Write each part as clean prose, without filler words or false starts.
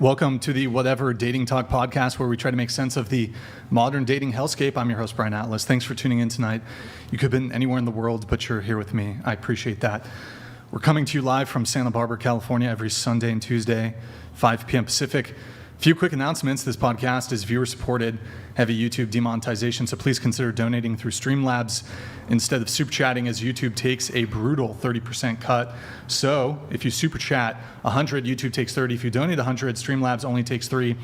Welcome to the Whatever Dating Talk podcast, where we try to make sense of the modern dating hellscape. I'm your host, Brian Atlas. Thanks for tuning in tonight. You could have been anywhere in the world, but you're here with me. I appreciate that. We're coming to you live from Santa Barbara, California, every Sunday and Tuesday, 5 p.m. Pacific. A few quick announcements. This podcast is viewer-supported, heavy YouTube demonetization, so please consider donating through Streamlabs instead of super chatting, as YouTube takes a brutal 30% cut. So if you super chat 100, YouTube takes 30. If you donate 100, Streamlabs only takes 3.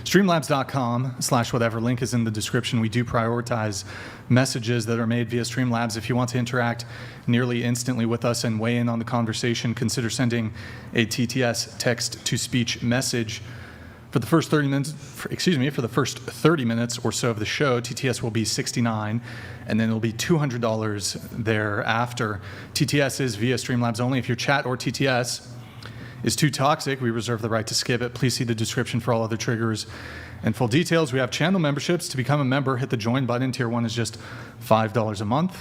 Streamlabs.com/whatever. Link is in the description. We do prioritize messages that are made via Streamlabs. If you want to interact nearly instantly with us and weigh in on the conversation, consider sending a TTS text-to-speech message. For the first 30 minutes, for the first 30 minutes or so of the show, TTS will be $69, and then it'll be $200 thereafter. TTS is via Streamlabs only. If your chat or TTS is too toxic, we reserve the right to skip it. Please see the description for all other triggers and full details. We have channel memberships. To become a member, hit the join button. Tier 1 is just $5 a month.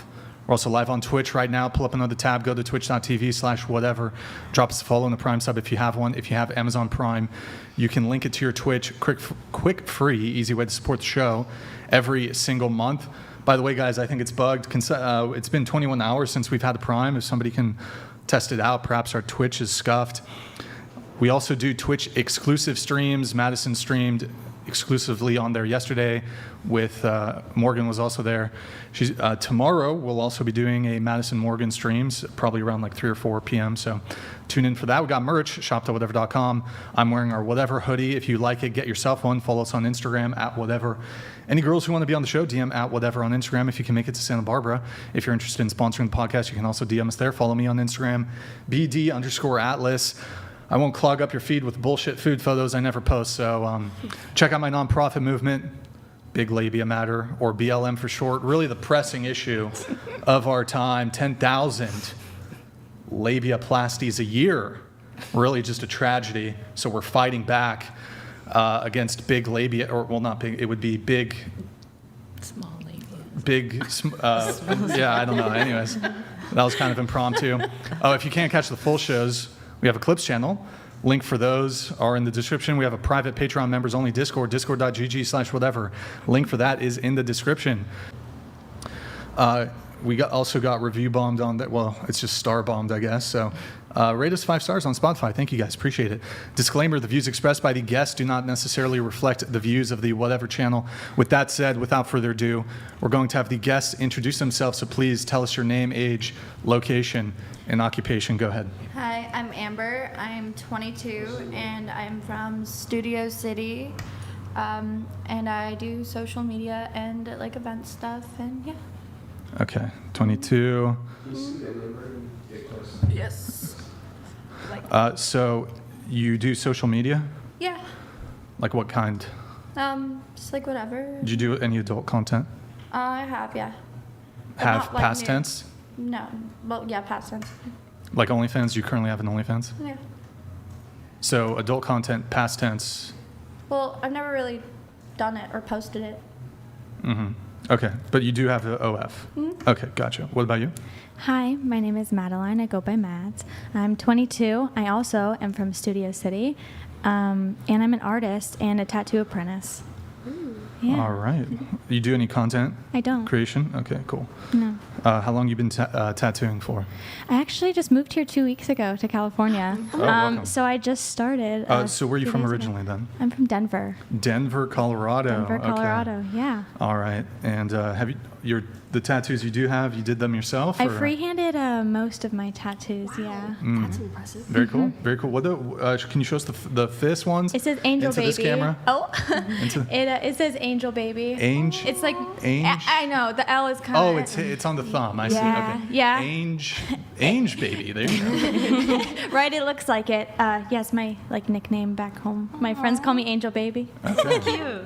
We're also live on Twitch right now. Pull up another tab, go to twitch.tv/whatever. Drop us a follow and a Prime sub if you have one. If you have Amazon Prime, you can link it to your Twitch. Quick, free, easy way to support the show every single month. By the way, guys, I think it's bugged. It's been 21 hours since we've had the Prime. If somebody can test it out, perhaps our Twitch is scuffed. We also do Twitch exclusive streams. Madison streamed exclusively on there yesterday with Morgan was also there. Tomorrow we'll also be doing a Madison Morgan streams, probably around like 3 or 4 p.m. So tune in for that. We got merch, shop.whatever.com. I'm wearing our Whatever hoodie. If you like it, get yourself one. Follow us on Instagram @whatever. Any girls who want to be on the show, DM @whatever on Instagram if you can make it to Santa Barbara. If you're interested in sponsoring the podcast, you can also DM us there. Follow me on Instagram, BD_Atlas. I won't clog up your feed with bullshit food photos I never post. So check out my nonprofit movement, Big Labia Matter, or BLM for short. Really the pressing issue of our time. 10,000 labiaplasties a year. Really just a tragedy. So we're fighting back against big labia, or well, not big. It would be big. Small labia. Big. Yeah, I don't know. Anyways, that was kind of impromptu. Oh, if you can't catch the full shows, we have a Clips channel. Link for those are in the description. We have a private Patreon members only Discord, discord.gg/whatever. Link for that is in the description. We also got review bombed on that. Well, it's just star bombed, I guess. So rate us 5 stars on Spotify. Thank you guys. Appreciate it. Disclaimer, the views expressed by the guests do not necessarily reflect the views of the Whatever channel. With that said, without further ado, we're going to have the guests introduce themselves. So please tell us your name, age, location, and occupation. Go ahead. Hi, I'm Amber. I'm 22, and I'm from Studio City. And I do social media and like event stuff, and yeah. Okay, 22. Yes. So you do social media? Yeah. Like what kind? Just like whatever. Did you do any adult content? I have, yeah. But Have not, like, past new. tense? No. Well, yeah, past tense. Like OnlyFans? Do you currently have an OnlyFans? Yeah. So adult content, past tense. Well, I've never really done it or posted it. Mm-hmm. Okay, but you do have the OF. Mm-hmm. Okay, gotcha. What about you? Hi, my name is Madeline. I go by Mads. I'm 22. I also am from Studio City, and I'm an artist and a tattoo apprentice. Ooh. Yeah. All right. You do any content I don't. creation? Okay, cool. No. How long you been tattooing for? I actually just moved here 2 weeks ago to California. welcome. So I just started. So where are you 2 from days ago. originally then? I'm from Denver. Denver, Colorado. Denver, Colorado. Okay. Yeah. All right. And have you the tattoos you do have? You did them yourself? I or? freehanded most of my tattoos. Wow. Yeah. That's impressive. Very cool. Very cool. What can you show us the fist ones? It says Angel into Baby. this camera? Oh. Into- It says Angel Baby. Ange? It's like Ange? I know the L is kind of. Oh, it's on the thumb. I see. Yeah, Okay. yeah. Ange Baby. There you go. Right, it looks like it. Yes, my nickname back home. My friends call me Angel Baby. Okay. Cute.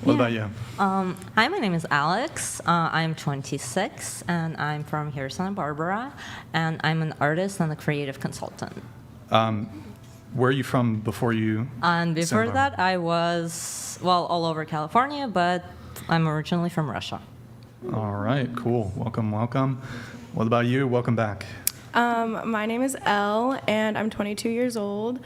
What about you? Hi, my name is Alex. I'm 26, and I'm from here, Santa Barbara, and I'm an artist and a creative consultant. Where are you from before you? And before Santa that, I was, all over California, but I'm originally from Russia. All right. Cool. Welcome. What about you? Welcome back. My name is Elle, and I'm 22 years old.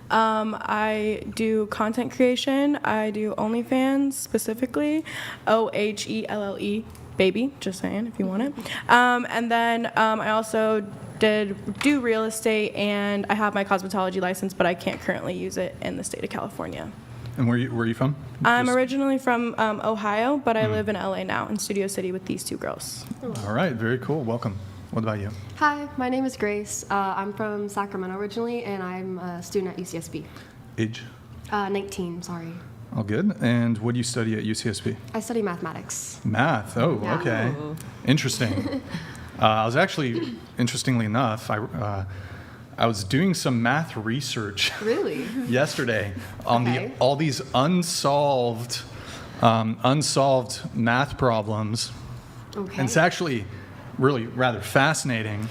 I do content creation. I do OnlyFans specifically, OHELLE, baby, just saying if you want it. And then I also do real estate, and I have my cosmetology license, but I can't currently use it in the state of California. And where are you from? I'm originally from Ohio, but I live in LA now, in Studio City with these two girls. All right, very cool. Welcome. What about you? Hi, my name is Grace. I'm from Sacramento originally, and I'm a student at UCSB. Age? 19, sorry. All good. And what do you study at UCSB? I study mathematics. Math. Oh, Yeah. okay. Interesting. I was actually, interestingly enough, I was doing some math research Really? yesterday on Okay. all these unsolved math problems. Okay. And it's actually really rather fascinating.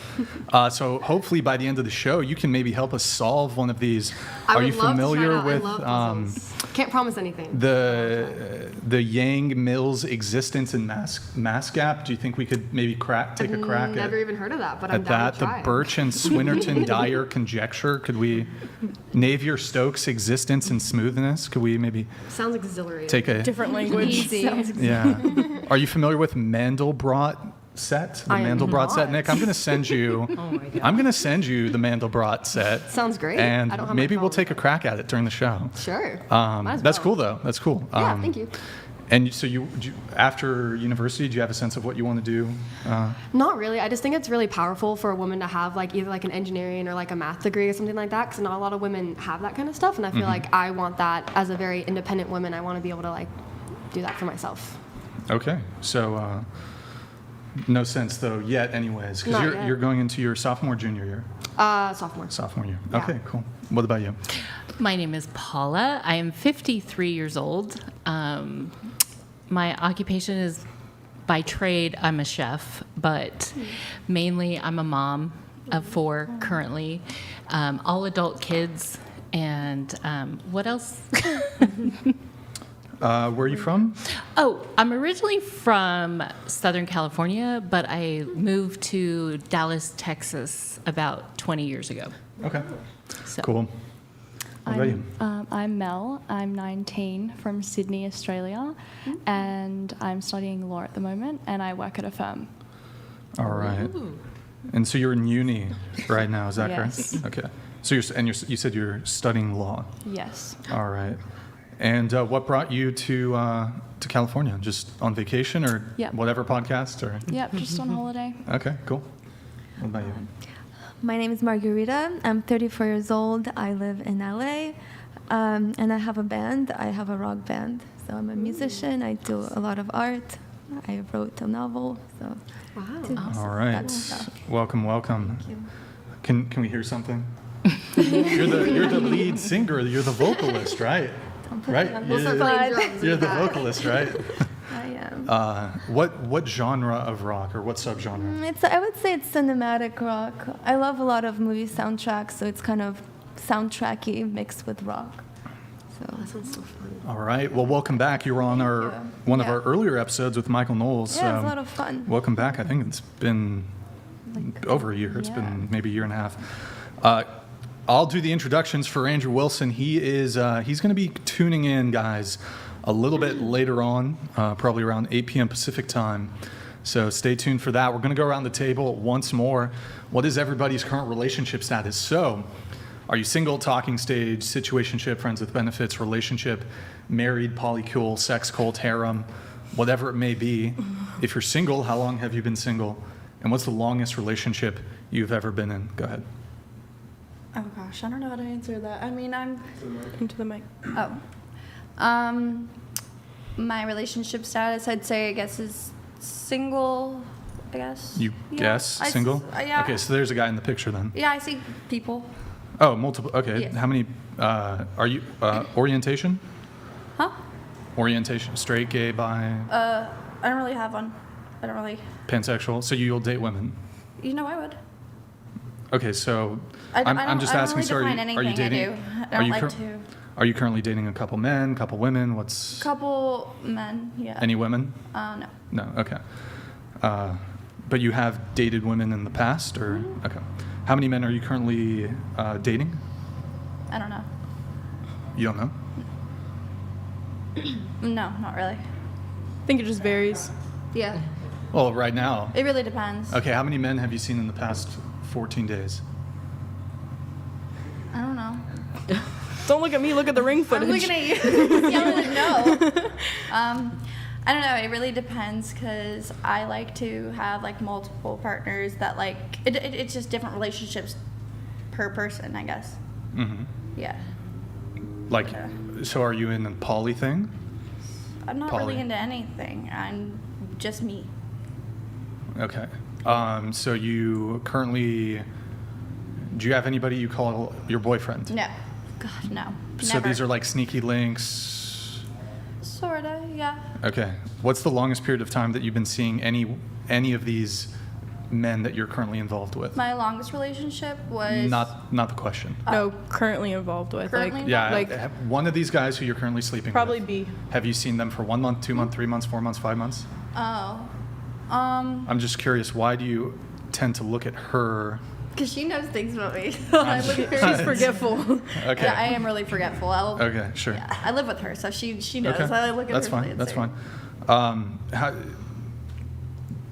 So hopefully by the end of the show, you can maybe help us solve one of these. I Are would you love to familiar try that. with I love puzzles. Can't promise anything. the Yang-Mills existence and mass gap? Do you think we could maybe take a crack Never at even heard of that, but I'm at down that? to The try. Birch and Swinnerton Dyer conjecture? Could we Navier-Stokes existence and smoothness? Could we maybe Sounds exhilarating. take a Different language. yeah? Are you familiar with Mandelbrot set? The I am Mandelbrot set, not. Nick. I'm going to send you. I'm going to send you the Mandelbrot set. Sounds great. And I don't have maybe my we'll phone. take a crack at it during the show. Sure. Might as That's well. cool though. That's cool. Yeah, thank you. And so after university, do you have a sense of what you want to do? Not really. I just think it's really powerful for a woman to have like either like an engineering or like a math degree or something like that, because not a lot of women have that kind of stuff, and I feel like I want that as a very independent woman. I want to be able to like do that for myself. Okay. So no sense though yet, anyways, because Not yet. you're going into your sophomore, junior year. Sophomore. Sophomore year. Yeah. Okay. Cool. What about you? My name is Paula. I am 53 years old. My occupation is, by trade, I'm a chef, but mainly I'm a mom of 4 currently, all adult kids. And what else? Where are you from? Oh, I'm originally from Southern California, but I moved to Dallas, Texas about 20 years ago. Okay. So. Cool. What about you? I'm Mel. I'm 19 from Sydney, Australia, and I'm studying law at the moment, and I work at a firm. All right. And so you're in uni right now, is that Yes. correct? Okay. So you said you're studying law. Yes. All right. And what brought you to California? Just on vacation or Yep. whatever podcast or? Yep, just on holiday. Okay, cool. What about you? My name is Margarita. I'm 34 years old. I live in LA, and I have a band. I have a rock band. So I'm a musician. I do a lot of art. I wrote a novel. So Wow. All right. That's stuff. Welcome. Thank you. Can we hear something? you're the lead singer. You're the vocalist, right? Right. We'll start playing drums. You're with the that. vocalist, right? I am. What genre of rock or what subgenre? I would say it's cinematic rock. I love a lot of movie soundtracks, so it's kind of soundtracky mixed with rock. So That sounds so fun. All right. Well, welcome back. You were on you. one of Yeah. our earlier episodes with Michael Knowles. yeah, it's a lot of fun. Welcome back. I think it's been over a year. It's yeah. been maybe a year and a half. I'll do the introductions for Andrew Wilson. He's going to be tuning in, guys, a little bit later on, probably around 8 p.m. Pacific time. So stay tuned for that. We're going to go around the table once more. What is everybody's current relationship status? So, are you single, talking stage, situationship, friends with benefits, relationship, married, polycule, sex cult, harem, whatever it may be? If you're single, how long have you been single? And what's the longest relationship you've ever been in? Go ahead. Oh gosh, I don't know how to answer that. I mean, Into the mic. my relationship status, I'd say, I guess, is single. I guess. You Yeah. guess? Single? Yeah. Okay, so there's a guy in the picture then. Yeah, I see people. Oh, multiple. Okay. Yes. How many are you? Orientation? Huh? Orientation? Straight, gay, bi, I don't really have one. I don't really. pansexual? So you'll date women? You know, I would. Okay, so I don't- I'm just I don't asking. really So define are you anything I dating? do. I are don't you like cur- to. Are you currently dating a couple men, couple women? What's Couple men, yeah. any women? No. No. Okay. But you have dated women in the past, or okay? How many men are you currently dating? I don't know. You don't know? No, not really. I think it just varies. Yeah, Well, right now. it really depends. Okay, how many men have you seen in the past 14 days? I don't know. Don't look at me, look at the ring I'm footage. looking at you. You don't know. I don't know. It really depends because I like to have like multiple partners that like it's just different relationships per person, I guess. Mm-hmm. Yeah. Like, Yeah. so are you in the poly thing? I'm not Poly. really into anything. I'm just me. Okay. So you currently, do you have anybody you call your boyfriend? No. God, no. So Never. these are like sneaky links. Sorta, yeah. Okay. What's the longest period of time that you've been seeing any of these men that you're currently involved with? My longest relationship was Not the question. No, currently involved with. Currently like, Yeah, like one of these guys who you're currently sleeping probably with. B. Have you seen them for 1 month, 2 months, 3 months, 4 months, 5 months? Oh. I'm just curious, why do you tend to look at her? Because she knows things about me. I look at her. She's forgetful. Okay. Yeah, I am really forgetful. Okay, sure. Yeah, I live with her, so she knows. Okay. I look at That's her. fine. That's fine.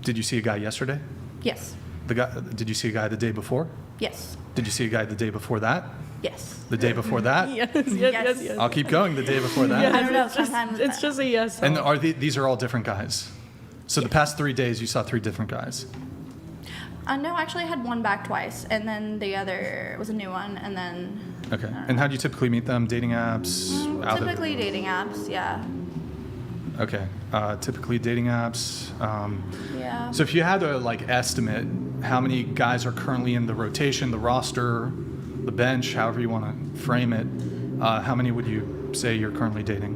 Did you see a guy yesterday? Yes. Did you see a guy the day before? Yes. Did you see a guy the day before that? Yes. The day before that? yes. I'll keep going. The day before that? I don't know. It's just, Sometimes it's just a yes. And these are all different guys? So the past 3 days, you saw 3 different guys? No, actually, I had one back twice, and then the other was a new one, and then. Okay. And how do you typically meet them? Dating apps? Out of- Typically dating apps, yeah. Okay. Typically dating apps. Yeah. So if you had to like estimate how many guys are currently in the rotation, the roster, the bench, however you want to frame it, how many would you say you're currently dating,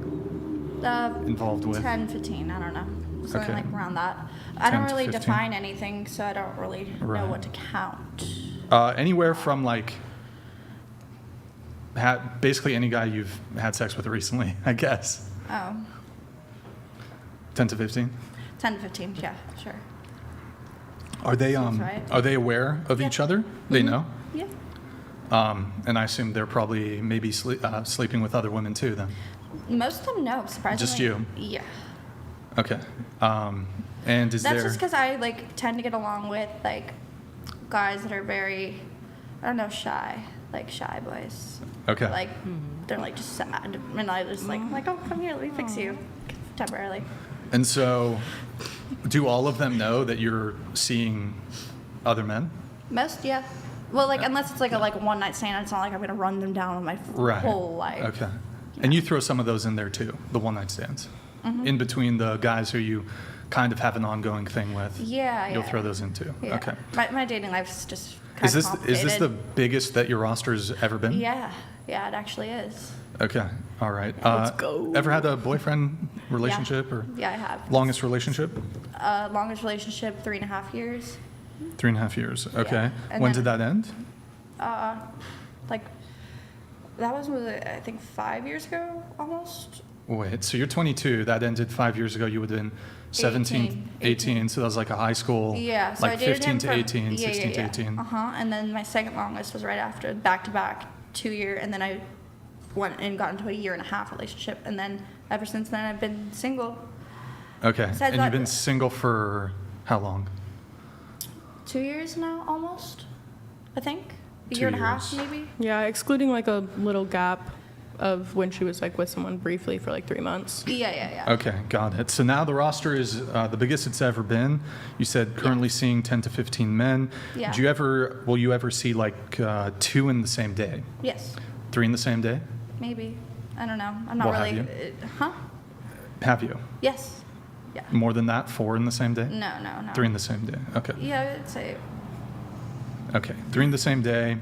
involved with? 10, 15, I don't know. Something Okay. like around that. I don't 10 to really 15. define anything, so I don't really Right. know what to count. Anywhere from like, basically any guy you've had sex with recently, I guess. Oh, 10 to 15? 10 to 15, yeah, sure. Are they Sounds right. are they aware of Yeah. each other? They know? Yeah. And I assume they're probably maybe sleeping with other women too then. Most of them know, surprisingly. Just you? Yeah. Okay. And is That's there... just because I like tend to get along with like guys that are very, I don't know, shy, like shy boys. Okay. Like they're like just sad, and I just like I'm like, oh, come here, let me fix you, temporarily. And so, do all of them know that you're seeing other men? Most, yeah. Well, like unless it's like a one night stand, it's not like I'm gonna run them down with my Right. whole life. Okay. And you throw some of those in there too, the one night stands, in between the guys who you kind of have an ongoing thing with. Yeah, You'll yeah. throw those in too. Yeah. Okay. My dating life's just kind Is of this complicated. the biggest that your roster's ever been? Yeah, yeah, it actually is. Okay. All right. Let's go. Ever had a boyfriend relationship or Yeah, I have. longest relationship? Longest relationship, 3.5 years. 3.5 years. Okay. And When then- did that end? Like that was I think 5 years ago, almost. Wait, so you're 22. That ended 5 years ago. You would have been 17, 18. So that was like a high school. Yeah, so I like dated 15 him to from- 18, yeah, 16 yeah, to yeah. 18. And then my second longest was right after, back to back, 2 year, and then I went and got into a 1.5 year relationship, and then ever since then I've been single. Okay. Besides And that- you've been single for how long? 2 years now, almost. I think a 2 year and a half, years. maybe. Yeah, excluding like a little gap of when she was like with someone briefly for like 3 months. Yeah. Okay, got it. So now the roster is the biggest it's ever been. You said currently seeing 10 to 15 men. Yeah. Will you ever see like 2 in the same day? Yes, 3 in the same day? maybe. I don't know. I'm not Well, have really. you? Huh? Have you? Yes. Yeah. More than that? 4 in the same day? No. 3 in the same day. Okay. Yeah, I'd say. Okay. 3 in the same day.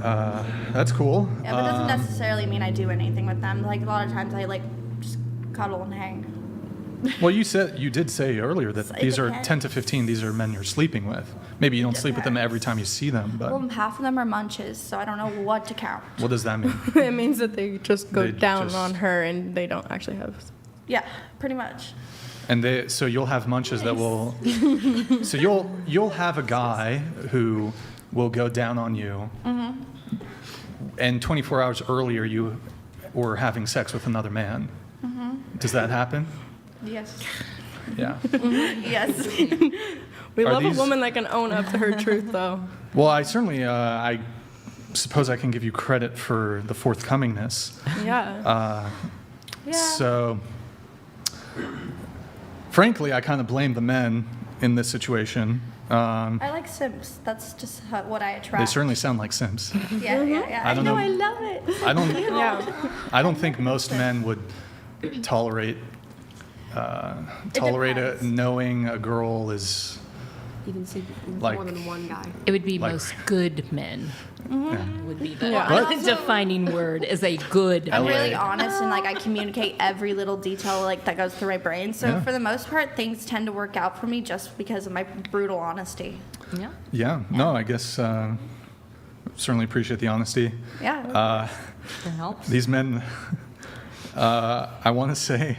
That's cool. Yeah, but it doesn't necessarily mean I do anything with them. Like a lot of times I like just cuddle and hang. Well, you did say earlier that It these are depends. 10 to 15. These are men you're sleeping with. Maybe you don't sleep with them every time you see them, but Well, half of them are munches, so I don't know what to count. what does that mean? It means that they just go They down just- on her and they don't actually have. Yeah, pretty much. So you'll have munches that will. So you'll have a guy who will go down on you, and 24 hours earlier you were having sex with another man. Does that happen? Yes. Yeah. Yes. We Are love these- a woman that can own up to her truth, though. Well, I certainly I suppose I can give you credit for the forthcomingness. Yeah. So, frankly, I kind of blame the men in this situation. I like simps. That's just what I attract. They certainly sound like simps. Yeah. I don't know. I love it. I don't think most men would tolerate knowing a girl is Even see Like- more than one guy. It would be Like- most good men. Would be the What? defining word is a good I'm LA. really honest and like I communicate every little detail like that goes through my brain. So Yeah. for the most part, things tend to work out for me just because of my brutal honesty. Yeah. Yeah. No, I guess certainly appreciate the honesty. Yeah. It helps. These men, I want to say,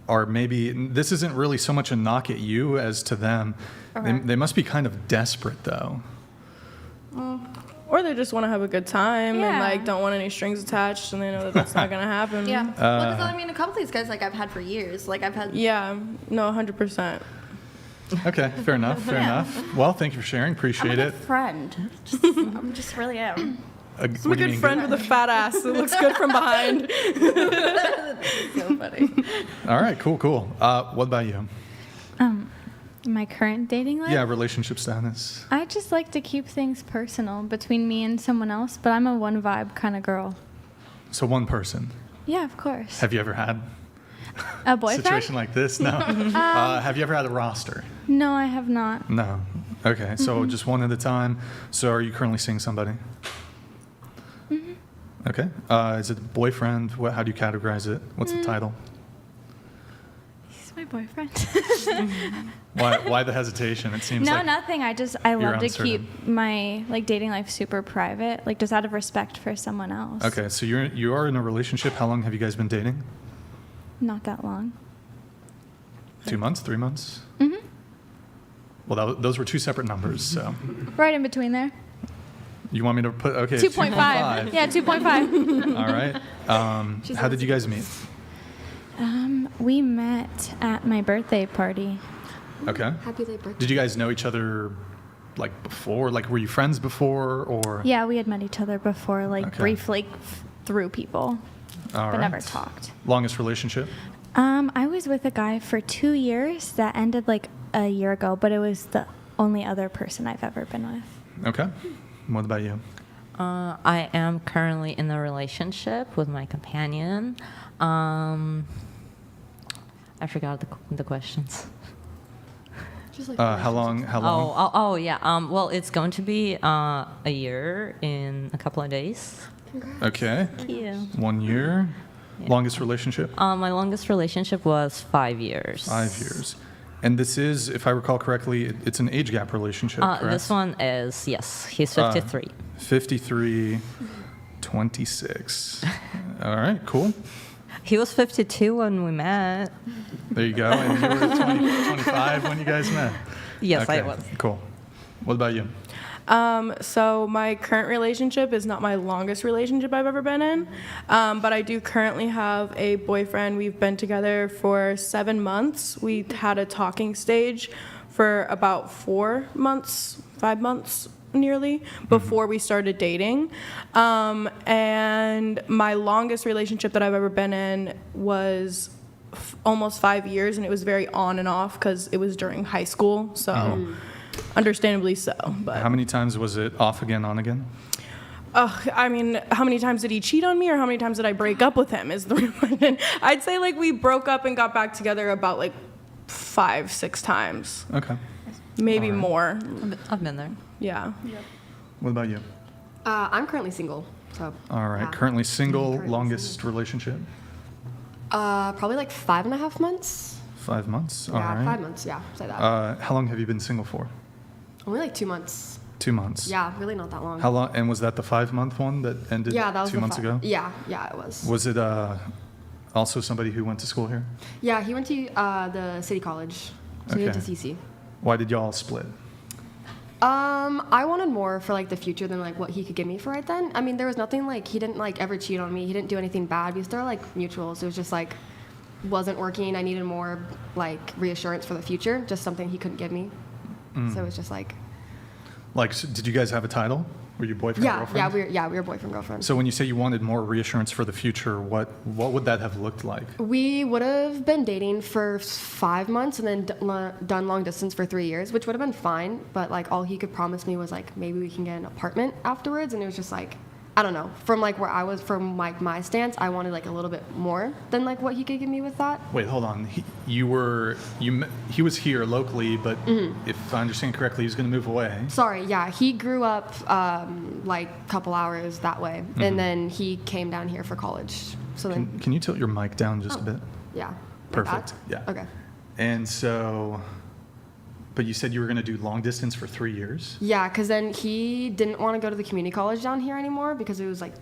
are maybe, this isn't really so much a knock at you as to them. They must be kind of desperate, though. Or they just want to have a good time and Yeah. like don't want any strings attached, and they know that that's not gonna happen. Yeah. Well, 'cause, I mean, a couple of these guys like I've had for years. Like I've had. Yeah. No, 100%. Okay, fair enough, fair enough. Well, thank you for sharing. I'm a Appreciate good it. friend. I'm just really am. I'm a good friend with a fat ass that looks good from behind. So funny. All right, cool. What about you? My current dating life? Yeah, relationship status. I just like to keep things personal between me and someone else, but I'm a one vibe kind of girl. So one person. Yeah, of course. Have you ever had A a boyfriend? situation like this? No. Have you ever had a roster? No, I have not. No. Okay, so just one at a time. So are you currently seeing somebody? Okay. Is it a boyfriend? How do you categorize it? What's the title? He's my boyfriend. Why the hesitation? It seems No, like nothing. I you're love to uncertain. keep my dating life super private, like just out of respect for someone else. Okay, so you are in a relationship. How long have you guys been dating? Not that long. 2 months, 3 months? Well, those were two separate numbers. So Right in between there. you want me to put 2.5. Yeah, 2.5. All right. How did you guys meet? We met at my birthday party. Okay. Happy late birthday. Did you guys know each other like before? Like, were you friends before, or? Yeah, we had met each other before, like Okay. briefly through people, All but right. never talked. Longest relationship? I was with a guy for 2 years that ended like a year ago, but it was the only other person I've ever been with. Okay. What about you? I am currently in a relationship with my companion. I forgot the questions. Just like How long? Oh, yeah. Well, it's going to be a year in a couple of days. Okay. Thank you. 1 year. Longest relationship? My longest relationship was 5 years. 5 years. And this is, if I recall correctly, it's an age gap relationship, correct? This one is, yes, he's 53. 53, 26. All right, cool. He was 52 when we met. There you go. And you were 25 when you guys met? Yes, I Okay, was. Cool. What about you? So my current relationship is not my longest relationship I've ever been in, but I do currently have a boyfriend. We've been together for 7 months. We had a talking stage for about 4 months, 5 months nearly, before we started dating. And my longest relationship that I've ever been in was almost 5 years, and it was very on and off because it was during high school, so understandably so. But How many times was it off again, on again? I mean, how many times did he cheat on me, or how many times did I break up with him is the real question. I'd say like we broke up and got back together about like 5-6 times, Okay. maybe All right. more. I've been there. Yeah. What about you? I'm currently single, so. All right. yeah. Currently single, Currently longest relationship? Probably like 5.5 months. 5 months. All Yeah, right. 5 months. Yeah, say that. How long have you been single for? Only like 2 months. 2 months. Yeah, really not that long. How long? And was that the 5-month one that ended Yeah, that was 2 the months ago? Yeah, it was. Was it Also somebody who went to school here? Yeah, he went to the city college, so he went to Okay. CC. Why did y'all split? I wanted more for like the future than like what he could give me for right then. I mean, there was nothing like he didn't like ever cheat on me. He didn't do anything bad. We were like mutuals. It was just like wasn't working. I needed more like reassurance for the future. Just something he couldn't give me. So it was just like Like, so did you guys have a title? Were you boyfriend, girlfriend? we were boyfriend girlfriend. So when you say you wanted more reassurance for the future, what would that have looked like? We would have been dating for 5 months and then done long distance for 3 years, which would have been fine. But like all he could promise me was like maybe we can get an apartment afterwards, and it was just like I don't know. From like where I was, from like my stance, I wanted like a little bit more than like what he could give me with that. Wait, hold on. He was here locally, but if I understand correctly, he was going to move away. Sorry, yeah, he grew up like a couple hours that way, and then he came down here for college. So then, Can you tilt your mic down just a bit? yeah. Perfect. Like that? Yeah. Okay. And so, but you said you were going to do long distance for 3 years? Yeah, because then he didn't want to go to the community college down here anymore because it was like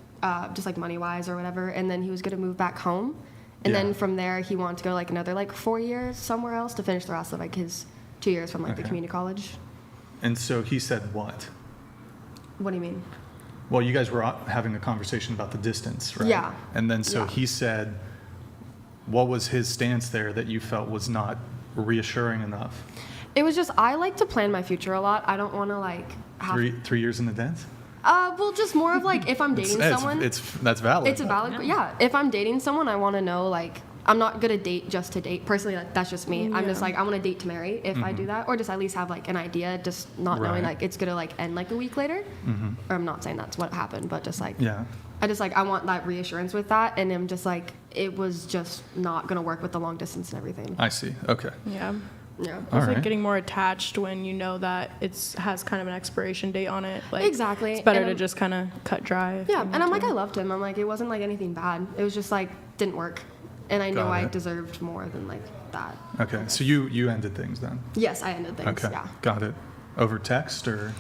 just like money wise or whatever, and then he was going to move back home, and Yeah. then from there he wanted to go like another like 4 years somewhere else to finish the rest of like his 2 years from like the Okay. community college. And so he said what? What do you mean? Well, you guys were having a conversation about the distance, right? Yeah. And then so Yeah. he said, what was his stance there that you felt was not reassuring enough? It was just I like to plan my future a lot. I don't want to like have Three years in advance? well, just more of like if I'm dating someone, That's valid. it's a valid. Yeah, if I'm dating someone, I want to know like I'm not gonna date just to date. Personally, like, that's just me. I'm just like I want to date to marry if I do that, or just at least have like an idea, just not knowing Right. like it's gonna like end like a week later. Or I'm not saying that's what happened, but just like Yeah. I just like I want that reassurance with that, and I'm just like it was just not gonna work with the long distance and everything. I see. Okay. Yeah. Yeah. All It's right. like getting more attached when you know that has kind of an expiration date on it. Like, Exactly. It's better And to I'm- just kind of cut dry. if Yeah, you and need I'm like to. I loved him. I'm like it wasn't like anything bad. It was just like didn't work, and I know Got I it. deserved more than like that. Okay. So you ended things then? Yes, I ended things. Okay. Yeah. Got it. Over text or?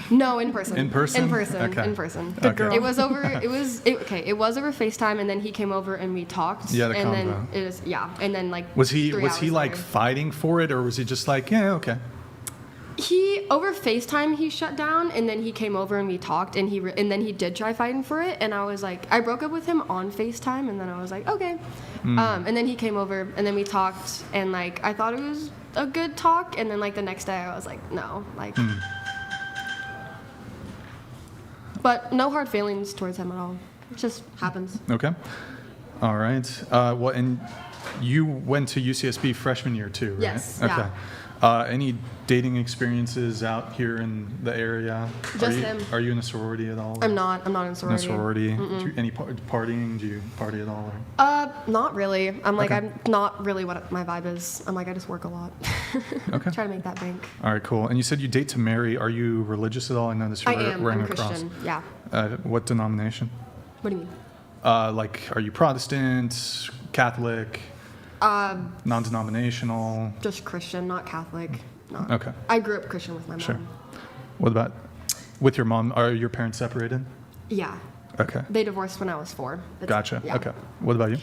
No, in person. In person? In person. Okay. In person. Good girl. It was over. It was over FaceTime, and then he came over and we talked. Yeah, the and convo. then it was and then like. Was he 3 like hours later. fighting for it, or was he just like, yeah, okay? He over FaceTime he shut down, and then he came over and we talked, and and then he did try fighting for it, and I was like, I broke up with him on FaceTime, and then I was like, okay, and then he came over, and then we talked, and like I thought it was a good talk, and then like the next day I was like, no, like. But no hard feelings towards him at all. It just happens. Okay. All right. Well, and you went to UCSB freshman year too, right? Yes, Okay. yeah. Any dating experiences out here in the area? Just him. Are you in a sorority at all? I'm not in In a sorority. sorority. Any partying? Do you party at all? Not really. I'm like, Okay. I'm not really what my vibe is. I'm like, I just work a lot. Okay. Try to make that bank. All right, cool. And you said you date to marry. Are you religious at all? I noticed I you're am. wearing I'm a cross. Christian. Yeah. What denomination? What do you mean? Like, are you Protestant, Catholic, non-denominational? Just Christian, not Catholic. Not. Okay. I grew up Christian with my mom. Sure. What about with your mom? Are your parents separated? Yeah. Okay. They divorced when I was 4. It's- Gotcha. Yeah. Okay. What about you?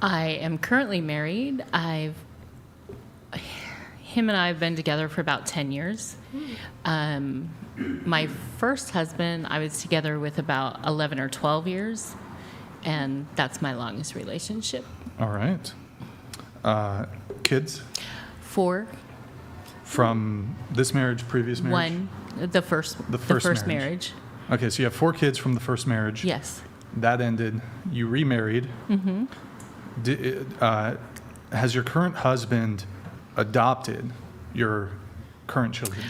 I am currently married. Him and I have been together for about 10 years. My first husband, I was together with about 11 or 12 years, and that's my longest relationship. All right. Kids 4, from this marriage, previous marriage? 1, the first marriage. Okay, so you have 4 kids from the first marriage. Yes. That ended. You remarried. Mm-hmm. Has your current husband adopted your current children?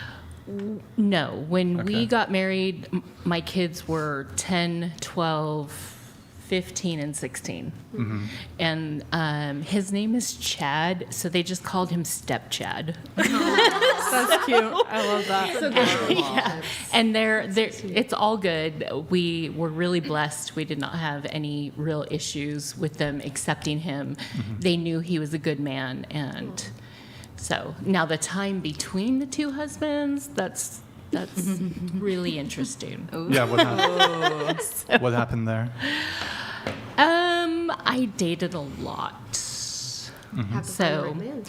No. When Okay. we got married, my kids were 10, 12, 15, and 16. Mm-hmm. And his name is Chad, so they just called him Step Chad. That's cute. I love that. Yeah. And it's all good. We were really blessed. We did not have any real issues with them accepting him. They knew he was a good man, and so now the time between the 2 husbands, that's really interesting. Yeah, what happened? What happened there? I dated a lot. Have to So- find the right man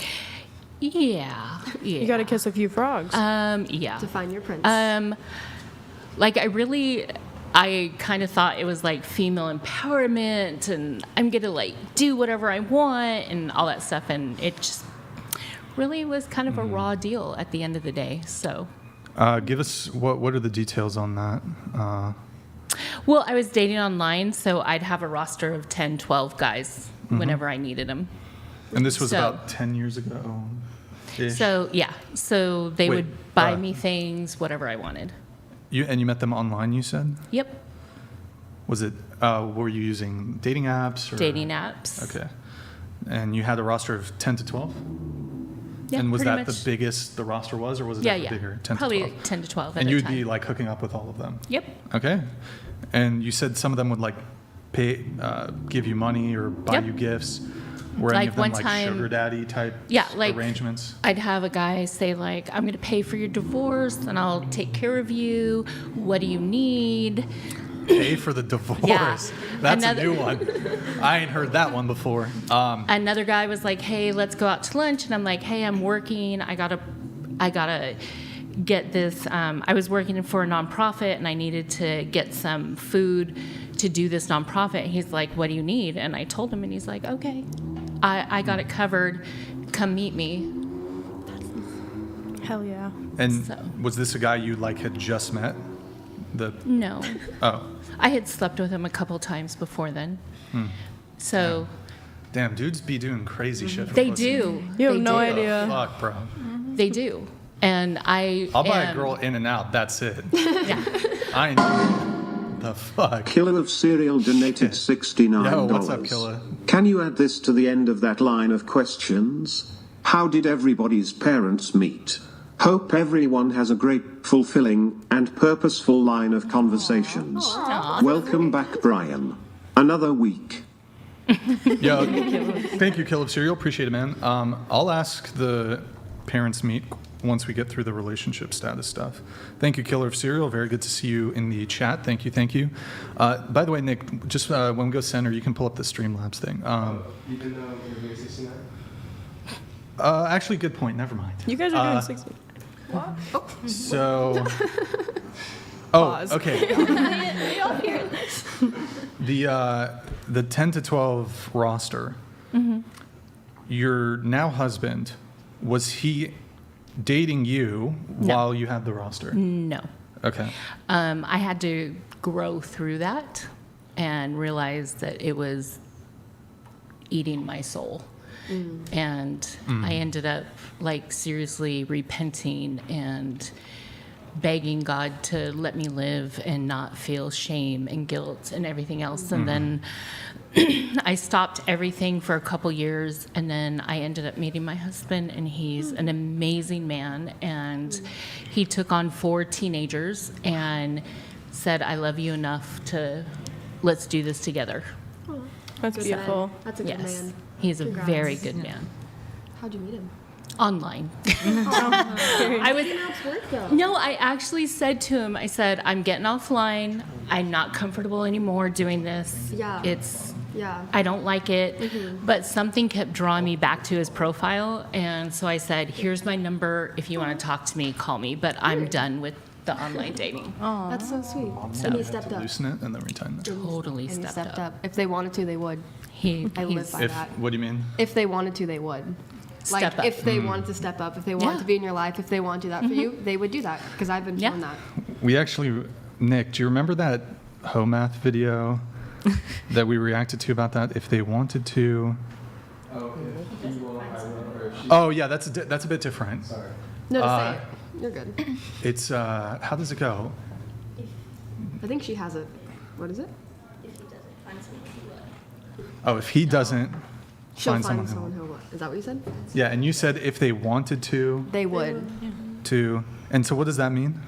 Yeah. You got to kiss a few frogs. Yeah. to find your prince. Like I kind of thought it was like female empowerment and I'm going to like do whatever I want and all that stuff. And it just really was kind of a raw deal at the end of the day. So, Give us, what are the details on that? well, I was dating online, so I'd have a roster of 10, 12 guys whenever I needed them. And this was So- about 10 years ago. So, yeah. So they Wait, would buy me things, whatever I wanted. You met them online, you said? Yep. Was it, were you using dating apps? Or? Dating apps. Okay. And you had a roster of 10 to 12? Yeah, And was pretty that much. the biggest the roster was, or was it Yeah, ever yeah. bigger? 10 Probably to 12? 10 to 12 at And a you'd time. be like hooking up with all of them? Yep. Okay. And you said some of them would like pay, give you money or buy Yep. you gifts. Were any Like of them one like time- sugar daddy type Yeah, like arrangements? I'd have a guy say like, I'm going to pay for your divorce and I'll take care of you. What do you need? Pay for the divorce. Yeah. That's Another- a new one. I ain't heard that one before. Another guy was like, hey, let's go out to lunch. And I'm like, hey, I'm working. I gotta get this. I was working for a nonprofit and I needed to get some food to do this nonprofit. He's like, what do you need? And I told him and he's like, okay, I got it covered. Come meet me. Hell yeah. And So- was this a guy you like had just met? No. Oh, I had slept with him a couple times before then. So damn, dudes be doing crazy shit. For they pussy. do. You have They no do. idea. Fuck, bro. They do. And I'll buy a am- girl in and out. That's it. Yeah. I ain't. The fuck. Killer of Cereal donated $69. Yo, what's up, Killer? Can you add this to the end of that line of questions? How did everybody's parents meet? Hope everyone has a great, fulfilling, and purposeful line of conversations. Welcome back, Brian. Another week. Yo, thank you, Kill of Cereal. Appreciate it, man. I'll ask the parents meet once we get through the relationship status stuff. Thank you, Killer of Cereal. Very good to see you in the chat. Thank you, thank you. By the way, Nick, just when we go center, you can pull up the Streamlabs thing. Even though you're 69? Actually, good point. Never mind. You guys are doing 60. So, Pause. okay. The 10 to 12 roster. Your now husband, was he dating you while you had the roster? No. Okay. I had to grow through that and realize that it was eating my soul. And I ended up like seriously repenting and begging God to let me live and not feel shame and guilt and everything else. And then I stopped everything for a couple years, and then I ended up meeting my husband, and he's an amazing man. And he took on 4 teenagers and said, I love you enough to let's do this together. That's Good beautiful. man. That's a good Yes. man. He's a Congrats. very good man. How'd you meet him? Online. I was No, I actually said to him, I said, I'm getting offline. I'm not comfortable anymore doing this. Yeah. Yeah. I don't like it. But something kept drawing me back to his profile. And so I said, here's my number. If you want to talk to me, call me. But I'm done with the online dating. That's so sweet. So- And he Have stepped to up. loosen it and then return it. Totally And he stepped up. If they wanted to, they would. I live He's by that. What do you mean? If they wanted to, they would. Like, Step up. if they wanted to step up, if they wanted Yeah. to be in your life, if they want to do that for you, they would do that. Because I've been Yeah. shown that. We actually, Nick, do you remember that HOMATH video that we reacted to about that? If they wanted to. Oh, if he will, I will, or if she. Oh, yeah, that's a bit different. Sorry. No, just say it. You're good. It's, how does it go? I think she has it. What is it? Oh, if he doesn't She'll find find someone someone who will. Is that what you said? Yeah, and you said if they wanted to, They would. and so what does that mean?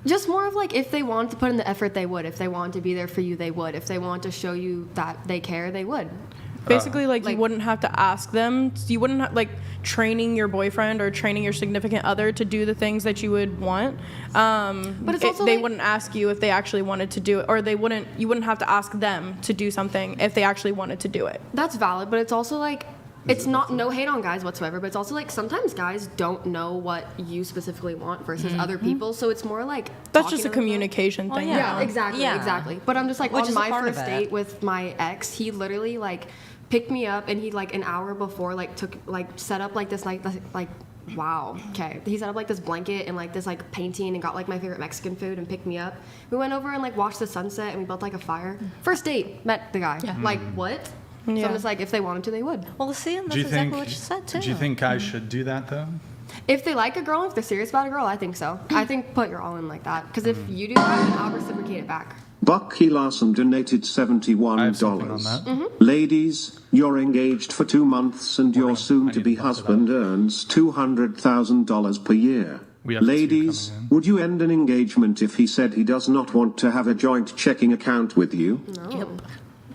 Just more of like if they wanted to put in the effort, they would. If they wanted to be there for you, they would. If they want to show you that they care, they would. Basically, like you wouldn't have to ask them. You wouldn't have, like, training your boyfriend or training your significant other to do the things that you would want. But it's also they like, wouldn't ask you if they actually wanted to do it, or you wouldn't have to ask them to do something if they actually wanted to do it. that's valid, but it's also like, it's not no hate on guys whatsoever, but it's also like sometimes guys don't know what you specifically want versus other people, so it's more like That's talking just a to them. communication thing. Yeah, now. exactly, Yeah. exactly. But I'm just like, Which on is a my part of first it. date with my ex, he literally like picked me up and he like an hour before like set up like this like wow, okay. He set up like this blanket and like this like painting and got like my favorite Mexican food and picked me up. We went over and like watched the sunset and we built like a fire. First date, met the guy. Like what? So I'm just like, if they wanted to, they would. Well, see, and Do that's you exactly think? what you said too. Do you think guys should do that though? If they like a girl, if they're serious about a girl, I think so. I think put your all in like that. Because if you do that, then I'll reciprocate it back. Bucky Larson donated I have something on $71. that. Ladies, you're engaged for 2 months and your soon-to-be husband earns $200,000 per year. We have two Ladies, coming in. would you end an engagement if he said he does not want to have a joint checking account with you? Yep.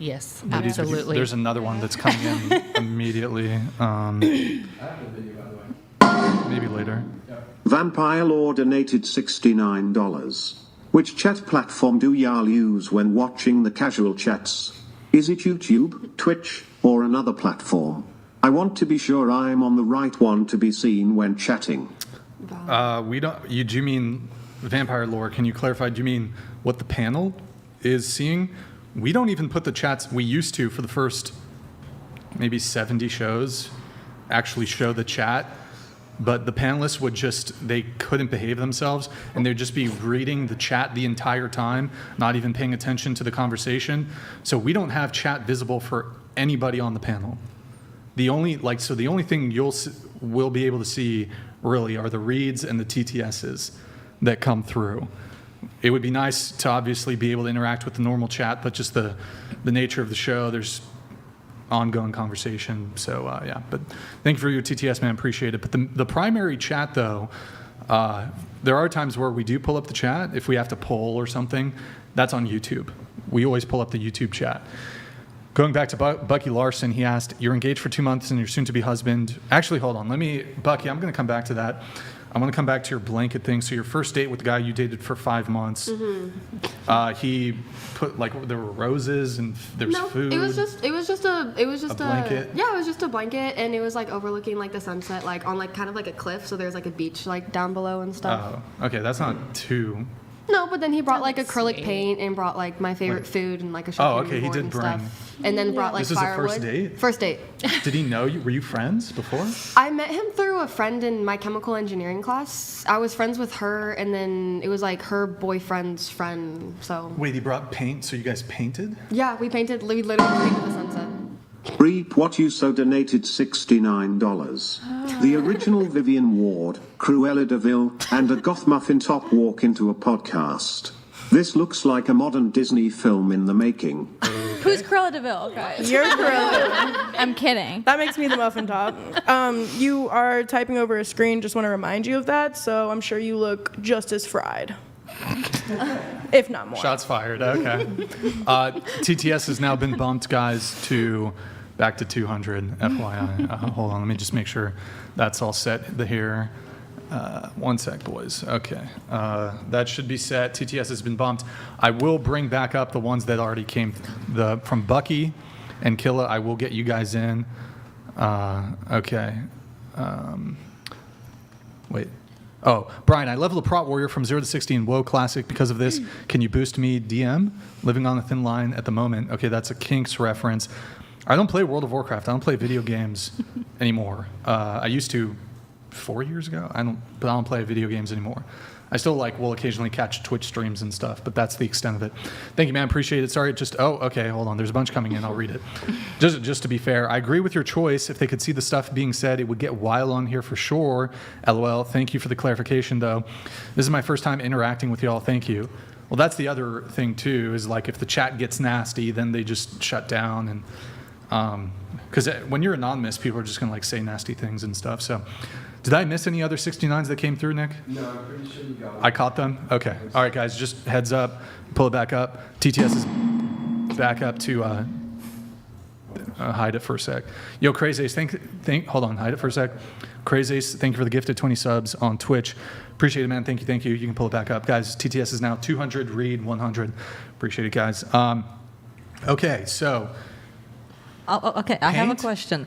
Yes, Ladies, absolutely. There's another one that's coming in immediately. I have the video, by the way. Maybe later. Vampire Law donated $69. Which chat platform do y'all use when watching the casual chats? Is it YouTube, Twitch, or another platform? I want to be sure I'm on the right one to be seen when chatting. We don't. Do you mean vampire lore? Can you clarify? Do you mean what the panel is seeing? We don't even put the chats. We used to for the first maybe 70 shows actually show the chat, but the panelists they couldn't behave themselves and they'd just be reading the chat the entire time, not even paying attention to the conversation. So we don't have chat visible for anybody on the panel. The only thing we'll be able to see really are the reads and the TTSs that come through. It would be nice to obviously be able to interact with the normal chat, but just the nature of the show, there's ongoing conversation. So yeah, but thank you for your TTS, man. Appreciate it. But the primary chat though, there are times where we do pull up the chat if we have to poll or something. That's on YouTube. We always pull up the YouTube chat. Going back to Bucky Larson, he asked, you're engaged for 2 months and your soon-to-be husband. Actually, hold on. Bucky, I'm going to come back to that. I want to come back to your blanket thing. So your first date with the guy you dated for 5 months, he put there were roses and there was food. It was just a blanket? Yeah, it was just a blanket, and it was like overlooking like the sunset, like on like kind of like a cliff. So there's like a beach like down below and stuff. Oh, okay. That's not too. No, but then he brought like acrylic paint and brought like my favorite food and like a charcuterie He board did and bring. stuff. And then brought like This is the firewood. first date? First date. Did he know you? Were you friends before? I met him through a friend in my chemical engineering class. I was friends with her, and then it was like her boyfriend's friend. So Wait, he brought paint, so you guys painted? yeah, we literally painted the sunset. Reap What You So donated $69. The original Vivian Ward, Cruella DeVille, and a goth muffin top walk into a podcast. This looks like a modern Disney film in the making. Who's Cruella DeVille, guys? You're Cruella. I'm kidding. That makes me the muffin top. You are typing over a screen, just want to remind you of that, so I'm sure you look just as fried. If not more. Shots fired. Okay. TTS has now been bumped, guys, back to 200. FYI. Hold on. Let me just make sure that's all set here. 1 sec, boys. Okay. That should be set. TTS has been bumped. I will bring back up the ones that already came from Bucky and Killa. I will get you guys in. Okay. Wait. Oh, Brian, I leveled a Prot Warrior from 0 to 60 in WoW Classic because of this. Can you boost me DM? Living on a thin line at the moment. Okay, that's a Kinks reference. I don't play World of Warcraft. I don't play video games anymore. I used to 4 years ago. I don't play video games anymore. I still will occasionally catch Twitch streams and stuff, but that's the extent of it. Thank you, man. Appreciate it. Sorry, okay, hold on. There's a bunch coming in. I'll read it. Just to be fair, I agree with your choice. If they could see the stuff being said, it would get wild on here for sure. LOL. Thank you for the clarification, though. This is my first time interacting with y'all. Thank you. Well, that's the other thing, too, is if the chat gets nasty, then they just shut down. And because when you're anonymous, people are just going to say nasty things and stuff. So did I miss any other 69s that came through, Nick? No, I'm pretty sure you got it. I caught them? Okay. All right, guys, just heads up. Pull it back up. TTS is back up to hide it for a sec. Yo, Crazy Ace, hold on, hide it for a sec. Crazy Ace, thank you for the gift of 20 subs on Twitch. Appreciate it, man. Thank you. You can pull it back up. Guys, TTS is now 200, read 100. Appreciate it, guys. Okay, so. Okay, I have a Paint? question.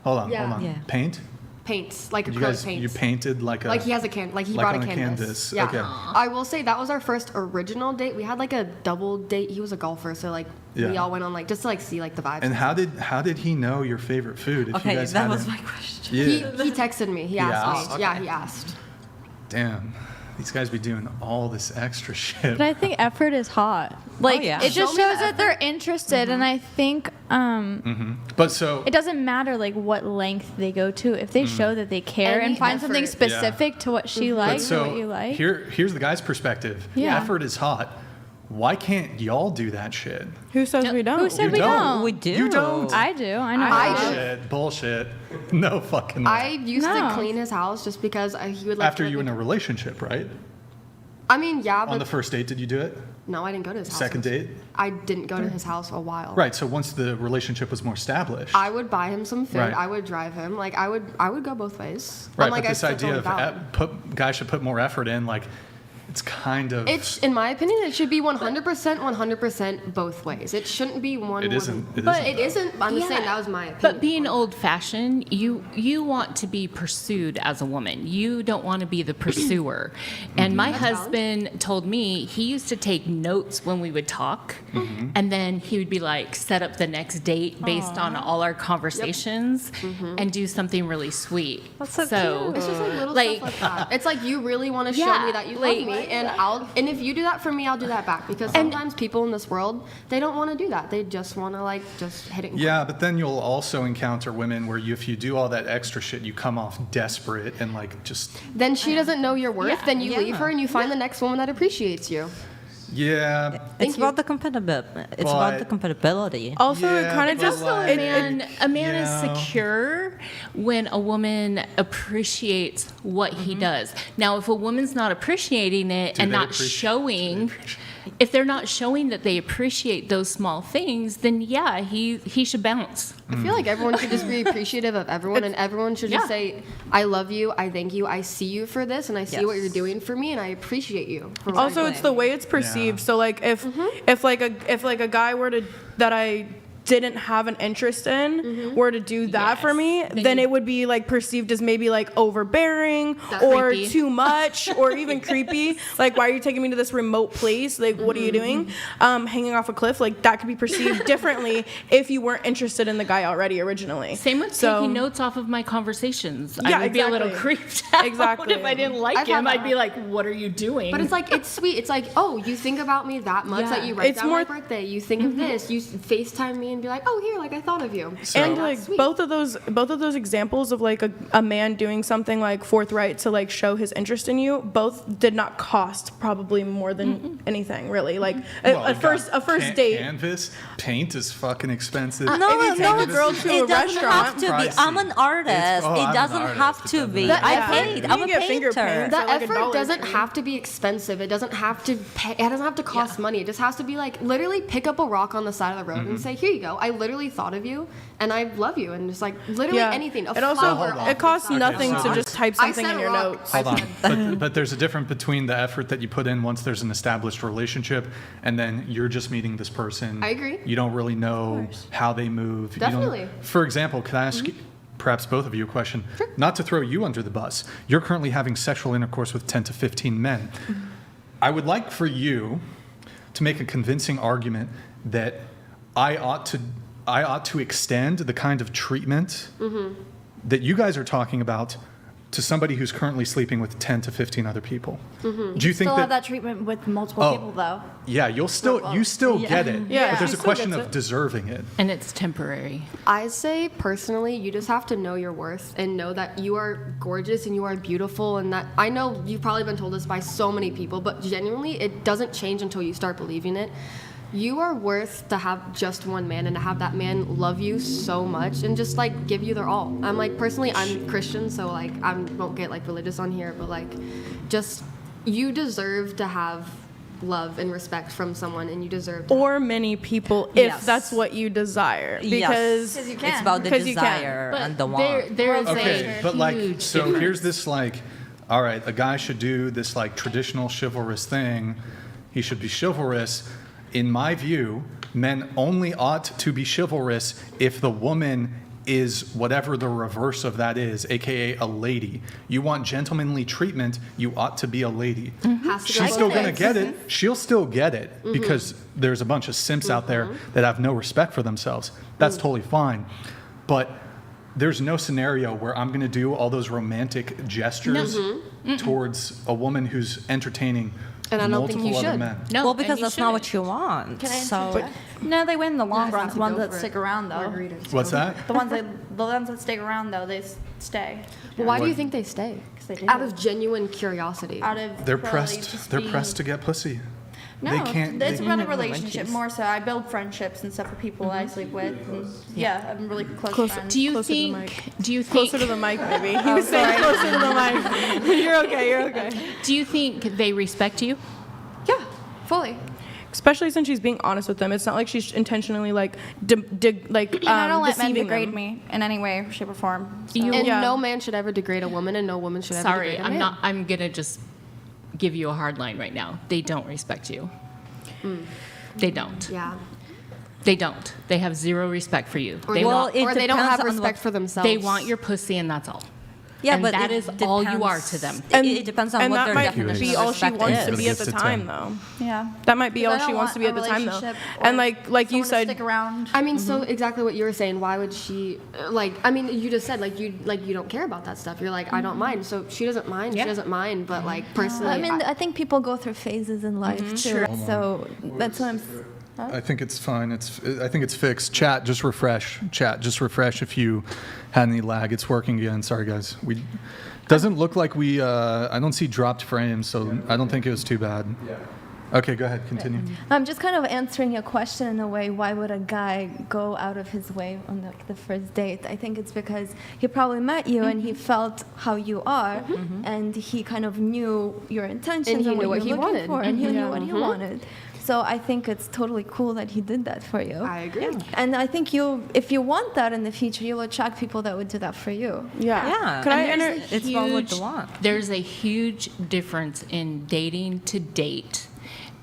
Hold on. Yeah. Paint? Paints, like You acrylic guys, paints. you painted like a. Like he has a like he like brought on a a canvas. canvas. Yeah. Okay. I will say that was our first original date. We had like a double date. He was a golfer, so like we Yeah. all went on like just to like see like the vibes. And how did he know your favorite food? If you Okay, guys that hadn't- was my question. Yeah. He texted me. He asked asked? me. Yeah, he asked. Damn. These guys be doing all this extra shit. But I think effort is hot. Like yeah. it just Show me shows the that they're interested, and I think But so it doesn't matter like what length they go to if they show that they care Any and find something effort. specific to what she but likes so or what you like. here's the guy's perspective. Yeah. Effort is hot. Why can't y'all do that shit? Who says we don't? Who said You we don't? We do. You don't. I do. I know. I do. Bullshit. No fucking way. I used No. to clean his house just because he would like. After you were in a relationship, right? I mean, yeah, but On the first date, did you do it? no, I didn't go to his house. Second date? I didn't go to his house a while. Right. So once the relationship was more established. I would buy him some food. Right. I would drive him. Like I would go both ways. right. I'm like, But I this still idea totally of valid. guys should put more effort in, like, it's kind of. It's, in my opinion, it should be 100% both ways. It shouldn't be one. It more isn't. than- It but isn't, it isn't. I'm just saying that was my opinion. But being old-fashioned, you want to be pursued as a woman. You don't want to be the pursuer. And my husband told me he used to take notes when we would talk, and then he would be like, set up the next date based on all our conversations, and do something really sweet. That's so cute. It's just like little Like- stuff like that. It's like you really want to show Yeah, me that you like- love me, and if you do that for me, I'll do that back. Because sometimes people in this world, they don't want to do that. They just want to like just hit it. And Yeah, but then you'll also encounter women where if you do all that extra shit, you come off desperate and like just. then she doesn't know your worth. Yeah, Then you yeah. leave her and you find the next woman that appreciates you. Yeah. It's about the compatibility. Also, it Yeah, kind of but just like- A man Yeah. is secure when a woman appreciates what he does. Now, if a woman's not appreciating it Do and they not appreciate- showing, if they're not showing that they appreciate those small things, then yeah, he should bounce. I feel like everyone should just be appreciative of everyone, and everyone should just Yeah. say, "I love you, I thank you, I see you for this, and I see what Yes. you're doing for me, and I appreciate you." For what Also, you're it's the way it's perceived. Yeah. So like if like a guy were to that I didn't have an interest in were to do that for Yes. me, Then then you- it would be like perceived as maybe like overbearing That's or creepy. too much or even creepy. Like, why are you taking me to this remote place? Like, what are you doing? Hanging off a cliff? Like, that could be perceived differently if you weren't interested in the guy already originally. Same with So- taking notes off of my conversations. Yeah, I would be a little exactly. creeped out Exactly. if I didn't like I've had him. I'd that. be like, "What are you doing?" But it's like, it's sweet. It's like, oh, you think about me that much that you write It's down more- my birthday. You think of this. You FaceTime me and be like, oh, here, like I thought of you. And That's like sweet. both of those examples of like a man doing something like forthright to like show his interest in you, both did not cost probably more than anything really. Like Well, a first date. Canvas, paint is fucking expensive. If you take a girl to a it doesn't have restaurant, to be. pricey. I'm an artist. I'm It an doesn't artist. have It to doesn't be. have I to be. paint. You I'm a can get finger painter. paints. The at, like, effort $1 doesn't for have to be expensive. It doesn't have to pay, it doesn't have to cost money. It just has to be like literally pick up a rock on the side of the road and say, "Here you go. I literally thought of you and I love you." And just like literally anything. A It also flower Hold on. it costs off the side. nothing so to just type I something said in your rock. notes. Hold on. But there's a difference between the effort that you put in once there's an established relationship and then you're just meeting this person. I agree. You don't really know how they move. You don't- Definitely. For example, can I ask perhaps both of you a question? Not to throw you under the bus. You're currently having sexual intercourse with 10 to 15 men. I would like for you to make a convincing argument that I ought to extend the kind of treatment that you guys are talking about to somebody who's currently sleeping with 10 to 15 other people. Do you think still that, have that treatment with multiple Oh. people though. yeah, you still get it. Yeah, but there's she a still question gets of it. deserving it. and it's temporary. I say personally, you just have to know your worth and know that you are gorgeous and you are beautiful, and that I know you've probably been told this by so many people, but genuinely it doesn't change until you start believing it. You are worth to have just one man and to have that man love you so much and just like give you their all. I'm like, personally, I'm Christian, so like I won't get like religious on here, but like just you deserve to have love and respect from someone, and you deserve that. Or many people, if Yes. that's what you desire. Yes. Because you can. It's about the 'Cause you can. desire and the want. There is Okay, a but like, huge so difference. here's this like, all right, a guy should do this like traditional chivalrous thing. He should be chivalrous. In my view, men only ought to be chivalrous if the woman is whatever the reverse of that is, aka a lady. You want gentlemanly treatment, you ought to be a lady. Has to go She's both still gonna ways. get it. She'll still get it because there's a bunch of simps out there that have no respect for themselves. That's totally fine. But there's no scenario where I'm going to do all those romantic gestures towards a woman who's entertaining And I don't think multiple you other should. men. No, Well, and because you that's not what shouldn't. you want. Can I So interject? No, they win in the long run. have The to ones go that for stick it. around, though. Margaritas. What's that? The ones that stick around, though, stay. Well, why do you What? think they stay? 'Cause they do. Out of genuine curiosity. Out of They're probably pressed. just They're being- pressed to get pussy. No, They can't. it's They, about a relationship more so. I build friendships and stuff with people Mm-hmm. I sleep with. And yeah, I'm really close Closer. friends. Do you Closer to the think? Do you think? Closer to the mic, baby. He was saying closer to the mic. You're okay. You're okay. Do you think they respect you? Yeah, fully. Especially since she's being honest with them. It's not like she's intentionally like And I don't let men deceiving degrade them. me in any way, shape, or form. So. You- And Yeah. no man should ever degrade a woman, and no woman should ever Sorry, degrade a I'm man. not. I'm gonna just give you a hard line right now. They don't respect you. They don't. Yeah. They don't. They have zero respect for you. Or They they, Well, want. it or they don't depends have on respect what- for themselves. They want your pussy, and that's all. yeah, And but that it is all you are depends- to them. It depends on and what that their might definition be of all she respect wants is. to be at Gives the to time, 10. though. Yeah. That might be Because all I don't she wants want to be a at the time, though. relationship And or like you someone to said, stick around. I mean, so exactly what you were saying. Why would she like? I mean, you just said you don't care about that stuff. You're like, I don't mind. So she doesn't mind. Yeah. She doesn't mind. But like personally, I mean, I think people go through phases in life too. So that's what I'm. I think it's fine. I think it's fixed. Chat, just refresh. Chat, just refresh if you had any lag. It's working again. Sorry, guys. Doesn't look like we. I don't see dropped frames, so I don't think it was too bad. Okay, go ahead. Continue. I'm just kind of answering your question in a way. Why would a guy go out of his way on the first date? I think it's because he probably met you and he felt how you are, and he kind of knew your intentions And he and knew what what he you're looking wanted. for, and he knew Yeah. what he wanted. So I think it's totally cool that he did that for you. I agree. And I think if you want that in the future, you'll attract people that would do that for you. yeah. Yeah, Could I and enter? it's about what you want. There's a huge difference in dating to date,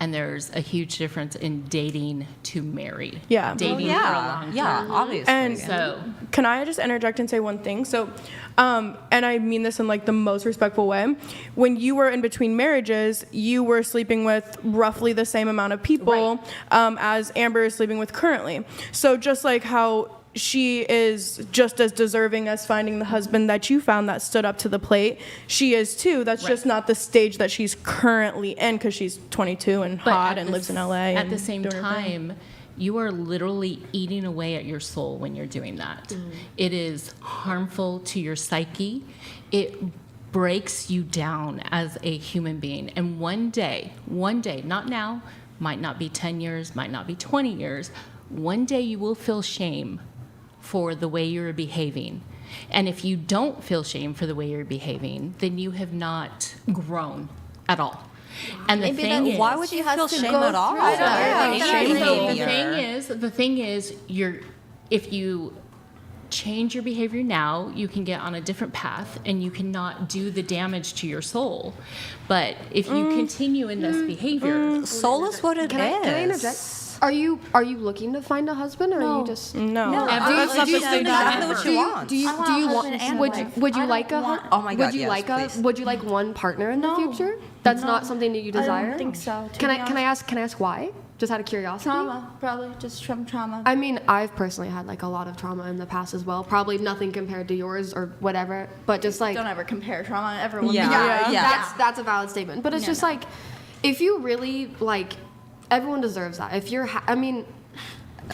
and there's a huge difference in dating to marry. Yeah. Dating for a Yeah, long yeah, time. obviously. And So Can I just interject and say one thing? So, and I mean this in like the most respectful way. When you were in between marriages, you were sleeping with roughly the same amount of people as Amber is sleeping with currently. So just like how she is just as deserving as finding the husband that you found that stood up to the plate, she is too. That's just not the stage that she's currently in because she's 22 and But hot at and the lives in LA. At and the same doing her thing. time, you are literally eating away at your soul when you're doing that. It is harmful to your psyche. It breaks you down as a human being. And one day, not now, might not be 10 years, might not be 20 years, one day you will feel shame for the way you're behaving. And if you don't feel shame for the way you're behaving, then you have not grown at all. And the Maybe thing that- is, Why would you has feel to shame go at all? through that. Yeah, Yeah, shame exactly. behavior. the thing is, if you change your behavior now, you can get on a different path and you cannot do the damage to your soul. But if you continue in this behavior, Soul is what it is. Can I interject? Are you looking to find a husband, or are you just No. That's not the stage exactly what you want. Do you I want a husband want? and a Would wife. would you I like don't a? want- Oh my God, Would you yes, like please. Would you like one partner in the future? That's not something that you desire. I don't think so. to Can be I ask why? Just out of curiosity. Trauma, probably just from trauma. I mean, I've personally had like a lot of trauma in the past as well. Probably nothing compared to yours or whatever, but just like Don't ever compare trauma. Everyone. Yeah. that's a valid statement. But it's just like, if you really like, everyone deserves that. If you're, I mean,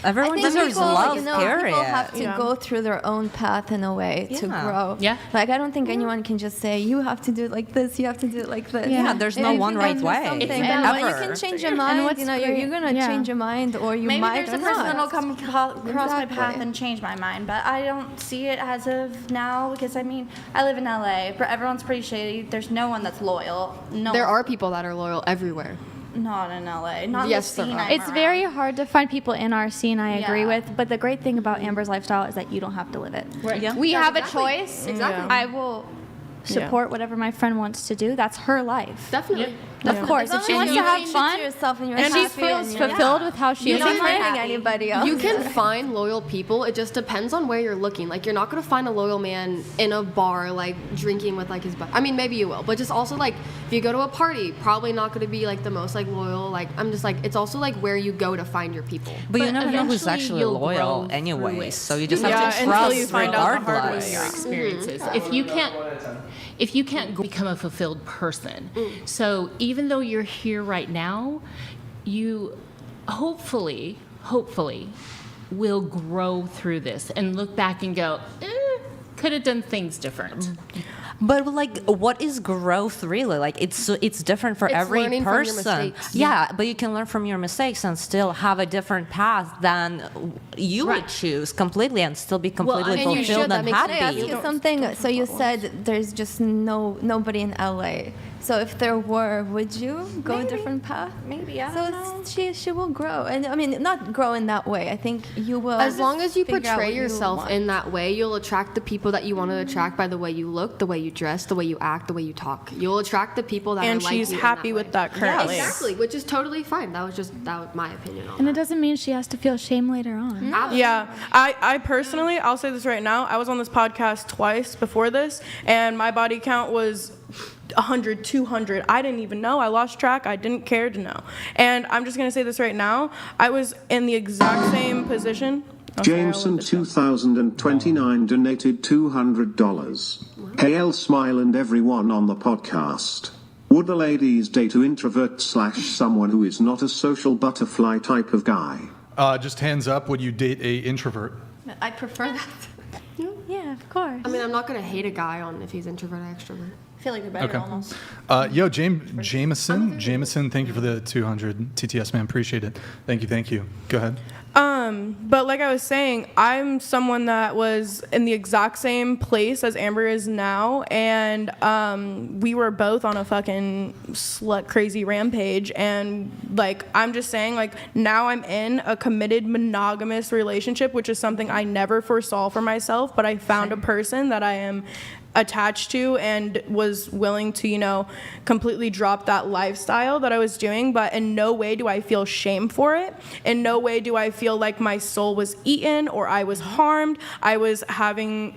Everyone I think deserves people, love, you know, period. people have to Yeah. go through their own path in a way to Yeah. grow. Yeah. Like, I don't think anyone can just say, you have to do it like this, you have to do it like this. Yeah, there's If no you one think right you way. something, It's and when you ever. can change your mind, what's you know, you're going to change your mind, or you Maybe might there's or a person not. that'll come across my Exactly. path and change my mind, but I don't see it as of now because I mean I live in LA, but everyone's pretty shady. There's no one that's loyal. No. there are people that are loyal everywhere. not in LA. Not Yes, the scene there are. I'm It's around. very hard to find people in our scene, I agree Yeah. with. But the great thing about Amber's lifestyle is that you don't have to live it. Yeah. We Yeah, have exactly. a choice. Exactly. I will support whatever my friend wants to do. That's her life. Definitely. Of course, As if she long as wants to you have keep it fun to yourself and you're and she happy feels and you're fulfilled with how she you're is, not in life, hurting anybody else. You can find loyal people. It just depends on where you're looking. Like, you're not gonna find a loyal man in a bar, like drinking with like his. I mean, maybe you will, but just also like if you go to a party, probably not gonna be like the most like loyal. Like, I'm just like, it's also like where you go to find your people. But you never know who's eventually actually you'll loyal grow through anyway. it. So you just Yeah, have to until trust you find out the hard regardless. way. Your experiences. If you can't become a fulfilled person, so even though you're here right now, you hopefully will grow through this and look back and go, could have done things different. But like, what is growth really? Like, it's different for It's every learning from your person. mistakes. Yeah, but you can learn from your mistakes and still have a different path than you would choose completely and still be completely and you should. fulfilled That and makes Can I ask happy. you something? So you said there's just nobody in LA. So if there were, would you go a different path? Maybe, I So don't know. she will grow, and I mean not grow in that way. I think you will. As long as you figure out portray what you yourself want. in that way, you'll attract the people that you want to attract by the way you look, the way you dress, the way you act, the way you talk. You'll attract the people that And are like she's you in happy way. with that Yeah, currently. exactly, which is totally fine. That was my opinion on and that. it doesn't mean she has to feel shame later on. Yeah, I personally, I'll say this right now. I was on this podcast twice before this, and my body count was 100, 200. I didn't even know. I lost track. I didn't care to know. And I'm just going to say this right now. I was in the exact same position. Jameson 2029 donated $200. Hey El Smile and everyone on the podcast. Would the ladies date an introvert / someone who is not a social butterfly type of guy? Just hands up, would you date a introvert? I prefer that. Yeah, of course. I mean, I'm not going to hate a guy on if he's introvert or extrovert. I feel like they're better almost. Jameson, thank you for the 200 TTS, man. Appreciate it. Thank you. Go ahead. But like I was saying, I'm someone that was in the exact same place as Amber is now, and we were both on a fucking slut crazy rampage, and like I'm just saying, like now I'm in a committed monogamous relationship, which is something I never foresaw for myself, but I found a person that I am attached to and was willing to, completely drop that lifestyle that I was doing. But in no way do I feel shame for it. In no way do I feel like my soul was eaten or I was harmed. I was having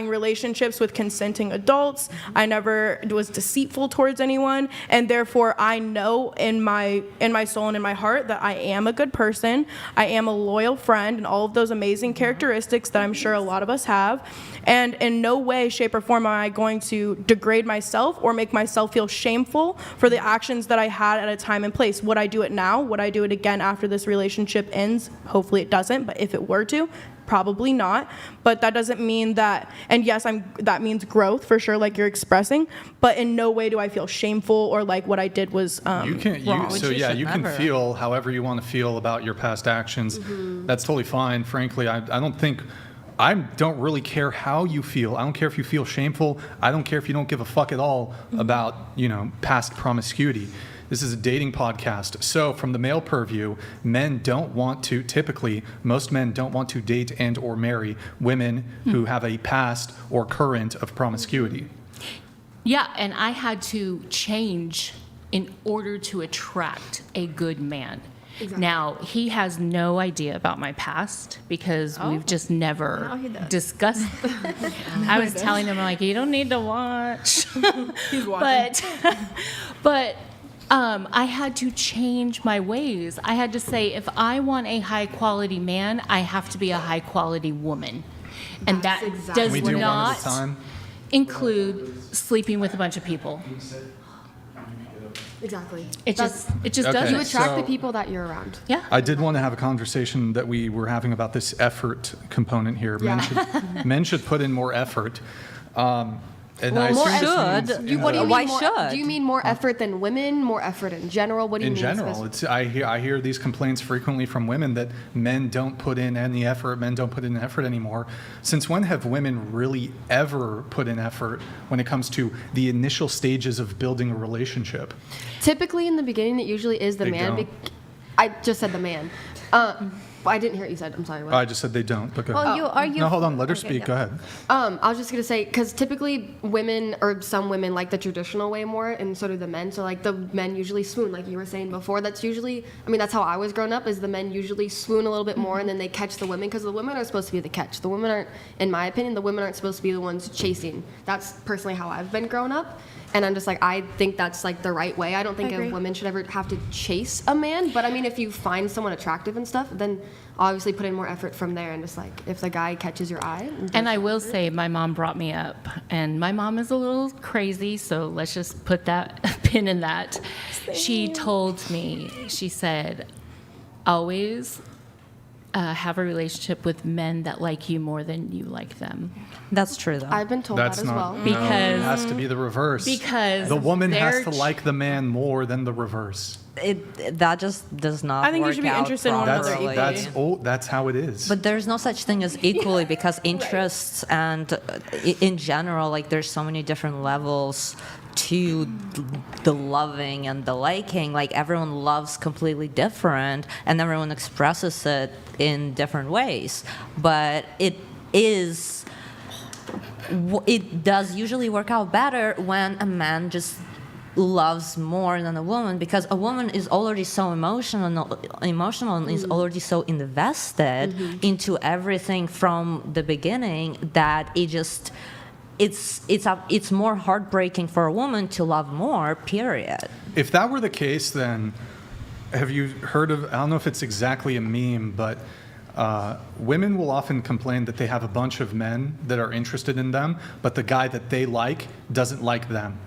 relationships with consenting adults. I never was deceitful towards anyone, and therefore I know in my soul and in my heart that I am a good person. I am a loyal friend, and all of those amazing characteristics that I'm sure a lot of us have. And in no way, shape, or form am I going to degrade myself or make myself feel shameful for the actions that I had at a time and place. Would I do it now? Would I do it again after this relationship ends? Hopefully it doesn't, but if it were to, probably not. But that doesn't mean that, and yes, that means growth for sure, like you're expressing, but in no way do I feel shameful or like what I did was wrong. You can feel however you want to feel about your past actions. That's totally fine. Frankly, I don't really care how you feel. I don't care if you feel shameful. I don't care if you don't give a fuck at all about, past promiscuity. This is a dating podcast. So from the male purview, most men don't want to date and or marry women who have a past or current of promiscuity. Yeah, and I had to change in order to attract a good man. Exactly. Now, he has no idea about my past because we've just never discussed. I was telling him, like, you don't need to watch. He's watching. But I had to change my ways. I had to say, if I want a high-quality man, I have to be a high-quality woman. And that does not include sleeping with a bunch of people. Exactly. It just doesn't. You attract the people that you're around. Yeah. I did want to have a conversation that we were having about this effort component here. Yeah. Men should put in more effort. And Well, I more assume this should. means, What do you mean? Why more, should? Do you mean more effort than women? More effort in general? What do you in mean? general, I hear these complaints frequently from women that men don't put in any effort, men don't put in effort anymore. Since when have women really ever put in effort when it comes to the initial stages of building a relationship? Typically, in the beginning, it usually is the They man. don't. I just said the man. I didn't hear what you said. I'm sorry. What? I just said they don't. But go ahead. Well, No, hold on. Let her speak. Go ahead. I was just gonna say, because typically women or some women like the traditional way more, and so do the men. So like the men usually swoon, like you were saying before. That's usually, I mean, that's how I was growing up. Is the men usually swoon a little bit more, and then they catch the women, because the women are supposed to be the catch. The women aren't, in my opinion, the women aren't supposed to be the ones chasing. That's personally how I've been growing up. And I'm just like, I think that's like the right way. I don't think a woman should ever have to chase a man. But I mean, if you find someone attractive and stuff, then obviously put in more effort from there. And just like, if the guy catches your eye. And I will say, my mom brought me up, and my mom is a little crazy, so let's just put that pin in that. She told me, she said, always have a relationship with men that like you more than you like them. That's true, though. I've been told That's that as not, well. no, Because- it has to be the reverse. Because the woman has they're to like the man more than the reverse. That just does not I think you work should be out interested in one another properly. That's how it is. But there's no such thing as equally, because interests and in general, like there's so many different levels to the loving and the liking. Like everyone loves completely different, and everyone expresses it in different ways. But it does usually work out better when a man just loves more than a woman, because a woman is already so emotional and is already so invested into everything from the beginning that it's more heartbreaking for a woman to love more, period. If that were the case, then have you heard of, I don't know if it's exactly a meme, but women will often complain that they have a bunch of men that are interested in them, but the guy that they like doesn't like them.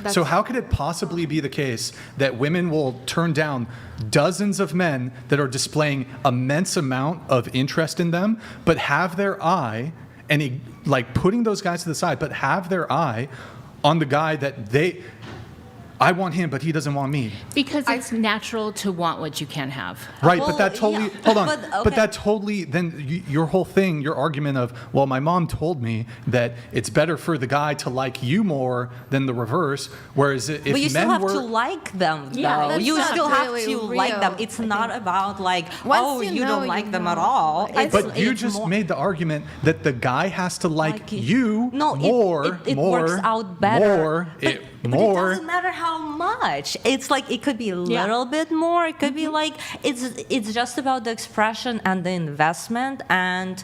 So how could it possibly be the case that women will turn down dozens of men that are displaying immense amount of interest in them, but have their eye, and like putting those guys to the side, but have their eye on the guy that I want him, but he doesn't want me. Because it's natural to want what you can't have. Right, Well, but that totally, yeah, hold on, but but that totally, then your whole thing, your argument of, well, my mom told me that it's better for the guy to like you more than the reverse, whereas if But you still men have were... to like them, though. Yeah, that's You not still have really to like them. real, It's not about like, Once oh, you you know, don't you like them know. at all. But you it's just more- made the argument that the guy has to like you No, more, it more, works out better. more, But it doesn't matter how much. It's like it could be a little bit more. It could be like it's just about the expression and the investment. And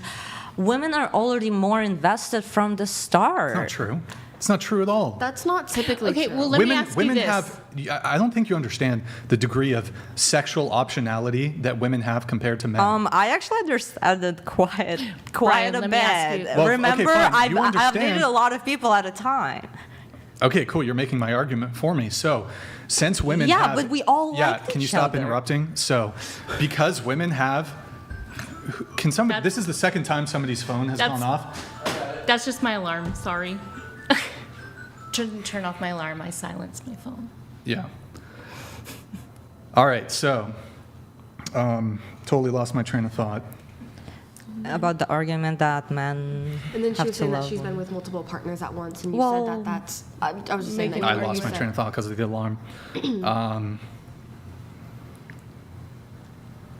women are already more invested from the start. It's not true. It's not true at all. That's not typically Okay, true. well, let me ask you women this. have. I don't think you understand the degree of sexual optionality that women have compared to men. I actually understand it quite Brian, a let me ask bit. you- Well, okay, Remember, fine. I've You understand. dated a lot of people at a time. Okay, cool. You're making my argument for me. So, since women Yeah, have, but we all like can you each stop other. interrupting? So, because women have, can somebody? This is the second time somebody's phone has That's- gone off. That's just my alarm, sorry. Turn off my alarm, I silenced my phone. Yeah. All right. So, totally lost my train of thought. About the argument that men And then she have was to saying that love she's women. been with multiple partners at once, and you Well, said that that's. I was just saying that. I you lost my said- train of thought because of the alarm.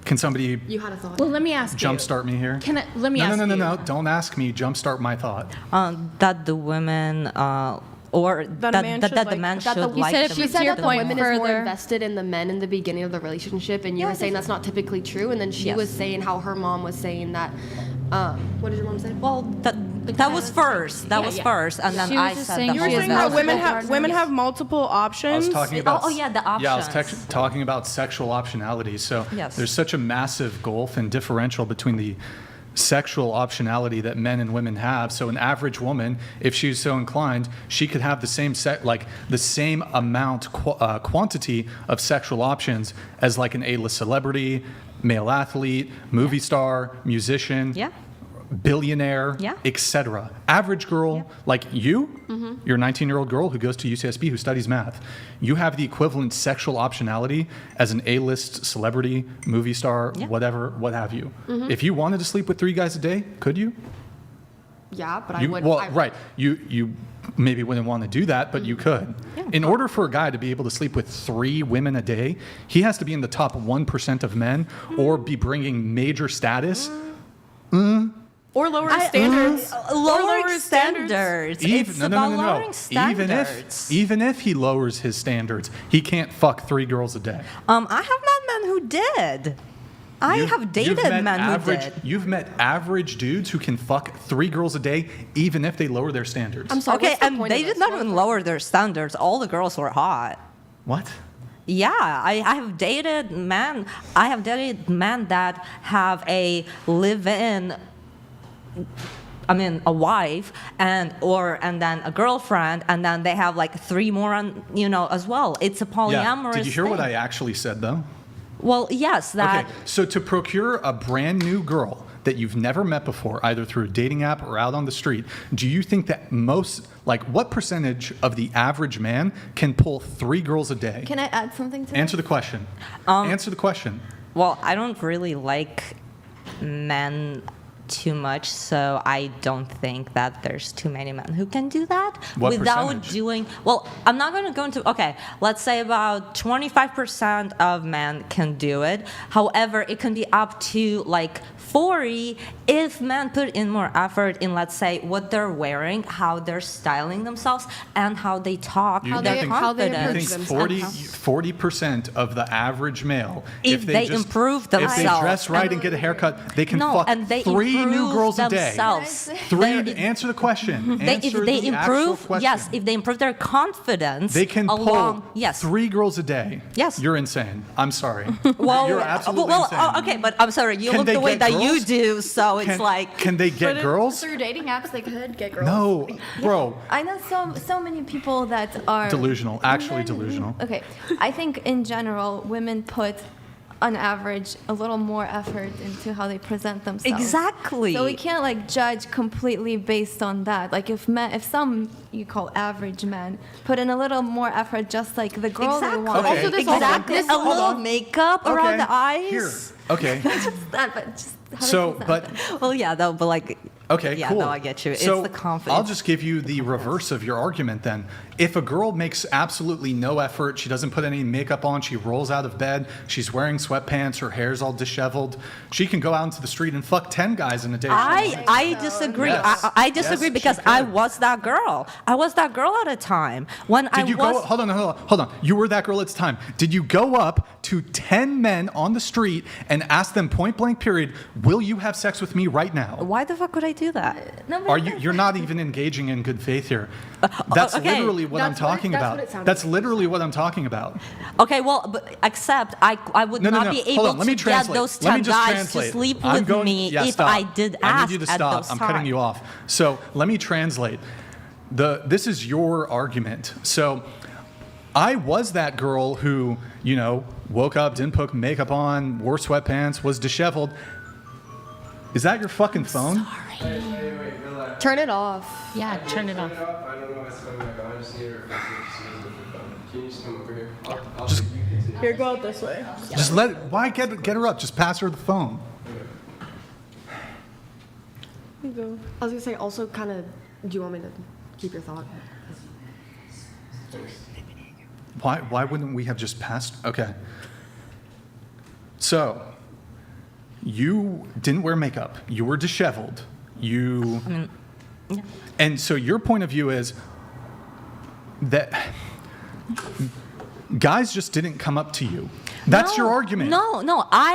Can somebody You had a thought. Well, let me ask you. jumpstart me here? Let me ask you. No. Don't ask me. Jumpstart my thought. That the women or That that, a man that, should that the like- man that should the- like said if them. you She said your that the point women is more further. invested in the men in the beginning of the relationship, and you were saying that's not typically true. And then she was saying how her mom was saying that. What did your mom say? Well, that was first. That was first, and then She was I just said saying that you You were she saying has that multiple women have multiple I options. was talking about. oh, yeah, the Yeah, I was options. talking about sexual optionality. So Yes. there's such a massive gulf and differential between the sexual optionality that men and women have. So an average woman, if she's so inclined, she could have the same the same amount quantity of sexual options as like an A-list celebrity, male athlete, movie star, musician. Yeah. billionaire, Yeah. etc. Average girl like you, you're a 19-year-old girl who goes to UCSB who studies math. You have the equivalent sexual optionality as an A-list celebrity, movie star, whatever, what have you. If you wanted to sleep with 3 guys a day, could you? Yeah, but I You, would. well, I, right. You maybe wouldn't want to do that, but you could. In order for a guy to be able to sleep with 3 women a day, he has to be in the top 1% of men or be bringing major status. Or lower standards. Lowering standards. It's about lowering standards. Even if he lowers his standards, he can't fuck 3 girls a day. I have met men who did. I have dated men who did. You've met average dudes who can fuck 3 girls a day, even if they lower their standards. I'm sorry. Okay, what's the and point they of did this? not even lower their standards. All the girls were hot. What? Yeah, I have dated men. I have dated men that have a live-in. I mean, a wife and then a girlfriend, and then they have like 3 more, as well. It's a polyamorous. Did you hear what thing. I actually said though? Well, yes, that. Okay, so to procure a brand new girl that you've never met before, either through a dating app or out on the street, do you think that what percentage of the average man can pull 3 girls a day? Can I add something to Answer the question. Answer the question. Well, I don't really like men too much, so I don't think that there's too many men who can do that without percentage? doing. Well, I'm not going to go into. Okay, let's say about 25% of men can do it. However, it can be up to like 40 if men put in more effort in, let's say, what they're wearing, how they're styling themselves, and how they talk, You their think- confidence. You think 40% of the average male, If they improve if they themselves. dress right and get a haircut, they can No, fuck and they 3 new improve girls a day. themselves. 3. Answer the question. If Answer they the improve, actual question. yes, if they improve their confidence, They can along, pull yes. 3 girls a day. Yes. You're insane. I'm sorry. Well, You're absolutely insane. okay, but I'm sorry, you Can look they the way get that you girls? do, so it's like. Can they get girls? Through dating apps, they could get girls. No, bro. I know so many people that are Delusional. Actually delusional. Okay, I think in general, women put, on average, a little more effort into how they present themselves. Exactly. So we can't like judge completely based on that. Like if some you call average men put in a little more effort, just like the girl they want. Okay. Also, this Exactly. also- A little makeup around the eyes. Here. Okay. That, but just how they So, present but Well, yeah, though, but like. okay, Yeah, cool. no, I get you. It's So the confidence. I'll just give you the reverse of your argument then. If a girl makes absolutely no effort, she doesn't put any makeup on, she rolls out of bed, she's wearing sweatpants, her hair's all disheveled, she can go out into the street and fuck 10 guys in a day. I disagree. Yes. I disagree Yes, because she I could. was that girl. I was that girl at a time when I Did you was. go? Hold on. You were that girl at the time. Did you go up to 10 men on the street and ask them point blank period, will you have sex with me right now? Why the fuck would I do that? No, but Are you? You're not even engaging in good faith here. That's okay. literally what I'm That's what it- talking that's about. what it sounded That's like. literally what I'm talking about. Okay, well, but except I would No, not be Hold able on. Let me to get translate. those Let 10 me just guys translate. to sleep I'm with going- me yeah, if stop. I did I ask need you to at stop. those I'm times. cutting you off. So let me translate. This is your argument. So I was that girl who, woke up, didn't put makeup on, wore sweatpants, was disheveled. Is that your fucking phone? Wait, relax. Turn it off. Yeah, turn it off. I don't know what's coming back on. I just need her. Can you just come over here? I'll Just- you continue. Here, go out this way. Just why get her up? Just pass her the phone. I was gonna say also kind of. Do you want me to keep your thought? Why wouldn't we have just passed? Okay. So, you didn't wear makeup. You were disheveled. And so your point of view is that guys just didn't come up to you. That's your argument. No,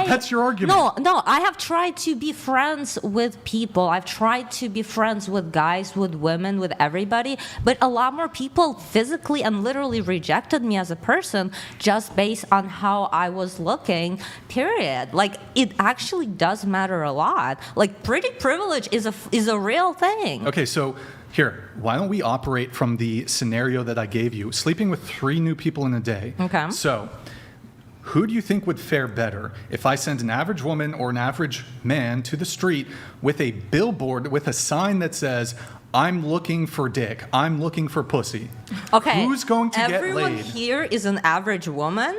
That's your argument. No, I have tried to be friends with people. I've tried to be friends with guys, with women, with everybody. But a lot more people physically and literally rejected me as a person just based on how I was looking, period. Like, it actually does matter a lot. Like, pretty privilege is a real thing. Okay, so here, why don't we operate from the scenario that I gave you? Sleeping with 3 new people in a day. Okay. So, Who do you think would fare better if I send an average woman or an average man to the street with a billboard with a sign that says, I'm looking for dick, I'm looking for pussy? Okay. Who's going to get laid? Everyone here is an average woman,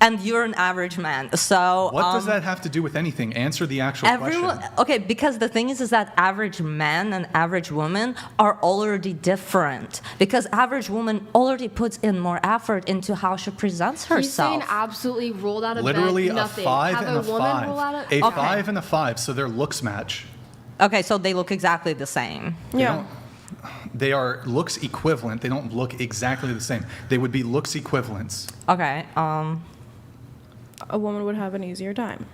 and you're an average man. So What does that have to do with anything? Answer the actual everyone, question. okay, because the thing is that average man and average woman are already different. Because average woman already puts in more effort into how she presents He's saying herself. absolutely rolled out of Literally bed, a nothing. 5 Have and a woman roll out 5. of A 5 and a 5, so their looks match. Okay, so they look exactly the same. Yeah. They are looks equivalent. They don't look exactly the same. They would be looks equivalents. Okay, A woman would have an easier time.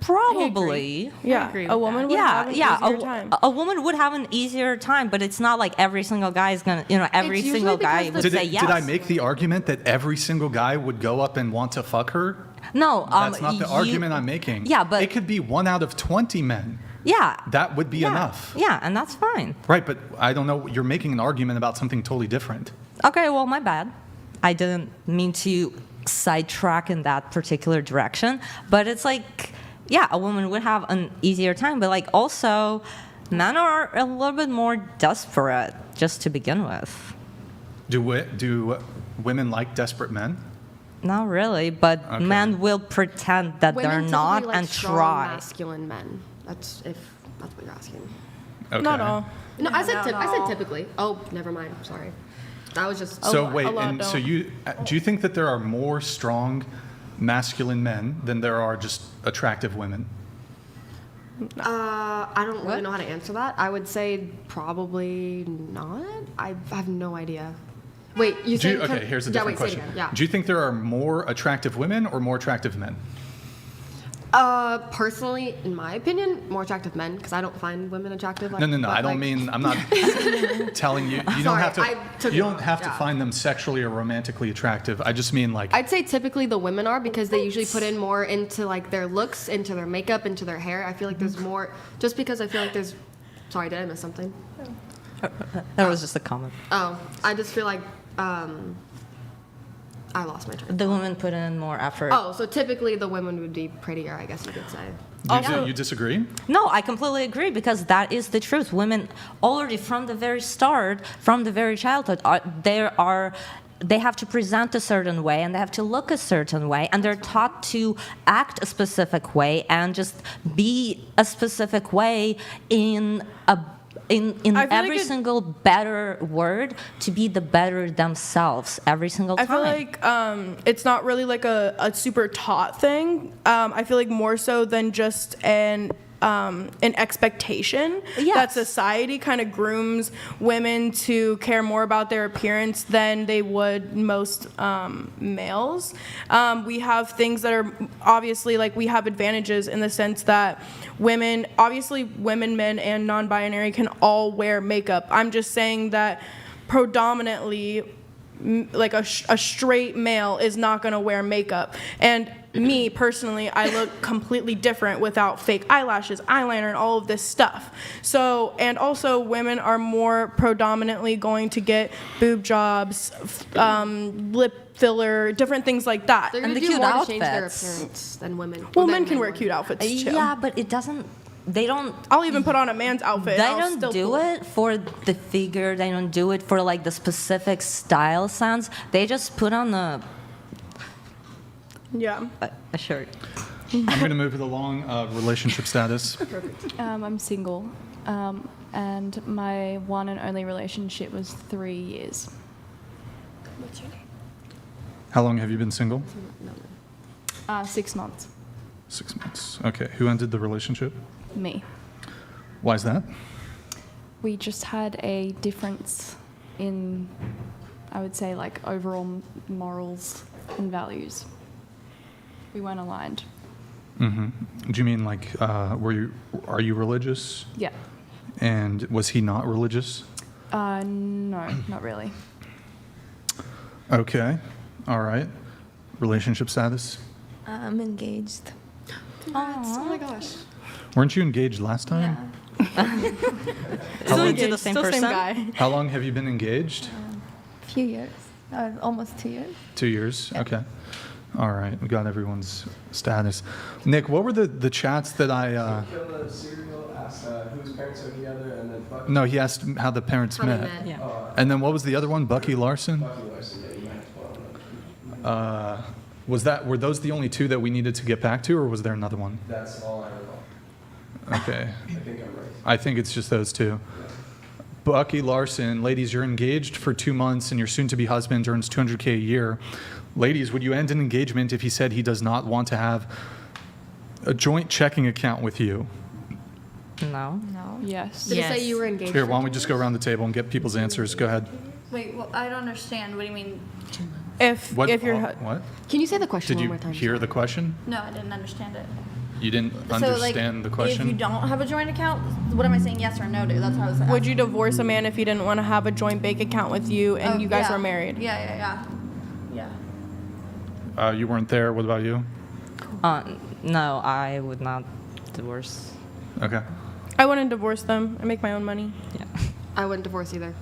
probably. Yeah, agree a with woman that. would have Yeah, an yeah. easier time. A woman would have an easier time, but it's not like every single guy is gonna, every It's usually single guy because would say yes. Did I make the argument that every single guy would go up and want to fuck her? No, That's not the argument I'm making. Yeah, but it could be 1 out of 20 men. yeah, That would be yeah, enough. Yeah, and that's fine. Right, but I don't know. You're making an argument about something totally different. Okay, well, my bad. I didn't mean to sidetrack in that particular direction, but it's like, yeah, a woman would have an easier time, but like also, men are a little bit more desperate just to begin with. Do women like desperate men? Not really, but Okay. men will pretend that Women they're typically not like and strong, try. masculine men. That's what you're asking. Okay. Not all. No, I said not I said all. typically. Oh, never mind. Sorry. That was just. So lot- wait, a lot and so don't. do you think that there are more strong masculine men than there are just attractive women? I don't really know how to answer that. I would say probably not. I have no idea. Wait, you said. Okay, here's a different say it question. again. Yeah. Do you think there are more attractive women or more attractive men? Personally, in my opinion, more attractive men because I don't find women attractive. Like, No. but, I don't like- mean. I'm not telling you. You don't Sorry, have I to. took You it don't wrong. have to Yeah. find them sexually or romantically attractive. I just mean like. I'd say typically the women are because they usually put in more into like their looks, into their makeup, into their hair. I feel like there's more just because I feel like there's. Sorry, did I miss something? That was just a comment. Oh, I just feel like I lost my train. The women put in more effort. Oh, so typically the women would be prettier, I guess you could say. You disagree? No, I completely agree because that is the truth. Women already from the very start, from the very childhood, they have to present a certain way and they have to look a certain way and they're taught to act a specific way and just be a specific way in I feel like every single better word to be the better themselves every single time. I feel like it's not really like a super taught thing. I feel like more so than just an expectation that society kind of grooms women to care more about their appearance than they would most males. We have things that are obviously like we have advantages in the sense that women, men, and non-binary can all wear makeup. I'm just saying that predominantly like a straight male is not going to wear makeup. And me personally, I look completely different without fake eyelashes, eyeliner, and all of this stuff. So, and also women are more predominantly going to get boob jobs, lip filler, different things like that. They're And gonna the do cute more to change their outfits. appearance than women. Well, than men can wear would. cute outfits too. Yeah, but it doesn't. They don't. I'll even put on a man's outfit. They and I'll don't still do pull it for the figure. They don't do it for like the specific style sense. They just put on a Yeah. shirt. I'm going to move it along. Relationship status. I'm single, and my one and only relationship was 3 years. How long have you been single? 6 months. 6 months. Okay. Who ended the relationship? Me. Why is that? We just had a difference in, I would say, like overall morals and values. We weren't aligned. Mm-hmm. Do you mean like, are you religious? Yeah. And was he not religious? No, not really. Okay. All right. Relationship status? I'm engaged. Oh my gosh. Weren't you engaged last time? Still to the same Still person. same guy. How long have you been engaged? A few years. Almost 2 years. 2 years? Okay. All right. We got everyone's status. Nick, what were the chats that I... Kill the serial, asked whose parents are together, and then Bucky. No, he asked how the parents How they met. met. Yeah. And then what was the other one? Bucky Larson? Bucky Larson, yeah, you might have well. Were those the only two that we needed to get back to, or was there another one? That's all I recall. Okay. I think I'm right. I think it's just those two. Bucky Larson, ladies, you're engaged for 2 months and your soon-to-be husband earns $200K a year. Ladies, would you end an engagement if he said he does not want to have a joint checking account with you? No. No. Yes. Did it say you were engaged? Here, for why don't we 2 just go years? around the table and get people's answers? Go ahead. Wait, well, I don't understand. What do you mean? If What? you're What? Can you say the question Did one you more time? hear the question? No, I didn't understand it. You didn't understand the question? If you don't have a joint account, what am I saying yes or no to? That's how I was asking. would you divorce a man if he didn't want to have a joint bank account with you and you guys yeah. are married? Yeah. You weren't there. What about you? No, I would not divorce. Okay. I wouldn't divorce them. I make my own money. Yeah. I wouldn't divorce either.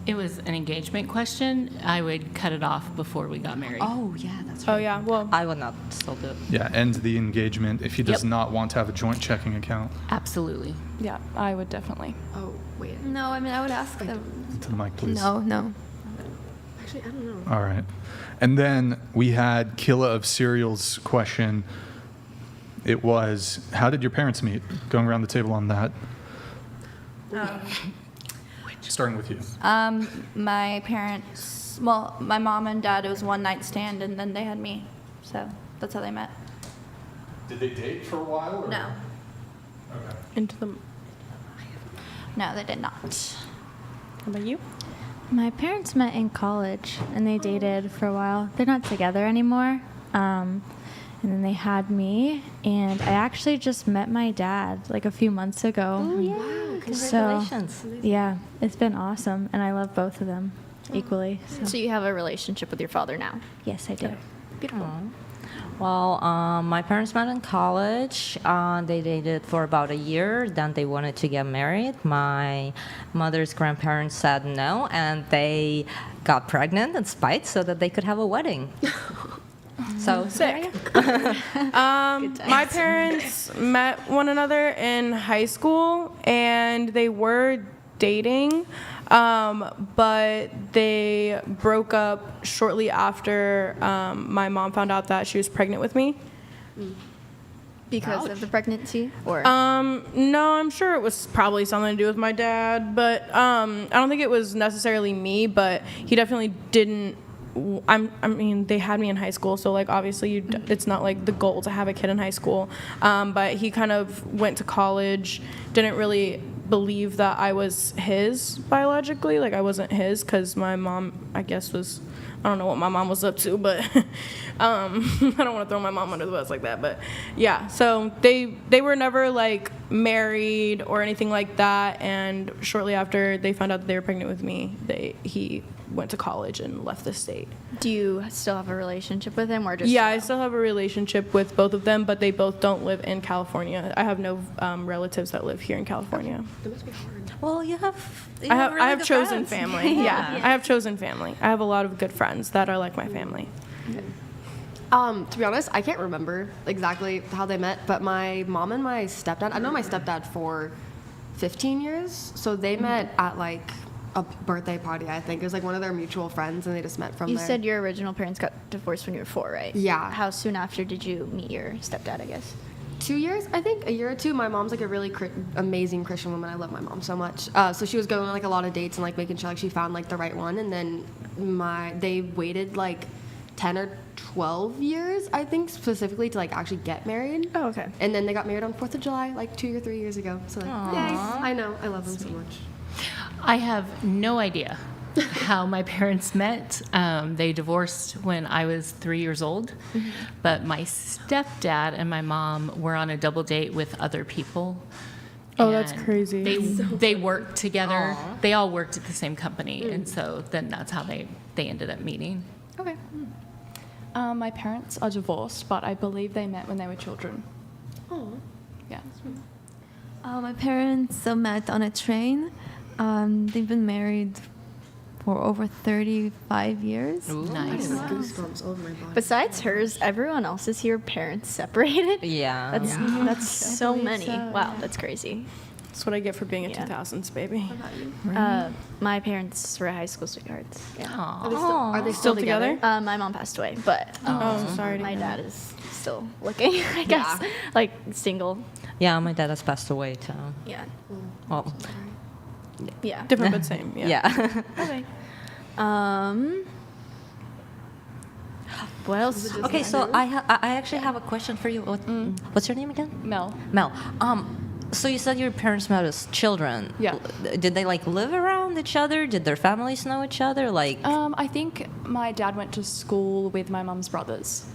It was an engagement question. I would cut it off before we got married. Oh, yeah, that's Oh yeah, well, I would not still do it. Yeah, end the engagement if he does Yep. not want to have a joint checking account. Absolutely. Yeah, I would definitely. Oh, wait. No, I mean, I would ask them. To the mic, please. No. Actually, I don't know. All right. And then we had Killa of Cereal's question. It was, how did your parents meet? Going around the table on that. Starting with you. My parents, well, my mom and dad, it was one night stand, and then they had me. So that's how they met. Did they date for a while? Or? No. Okay. into the. No, they did not. How about you? My parents met in college and they dated for a while. They're not together anymore. And then they had me, and I actually just met my dad like a few months ago. Oh, yeah. Congratulations. So, yeah, it's been awesome, and I love both of them equally. So you have a relationship with your father now? Yes, I do. Beautiful. Well, my parents met in college. They dated for about a year. Then they wanted to get married. My mother's grandparents said no, and they got pregnant in spite so that they could have a wedding. So Sick. My parents met one another in high school, and they were dating, but they broke up shortly after my mom found out that she was pregnant with me. Because of the pregnancy? Or No, I'm sure it was probably something to do with my dad, but I don't think it was necessarily me, but he definitely didn't. I mean, they had me in high school, so like obviously it's not like the goal to have a kid in high school. But he kind of went to college, didn't really believe that I was his biologically, like I wasn't his, because my mom, I guess, was, I don't know what my mom was up to, but I don't want to throw my mom under the bus like that, but yeah, so they were never like married or anything like that, and shortly after they found out that they were pregnant with me, he went to college and left the state. do you still have a relationship with him, or just? Yeah, I still have a relationship with both of them, but they both don't live in California. I have no relatives that live here in California. That must be hard. well, you have. I have really good chosen friends. family. Yeah, I have chosen family. I have a lot of good friends that are like my family. To be honest, I can't remember exactly how they met, but my mom and my stepdad, I've known my stepdad for 15 years, so they met at like a birthday party, I think. It was like one of their mutual friends, and they just met from You there. said your original parents got divorced when you were 4, right? Yeah. How soon after did you meet your stepdad, I guess? 2 years, I think, a year or two. My mom's like a really amazing Christian woman. I love my mom so much. So she was going on like a lot of dates and like making sure like she found like the right one. And then they waited like 10 or 12 years, I think, specifically to like actually get married. Oh, okay. And then they got married on 4th of July like 2 or 3 years ago. So like, yay. I know, I love them so much. I have no idea how my parents met. They divorced when I was 3 years old, but my stepdad and my mom were on a double date with other people. Oh, that's And crazy. They worked together. They all worked at the same company, and so then that's how they ended up meeting. Okay. My parents are divorced, but I believe they met when they were children. Oh. Yeah. My parents met on a train. They've been married for over 35 years. Nice. Goosebumps over my body. Besides hers, everyone else's here parents separated. Yeah. That's so believe many. so, Wow, yeah. that's crazy. That's what I get for being a Yeah. 2000s baby. My parents were high school sweethearts. Yeah. Are they still together? My mom passed away, but Oh, sorry. to my hear dad is still looking, I guess. Like single. Yeah, my dad has passed away too. Yeah. Well, Yeah. Different but same. Yeah. yeah. Okay. What else? Okay, so I actually have a question for you. What's your name again? Mel. Mel. So you said your parents met as children. Yeah. Did they like live around each other? Did their families know each other? Like. I think my dad went to school with my mum's brothers.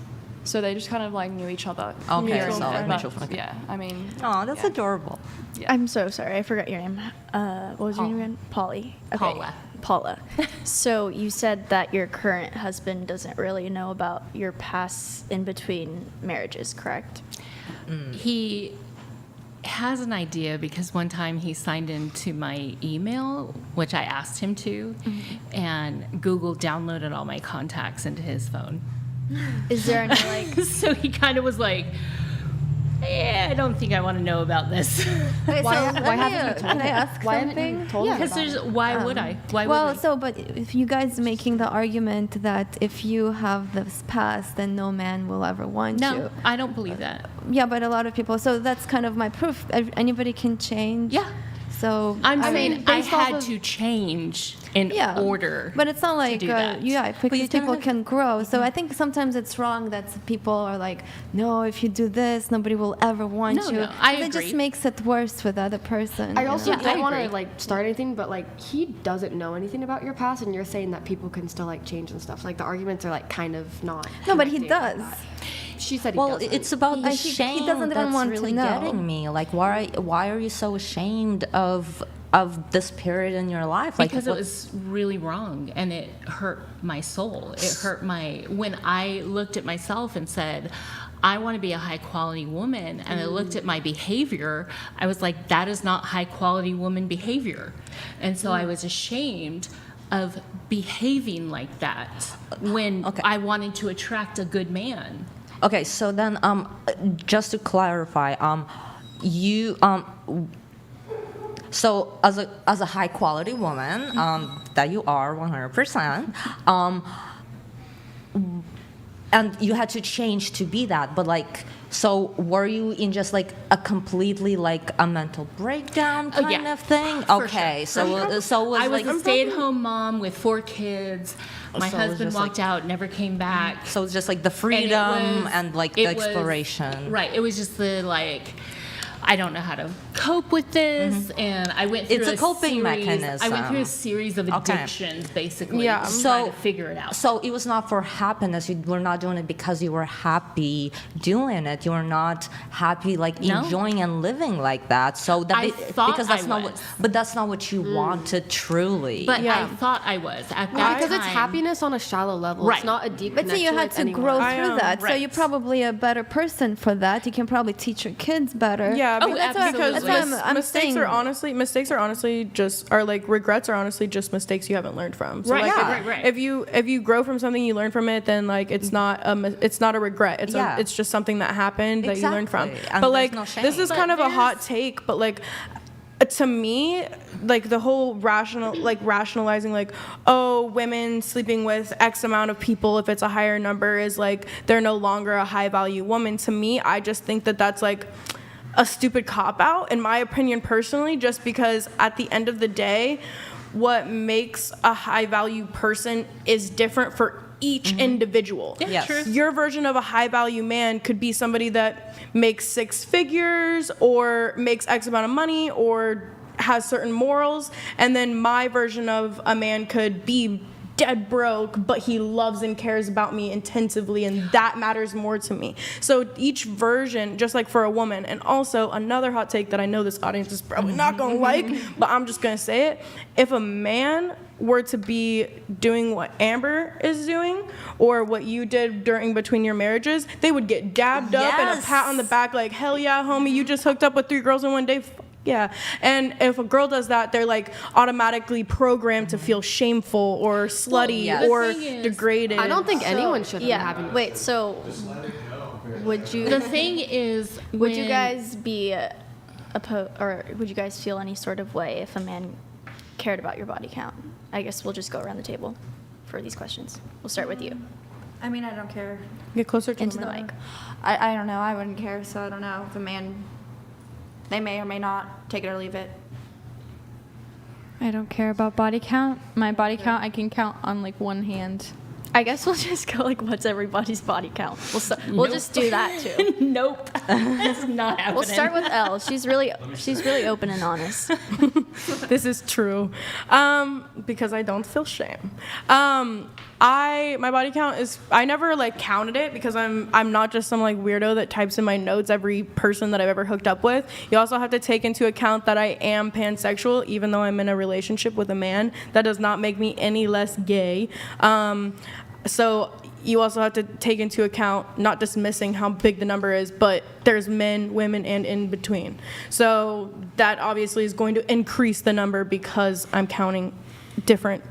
So they just kind of like knew each other. Okay, Mutual so, friends. mutual friends. Yeah, I mean. Oh, that's adorable. I'm so sorry. I forgot your name. What was your name again? Polly. Okay. Paula. Paula. So you said that your current husband doesn't really know about your past in between marriages, correct? He has an idea because one time he signed into my email, which I asked him to, and Google downloaded all my contacts into his phone. Is there any like? So he kind of was like, yeah, I don't think I want to know about this. Okay, Why so haven't you told can I him? ask Why haven't something? you told him Because about there's, it? why would I? Why Well, would I? so, but if you guys making the argument that if you have this past, then no man will ever want No, you. I don't believe that. Yeah, but a lot of people. So that's kind of my proof. Anybody can change. Yeah. So I'm I saying mean, I based off had of- to change in Yeah, order. But it's not like do that. yeah, because you don't people have- can grow. So I think sometimes it's wrong that people are like, no, if you do this, nobody will ever want No, you. no, I It agree. just makes it worse for the other person. I you also know? don't want to agree. like start anything, but like he doesn't know anything about your past, and you're saying that people can still like change and stuff. Like the arguments are like kind of not. No, but he connecting. does. She said he Well, doesn't. it's about the He shame doesn't even that's want to really know. getting me. Like, why are you so ashamed of this period in your life? Like, Because it what- was really wrong and it hurt my soul. It hurt when I looked at myself and said, I want to be a high quality woman, and I looked at my behavior, I was like, that is not high quality woman behavior. And so I was ashamed of behaving like that when Okay. I wanted to attract a good man. Okay, so then, just to clarify, you, so as a high quality woman, that you are 100%, and you had to change to be that, but like, so were you in just like a completely like a mental breakdown kind yeah. of thing? For Okay, sure. so it was I was like a stay-at-home mom with 4 kids. My So it was husband just walked out, never came back. so it's just like the And it freedom was- and like the it was- exploration. Right. It was just the like, I don't know how to cope with this, and I went through It's a coping series, I went mechanism. through a series of Okay. addictions, basically. Yeah. to So- try to figure it out. So it was not for happiness. You were not doing it because you were happy doing it. You were not happy, like No. enjoying and living like that. So that I thought because that's I not was. what. But that's not what you wanted truly. But Yeah. I thought I was at that because time. it's happiness on a shallow level. Right. It's not a deep But so connection you had with to anyone. grow I through know, that. So right. you're probably a better person for that. You can probably teach your kids better. Yeah, Oh, because, absolutely. because That's what I'm mistakes saying. are honestly just are like regrets are honestly just mistakes you haven't learned from. So Right, like yeah. if, right. if you grow from something, you learn from it, then like it's not a regret. Yeah. It's just something that happened that you learned from. Exactly. And But there's like no shame. this is But kind of a hot there's- take, but like to me, like the whole rationalizing like, oh, women sleeping with X amount of people if it's a higher number is like they're no longer a high value woman. To me, I just think that that's like a stupid cop out in my opinion personally, just because at the end of the day, what makes a high value person is different for each individual. Yes. True. Your version of a high value man could be somebody that makes 6 figures or makes X amount of money or has certain morals, and then my version of a man could be dead broke, but he loves and cares about me intensively, and that matters more to me. So each version, just like for a woman, and also another hot take that I know this audience is probably not gonna like, but I'm just gonna say it. If a man were to be doing what Amber is doing or what you did during between your marriages, they would get dabbed up and a Yes. pat on the back like, hell yeah, homie, you just hooked up with 3 girls in one day. Yeah. And if a girl does that, they're like automatically programmed to feel shameful or slutty yeah. or The thing is, degraded. I don't think anyone should be Yeah. having. Wait. So, would you? The thing is, Would you when- guys be or would you guys feel any sort of way if a man cared about your body count? I guess we'll just go around the table for these questions. We'll start with you. I mean, I don't care. Get closer to Into the mic. I don't know. I wouldn't care, so I don't know if a man, they may or may not take it or leave it. I don't care about body count. My body count, I can count on like one hand. I guess we'll just go like, what's everybody's body count? We'll just do that too. Nope, that's not happening. We'll start with Elle. She's really open and honest. This is true. Because I don't feel shame. My body count is, I never like counted it because I'm not just some like weirdo that types in my notes every person that I've ever hooked up with. You also have to take into account that I am pansexual, even though I'm in a relationship with a man. That does not make me any less gay. So you also have to take into account, not dismissing how big the number is, but there's men, women, and in between. So that obviously is going to increase the number because I'm counting different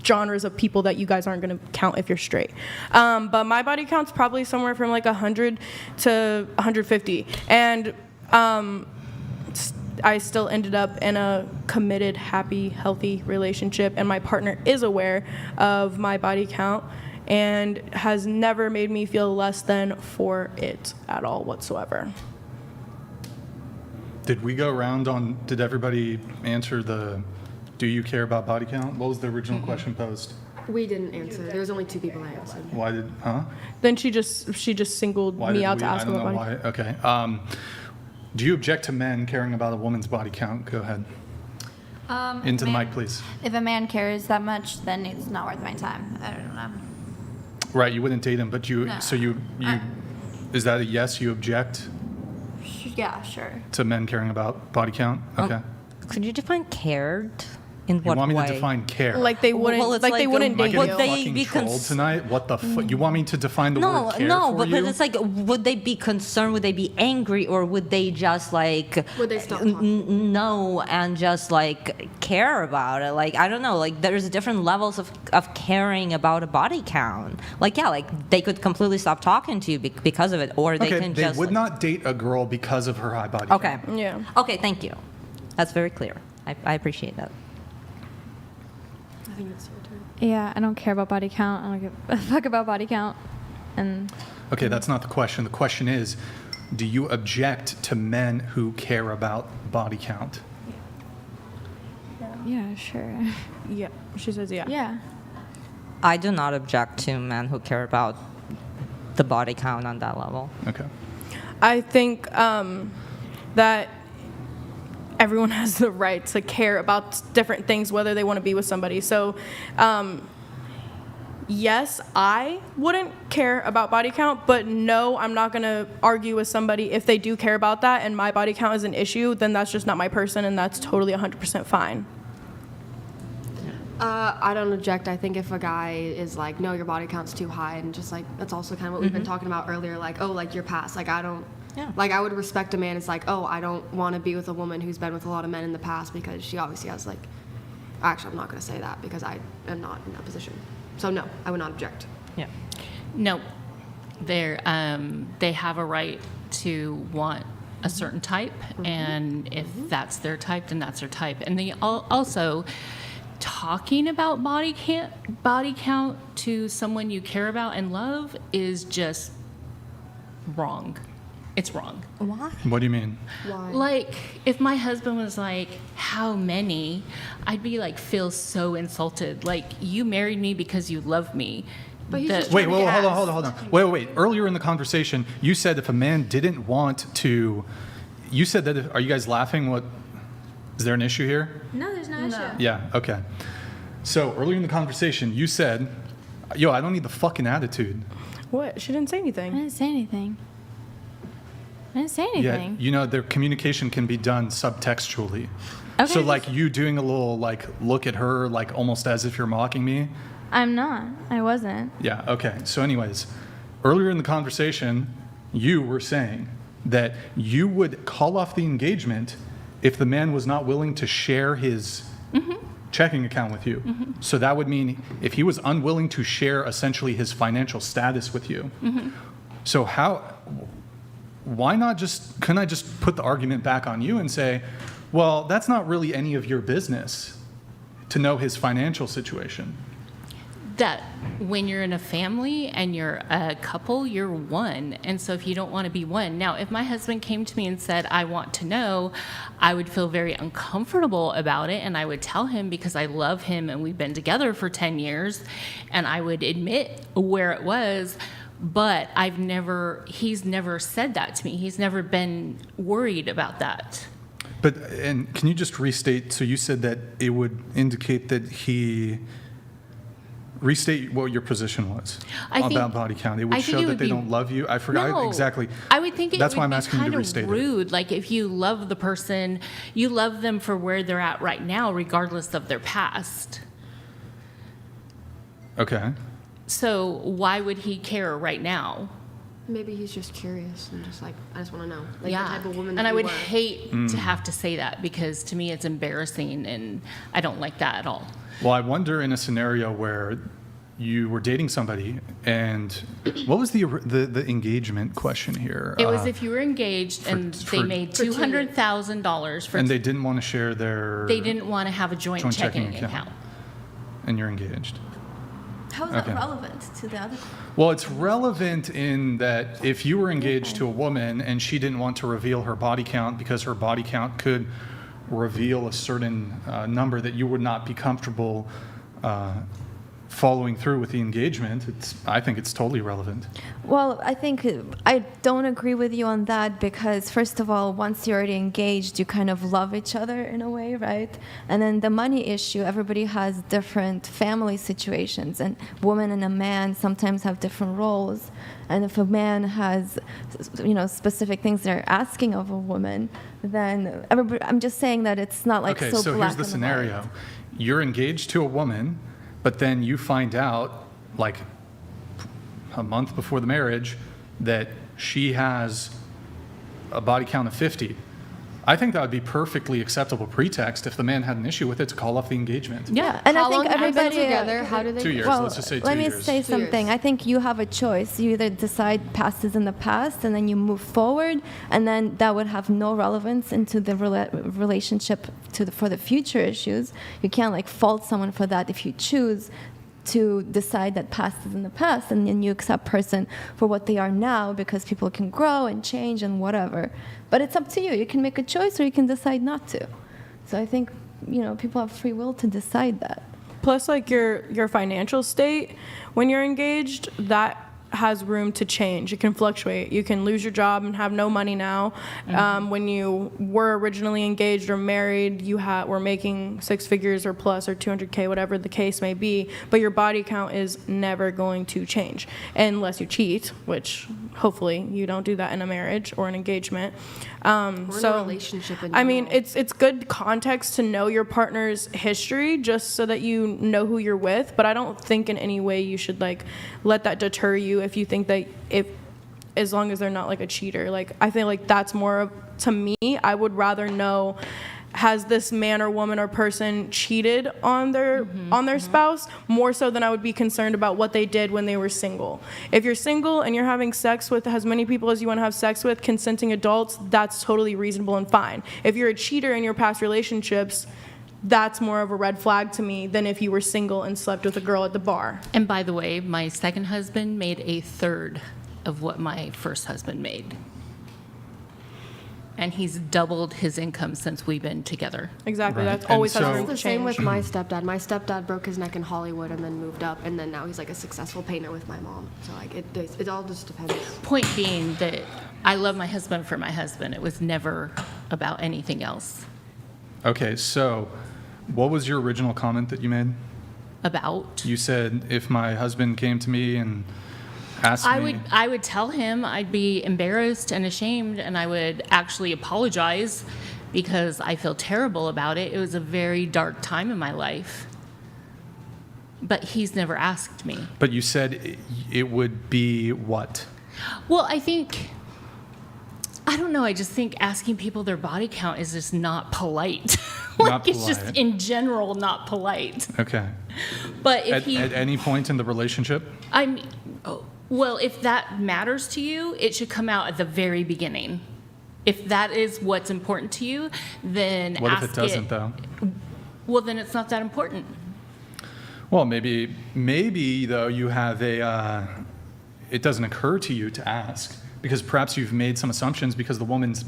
genres of people that you guys aren't going to count if you're straight. But my body count's probably somewhere from like 100 to 150. And I still ended up in a committed, happy, healthy relationship, and my partner is aware of my body count and has never made me feel less than for it at all whatsoever. Did we go around on, did everybody answer the, do you care about body count? What was the original question posed? We didn't answer. There was only 2 people that answered. Why did, huh? Then she just singled Why me did out we, to ask I don't about know body. why. Okay. Do you object to men caring about a woman's body count? Go ahead. Into the mic, please. If a man cares that much, then it's not worth my time. I don't know. Right, you wouldn't date him, but you, No. so you, is that a yes, you object Yeah, sure. to men caring about body count? Okay. Could you define cared? In You what want me way? to define care? Like they wouldn't, Well, it's like they like, wouldn't Am I date getting Would you. they fucking be trolled tonight? What the fuck? You want me to define the No, word care no, for but you? it's like, would they be concerned? Would they be angry, or would they just like Would they stop talking? know and just like care about it? Like I don't know. Like there's different levels of caring about a body count. Like yeah, like they could completely stop talking to you because of it, or they Okay, can they just would like, not date a girl because of her high body Okay. count. Yeah. Okay, thank you. That's very clear. I appreciate that. I think it's your turn. Yeah, I don't care about body count. I don't give a fuck about body count. And Okay, that's not the question. The question is, do you object to men who care about body count? yeah, sure. Yeah. She says yeah. Yeah. I do not object to men who care about the body count on that level. Okay. I think that everyone has the right to care about different things, whether they want to be with somebody. So, yes, I wouldn't care about body count, but no, I'm not going to argue with somebody if they do care about that and my body count is an issue, then that's just not my person and that's totally 100% fine. I don't object. I think if a guy is like, no, your body count's too high, and just like, that's also kind of what we've been talking about earlier, like, oh, like your past. Like, I don't, like, I would respect a man. It's like, oh, I don't want to be with a woman who's been with a lot of men in the past because she obviously has, like, actually, I'm not going to say that because I am not in that position. So, no, I would not object. Yeah. No, they have a right to want a certain type, and if that's their type, then that's their type. And they also talking about body count to someone you care about and love is just wrong. It's wrong. Why? What do you mean? Why? Like, if my husband was like, how many? I'd be like, feel so insulted. Like, you married me because you love me. But he's The- just Wait, trying to hold gas. on. Wait. Earlier in the conversation, you said if a man didn't want to, you said that, are you guys laughing? What, is there an issue here? No, there's no issue. Yeah, okay. So earlier in the conversation, you said, yo, I don't need the fucking attitude. What? She didn't say I anything. didn't say anything. I didn't say Yeah, anything. you know, their communication can be done subtextually. Okay, So like you doing a little like look at her like almost as if you're mocking me. I'm not. I wasn't. Yeah, okay. So anyways, earlier in the conversation, you were saying that you would call off the engagement if the man was not willing to share his checking account with you, so that would mean if he was unwilling to share essentially his financial status with you, so couldn't I just put the argument back on you and say, well, that's not really any of your business to know his financial situation? That when you're in a family and you're a couple, you're one. And so if you don't want to be one. Now, if my husband came to me and said, I want to know, I would feel very uncomfortable about it. And I would tell him because I love him and we've been together for 10 years. And I would admit where it was. But he's never said that to me. He's never been worried about that. And can you just restate, so you said that it would indicate that restate what your position was about body count. It would show that they don't love you. I forgot exactly. I would think that's it would why I'm be asking you to restate kind of rude. Like if you love the person, you love them for where they're at right now, regardless of their past. Okay. So why would he care right now? Maybe he's just curious and just like, I just want to know. Like the Yeah. type of woman that And I you would are. hate to have to say that because to me it's embarrassing and I don't like that at all. Well, I wonder in a scenario where you were dating somebody, and what was the engagement question here? It was if you were engaged and they made $200,000 for and they didn't want to share their. They didn't want to have a joint checking account. And you're engaged. How is that relevant to the other? Well, it's relevant in that if you were engaged to a woman and she didn't want to reveal her body count because her body count could reveal a certain number that you would not be comfortable following through with the engagement, I think it's totally relevant. Well, I think I don't agree with you on that because, first of all, once you're already engaged, you kind of love each other in a way, right? And then the money issue, everybody has different family situations, and woman and a man sometimes have different roles. And if a man has, specific things they're asking of a woman, then everybody, I'm just saying that it's not like so black and white. Okay, so here's the scenario. You're engaged to a woman, but then you find out, like a month before the marriage, that she has a body count of 50. I think that would be perfectly acceptable pretext if the man had an issue with it to call off the engagement. Yeah, and how I think long have they everybody been together? How do they? 2 years. Well, Let's just say 2 let years. me say 2 something. years. I think you have a choice. You either decide past is in the past, and then you move forward, and then that would have no relevance into the relationship for the future issues. You can't fault someone for that if you choose to decide that past is in the past, and then you accept person for what they are now because people can grow and change and whatever. But it's up to you. You can make a choice or you can decide not to. So I think, people have free will to decide that. Plus, your financial state when you're engaged, that has room to change. It can fluctuate. You can lose your job and have no money now. When you were originally engaged or married, you were making 6 figures or plus or 200K, whatever the case may be, but your body count is never going to change unless you cheat, which hopefully you don't do that in a marriage or an engagement. Or in a relationship in I mean, general. it's good context to know your partner's history just so that you know who you're with, but I don't think in any way you should let that deter you if you think that as long as they're not a cheater. I think that's more of, to me, I would rather know, has this man or woman or person cheated on their spouse, more so than I would be concerned about what they did when they were single. If you're single and you're having sex with as many people as you want to have sex with, consenting adults, that's totally reasonable and fine. If you're a cheater in your past relationships, that's more of a red flag to me than if you were single and slept with a girl at the bar. And by the way, my second husband made a third of what my first husband made. And he's doubled his income since we've been together. Exactly. Right. That's always And has so- room It's to the same change. with my stepdad. My stepdad broke his neck in Hollywood and then moved up, and then now he's a successful painter with my mom. So it all just depends. Point being that I love my husband for my husband. It was never about anything else. Okay, so what was your original comment that you made? About? You said if my husband came to me and asked me. I would tell him I'd be embarrassed and ashamed, and I would actually apologize because I feel terrible about it. It was a very dark time in my life. But he's never asked me. But you said it would be what? Well, I think I don't know. I just think asking people their body count is just not polite. Not It's just polite. in general not polite. Okay. But if At any point in the relationship? Well, if that matters to you, it should come out at the very beginning. If that is what's important to you, then What ask if it doesn't, though? Well, then it's not that important. Well, maybe though you have it doesn't occur to you to ask because perhaps you've made some assumptions because the woman's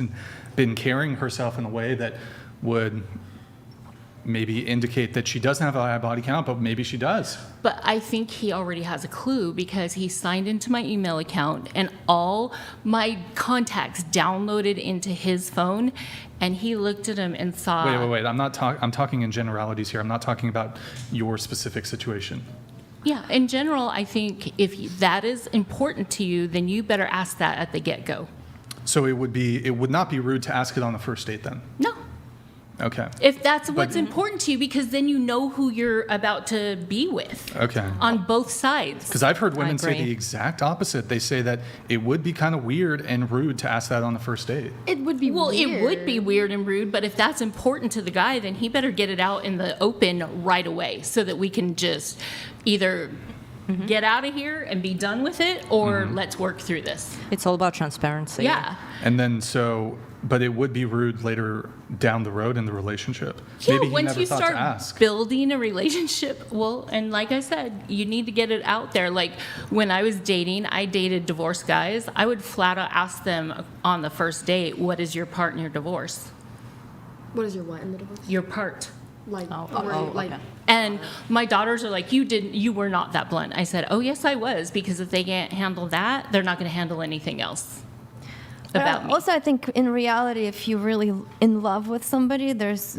been carrying herself in a way that would maybe indicate that she doesn't have a high body count, but maybe she does. But I think he already has a clue because he signed into my email account and all my contacts downloaded into his phone, and he looked at them and saw. Wait. I'm talking in generalities here. I'm not talking about your specific situation. Yeah, in general, I think if that is important to you, then you better ask that at the get-go. So it would not be rude to ask it on the first date then? No. Okay. If that's what's important to you, because then you know who you're about to be with. Okay. On both sides. Because I've heard women say agree. the exact opposite. They say that it would be kind of weird and rude to ask that on the first date. It would be Well, weird. it would be weird and rude, but if that's important to the guy, then he better get it out in the open right away so that we can just either get out of here and be done with it or let's work through this. It's all about transparency. Yeah. And then but it would be rude later down the road in the relationship. Yeah, Maybe he once never you thought start to ask. building a relationship, well, and like I said, you need to get it out there. Like when I was dating, I dated divorced guys. I would flat out ask them on the first date, what is your part in your divorce? What is your what in the divorce? Your part. Like, Okay. And my daughters are like, you were not that blunt. I said, oh, yes, I was, because if they can't handle that, they're not going to handle anything else about me. Also, I think in reality, if you're really in love with somebody,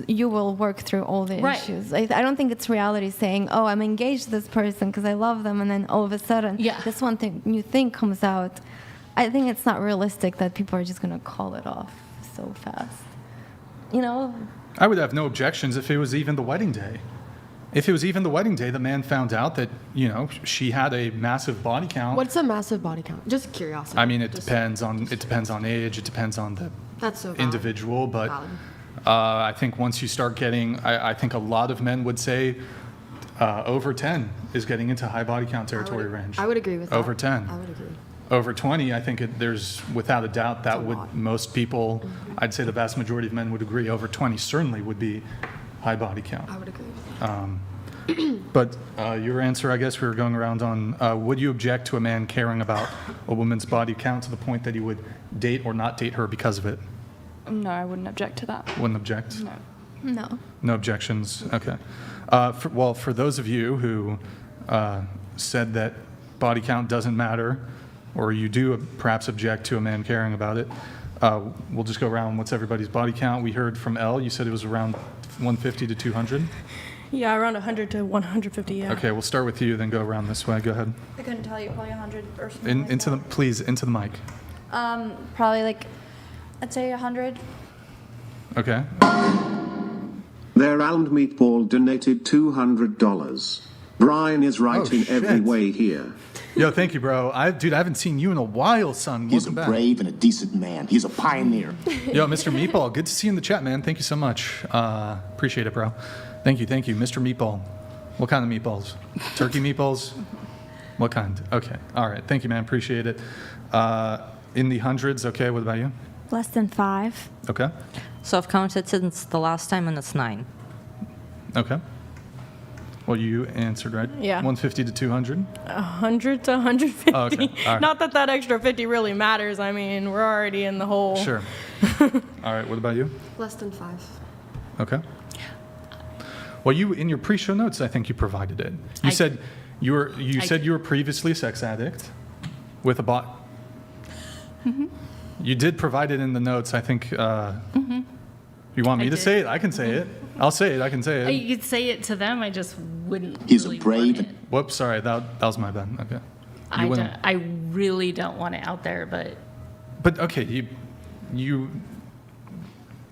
you will work through all the Right. issues. I don't think it's reality saying, "Oh, I'm engaged to this person because I love them," and then all of a sudden, this one thing, new thing comes out. I think it's not realistic that people are just gonna call it off so fast. You know? I would have no objections if it was even the wedding day. If it was even the wedding day, the man found out that, she had a massive body count. What's a massive body count? Just curiosity. I mean, it depends on age. It depends on the That's so valid. individual. But Valid. I think once you start getting, I think a lot of men would say over 10 is getting into high body count territory range. I would agree with that. Over 10. I would agree. Over 20, I think there's, without a doubt, that would, most people, I'd say the vast majority of men would agree, over 20 certainly would be high body count. I would agree with that. But your answer, I guess we were going around on, would you object to a man caring about a woman's body count to the point that he would date or not date her because of it? No, I wouldn't object to that. Wouldn't object? No. No. No objections? Okay. For those of you who said that body count doesn't matter, or you do perhaps object to a man caring about it, we'll just go around. What's everybody's body count? We heard from Elle, you said it was around 150 to 200? Yeah, around 100 to 150, yeah. Okay, we'll start with you, then go around this way. Go ahead. I couldn't tell you, probably 100 or something. Into the mic. Probably I'd say 100. Okay. Their round meatball donated $200. Brian is right in every shit. way here. Yo, thank you, bro. I haven't seen you in a while, son. He's Welcome a back. brave and a decent man. He's a pioneer. Yo, Mr. Meatball, good to see you in the chat, man. Thank you so much. Appreciate it, bro. Thank you. Mr. Meatball. What kind of meatballs? Turkey meatballs? What kind? Okay. All right. Thank you, man. Appreciate it. In the hundreds, okay. What about you? Less than 5. Okay. So I've counted since the last time, and it's 9. Okay. Well, you answered right. Yeah. 150 to 200. 100 to 150. Oh, okay. All right. Not that extra 50 really matters. I mean, we're already in the hole. Sure. All right. What about you? Less than 5. Okay. Well, you in your pre-show notes, I think you provided it. You said you were previously a sex addict with a bot. Mm-hmm. You did provide it in the notes. I think. You want me I to did. say it? I can say it. I'll say it. I can say it. You could say it to them. I just wouldn't. He's really a brave. want it. Whoops. Sorry. That was my bad. Okay. I really don't want it out there, but But okay, you.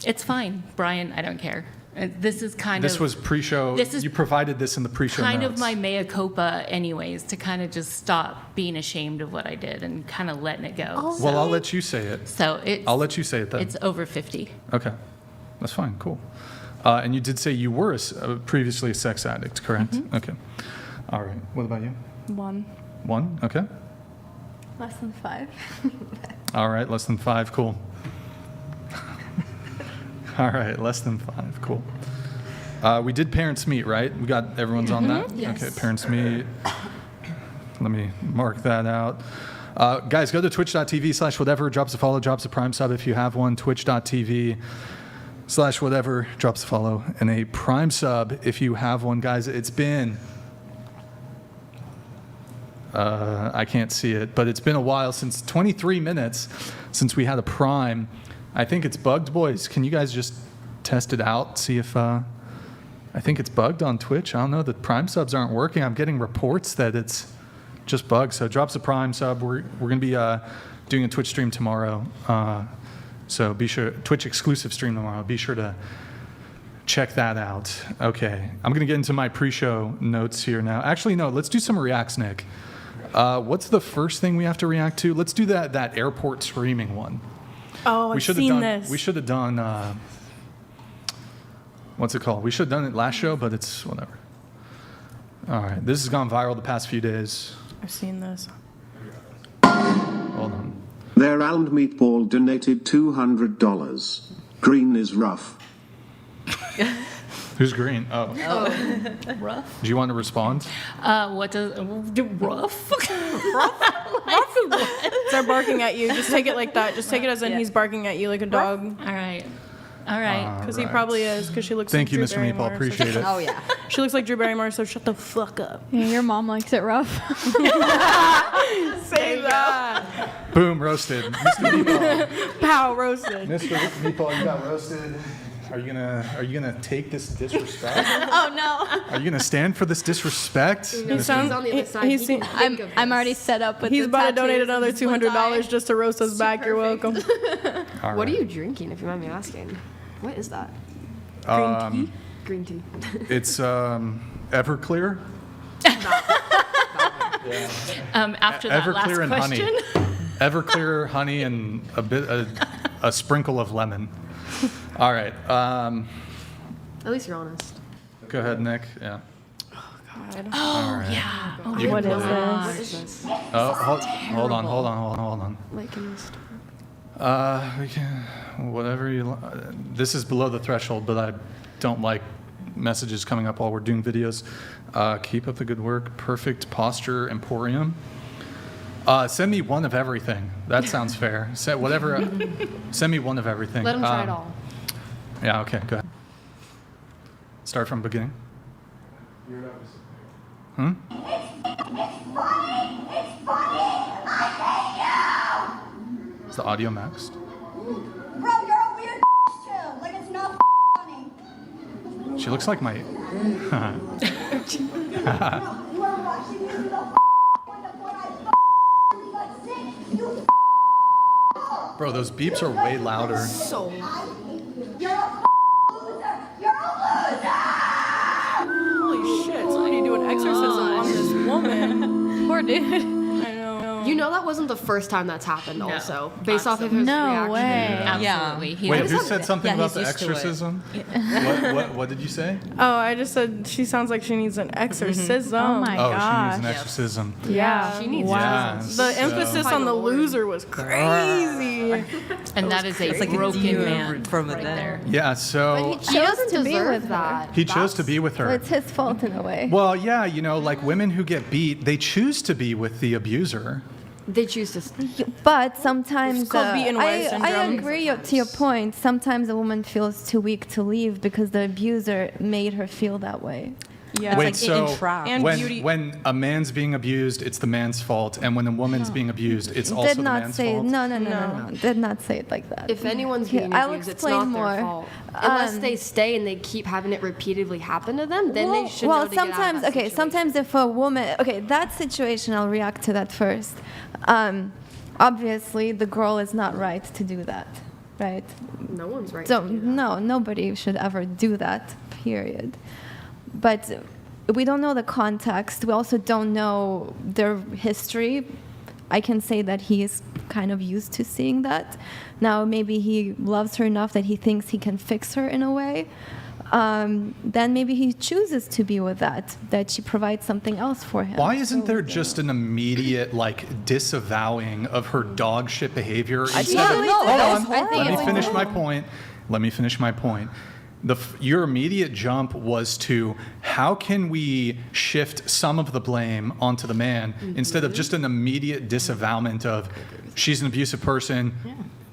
it's fine, Brian. I don't care. This is kind This of was pre-show. This is you provided this in the pre-show kind notes. of my mea culpa, anyways, to kind of just stop being ashamed of what I did and kind of letting it go. Oh, well, I'll let you say it. So I'll let you say it then. It's over 50. Okay, that's fine. Cool. And you did say you were previously a sex addict, correct? Okay. All right. What about you? 1. 1. Okay. Less than 5. All right. Less than 5. Cool. All right. Less than 5. Cool. We did parents meet, right? We got everyone's on that. Yes. Okay. Parents meet. Let me mark that out. Guys, go to twitch.tv/whatever. Drops a follow. Drops a prime sub if you have one. Twitch.tv/whatever. Drops a follow and a prime sub if you have one, guys. It's been. I can't see it, but it's been a while, since 23 minutes since we had a prime. I think it's bugged, boys. Can you guys just test it out? See if I think it's bugged on Twitch. I don't know. The prime subs aren't working. I'm getting reports that it's just bugged. So drops a prime sub. We're going to be doing a Twitch stream tomorrow. So be sure, Twitch exclusive stream tomorrow. Be sure to check that out. Okay. I'm going to get into my pre-show notes here now. Actually, no, let's do some reacts, Nick. What's the first thing we have to react to? Let's do that airport screaming one. Oh, I've seen this. We should have done, what's it called? We should have done it last show, but it's whatever. All right. This has gone viral the past few days. I've seen this. Hold on. Their Almed Meatball donated $200. Green is rough. Who's green? Oh. Rough. Do you want to respond? What does rough? They're barking at you. Just take it like that. Just take it as in he's barking at you like a dog. All right. All right. Because he probably is. Because she looks Thank like you, Drew Mr. Barrymore, Meatball. Appreciate it. Oh, yeah. She looks like Drew Barrymore, so shut the fuck up. Yeah, your mom likes it rough. Say that. Boom, roasted. Mr. Meatball. Pow, roasted. Mr. Meatball, you got roasted. Are you gonna take this disrespect? Oh no. Are you gonna stand for this disrespect? He sounds. on the other side. He can think of I'm already set up with He's the about to donate tattoos another and split $200 eye. just to roast us back. You're welcome. All What are right. you drinking, if you mind me asking? What is that? Green tea. It's Everclear. After that last Everclear and question. honey. Everclear, honey, and a sprinkle of lemon. All right. At least you're honest. Go ahead, Nick. Yeah. Oh, yeah. Oh, You What can is play. What this? is this? Oh, hold on. Like in this. We can, whatever you. This is below the threshold, but I don't like messages coming up while we're doing videos. Keep up the good work. Perfect posture emporium. Send me one of everything. That sounds fair. Send me one of everything. Let him try it all. Yeah. Okay. Go ahead. Start from beginning. You're not Hmm? Is the audio maxed? Bro, you're a weird too. Like it's not funny. She looks like my. You are watching me do the when the point I got sick. You Bro, those beeps are way louder. So. you're a loser. You're a loser. Holy shit! Somebody do an exorcism on this woman. Poor dude. I know. You know that wasn't the first time that's happened. Also, based off of his No reaction. way. Absolutely. He Wait, was- who said something yeah, about he's the used to it. exorcism? What did you say? Oh, I just said she sounds like she needs an exorcism. Oh my Oh, she gosh. needs an exorcism. Yeah. She needs Yeah. The emphasis on the loser was crazy. and that is a It's like a broken demon man from right within. there. Yeah, so He doesn't to be deserve with her. that. he chose to be with So her. it's his fault in a way. Well, yeah, you know, like women who get beat, they choose to be with the abuser. They choose to. But sometimes It's called beaten wife I syndrome. agree to your point. Sometimes a woman feels too weak to leave because the abuser made her feel that way. Yeah. Wait, like so entrapped. And beauty- when a man's being abused, it's the man's fault, and when a woman's being abused, it's also Did the not man's say fault. no. Did not say it like that. If anyone's Here, being I'll abused, it's explain not more. their fault. Unless Um, they stay and they keep having it repeatedly happen to them, then they should well, know to get out of sometimes, that okay, situation. sometimes if a woman, okay, that situation, I'll react to that first. Obviously, the girl is not right to do that. right? No one's right. So to do that. no, nobody should ever do that, period. But we don't know the context. We also don't know their history. I can say that he is kind of used to seeing that. Now maybe he loves her enough that he thinks he can fix her in a way. Then maybe he chooses to be with that she provides something else for him. Why isn't there just an immediate disavowing of her dog shit behavior? Instead of, let me finish my point. Let me finish my point. Your immediate jump was to how can we shift some of the blame onto the man instead of just an immediate disavowment of she's an abusive person,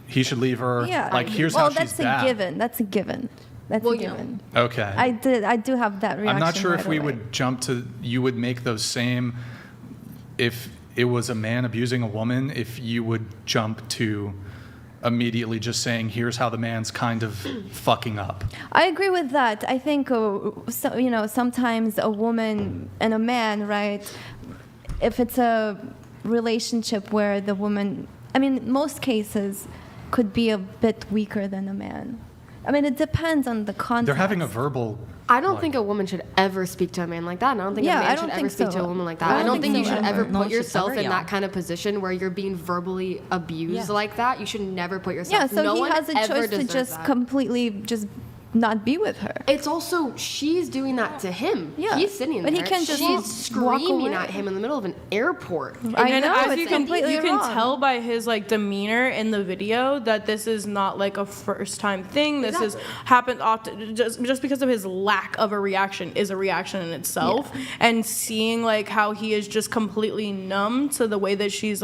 he should leave her. Yeah. Here's how she's that's bad. a given. That's a given. That's a given. Okay. I do have that reaction. I'm not sure if right we away. would jump to, you would make those same, if it was a man abusing a woman, if you would jump to immediately just saying, here's how the man's kind of fucking up. I agree with that. I think, sometimes a woman and a man, right, if it's a relationship where the woman, most cases could be a bit weaker than a man. It depends on the context. They're having a verbal. I don't think a woman should ever speak to a man like that. And I don't think a man should ever speak to a woman like that. I I don't don't think think you so should ever. ever No put one should yourself ever, in that kind of position where you're being verbally abused like that. You should never put yourself. Yeah, so no he one has a ever choice to deserves just that. completely just not be with her. It's also she's doing that to him. Yeah, He's sitting but there. he can't just she's walk screaming away. at him in the middle of an airport. I know, as it's you can completely can wrong. tell by his demeanor in the video that this is not a first time thing. This has happened often. Just because of his lack of a reaction is a reaction in itself. And seeing how he is just completely numb to the way that she's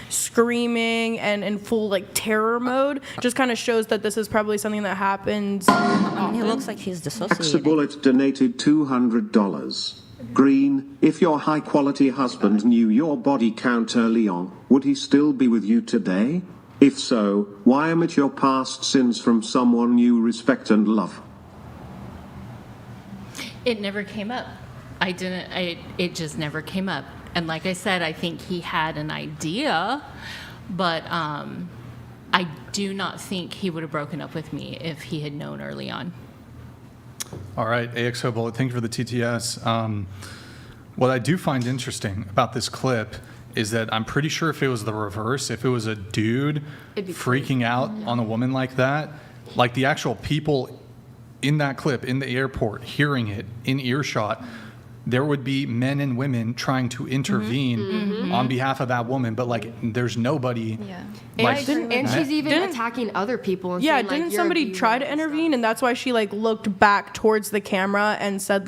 screaming and in full terror mode just kind of shows that this is probably something that happens. He looks like he's Axa dissociating. Bullet donated $200. Green, if your high-quality husband knew your body count early on, would he still be with you today? If so, why omit your past sins from someone you respect and love? It never came up. It just never came up. And like I said, I think he had an idea, but I do not think he would have broken up with me if he had known early on. All right, AXO Bullet, thank you for the TTS. What I do find interesting about this clip is that I'm pretty sure if it was the reverse, if it was a dude freaking out on a woman like that, the actual people in that clip in the airport hearing it in earshot, there would be men and women trying to intervene on behalf of that woman, but there's nobody. Yeah. And she's even attacking other people. And saying, didn't you're somebody abusing try to and intervene, stuff. and that's why she looked back towards the camera and said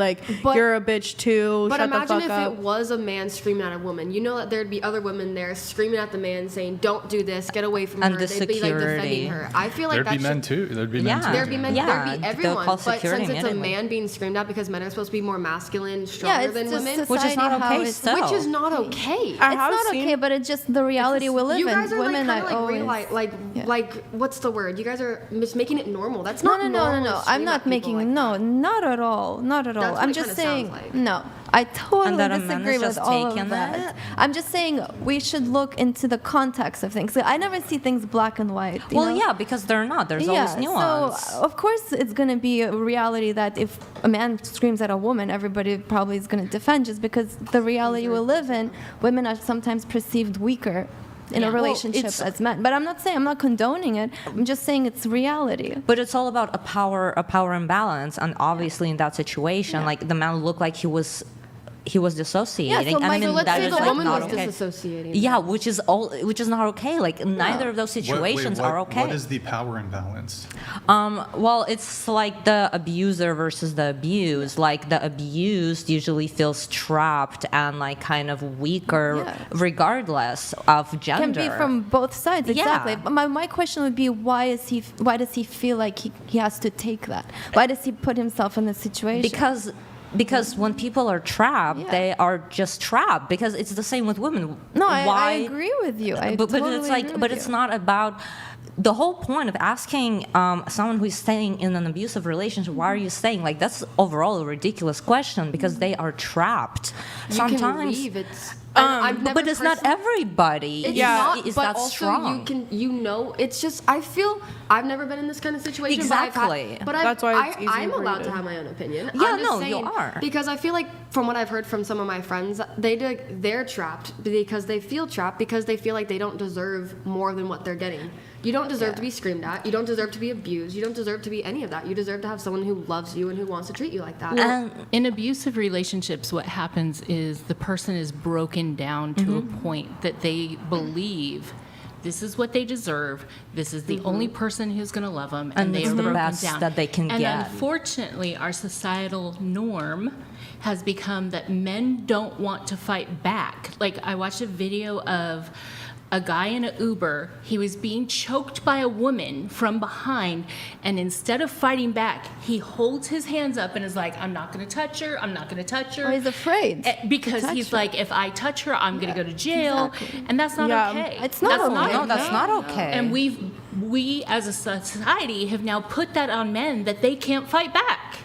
you're a bitch too. But shut the imagine fuck if up. it was a man screaming at a woman. You know that there'd be other women there screaming at the man, saying, "Don't do this, get away from And her." the They'd be security. defending her. I feel like There'd be men too. There'd be men too. There'd be men. Yeah, There'd be they'll everyone. call But security since it's a immediately. man being screamed at because men are supposed to be more masculine, stronger it's than just women, Which is not society, how okay it's- still. which is not okay. It's not okay, but it's just the reality we live You in. guys are Women kind are of always what's the word? You guys are just making it normal. That's No. not normal. to I'm scream not at people making like that. not at all, not at all. That's what I'm it just kinda saying sounds like. no. I totally And that a man disagree is with just all of taking that. it? I'm just saying we should look into the context of things. I never see things black and white. you Well, know? yeah, because they're not. There's always nuance. So of course it's going to be a reality that if a man screams at a woman, everybody probably is going to defend just because the reality we live in, women are sometimes perceived weaker in a relationship as men. But I'm not condoning it. I'm just saying it's reality. But it's all about a power imbalance, and obviously in that situation, the man looked like he was dissociating. Yeah, so I mean, So let's that say is the woman not was okay. disassociating. Yeah, which is not okay. Neither of those situations are okay. What is the power imbalance? Well, it's like the abuser versus the abused. The abused usually feels trapped and kind of weaker, regardless of gender. Can be from both sides, exactly. Yeah. My question would be why does he feel like he has to take that? Why does he put himself in this situation? Because when people are trapped, they are just trapped. Because it's the same with women. No, I agree with you. But it's not about. The whole point of asking someone who is staying in an abusive relationship, why are you staying? That's overall a ridiculous question because they are trapped. You can leave. I've never But it's not everybody. It's Yeah. not, It's but that also strong. it's just, I feel, I've never been in this kind of situation. Exactly. That's why it's easier I'm for you allowed to- to have my own opinion. Yeah, I'm just no, you saying, are. Because I feel like, from what I've heard from some of my friends, they're trapped because they feel trapped because they feel like they don't deserve more than what they're getting. You don't deserve to be screamed at. You don't deserve to be abused. You don't deserve to be any of that. You deserve to have someone who loves you and who wants to treat you like that. Well, in abusive relationships, what happens is the person is broken down to a point that they believe this is what they deserve. This is the only person who's going to love them, and they it's are the broken best down. that they can and get. Unfortunately, our societal norm has become that men don't want to fight back. Like, I watched a video of a guy in an Uber. He was being choked by a woman from behind, and instead of fighting back, he holds his hands up and is like, I'm not going to touch her. I'm not going to touch her. Or he's afraid. Because to touch he's her. like, if I touch her, I'm going to go to jail. Exactly. And that's not Yeah. okay. It's not That's okay. No, that's not okay. And we as a society have now put that on men that they can't fight back.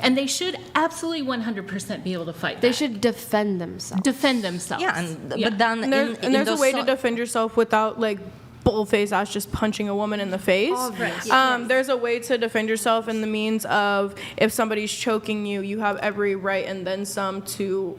And they should absolutely 100% be able to fight back. They should defend themselves. defend themselves. Yeah, but then And, in there's a those way to defend yourself without like bull-face ass just punching a woman in the face. There's a way to defend yourself in the means of if somebody's choking you, you have every right and then some to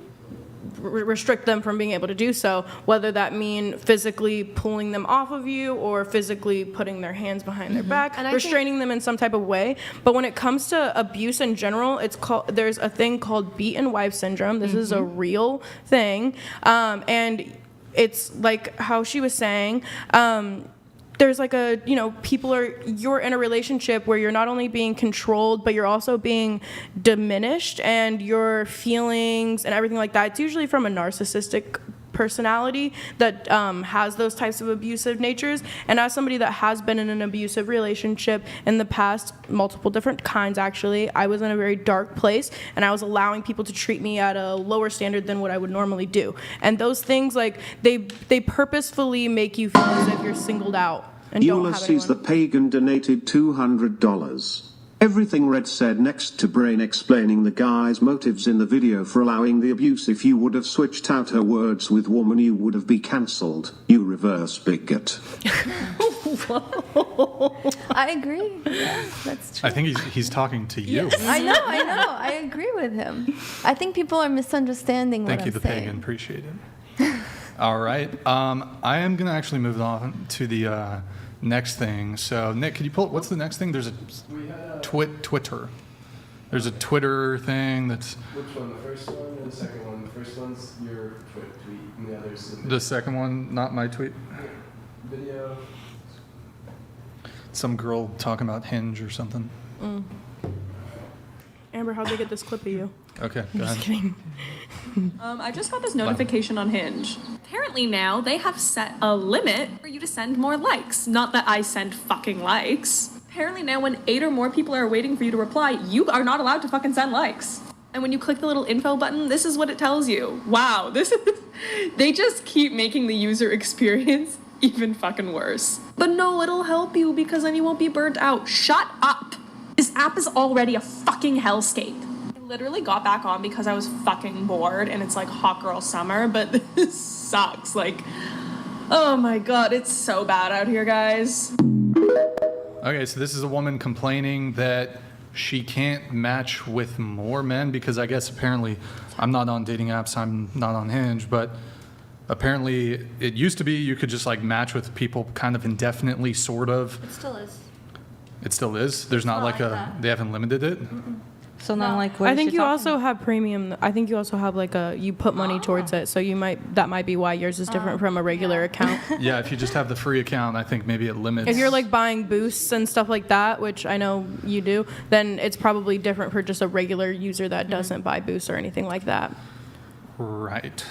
restrict them from being able to do so, whether that mean physically pulling them off of you or physically putting their hands behind their back, And I restraining them in some type of way. But when it comes to abuse in general, there's a thing called beaten wife syndrome. This is a real thing, and it's like how she was saying. There's like you're in a relationship where you're not only being controlled, but you're also being diminished, and your feelings and everything like that. It's usually from a narcissistic personality that has those types of abusive natures. And as somebody that has been in an abusive relationship in the past, multiple different kinds actually, I was in a very dark place, and I was allowing people to treat me at a lower standard than what I would normally do. And those things, like, they purposefully make you feel as if you're singled out and don't have Ulysses the anyone. Pagan donated $200. Everything Red said next to Brain explaining the guy's motives in the video for allowing the abuse. If you would have switched out her words with woman, you would have been cancelled. You reverse bigot. I agree. Yeah, that's true. I think he's talking to you. I know. I agree with him. I think people are misunderstanding Thank what you, I'm the saying. pagan. Appreciate it. All right. I am going to actually move on to the next thing. So, Nick, could you pull? What's the next thing? There's a Twitter. There's a Twitter thing that's. Which one? The first one or the second one? The first one's your tweet, and the other's The second one, not my tweet. video. Some girl talking about Hinge or something. Amber, how'd they get this clip of you? Okay, go ahead. Just kidding. I just got this notification on Hinge. Apparently now they have set a limit for you to send more likes. Not that I send fucking likes. Apparently now when 8 or more people are waiting for you to reply, you are not allowed to fucking send likes. And when you click the little info button, this is what it tells you. Wow, this is... They just keep making the user experience even fucking worse. But no, it'll help you because then you won't be burnt out. Shut up! This app is already a fucking hellscape. I literally got back on because I was fucking bored and it's like hot girl summer, but this sucks. Like, oh my god, it's so bad out here, guys. Okay, so this is a woman complaining that she can't match with more men because I guess apparently I'm not on dating apps, I'm not on Hinge, but apparently it used to be you could just like match with people kind of indefinitely, sort of. It still is. It still is? There's not like they haven't limited it? So now, like, what I is think she you talking also have premium. I think you also have like you put money towards it, so that might be why yours is different from a regular account. Yeah, if you just have the free account, I think maybe it limits. If you're like buying boosts and stuff like that, which I know you do, then it's probably different for just a regular user that doesn't buy boosts or anything like that. Right.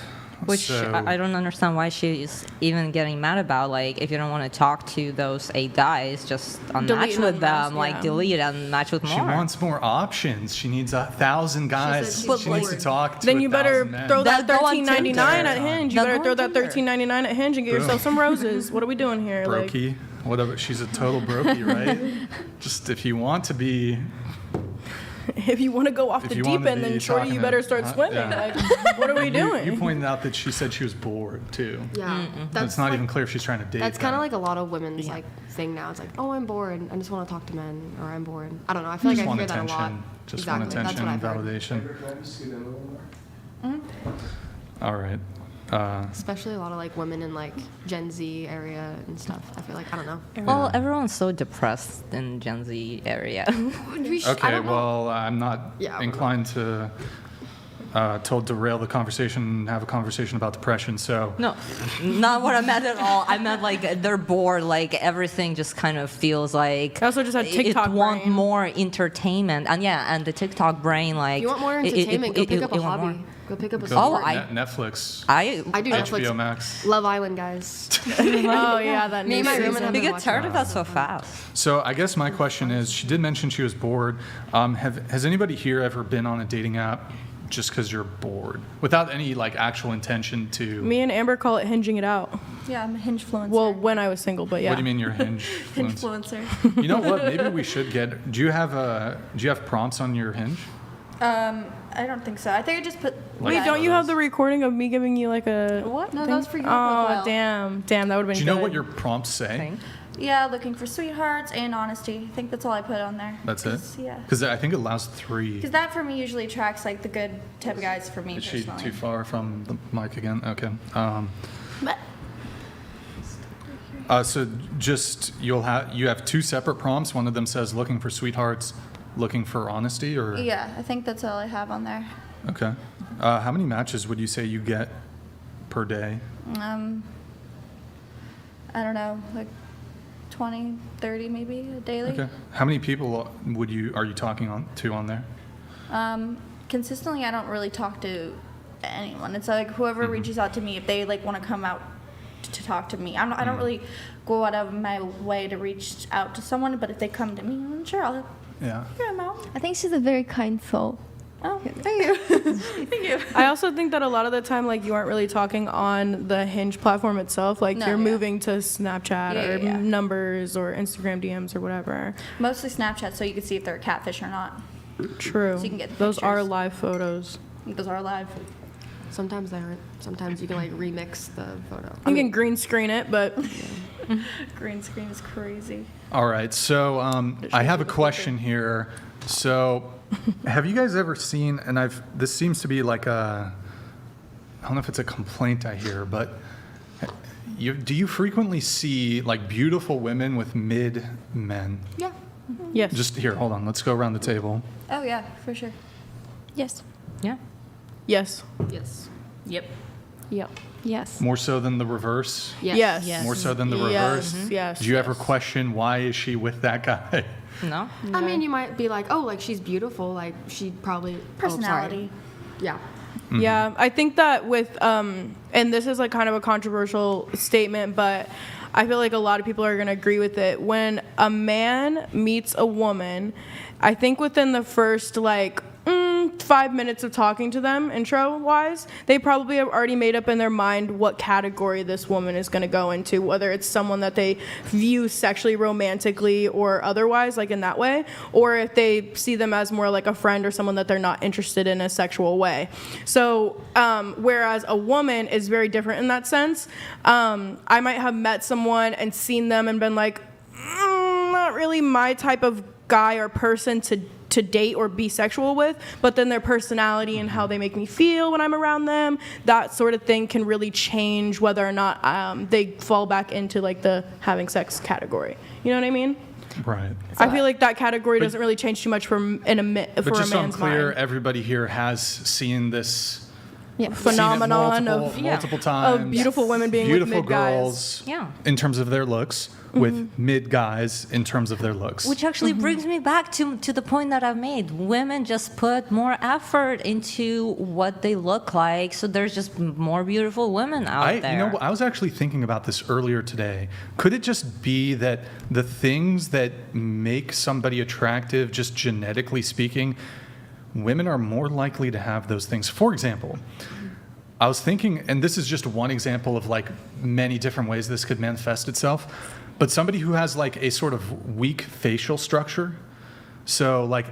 Which So- I don't understand why she's even getting mad about. Like, if you don't want to talk to those 8 guys, just unmatch Delete with them, them. Like, yeah. delete and match with more. She wants more options. She needs 1,000 guys. she's She needs to talk to Then you better 1,000 men. throw that Then go on $13.99 at Tinder. Hinge. You Then better go throw on that Tinder. $13.99 at Hinge and get yourself some roses. What are we doing here? Like, Brokey. Whatever. She's a total brokey, right? Just if you want to be if you want to go off If the you deep wanna end, be then shorty, talking you to- better start swimming. yeah. Like, what are we doing? You pointed out that she said she was bored too. Yeah, It's not even clear if she's trying to date. That's kind them. of like a lot of women's like thing now. It's like, oh, I'm bored. I just want to talk to men, or I'm bored. I don't know. I feel like Just I want hear that a lot. attention. Just exactly. want That's attention what and I've heard. validation. Can I just see them a little more? All right. Especially a lot of like women in like Gen Z area and stuff. I feel like I don't know. Well, everyone's so depressed in Gen Z area. Okay, well, I'm not Yeah, we're inclined to derail the conversation and have a conversation about depression. So No, not what I meant at all. I meant like they're bored. Like everything just kind of feels like. I also just had TikTok It want brain. more entertainment, and yeah, and the TikTok brain like. If you want more it- entertainment, go pick up a want more. hobby. Go pick up a go sport. for I- Netflix, I I do HBO Netflix. Max. Love Island, guys. Oh yeah, that Me new and my season. roommate have You been get watching tired it. of that so fast. So I guess my question is, she did mention she was bored. Has anybody here ever been on a dating app just because you're bored, without any like actual intention to? Me and Amber call it hinging it out. Yeah, I'm a Hinge-fluencer. Well, when I was single, but yeah. What do you mean you're Hinge? Hinge-fluencer. You know what? Maybe we should get. Do you have prompts on your Hinge? I don't think so. I think I just put. Like Wait, don't you have the recording of me giving you like a What? No, thing? that was for your Oh, profile. damn, that would have been Do you know good. what your prompts say? Yeah, looking for sweethearts and honesty. I think that's all I put on there. That's it. 'Cause, yeah. Because I think it allows 3. Because that for me usually attracts like the good type of guys for me Is she personally. too far from the mic again? Okay. So just you have 2 separate prompts. One of them says looking for sweethearts, looking for honesty, or Yeah, I think that's all I have on there. okay. How many matches would you say you get per day? I don't know, like 20, 30 maybe daily. Okay. How many people are you talking to on there? Consistently, I don't really talk to anyone. It's like whoever reaches out to me, if they like want to come out to talk to me. I don't really go out of my way to reach out to someone, but if they come to me, I'm sure I'll Yeah. hear them out. I think she's a very kind soul. Oh, thank you. Thank you. I also think that a lot of the time, like, you aren't really talking on the Hinge platform itself. Like, No, you're yeah. moving to Snapchat or Yeah. numbers or Instagram DMs or whatever. Mostly Snapchat, so you can see if they're a catfish or not. True. So you can get the Those are pictures. live photos. Those are live. Sometimes they aren't. Sometimes you can like remix the photo. You can green screen it, but Green screen is crazy. All right. So I have a question here. So have you guys ever seen? And this seems to be like I don't know if it's a complaint I hear, but do you frequently see like beautiful women with mid men? Yeah. yes. Just here, hold on. Let's go around the table. Oh yeah, for sure. Yes. Yeah. Yes. Yes. Yep. Yep. Yes. More so than the reverse? Yes. Yes. More so than the Yes. reverse? Yes. Do you ever question why is she with that guy? No. I mean, you might be like, oh, like she's beautiful. Like she probably Personality. Oh, sorry. Yeah. Yeah, I think that with, and this is like kind of a controversial statement, but I feel like a lot of people are going to agree with it. When a man meets a woman, I think within the first like 5 minutes of talking to them, intro-wise, they probably have already made up in their mind what category this woman is going to go into, whether it's someone that they view sexually, romantically, or otherwise, like in that way, or if they see them as more like a friend or someone that they're not interested in a sexual way. So, whereas a woman is very different in that sense, I might have met someone and seen them and been like, not really my type of guy or person to date or be sexual with, but then their personality and how they make me feel when I'm around them, that sort of thing can really change whether or not they fall back into like the having sex category. You know what I mean? Right. I feel like that category doesn't really change too much for But a man's just so I'm clear, mind. everybody here has seen this Phenomenon seen it multiple times. of beautiful women being beautiful with mid guys. girls Yeah. in terms of their looks, with mid guys in terms of their looks. Which actually brings me back to the point that I've made. Women just put more effort into what they look like, so there's just more beautiful women out there. You know, I was actually thinking about this earlier today. Could it just be that the things that make somebody attractive, just genetically speaking, women are more likely to have those things? For example, I was thinking, and this is just one example of like many different ways this could manifest itself, but somebody who has like a sort of weak facial structure, so like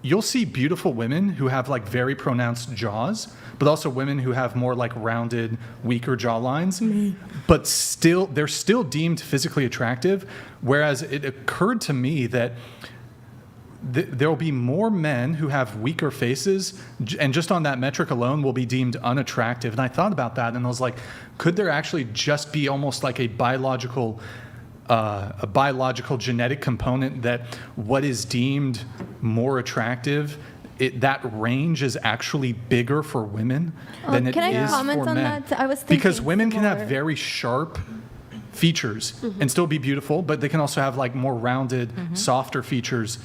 you'll see beautiful women who have like very pronounced jaws, but also women who have more like rounded, weaker jawlines, but they're still deemed physically attractive. Whereas it occurred to me that there will be more men who have weaker faces, and just on that metric alone will be deemed unattractive. And I thought about that, and I was like, could there actually just be almost like a biological genetic component that what is deemed more attractive, that range is actually bigger for women than it Can I is comment for on men? that? I was thinking Because women can have similar. very sharp features and still be beautiful, but they can also have like more rounded, softer features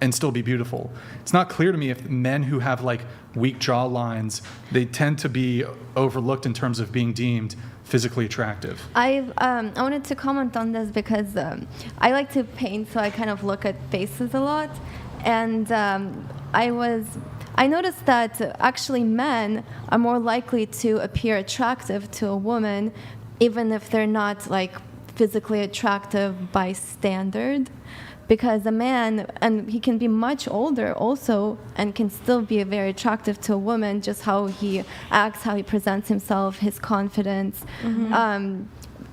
and still be beautiful. It's not clear to me if men who have like weak jaw lines, they tend to be overlooked in terms of being deemed physically attractive. I wanted to comment on this because I like to paint, so I kind of look at faces a lot, and I noticed that actually men are more likely to appear attractive to a woman, even if they're not like physically attractive by standard. Because a man, and he can be much older also, and can still be very attractive to a woman, just how he acts, how he presents himself, his confidence.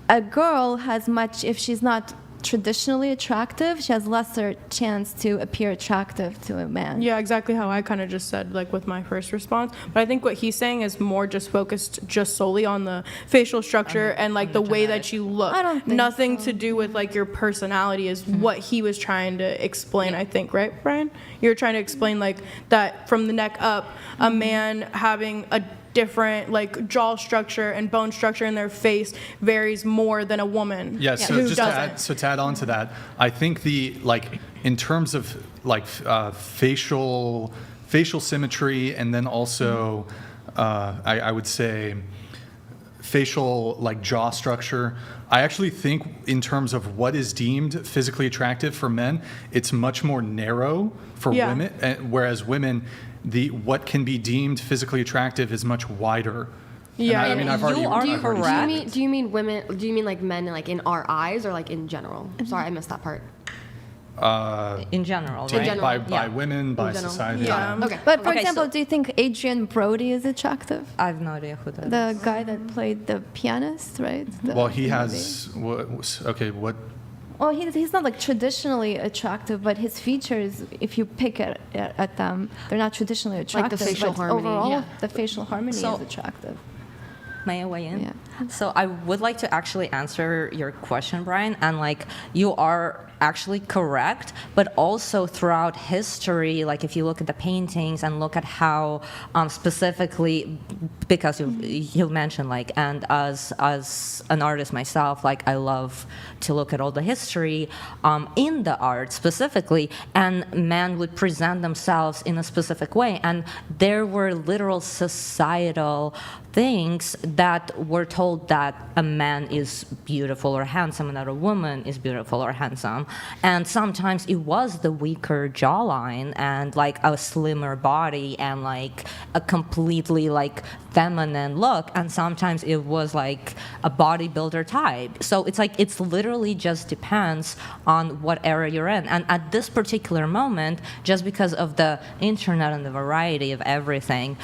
A girl has much, if she's not traditionally attractive, she has lesser chance to appear attractive to a man. Yeah, exactly how I kind of just said, like with my first response. But I think what he's saying is more just focused just solely on the facial structure and like the way that you look. I don't think Nothing so. to do with like your personality is what he was trying to explain, I think, right, Brian? You're trying to explain like that from the neck up, a man having a different like jaw structure and bone structure in their face varies more than a woman. Yeah, so who just to add on to that, I think in terms of like facial symmetry, and then also I would say facial like jaw structure, I actually think in terms of what is deemed physically attractive for men, it's much more narrow for women, whereas women, what can be deemed physically attractive is much wider. Yeah, I mean, I've already correct. Do you mean women? Do you mean like men, like in our eyes, or like in general? Sorry, I missed that part. In general, In right? general. by women, by general. society. Yeah. Okay. But for Okay, example, so- do you think Adrian Brody is attractive? I have no idea who that is. The guy that played the pianist, right? Well, he has what? Well, he's not like traditionally attractive, but his features, if you pick at them, they're not traditionally attractive. facial but harmony. Overall, Yeah. the facial harmony So- is attractive. May I weigh in? Yeah. So I would like to actually answer your question, Brian. And like, you are actually correct, but also throughout history, like if you look at the paintings and look at how specifically, because you mentioned like, and as an artist myself, like I love to look at all the history in the art specifically, and men would present themselves in a specific way, and there were literal societal things that were told that a man is beautiful or handsome and that a woman is beautiful or handsome. And sometimes it was the weaker jawline and like a slimmer body and like a completely like feminine look. And sometimes it was like a bodybuilder type. So it's like, it's literally just depends on what era you're in. And at this particular moment, just because of the internet and the variety of everything,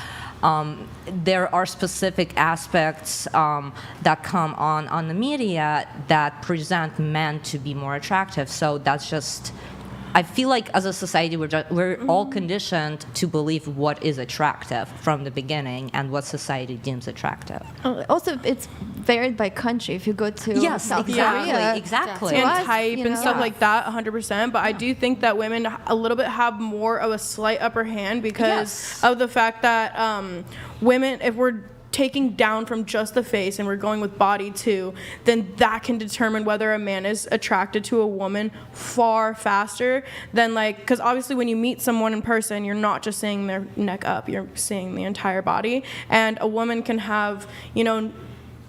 there are specific aspects that come on the media that present men to be more attractive. So that's just, I feel like as a society we're all conditioned to believe what is attractive from the beginning and what society deems attractive. Also, it's varied by country. If you go to South Korea, exactly. And us, type you and know. stuff like that, 100%. But I do think that women a little bit have more of a slight upper hand because of the fact that women, if we're taking down from just the face and we're going with body too, then that can determine whether a man is attracted to a woman far faster than like, because obviously when you meet someone in person, you're not just seeing their neck up, you're seeing the entire body. And a woman can have, you know,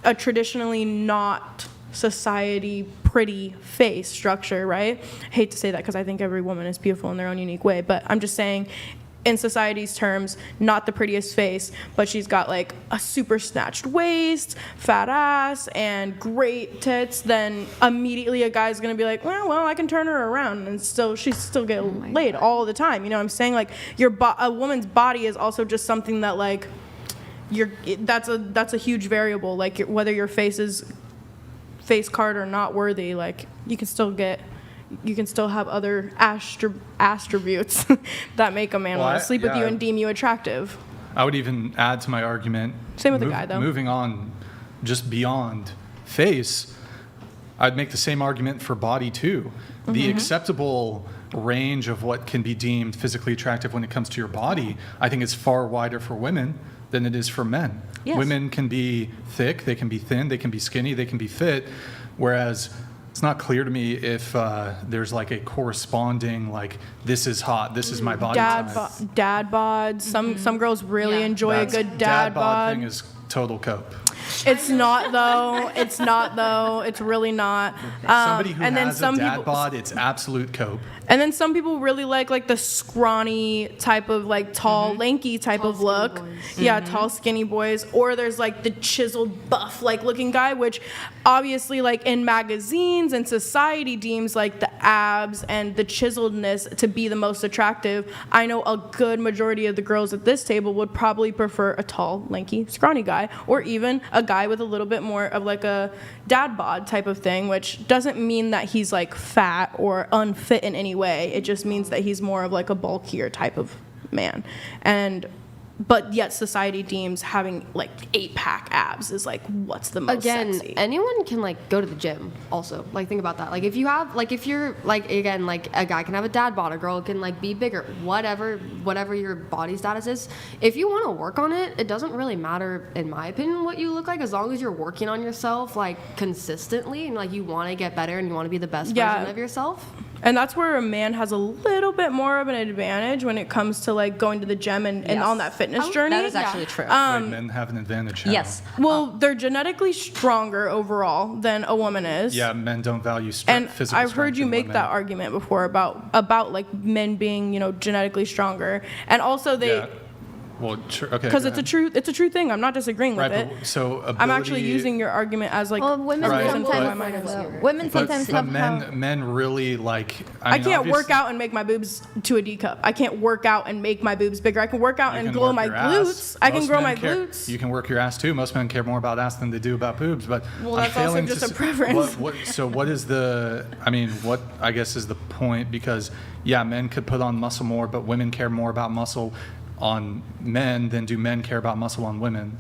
a traditionally not society pretty face structure, right? I hate to say that because I think every woman is beautiful in their own unique way, but I'm just saying in society's terms, not the prettiest face, but she's got like a super snatched waist, fat ass, and great tits, then immediately a guy's gonna be like, well, I can turn her around and she's still get laid all the time. You know what I'm saying? Like a woman's body is also just something that like that's a huge variable. Like whether your face card or not worthy, like you can still have other attributes that make a man want to sleep with you and deem you attractive. I would even add to my argument. Same with the guy, though. Moving on, just beyond face, I'd make the same argument for body too. The acceptable range of what can be deemed physically attractive when it comes to your body, I think is far wider for women than it is for men. Yes. Women can be thick, they can be thin, they can be skinny, they can be fit, whereas it's not clear to me if there's like a corresponding, like, this is hot, this is my body type. Dad bods. Some girls really enjoy a good dad bod. Thing is total cope. It's not though. It's really not. Somebody who has a dad bod, it's absolute cope. And then some people really like the scrawny type of like tall, lanky type of look. Yeah, tall, skinny boys. Or there's like the chiseled, buff like looking guy, which obviously like in magazines and society deems like the abs and the chiseledness to be the most attractive. I know a good majority of the girls at this table would probably prefer a tall, lanky, scrawny guy, or even a guy with a little bit more of like a dad bod type of thing, which doesn't mean that he's like fat or unfit in any way. It just means that he's more of like a bulkier type of man. But yet society deems having like 8-pack abs is like what's the most sexy. Anyone can like go to the gym also. Like think about that. Like if you're like again like a guy can have a dad bod, a girl can like be bigger, whatever your body status is. If you want to work on it, it doesn't really matter in my opinion what you look like, as long as you're working on yourself like consistently and like you want to get better and you want to be the best version of yourself. And that's where a man has a little bit more of an advantage when it comes to like going to the gym and on that fitness journey. That is actually true. Men have an advantage. Yes. Well, they're genetically stronger overall than a woman is. Yeah, men don't value and physical I've heard you make that argument before about like men being, genetically stronger. And also they... Yeah. Well, okay. Because it's a true thing. I'm not disagreeing with it. So I'm actually using your argument as like women a reason for why mine is. Women sometimes have men really like. I can't work out and make my boobs to a D cup. I can't work out and make my boobs bigger. I can work out and grow my glutes. I can grow my glutes. You can work your ass too. Most men care more about ass than they do about boobs. But that's also just a preference. So what is the? I mean, what I guess is the point? Because men could put on muscle more, but women care more about muscle on men than do men care about muscle on women.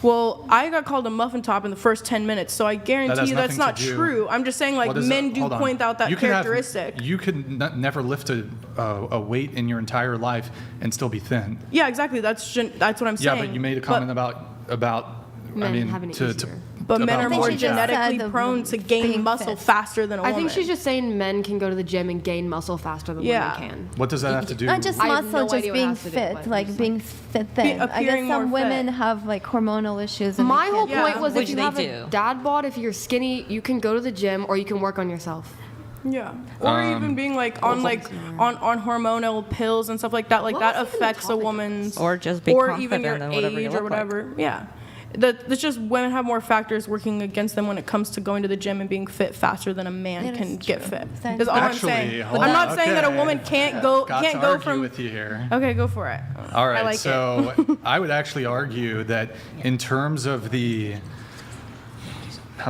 Well, I got called a muffin top in the first 10 minutes, so I guarantee you that's not true. I'm just saying, like, men do point out that characteristic. You could never lift a weight in your entire life and still be thin. Yeah, exactly. That's what I'm saying. Yeah, but you made a comment about men having it easier. But men are more genetically prone to gain muscle faster than a woman. I think she's just saying men can go to the gym and gain muscle faster than women can. What does that have to do? Not just muscle, just being fit, like being thin. I guess some women have like hormonal issues. My whole point was if you have a dad bod, if you're skinny, you can go to the gym or you can work on yourself. Yeah, or even being on hormonal pills and stuff like that. Like that affects a woman's or just be or even your age or whatever. Like. Yeah. It's just women have more factors working against them when it comes to going to the gym and being fit faster than a man can get fit. That's all I'm saying. I'm not saying that a woman can't go from. With you here. Okay, go for it. All right. I like so I would actually argue that in terms of how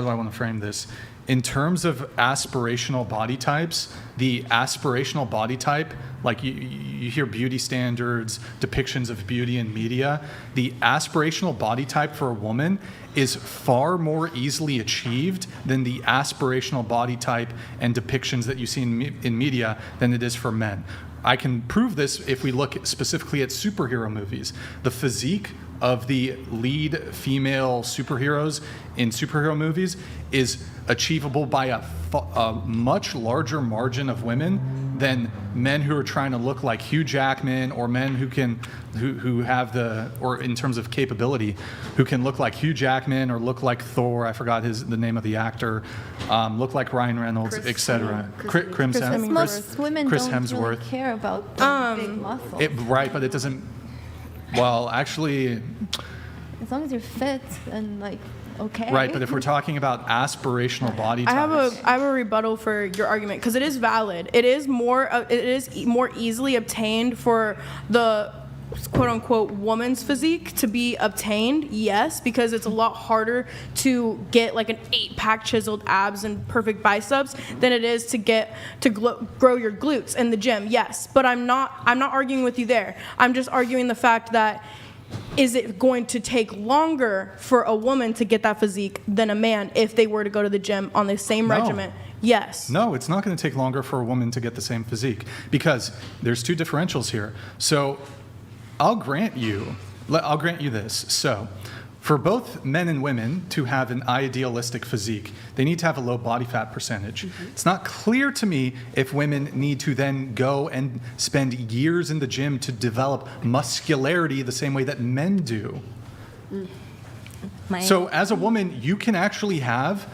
do I want to frame this? In terms of aspirational body types, the aspirational body type, like you hear beauty standards, depictions of beauty in media, the aspirational body type for a woman is far more easily achieved than the aspirational body type and depictions that you see in media than it is for men. I can prove this if we look specifically at superhero movies. The physique of the lead female superheroes in superhero movies is achievable by a much larger margin of women than men who are trying to look like Hugh Jackman, or men who have or in terms of capability, who can look like Hugh Jackman or look like Thor. I forgot the name of the actor. Look like Ryan Reynolds, etc. Chris Most women Chris don't Hemsworth. really care about big muscles. Right, but it doesn't. Well, actually. As long as you're fit and like okay. Right, but if we're talking about aspirational body types. I have a rebuttal for your argument because it is valid. It is more easily obtained for the quote unquote woman's physique to be obtained, yes, because it's a lot harder to get like an 8-pack chiseled abs and perfect biceps than it is to grow your glutes in the gym, yes. But I'm not arguing with you there. I'm just arguing the fact that is it going to take longer for a woman to get that physique than a man if they were to go to the gym on the same regimen? Yes. No, it's not going to take longer for a woman to get the same physique because there's two differentials here. So I'll grant you this. So for both men and women to have an idealistic physique, they need to have a low body fat percentage. Mm-hmm. It's not clear to me if women need to then go and spend years in the gym to develop muscularity the same way that men do. So as a woman, you can actually have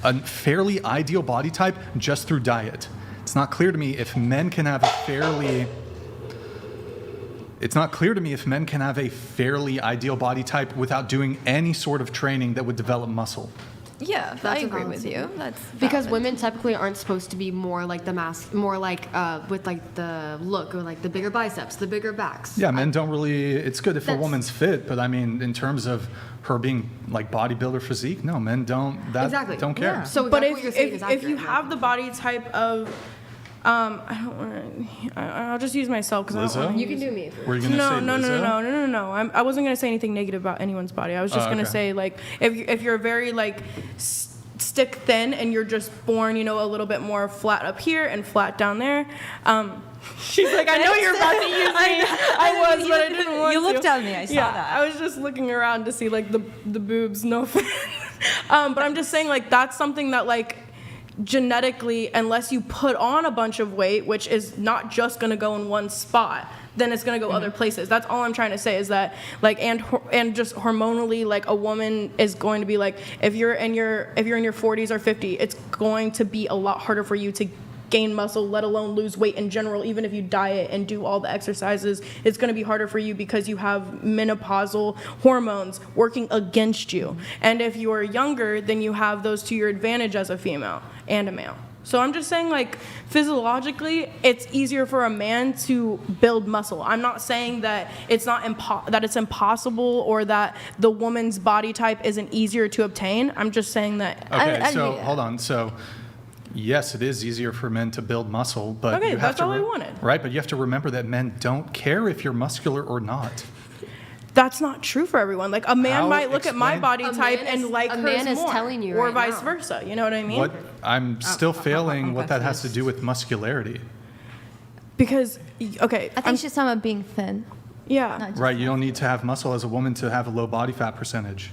a fairly ideal body type just through diet. It's not clear to me if men can have a fairly ideal body type without doing any sort of training that would develop muscle. Yeah, I agree with you. That's because valid. women typically aren't supposed to be more like more like with like the look or like the bigger biceps, the bigger backs. Yeah, men don't really. It's good if a woman's fit, but I mean, in terms of her being like bodybuilder physique, no, men don't care. Yeah. So, but if you have the body type of I don't want to. I'll just use myself because I don't want to. You can do me. Were you going to say Lizzo? No. I wasn't going to say anything negative about anyone's body. I was just going to say like if you're very like stick thin and you're just born, a little bit more flat up here and flat down there. She's like, I know you're about to use me. I was, but I didn't want to. You looked at me. I saw that. I was just looking around to see like the boobs. No offense. But I'm just saying like that's something that like. Genetically, unless you put on a bunch of weight, which is not just going to go in one spot, then it's going to go other places. That's all I'm trying to say is that like and just hormonally, like a woman is going to be like if you're in your 40s or 50s, it's going to be a lot harder for you to gain muscle, let alone lose weight in general. Even if you diet and do all the exercises, it's going to be harder for you because you have menopausal hormones working against you. And if you are younger, then you have those to your advantage as a female and a male. So I'm just saying, like, physiologically, it's easier for a man to build muscle. I'm not saying that it's not that it's impossible or that the woman's body type isn't easier to obtain. I'm just saying that. Okay, hold on. So, yes, it is easier for men to build muscle, but okay, you have that's to all I wanted. Right, but you have to remember that men don't care if you're muscular or not. That's not true for everyone. Like a man might look at my body type and like hers more, a man is telling you or right vice now. versa. You know what I mean? I'm still failing what that has to do with muscularity. Because I think she's talking about being thin. Yeah. Right. You don't need to have muscle as a woman to have a low body fat percentage.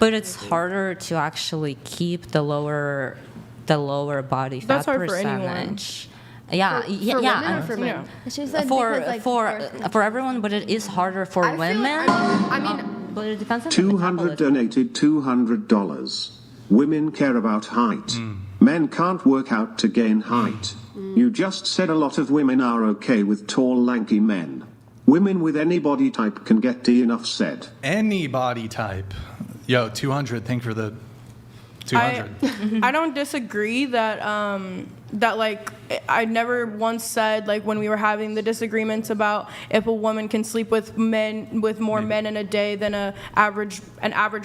But it's harder to actually keep the lower body fat That's hard percentage. for anyone. Yeah, For women or for men? Yeah. She said for everyone, but it is harder for women. But it depends on 200 donated $200. Women care about height. Men can't work out to gain height. You just said a lot of women are okay with tall, lanky men. Women with any body type can get D, enough said. Any body type. Yo, 200. Thank you for the 200. I don't disagree that that like I never once said like when we were having the disagreements about if a woman can sleep with more men in a day than an average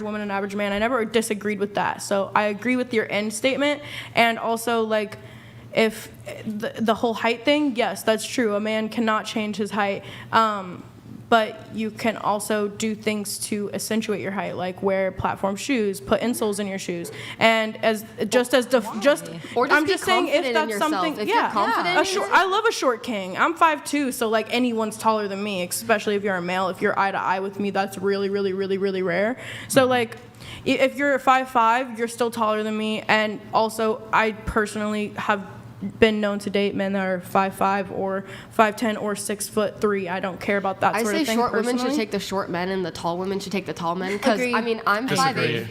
woman, an average man. I never disagreed with that. So I agree with your end statement, and also like if the whole height thing, yes, that's true. A man cannot change his height. But you can also do things to accentuate your height, like wear platform shoes, put insoles in your shoes, and I'm just saying if that's something, if you're confident I love a short king. I'm 5'2", so like anyone's taller than me, especially if you're a male. If you're eye to eye with me, that's really, really, really, really rare. So like, if you're 5'5", you're still taller than me, and also I personally have been known to date men that are 5'5" or 5'10" or 6'3". I don't care about that I sort say of thing. short women should personally. take the short men and the tall women should take the tall men. Because, Agreed. I mean, I'm Disagree.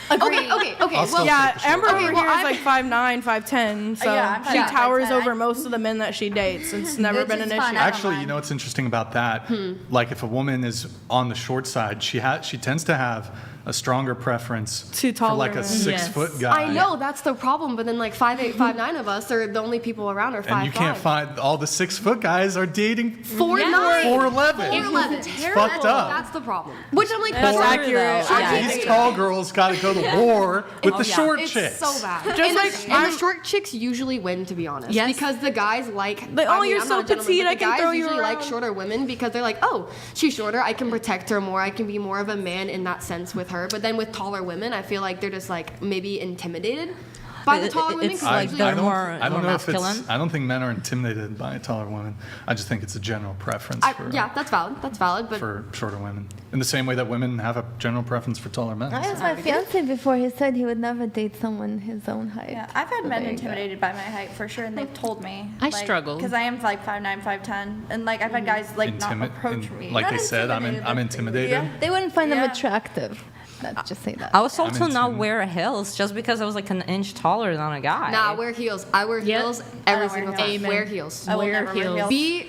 5'8". Okay. I'll still Yeah, take the short Amber one. over here is like 5'9", 5'10", so Yeah, I'm she 5'9", towers 5'10". over most of the men that she dates. It's never Which been is an issue. fine. I don't Actually, you mind. know what's interesting about that? Like if a woman is on the short side, she tends to have a stronger preference To for taller like a men. 6-foot guy. I know, that's the problem. But then, like, 5'8", 5'9" of us are the only people around are 5'5". And you can't find all the 6-foot guys are dating 4'9". 4'11". 4'11". It's fucked up. That's the problem. Which I'm like, That's sure, accurate. though. I These think- tall girls got to go to war with the short It's chicks. so bad. Just and like the short chicks usually win, to be honest. Yes. Because the guys like. Like, oh, you're I'm so not a gentleman, petite, but I the can guys throw you usually like around. shorter women because they're like, oh, she's shorter. I can protect her more. I can be more of a man in that sense with her. But then with taller women, I feel like they're just like maybe intimidated by the taller women. It's 'cause like usually they're don't, more I don't more know if masculine. it's. I don't think men are intimidated by taller women. I just think it's a general preference for, yeah, that's valid. That's valid. But for shorter women. In the same way that women have a general preference for taller men. I asked my fiance before. He said he would never date someone his own height. Yeah, I've had So men there you go. intimidated by my height for sure, and they've told me. I struggle. because I am like 5'9", 5'10", and like I've had guys like not approach me. Like Not they said, I'm intimidated, but- intimidated. Yeah. They wouldn't find them Yeah. attractive. Let's just say that. I was told to not intimidated. wear heels just because I was like an inch taller than a guy. nah, I wear heels. I wear heels every don't wear single heels. time. Amen. Wear heels. I will Wear never wear heels. heels. Be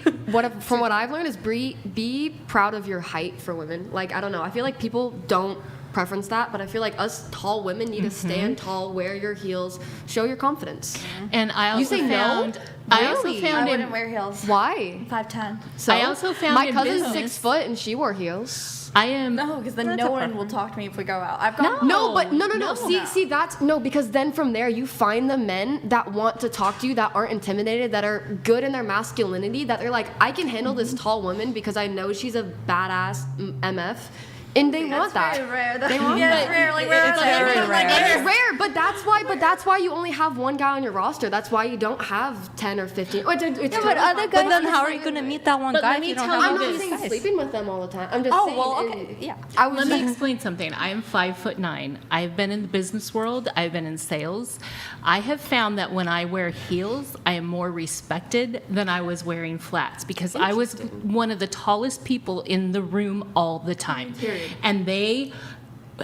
from what I've learned is be proud of your height for women. Like I don't know, I feel like people don't preference that, but I feel like us tall women need to stand tall, wear your heels, show your confidence. And I also say no? found. I also Really? found I in wouldn't wear heels. Why? 5'10". So I also found my in cousin's business- 6 foot and she wore heels. I am. No, because then no one will talk to me if we go out. I've got No, but no. See, that's no, because then from there you find the men that want to talk to you, that aren't intimidated, that are good in their masculinity, that they're like, I can handle this tall woman because I know she's a badass MF. And they want that. very rare. Though. They want yeah, that. it's rare. Like where It's are they? very Like, rare. It's rare, but that's why you only have one guy on your roster. That's why you don't have 10 or 15. Oh, it's but other But guys then how are you going to meet that one But guy let if me you don't tell have I'm you all not these saying guys? sleeping with them all the time. I'm just Oh, saying. well, in- okay, yeah. I was Let me just- explain something. I am 5'9". I've been in the business world. I've been in sales. I have found that when I wear heels, I am more respected than I was wearing flats because I was one of the tallest people in the room all the time. Period. And they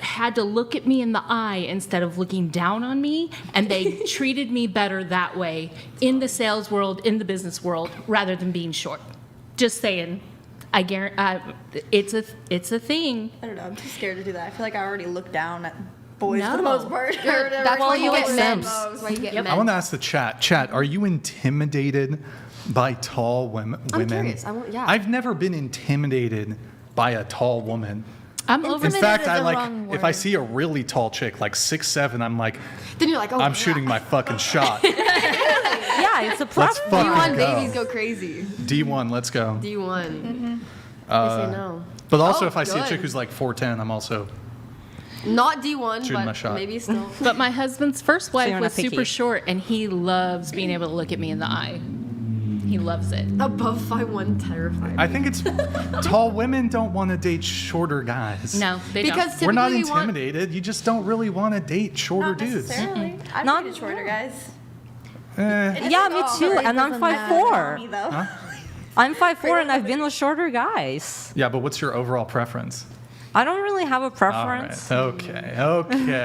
had to look at me in the eye instead of looking down on me, and they treated me better that way in the sales world, in the business world, rather than being short. Just saying. I guarantee it's a thing. I don't know. I'm too scared to do that. I feel like I already look down at boys for the No. most part. That's why you get men. Sims. That's why you get men. I want to ask the chat. Chat, are you intimidated by tall women? I'm curious. Yeah. I've never been intimidated by a tall woman. I'm over In Intimidated fact, is I the like wrong if I word. see a really tall chick, like 6'7", I'm like, Then you're like, oh, I'm yeah. shooting my fucking shot. Yeah, it's a Let's preference. fucking D1 go. babies go crazy. D1, let's go. D1. I say no. But also, Oh, if I see a good. chick who's like 4'10", I'm also Not D1, Shooting my but shot. maybe still. But my husband's first wife you're was not picky. super short, and he loves being able to look at me in the eye. He loves it. Above 5'1", terrified. I think it's tall women don't want to date shorter guys. No, they Because We're not typically we want- intimidated. You just don't really want to date shorter Not dudes. necessarily. I've Not- dated shorter guys. Eh. Yeah, me too. really And I'm doesn't matter. 5'4". Me though. I'm 5'4", and I've been with shorter guys. Yeah, but what's your overall preference? I don't really have a All right. preference. Okay.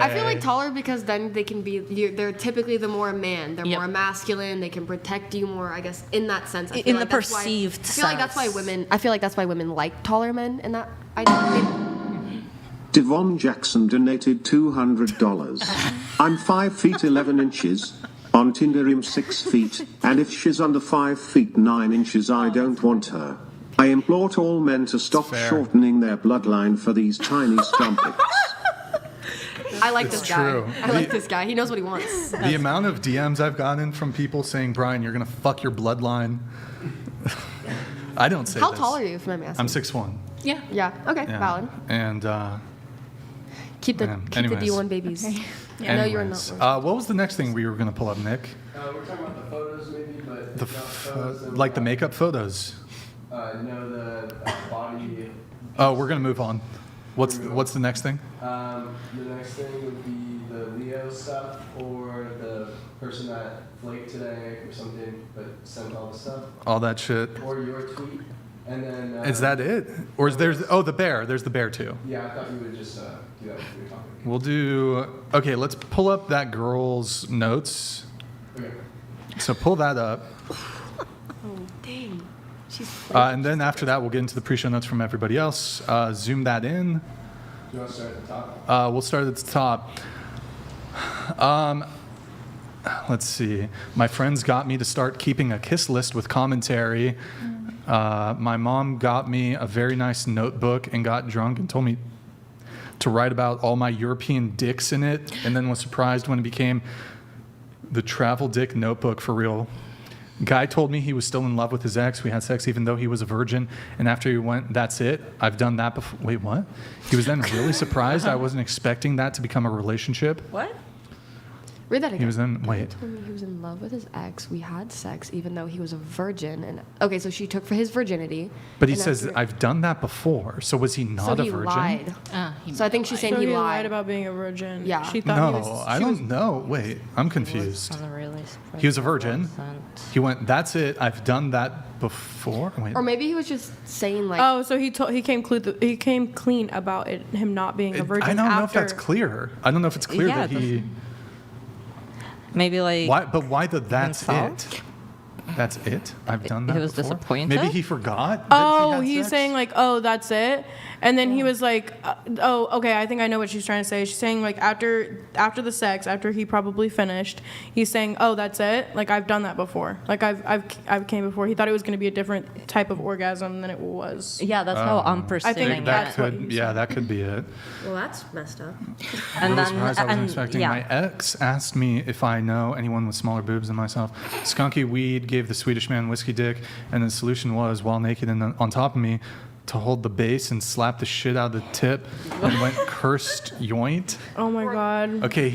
I feel like taller because then they can be, they're typically the more man. They're Yep. more masculine. They can protect you more, I guess, in that sense. I In feel the like that's why- perceived I feel like that's why sense. women, I feel like that's why women like taller men in that. I Devon Jackson donated $200. I'm 5 feet 11 inches. On Tinder I'm 6 feet, and if she's under 5 feet 9 inches I don't want her. I implore all men to stop Fair. shortening their bloodline for these tiny stompics. I like It's this guy. true. I like this guy. He knows what he wants. The amount of DMs I've gotten from people saying, Brian, you're going to fuck your bloodline. I don't say How this. tall are you, if I'm asking? I'm 6'1". Yeah. Yeah. Okay. Yeah. Valid. And Keep the Man, keep anyways. the D1 babies. Yeah. No, you're not. what was the next thing we were going to pull up, Nick? We're talking about the photos maybe, but The not photos and like the makeup photos. no, the body. Oh, we're going to move on. What's the next thing? The next thing would be the Leo stuff or the person that flaked today or something, but sent all the stuff? All that shit. Or your tweet? And then... Is that it? Or is there's... Oh, the bear. There's the bear, too. Yeah, I thought you would just do that with your topic. We'll do... Okay, let's pull up that girl's notes. Okay. So pull that up. Oh, dang. And then after that, we'll get into the pre-show notes from everybody else. Zoom that in. Do you want to start at the top? We'll start at the top. Let's see. My friends got me to start keeping a kiss list with commentary. My mom got me a very nice notebook and got drunk and told me to write about all my European dicks in it, and then was surprised when it became the travel dick notebook for real. Guy told me he was still in love with his ex. We had sex even though he was a virgin. And after he went, that's it. I've done that before. Wait, what? He was then really surprised. I wasn't expecting that to become a relationship. What? Read that again. He was then, wait. He told me he was in love with his ex. We had sex even though he was a virgin. And okay, so she took for his virginity. But he says, I've done that before. So was he not a virgin? So he lied. So I think she's saying So he he lied. lied about being a virgin. Yeah. She thought he was... No, I don't know. Wait, I'm confused. He was a virgin. He went, that's it. I've done that before. Wait. Or maybe he was just saying like... Oh, so he came clean about it, him not being a virgin. I don't know if after. that's clear. I don't know if it's clear that he... Maybe like... Why? But why the that's himself? it? That's it? I've done that He was before? disappointed? Maybe he forgot that Oh, he had he's sex? saying like, oh, that's it, and then he was like, oh, okay, I think I know what she's trying to say. She's saying like after the sex, after he probably finished, he's saying, oh, that's it. Like I've done that before. Like I've came before. He thought it was going to be a different type of orgasm than it was. Yeah, that's how I'm perceiving I think That that's could, yeah, that could be it. Well, that's messed up. And I was then, surprised I wasn't and expecting. yeah. My ex asked me if I know anyone with smaller boobs than myself. Skunky weed gave the Swedish man whiskey dick, and the solution was, while naked and on top of me, to hold the base and slap the shit out of the tip and went cursed yoint. Oh my god. Okay,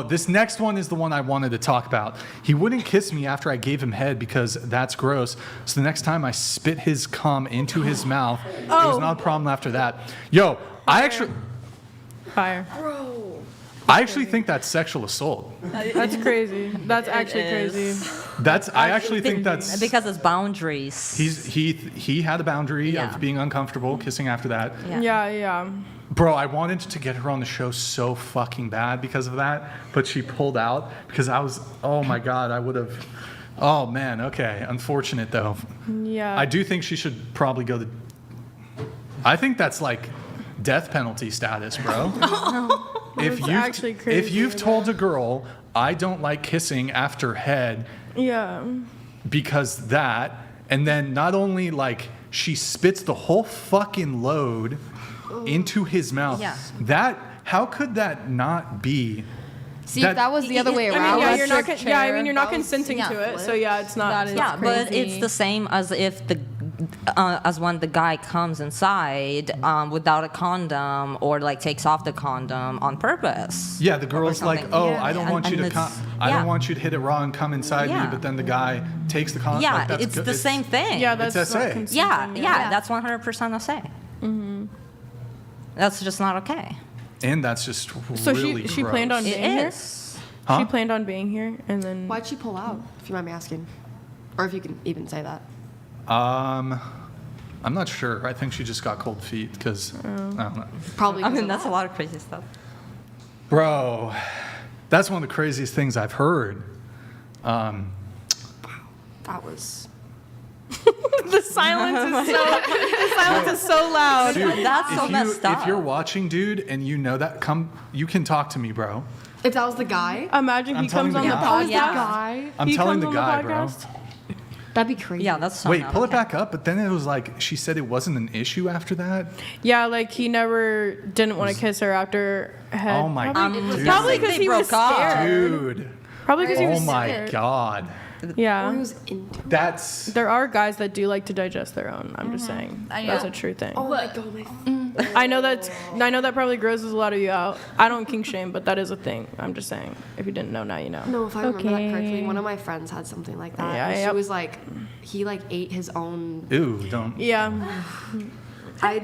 this next one is the one I wanted to talk about. He wouldn't kiss me after I gave him head because that's gross. So the next time I spit his cum into his mouth, it was not a problem after that. Yo, Fire. I actually think that's sexual assault. That's crazy. That's actually crazy. I actually think that's because it's boundaries. He had a boundary Yeah. of being uncomfortable kissing after that. Yeah. Bro, I wanted to get her on the show so fucking bad because of that, but she pulled out because oh my God, I would have, oh man, okay. Unfortunate though. Yeah. I do think she should probably go I think that's like death penalty status, bro. If you've told a girl, I don't like kissing after head, Yeah. because that, and then not only like she spits the whole fucking load into his mouth. Yeah. How could that not be? See, if that was the other way around. You're not consenting to it, so yeah, it's not. Yeah, but it's the same as if as when the guy comes inside without a condom or like takes off the condom on purpose. Yeah, the girl's like, oh, I don't want you to come. I don't yeah. want you to hit it raw and come inside me, but then the guy takes the condom. Yeah, like, that's it's good. the same thing. Yeah, that's It's not SA. consenting. Yeah, that's 100% SA. Mm-hmm. That's just not okay. And that's just So really she gross. planned on being here? Huh? She planned on being here, and then... Why'd she pull out, if you mind me asking? Or if you can even say that. I'm not sure. I think she just got cold feet because I don't know. Probably. I mean, that's a lot of crazy stuff. Bro, that's one of the craziest things I've heard. That was... The silence is so loud. Dude, That's so messed up. If you're watching, dude, and you know that, you can talk to me, bro. If that was the guy? Imagine he comes on the podcast. I'm telling the guy, bro. That'd be crazy. Yeah, that's so Wait, not pull it okay. back up. But then it was like she said it wasn't an issue after that. Yeah, like he never didn't want to kiss her after head. Oh my Probably dude. because he was scared. Dude. Probably because he was Oh my scared. God. Yeah. That's. There are guys that do like to digest their own. I'm just saying. That's a true thing. Oh my God. I know that probably grosses a lot of you out. I don't kink shame, but that is a thing. I'm just saying. If you didn't know, now you know. No, if I remember that correctly, one of my friends had something like that. Yeah, and yep. she was like, he like ate his own. Ew, don't. Yeah.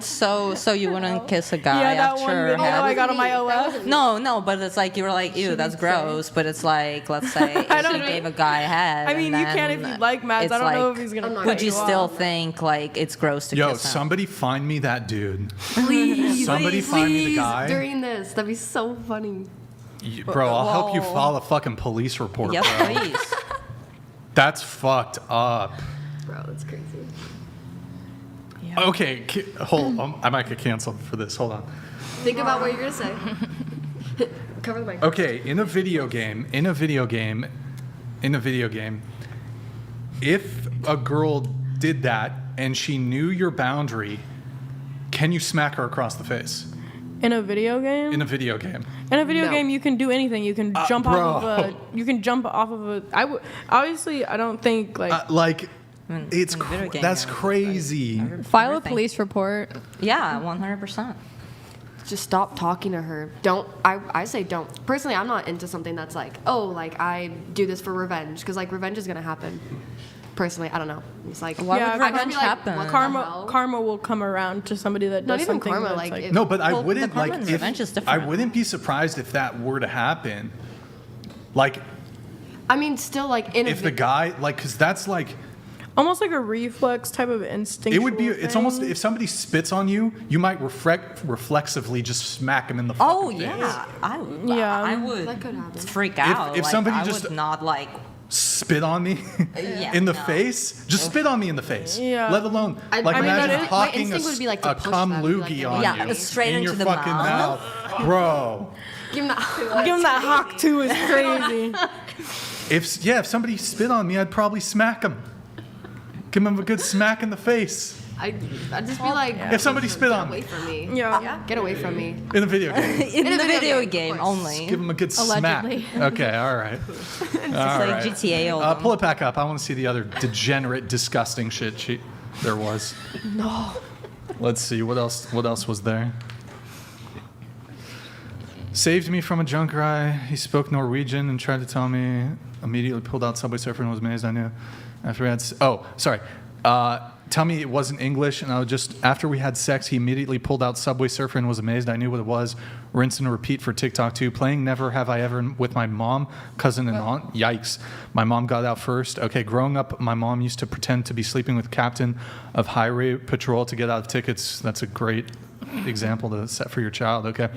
So you wouldn't kiss a guy Yeah, that after one video I got on my OS. No, but it's like you were like, ew, that's gross. But it's like, let's say if she gave a guy a head. I mean, and you can then if you like Mads. it's I don't know like, if he's gonna. would you cut still off. think like it's gross to Yo, kiss him? somebody find me that dude. Please, Somebody find me the guy. during this. That'd be so funny. Bro, I'll help you Whoa. file a fucking police report, Yes, bro. please. That's fucked up. Bro, that's crazy. Okay, hold on. I might get canceled for this. Hold on. Think about what you're gonna say. Cover the mic. Okay, in a video game, if a girl did that and she knew your boundary, can you smack her across the face? In a video game? In a video game. In a video game, you can do anything. You can jump off of a. You can jump off of a. Obviously, I don't think like. It's that's crazy. File a police report. Yeah, 100%. Just stop talking to her. Don't. I say don't. Personally, I'm not into something that's like, oh, like I do this for revenge, because like revenge is gonna happen. Personally, I don't know. It's like, Why would revenge happen? what the Karma, hell? karma will come around to somebody that Not does even something. karma, that's like, if- No, but I Well, wouldn't the karma like and if revenge is I different. wouldn't be surprised if that were to happen. Like I mean, still like in if a the guy like because that's like almost like a reflex type of instinct. it would be. It's almost if somebody spits on you, you might reflexively just smack him in the fucking Oh face. yeah, I would that could happen. freak out. if like, somebody I just- would not like. Spit on me Yeah, in the no. face. Just spit on me in the face. Yeah. Let alone like I mean, imagine my hawking instinct would be, like, to a push cum them, be like, loogie yeah, on yeah, you straight in into your the fucking mouth. bro. Give him that. Give him that hawk too is crazy. If somebody spit on me, I'd probably smack him. Give him a good smack in the face I'd just be like, if somebody spit on get away me from me. Yeah. Get away from me. in a video game. In the video game, game of course. only. Give him a good Allegedly. smack. Okay, all right. It's like GTA old. Pull it back up. I want to see the other degenerate, disgusting shit there was. No. Let's see what else. What else was there? Saved me from a drunk guy. He spoke Norwegian and tried to tell me. Immediately pulled out Subway Surfer and was amazed. I knew. After we had. Sorry. Tell me it wasn't English, and I was just after we had sex, he immediately pulled out Subway Surfer and was amazed. I knew what it was. Rinse and repeat for TikTok too. Playing Never Have I Ever with my mom, cousin, and aunt. Yikes! My mom got out first. Okay, growing up, my mom used to pretend to be sleeping with captain of highway patrol to get out of tickets. That's a great example to set for your child. Okay.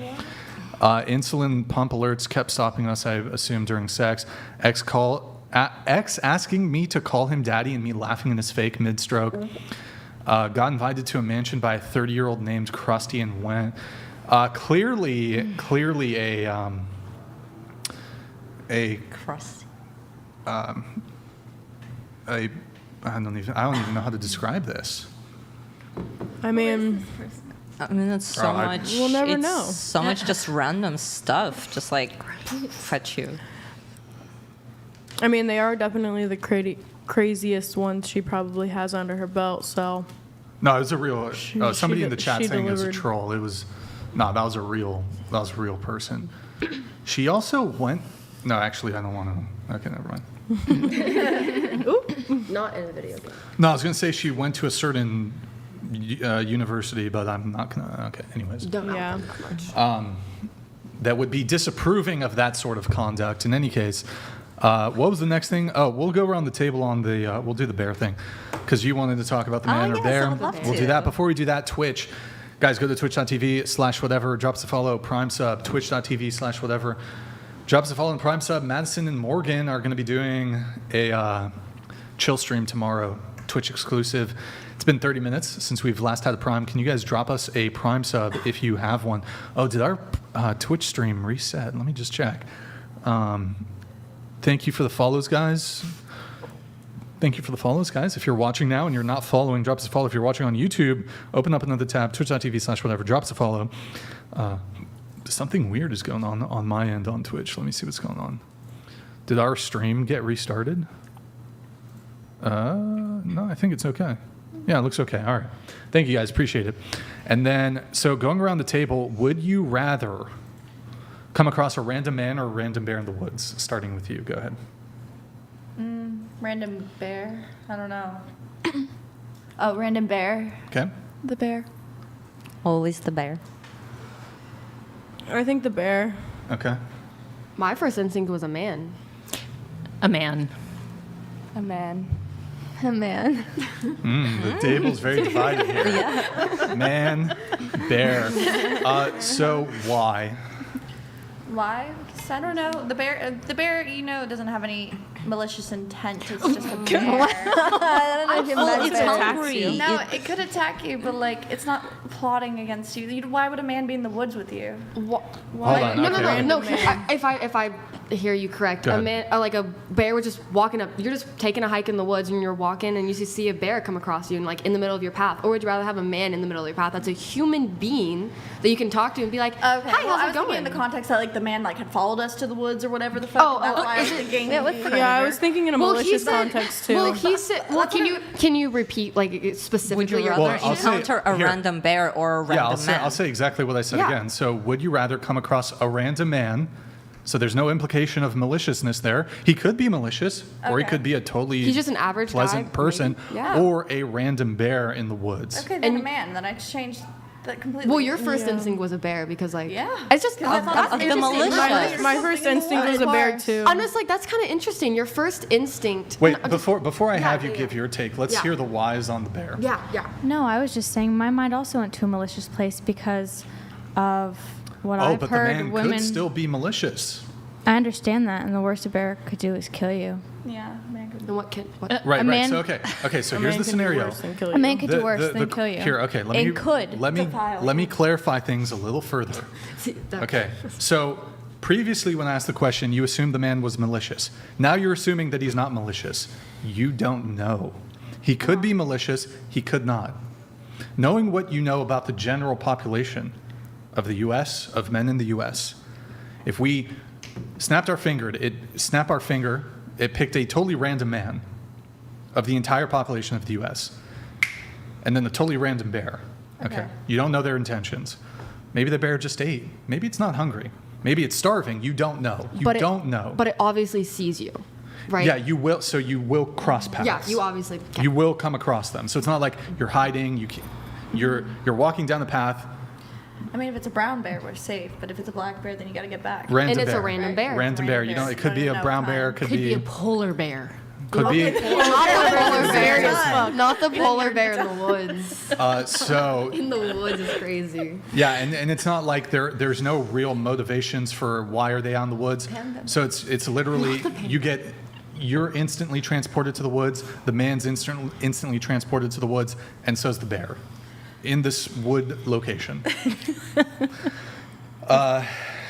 Insulin pump alerts kept stopping us. I assume during sex. Ex asking me to call him daddy and me laughing in his fake mid-stroke. Got invited to a mansion by a 30-year-old named Krusty and went. Clearly a Crust. I don't even know how to describe this. I mean, it's so Bro, much. We'll never it's know. So much just random stuff, just like fetch you. they are definitely the craziest ones she probably has under her belt. So No, it was a real. Somebody in the chat she saying it was a delivered. troll. It was. No, that was a real person. She also went. No, actually, I don't want to. Okay, never mind. Not in a video game. No, I was gonna say she went to a certain university, but I'm not gonna. Okay, anyways. Don't know Yeah. that much. That would be disapproving of that sort of conduct. In any case, what was the next thing? Oh, we'll go around the table on the. We'll do the bear thing, because you wanted to talk about the man or yes, bear. I would love We'll do to. that. Before we do that, Twitch. Guys, go to twitch.tv/whatever. Drop us a follow. Prime sub. Twitch.tv/whatever. Drop us a follow and Prime sub. Madison and Morgan are going to be doing a chill stream tomorrow. Twitch exclusive. It's been 30 minutes since we've last had a Prime. Can you guys drop us a Prime sub if you have one? Oh, did our Twitch stream reset? Let me just check. Thank you for the follows, guys. Thank you for the follows, guys. If you're watching now and you're not following, drop us a follow. If you're watching on YouTube, open up another tab, twitch.tv/whatever, drop us a follow. Something weird is going on my end on Twitch. Let me see what's going on. Did our stream get restarted? No, I think it's okay. Yeah, it looks okay. All right. Thank you, guys. Appreciate it. And then, so going around the table, would you rather come across a random man or a random bear in the woods? Starting with you. Go ahead. Random bear. I don't know. Oh, random bear. Okay. The bear. Always the bear. I think the bear. Okay. My first instinct was a man. A man. A man. A man. The table's very divided here. Man, bear. So why? Why? Because I don't know. The bear, doesn't have any malicious intent. It's just a bear. I don't know if It's hungry. No, it could attack you, but like it's not plotting against you. Why would a man be in the woods with you? Hold on. okay. No. If I hear you correct, Go a ahead. man, like a bear was just walking up. You're just taking a hike in the woods, and you're walking, and you see a bear come across you, and like in the middle of your path. Or would you rather have a man in the middle of your path that's a human being that you can talk to and be like, Okay. "Hi, well, how's I it was thinking going?" in the context that like the man like had followed us to the woods or whatever the fuck. Oh, and that's oh, why I was thinking. Yeah, I was thinking in a malicious context too. Well, he said. Well, can you repeat like specifically? Would you your rather I'll say- encounter a here. random bear or a random man? I'll say exactly what I said Yeah. again. So would you rather come across a random man? So there's no implication of maliciousness there. He could be malicious, or he Okay. could be a totally He's just an average pleasant guy, person, maybe. Yeah. or a random bear in the woods. Okay, then a man. Then I changed that completely. Well, your first instinct was a bear because like it's just I thought that's of the interesting. malicious. My first instinct was a bear too. I'm just like that's kind of interesting. Your first instinct. Wait, before I have you yeah, give your take, let's Yeah. hear the whys on the bear. Yeah. No, I was just saying my mind also went to a malicious place because of what Oh, I've but the heard man women. could still be malicious. I understand that, and the worst a bear could do is kill you. Yeah, man. Could. And what can what? Right, A man- So okay. So A here's man the can do scenario. worse than kill A man you. could do worse than kill you. Here, okay. Let And me could. let me clarify things a little further. Okay, so previously when I asked the question, you assumed the man was malicious. Now you're assuming that he's not malicious. You don't know. He could be malicious. He could not. Knowing what you know about the general population of the U.S., of men in the U.S., if we snap our finger, it picked a totally random man of the entire population of the U.S., and then a totally random bear. Okay. You don't know their intentions. Maybe the bear just ate. Maybe it's not hungry. Maybe it's starving. You don't know. You don't know. But it obviously sees you, right? Yeah, you will. So you will cross paths. Yeah, you obviously can. You will come across them. So it's not like you're hiding. You're walking down the path. I mean, if it's a brown bear, we're safe. But if it's a black bear, then you got to get back. Random And it's bear. a random bear. Random bear. You know, it could be a brown bear. Could Could be a polar bear. Could be. Not the polar bear. Not the polar bear in the woods. So In the woods is crazy. yeah, and it's not like there's no real motivations for why are they out in the woods. So it's literally you're instantly transported to the woods. The man's instantly transported to the woods, and so's the bear, in this wood location.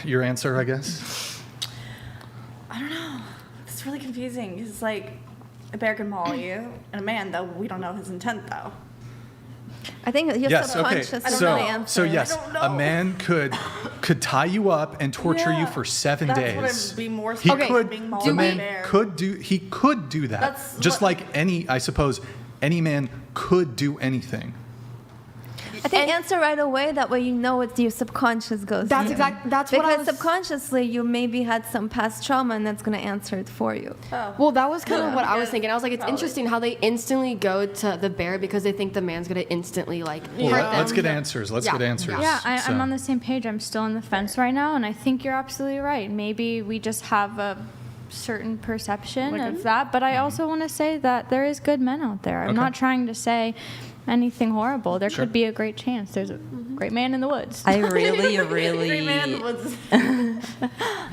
Your answer, I guess. I don't know. It's really confusing. It's like a bear can maul you, and a man, though, we don't know his intent, though. I think your Yes. Okay. subconscious is the answer. So yes, a man could tie you up and torture you Yeah. for 7 That's days. what I'd be more He scared of, could. being mauled The by a man bear. could do. He could do that. That's Just what- like I suppose, any man could do anything. I think answer right away. That way you know what your subconscious goes. That's through. that's what I Because was. subconsciously you maybe had some past trauma, and that's going to answer it for you. Well, that was kind of what I was Yeah, thinking. I was like, it's probably. interesting how they instantly go to the bear because they think the man's gonna instantly like Well, hurt them. let's get answers. Let's Yeah. get answers. Yeah, I'm So- on the same page. I'm still on the fence right now, and I think you're absolutely right. Maybe we just have a certain perception of that, but I also want to say that there is good men out there. I'm Okay. not trying to say anything horrible. There Sure. could be a great chance. There's a great man in the woods. I really, really, Great man in the woods.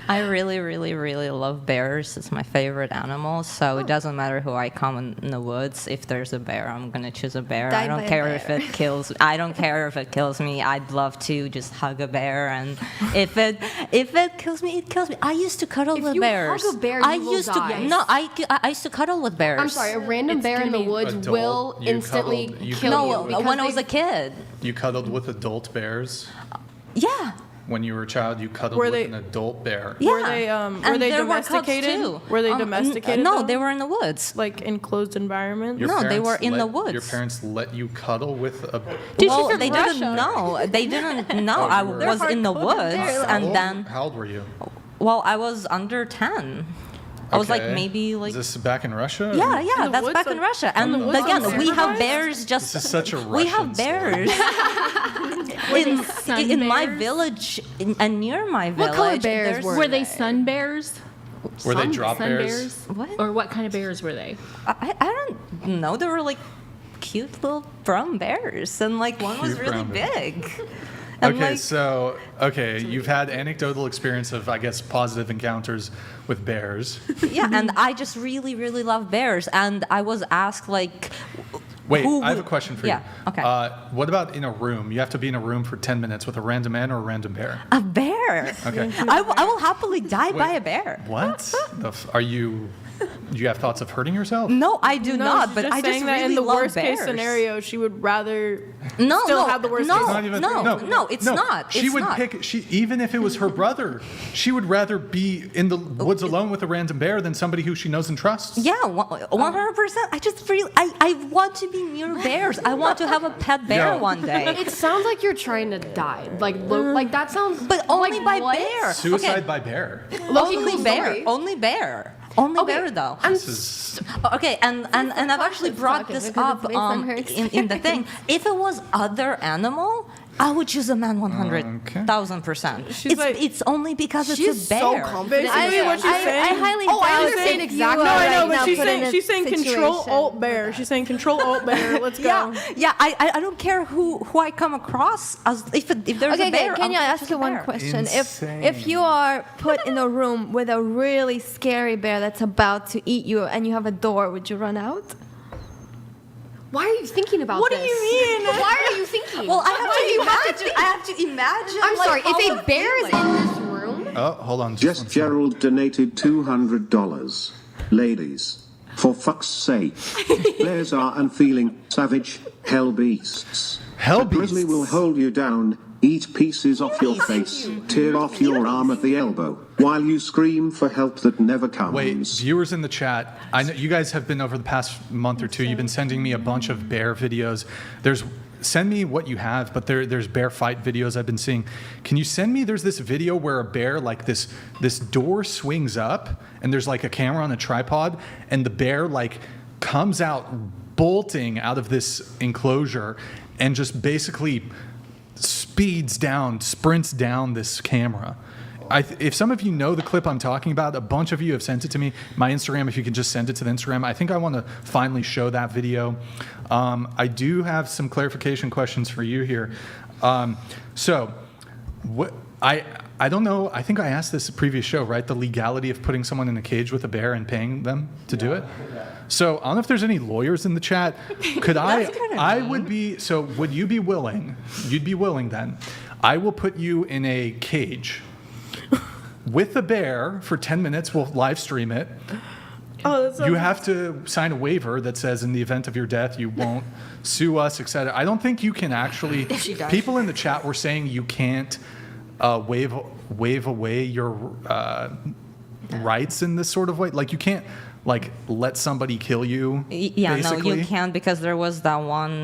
I really, really, really love bears. It's my favorite animal. So it doesn't matter who I come in the woods. If there's a bear, I'm gonna choose a bear. Die I by don't a care bear. if it kills. I don't care if it kills me. I'd love to just hug a bear, and if it kills me, it kills me. I used to cuddle If with you bears. hug a bear, I you will used die. to. No, I used to cuddle with bears. I'm sorry, a random It's bear in the gonna be- woods Adult, will you instantly cuddled- you kill No, you. because when I they- was a kid. You cuddled with adult bears. Yeah. When you were a child, you cuddled Were with they- an adult bear. Yeah. Were they And they there were cubs, domesticated? too. Were they n- domesticated? No, though? they were in the woods. like enclosed environments. Your No, they parents were in the let- woods. Your parents let you cuddle with a. Well, from they Russia. didn't know. They didn't know Oh, I you were- was in the woods, How and old- then, How old were you? well, I was under 10. I was like, Okay. maybe like. Is this back in Russia? or- Yeah, that's back in Russia. And again, we have bears just. This is such a We have Russian bears in my village and near my village. What color bears there's- were they sun bears? Were they drop sun bears? What? Or what kind of bears were they? I don't know. They were like cute little brown bears, and like one was Cute really brown bears. big. And, Okay, like, so you've had anecdotal experience of, I guess, positive encounters with bears. yeah, and I just really, really love bears. And I was asked like, Wait, who I have a would- question for yeah, you. okay. What about in a room? You have to be in a room for 10 minutes with a random man or a random bear. A bear. Okay. I will happily die by a bear. What? Are you? Do you have thoughts of hurting yourself? No, I do No, not. she's But I just saying that really in the love worst bears. case scenario, she would rather No, still no, have the worst no, case. Not even- no, it's not. She It's would not. pick. Even if it was her brother, she would rather be in the woods alone with a random bear than somebody who she knows and trusts. Yeah, 100%. I just really, I want to be near bears. I want to have a pet bear Yo. one day. It sounds like you're trying to die. Like that sounds. But only like, by what? bear. Suicide Okay. by bear. Only cool bear. story. Only bear. Only bear though. This is Okay, and I've actually brought this up in the thing. If it was other animal, I would choose a man 100,000%. She's like- It's only because it's She's a bear. so confident. Basically, what she's saying. I highly Oh, I doubt understand if exactly. you No, are I know, right but now she's put in saying a she's saying control situation alt bear. She's saying control alt bear. Let's go. Yeah, I don't care who I come across. As if there's Okay, a bear, can I'm I gonna ask choose you a one bear. question? Insane. If you are put in a room with a really scary bear that's about to eat you and you have a door, would you run out? Why are you thinking about What this? do you mean? Why are you thinking? Well, I have to imagine. I'm like, sorry. how If a I'm bear is feeling. in this room, Oh, hold on. Jess one second. Gerald donated $200. Ladies, for fuck's sake. Bears are unfeeling, savage, hell beasts. Hell A grizzly beasts. will hold you down, eat pieces off your face, tear off your arm at the elbow, while you scream for help that never comes. Wait, viewers in the chat, I know you guys have been over the past month or two. You've been sending me a bunch of bear videos. Send me what you have, but there's bear fight videos I've been seeing. Can you send me? There's this video where a bear, like this door swings up, and there's like a camera on a tripod, and the bear like comes out bolting out of this enclosure, and just basically sprints down this camera. If some of you know the clip I'm talking about, a bunch of you have sent it to me. My Instagram, if you could just send it to the Instagram. I think I want to finally show that video. I do have some clarification questions for you here. So, what I don't know. I think I asked this in a previous show, right? The legality of putting someone in a cage with a bear and paying them to do it. So I don't know if there's any lawyers in the chat. Could I would be. So would you be willing? You'd be willing then. I will put you in a cage with the bear for 10 minutes. We'll live stream it. Oh, that's so You have to sign a waiver that says in the event of your death, you won't sue us, etc. I don't think you can actually. People in the chat were saying you can't waive away your rights in this sort of way. Like you can't like let somebody kill you. Yeah, basically. no, you can't because there was that one,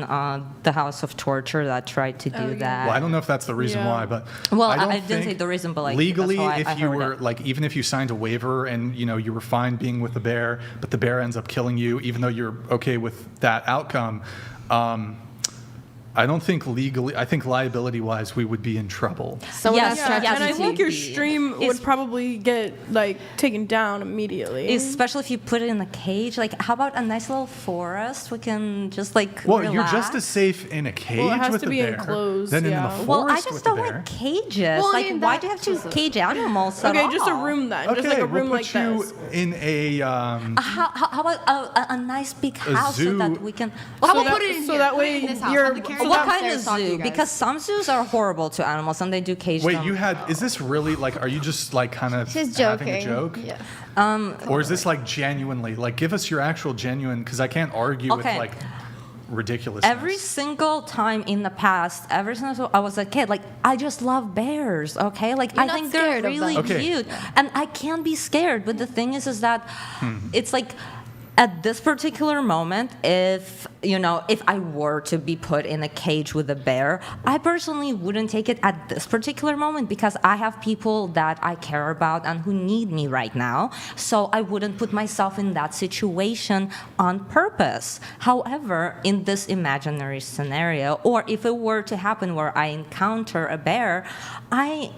the House of Torture that tried to do that. Well, I don't know if that's the reason why, but Well, don't I didn't say think the reason, but like legally, that's how I if you heard were it. like, even if you signed a waiver and you were fine being with the bear, but the bear ends up killing you, even though you're okay with that outcome, I don't think legally. I think liability-wise, we would be in trouble. So Yes, that's and I you think would your be. stream It's- would probably get like taken down immediately. Especially if you put it in a cage. Like, how about a nice little forest? We can just like Well, relax. you're just as safe in a cage Well, it has with to the be bear enclosed, than in yeah. the forest Well, I with just the don't bear. like cages. Well, I like, mean, why do you have to cage animals at Okay, all? just a room then. Okay, Just like a room we'll like put you this. in a. How about a nice big house so zoo. that we can. Well, how So about that- put it in so here? that Put way it in this house. you're- Have the carrots What kind of upstairs talk to you zoo? guys. Because some zoos are horrible to animals and they do cage Wait, them. you had? Is this really like? Are you just like kind of She's having a joking. joke? Yeah. Or is this like genuinely? Like, give us your actual genuine, because I can't argue with Okay. like ridiculous. Every single time in the past, ever since I was a kid, like I just love bears. Okay, like You're I not think they're scared of really them. Okay. cute, and I can't be scared. But the thing is that it's like at this particular moment, if if I were to be put in a cage with a bear, I personally wouldn't take it at this particular moment because I have people that I care about and who need me right now. So I wouldn't put myself in that situation on purpose. However, in this imaginary scenario, or if it were to happen where I encounter a bear, I'm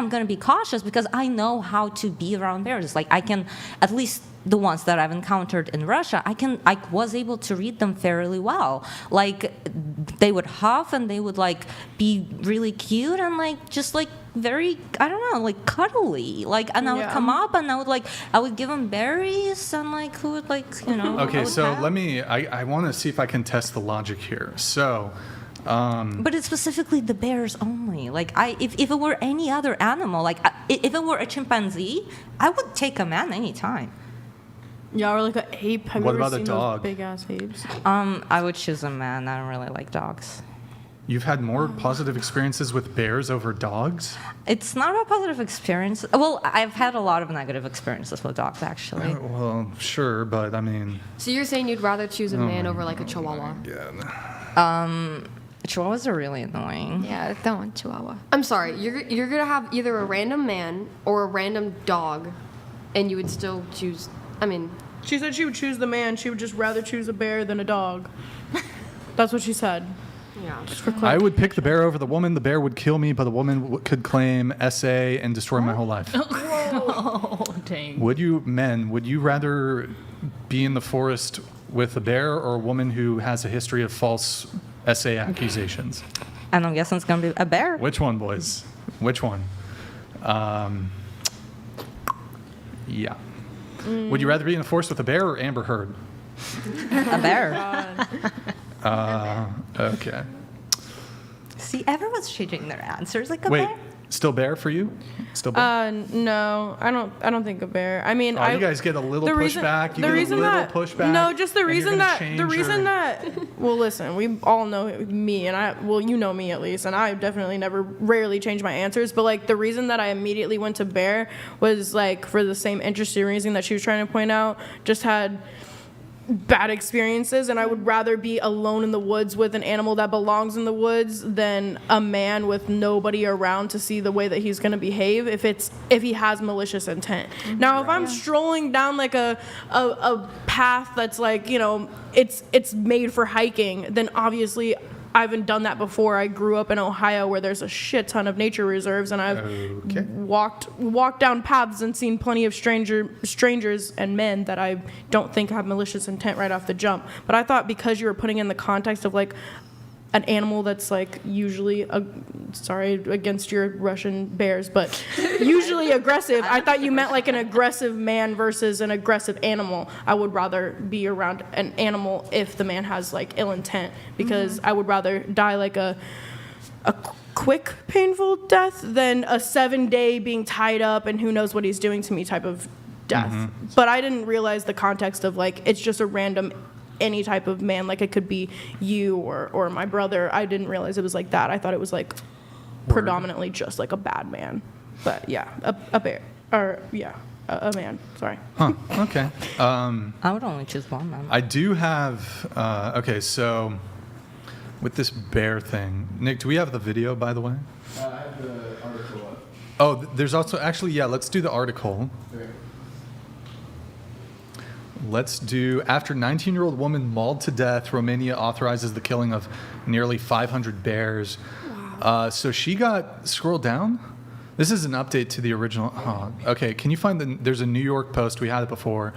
going to be cautious because I know how to be around bears. Like, I can, at least the ones that I've encountered in Russia, I was able to read them fairly well. Like, they would huff and they would like be really cute and very, I don't know, like cuddly. Like, and I would come up and I would give them berries and who would Okay, so I want to see if I can test the logic here. So. But it's specifically the bears only. Like, if it were any other animal, if it were a chimpanzee, I would take a man anytime. Yeah, or like an ape. Have What you ever about a seen dog? those big ass apes? I would choose a man. I don't really like dogs. You've had more positive experiences with bears over dogs? It's not a positive experience. Well, I've had a lot of negative experiences with dogs, actually. Well, sure, but I mean. So you're saying you'd rather choose a man over like a chihuahua? Chihuahuas are really annoying. Yeah, I don't want Chihuahua. I'm sorry. You're gonna have either a random man or a random dog, and you would still choose. I mean, she said she would choose the man. She would just rather choose a bear than a dog. That's what she said. Yeah. I would pick the bear over the woman. The bear would kill me, but the woman could claim SA and destroy my whole life. Oh, dang. Would you rather be in the forest with a bear or a woman who has a history of false SA accusations? And I'm guessing it's going to be a bear. Which one, boys? Which one? Yeah. Would you rather be in the forest with a bear or Amber Heard? A bear. Okay. See, everyone's changing their answers. Like a Wait, bear. still bear for you? Still bear? No, I don't think a bear. I mean, you guys get a little pushback. You get a little pushback. No, just the and you're reason gonna that change the reason your- that. Well, listen, we all know me, and you know me at least, and I definitely rarely change my answers. But like the reason that I immediately went to bear was like for the same interesting reason that she was trying to point out. Just had bad experiences, and I would rather be alone in the woods with an animal that belongs in the woods than a man with nobody around to see the way that he's going to behave if he has malicious intent. Now, if I'm strolling down like a path that's like, it's made for hiking, then obviously I haven't done that before. I grew up in Ohio where there's a shit ton of nature reserves, and I've walked down paths and seen plenty of strangers and men that I don't think have malicious intent right off the jump. But I thought because you were putting in the context of like an animal that's like usually sorry against your Russian bears, but usually aggressive. I thought you meant like an aggressive man versus an aggressive animal. I would rather be around an animal if the man has like ill intent, because I would rather die like a quick, painful death than a 7-day being tied up and who knows what he's doing to me type of death. But I didn't realize the context of like it's just a random any type of man, like it could be you or my brother. I didn't realize it was like that. I thought it was like predominantly just like a bad man. But yeah, a bear, or yeah, a man. Sorry. Huh. Okay. I would only choose one man. I do have. Okay, so with this bear thing, Nick, do we have the video, by the way? I have the article up. Oh, there's also actually, yeah. Let's do the article. Okay. Let's do, after 19-year-old woman mauled to death, Romania authorizes the killing of nearly 500 bears. Wow. So she got, scroll down. This is an update to the original. Okay, can you find there's a New York Post. We had it before.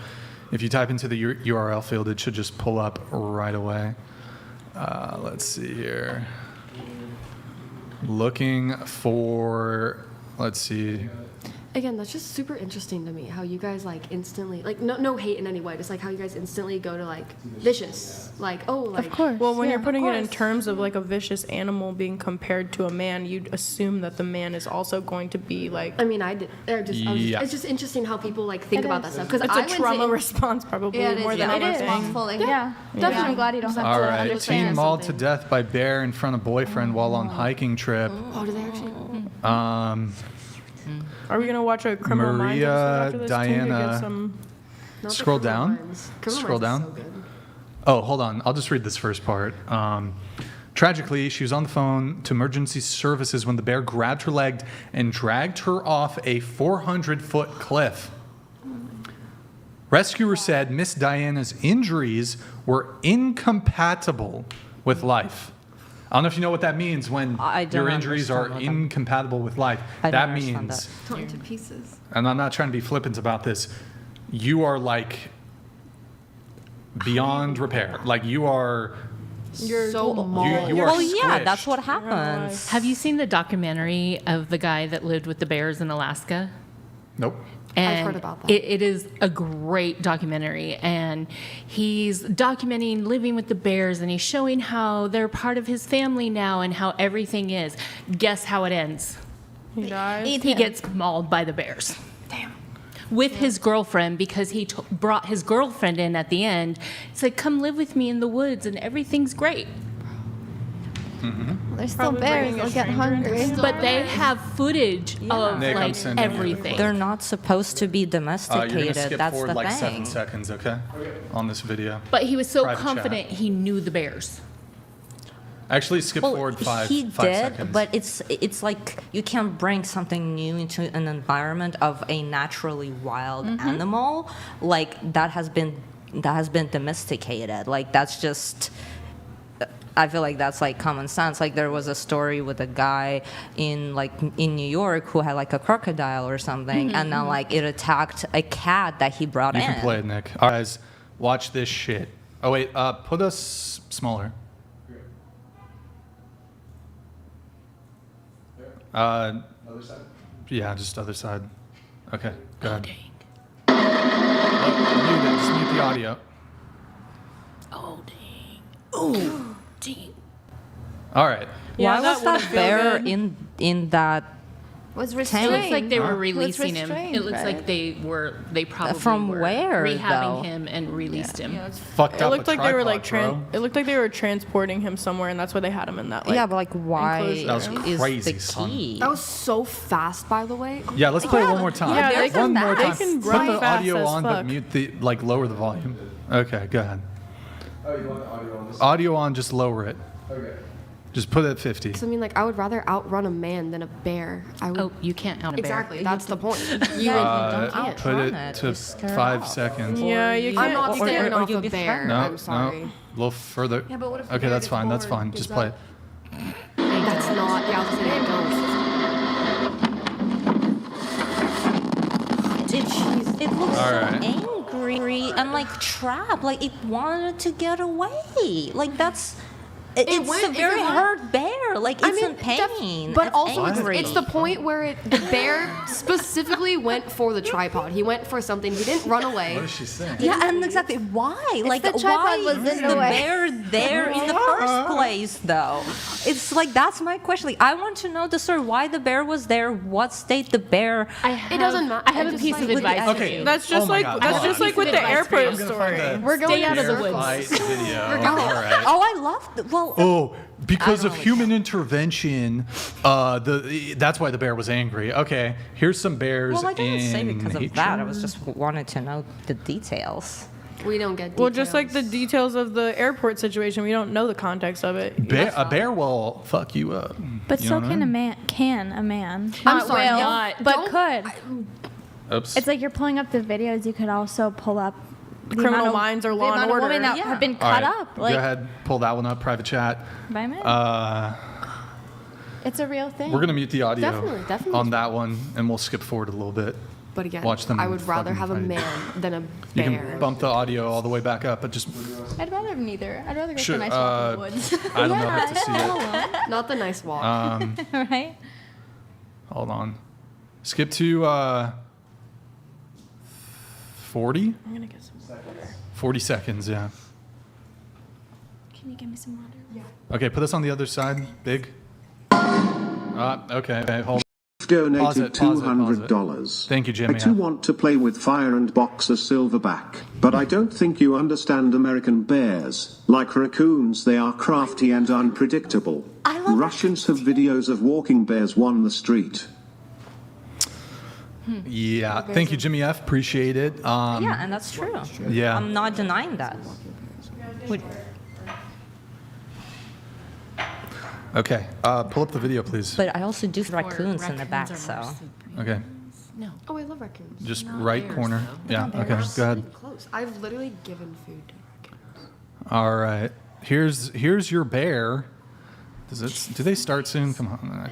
If you type into the URL field, it should just pull up right away. Let's see here. Looking for, let's see. Again, that's just super interesting to me how you guys like instantly, like no hate in any way, just like how you guys instantly go to like vicious, like of course. Well, when you're putting it in terms of like a vicious animal being compared to a man, you'd assume that the man is also going to be like. I mean, it's just interesting how people like think about that stuff, because it's a trauma response probably more than anything. Yeah, definitely. I'm glad you don't have All to right, understand. teen mauled to death by bear in front of boyfriend while on hiking trip. Oh, do they actually? Are we gonna watch a Criminal Maria Minds episode after this Diana. to get some? Scroll down. Criminal Scroll Minds down. is so good. Oh, hold on. I'll just read this first part. Tragically, she was on the phone to emergency services when the bear grabbed her leg and dragged her off a 400-foot cliff. Rescuer said Miss Diana's injuries were incompatible with life. I don't know if you know what that means when your injuries are incompatible with life. That means, Torn to pieces. and I'm not trying to be flippant about this, you are like beyond repair. Like you are... You're so mauled. You are Well, yeah, squished. that's what happens. Have you seen the documentary of the guy that lived with the bears in Alaska? Nope. And I've heard about that. It is a great documentary, and he's documenting living with the bears, and he's showing how they're part of his family now and how everything is. Guess how it ends? He dies. He gets mauled by the bears. Damn. With his girlfriend, because he brought his girlfriend in at the end. He's like, come live with me in the woods, and everything's great. They're still bears. They'll get hungry. But they have footage of Nick, I'm like sending you. everything. They're not supposed to be You're domesticated. going to skip That's forward the like thing. 7 seconds, okay? On this video. But he was so Private confident chat. he knew the bears. Actually, skip forward five he did, seconds. but it's like you can't bring something new into an environment of a naturally wild animal like that has been domesticated. Like that's just. I feel like that's like common sense. Like there was a story with a guy in New York who had like a crocodile or something, and then like it attacked a cat that he brought You in. can play it, Nick. All right, guys, watch this shit. Oh, wait, put us smaller. Other side? Yeah, just other side. Okay, go ahead. Dang. Mute it, just mute the audio. Oh, dang. Oh, dang. All right. Yeah, Why was that bear in that? Was It restrained. looks like they were Was releasing him. restrained, It looks right? like they probably From were where, rehabbing though? him and released him. Fucked It up looked a like they were tripod, like bro. it looked like they were transporting him somewhere, and that's why they had him in that. Like, Yeah, but like why enclosed That was area. is crazy, the son. key? That was so fast, by the way. Yeah, let's play it one more time. Yeah, they one can- more they time. can Put run the fast audio as on, but fuck. mute the lower the volume. Okay, go ahead. Oh, you want the audio on this? Audio on, just lower it. Okay. Just put it at 50. Because I mean, like, I would rather outrun a man than a bear. I would. Oh, you can't out a bear. Exactly. That's the point. Put it it. to You scare it 5 off. seconds. Yeah, you I'm can't. not Or- scaring or off you a be bear. friendly. No, I'm sorry. no. A little further. Yeah, but what if the Okay, bear that's gets fine. That's bored? fine. Does Just that- play it. That's not. Yeah, I was saying don't. It looks All so right. angry and like trapped. Like it wanted to get away. Like that's. It's went- a very it went- hurt bear. Like it's in pain. But It's also, angry. it's the point where the bear specifically went for the tripod. He went for something. He didn't run away. What is she saying? Yeah, and exactly why? Like the tripod why was is in the the way. bear there in the first place, though? It's like that's my question. Like, I want to know the story. Why the bear was there? What state the bear? It doesn't matter. I have a piece of advice for Okay. you. That's just Oh my like God, that's hold just on. like with the Piece of advice for you. airport I'm gonna find story. the We're going Stay out of the bear woods. fight video. All right. Oh, I love. Well, Oh, because I of don't human intervention, that's why the bear was angry. Okay, here's some bears well, I didn't say in because nature. of that. I was just wanted to know the details. We don't get details. Well, just like the details of the airport situation, we don't know the context of it. A bear will fuck you up. But You so know what I can mean? a man. Can a man? I'm Not sorry, will, not- but don't- could. Oops. It's like you're pulling up the videos. You could also pull up the Criminal amount of- Minds or the Law and amount of Order. women that Yeah. have been All cut right, up. Like go ahead, pull that one up, private chat. by men. It's a real thing. We're gonna mute the audio Definitely. on that one, and we'll skip forward a little bit. But again, Watch them I would rather fucking have a fight. man than a You bear. can bump the audio all the way back up, but just I'd rather neither. I'd rather go Sure, for a nice walk in the woods. I don't know how to see it. Not the nice walk. right? Hold on. Skip to 40? I'm gonna get some water. 40 seconds, yeah. Can you give me some water? Yeah. Okay, put this on the other side. Big. Okay, hold on. Donated Pause it, pause it, pause it. $200. Thank you, Jimmy. I too want to play with fire and box a silverback, but I don't think you understand American bears. Like raccoons, they are crafty and unpredictable. Russians have videos of walking bears on the street. Yeah, thank you, Jimmy F. Appreciate it. Yeah, and that's true. Yeah. I'm not denying that. Okay, pull up the video, please. But I also do raccoons in the back, so. Okay, No. Oh, I love raccoons. just right corner. Yeah, okay, go They're ahead. close. I've literally given food to raccoons. All right, here's your bear. Do they start soon? Come on.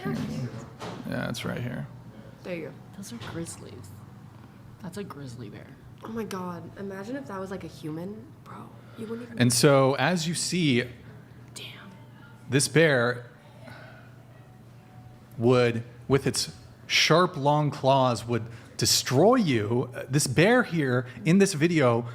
Yeah, it's right here. There you go. Those are grizzlies. That's a grizzly bear. Oh my god. Imagine if that was like a human. Bro, you wouldn't even. And so, as you see, this bear would, with its sharp, long claws, would destroy you. This bear here in this video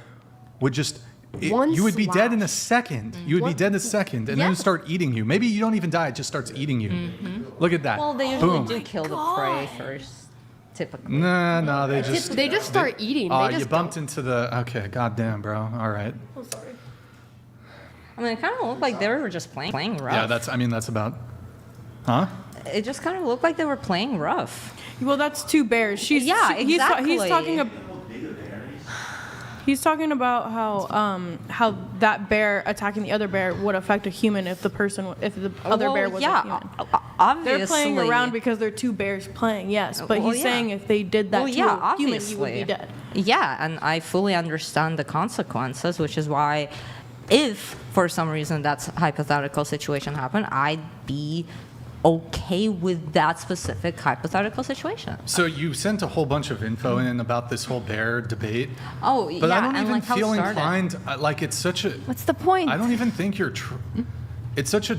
would just. You would be dead in a second. You would be dead in a second, and then it would start eating you. Maybe you don't even die; it just starts eating you. Look at that. Well, they usually Boom. do kill the prey first, typically. No, they just. They just start eating. Oh, They just you bumped into the. Okay, goddamn, bro. All right. I'm sorry. I mean, it kind of looked like they were just playing rough. Yeah, that's about. Huh? It just kind of looked like they were playing rough. Well, that's two bears. Exactly. He's talking about how that bear attacking the other bear would affect a human if the other bear was a human. Obviously. They're playing around because they're two bears playing, yes. But he's saying if they did that to a human, you would be dead. Yeah, and I fully understand the consequences, which is why if for some reason that hypothetical situation happened, I'd be okay with that specific hypothetical situation. So you sent a whole bunch of info in about this whole bear debate. Oh, but yeah, I don't and even like how it feel started. inclined. Like it's such a. What's the point? I don't even think you're. It's such a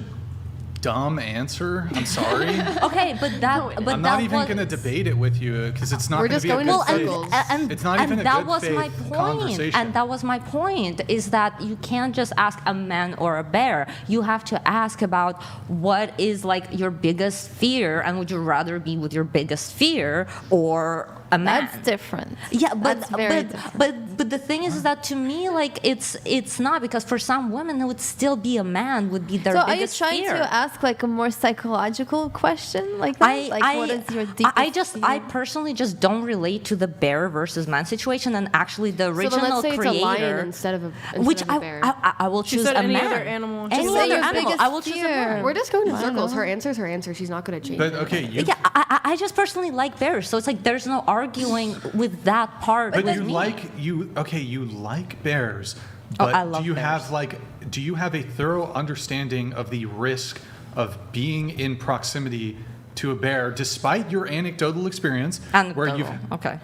dumb answer. I'm sorry. Okay, but that. I'm not even going to debate it with you because it's not. We're gonna just be a going good in faith- circles. It's not even a that good was faith my point. conversation. And that was my point, is that you can't just ask a man or a bear. You have to ask about what is like your biggest fear, and would you rather be with your biggest fear or a man? That's different. Yeah, but That's very but the thing is that to me, like it's not, because for some women it would still be a man would be their So are you biggest trying fear. to ask like a more psychological question like that? What is your deepest I personally just don't relate to the bear versus man situation, and actually the So original then let's say creator, it's a lion instead of a bear. I will choose said a any man. other animal. Any Just other say your animal. biggest I will choose a fear. man. We're just going in I don't circles. know. Her answer's her answer. She's not going to change. But okay, you. Yeah, I just personally like bears, so it's like there's no arguing with that part. But with you me. you like bears. Oh, But I love do you have a thorough understanding of the risk of being in proximity to a bear, despite your anecdotal experience, where you've Okay.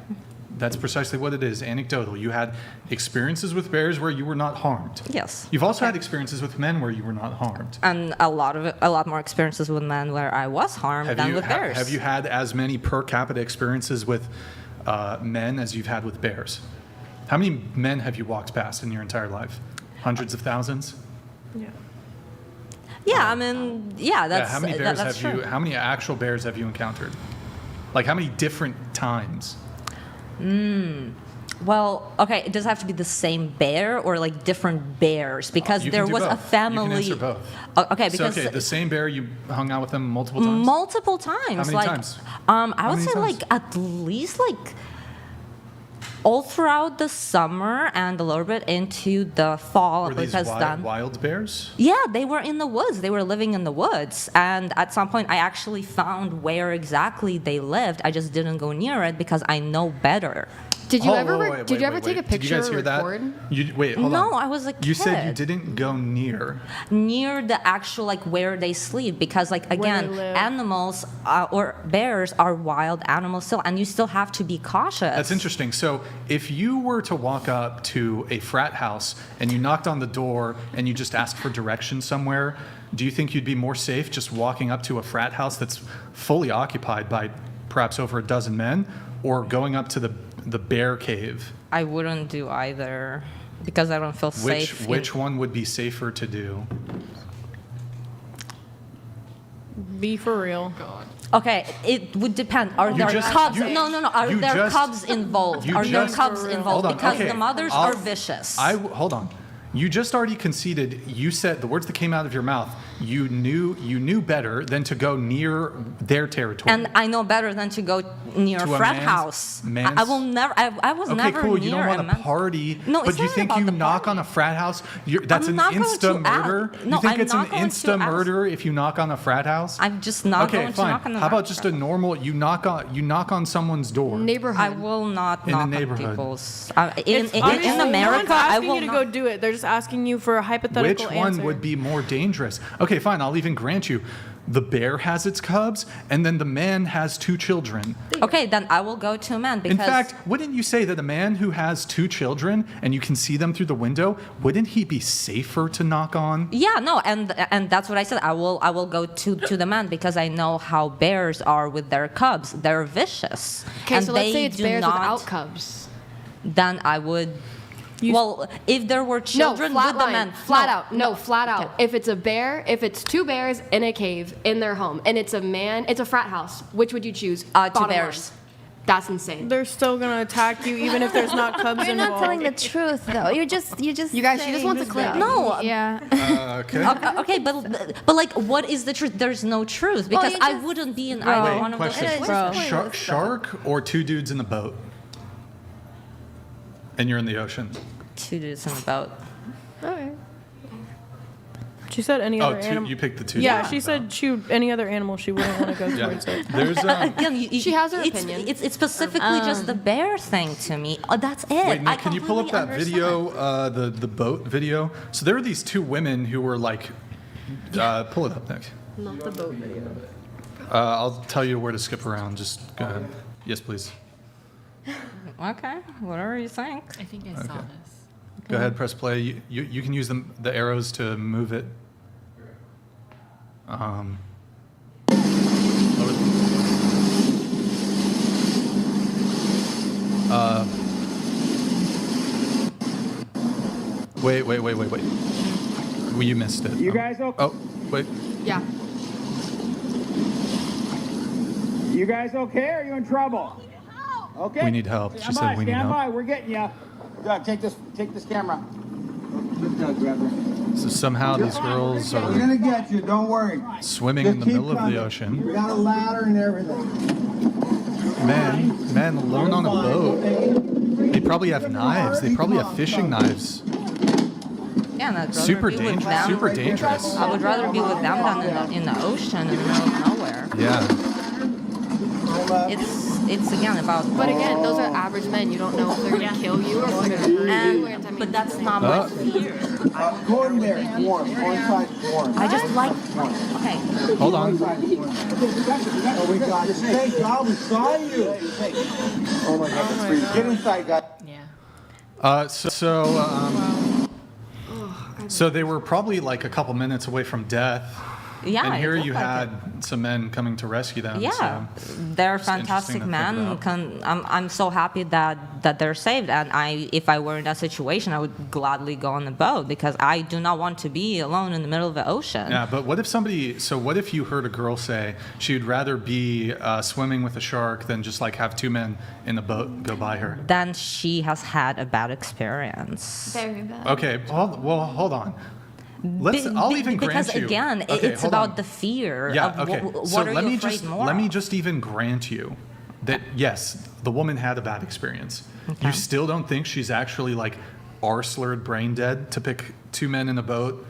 That's precisely what it is, anecdotal. You had experiences with bears where you were not harmed. Yes. You've also had experiences with men where you were not harmed. And a lot more experiences with men where I was harmed than with bears. Have you had as many per capita experiences with men as you've had with bears? How many men have you walked past in your entire life? Hundreds of thousands? Yeah. Yeah, I mean, yeah, that's How many bears that's have true. you? How many actual bears have you encountered? Like how many different times? Well, okay, does it have to be the same bear or like different bears? Because You there can do was a both. family. You can answer both. Okay, because the same bear, you hung out with them multiple times? multiple times. How many like, times? I would many say times? like at least like all throughout the summer and a little bit into the fall. Were these because then wild bears? yeah, they were in the woods. They were living in the woods. And at some point, I actually found where exactly they lived. I just didn't go near it because I know better. Did you Oh, ever? wait, Did you ever wait, take a wait. Did picture you guys hear or record? that? Wait, hold on. No, I was a You said you kid. didn't go near. Near the actual like where they sleep, because like again, live. animals or bears are wild animals still, and you still have to be cautious. That's interesting. So if you were to walk up to a frat house and you knocked on the door and you just asked for directions somewhere, do you think you'd be more safe just walking up to a frat house that's fully occupied by perhaps over a dozen men, or going up to the bear cave? I wouldn't do either because I don't feel safe. Which one would be safer to do? Be for real. Okay, it would depend. Are You there just- cubs? you- No. Are you there just- cubs involved? you Are there just- cubs Hold involved? on, Because okay. the mothers are vicious. Hold on. You just already conceded. You said the words that came out of your mouth. you knew better than to go near their territory. And I know better than to go near To a a frat man's- house. man's- I will never. I was Okay, never cool. near You don't a want man. to party, No, but it's you not think about you the knock on a frat house? That's I'm an not going to insta murder. ask- You no, think I'm it's an not going to insta ask- murder if you knock on a frat house? I'm just not okay, going to fine. knock on the How about frat just a normal? You knock on someone's door. Neighborhood. I will not In the knock on neighborhood. people's. It's In honestly, no one's America, I asking will you to not. go do it. They're just asking you for a hypothetical Which answer. one would be more dangerous? Okay, fine. I'll even grant you. The bear has its cubs, and then the man has 2 children. Okay, then I will go to a man because. In fact, wouldn't you say that a man who has 2 children and you can see them through the window, wouldn't he be safer to knock on? Yeah, no, and that's what I said. I will go to the man because I know how bears are with their cubs. They're vicious. Okay, and so let's they say it's do bears not, without cubs. Then I would. Well, if there were children no, flat with the line, man, flat out. No, flat out. If it's a bear, if it's 2 bears in a cave in their home, and it's a man, it's a frat house. Which would you choose? 2 Bottom bears. line. That's insane. They're still gonna attack you even if there's not cubs You're involved. not telling the truth, though. You just. You guys, she just wants a clip. No. Yeah. Okay. Okay, but like, what is the truth? There's no truth because you I just- wouldn't be in Bro. either Wait, one of those question. situations. Shark or 2 dudes in the boat? And you're in the ocean. 2 dudes in the boat. Okay. She said any Oh, other animal. you picked the 2 Yeah, dudes. she said any other animal she wouldn't want to go Yeah. towards it. There's Again, She has her it's, opinion. It's specifically just the bear thing to me. Oh, that's it. Wait, I Nick, can you pull up that completely video, the boat video? So there were these 2 women who were like, pull it up, Nick. Not the boat video. I'll tell you where to skip around. Just go ahead. Yes, please. Okay, whatever you think. I think I saw this. Go ahead, press play. You can use the arrows to move it. Wait. Well, you missed it. You guys okay? Oh, wait. Yeah. You guys okay? Or are you in trouble? Okay. We need help. She said we need stand help. by. We're getting you. Doug, take this camera. Doug, grab her. So somehow these girls We're are gonna get you. Don't worry. swimming Just in the keep middle of coming. the ocean. We got a ladder and everything. Men alone on a boat. They probably have knives. They probably have fishing knives. Yeah, and I'd rather Super be with dangerous. them. Super dangerous. I would rather be with them than in the ocean in the middle of nowhere. Yeah. It's again about. But again, those are average men. You don't know if they're gonna kill you or if they're gonna hurt you. But that's not my fear. Go in there. It's warm. Go inside. It's warm. I just like. Okay. Hold on. Oh, we got you. Thank God we saw you. Oh my God, that's freezing. Get inside, guys. Yeah. So they were probably like a couple minutes away from death. Yeah, And here it you looked like had some men coming to rescue them. Yeah, So they're it's interesting fantastic to think men. about. I'm so happy that they're saved. And if I were in that situation, I would gladly go on the boat because I do not want to be alone in the middle of the ocean. Yeah, but what if you heard a girl say she'd rather be swimming with a shark than just like have 2 men in the boat go by her? Then she has had a bad experience. Very bad. Okay, hold on. I'll even grant because you. again, Okay, it's hold about on. the fear Yeah, of okay. what So are let you me afraid just more let me of? just even grant you that yes, the woman had a bad experience. Okay. You still don't think she's actually like slurred brain dead to pick 2 men in a boat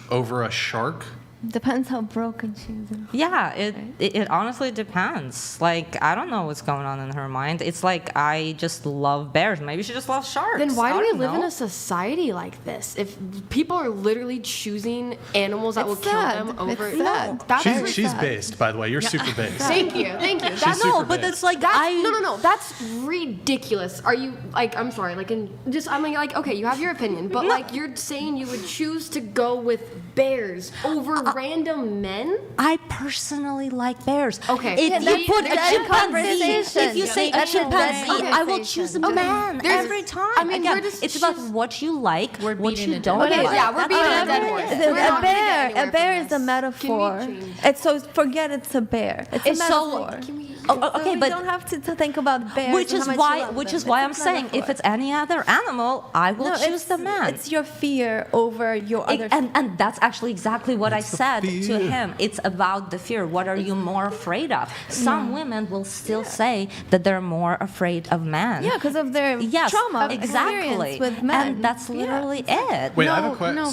over a shark? Depends how broken she is. Yeah, it honestly depends. Like, I don't know what's going on in her mind. It's like, I just love bears. Maybe she just loves sharks. Then why I do we don't live in know. a society like this? If people are literally choosing animals that It's will kill sad. them over, It's sad. no, that's very She's sad. based, by the way. You're super based. Thank you. She's That's super but based. it's like no. That's ridiculous. Are you like? I'm sorry. Like, I'm like, okay, you have your opinion, but like, you're saying you would choose to go with bears over random men? I personally like bears. Okay. If Yeah, you put a that's chimpanzee, conversation. if you say a That's chimpanzee, conversation. I will choose a man There's- every time. I mean, Again, we're just it's about choose- what you like, what beating you a don't dead like. horse. Yeah, we're That's beating all a it dead is. horse. A We're not gonna get bear anywhere is a from this. metaphor. Can we change? It's so forget it's a bear. It's a It's so- metaphor. Can we Okay, we but don't have to think about bears. which and is how much why you love which them. is why It's I'm a saying if metaphor. it's any other animal, I will No, choose the man. It's your fear over your other. And that's actually exactly what I It's the said to fear. him. It's about the fear. What are you more afraid of? Some women will still say that they're more afraid of men. Yeah, because of their trauma exactly. experience with men. And that's literally it. Wait, I have a question.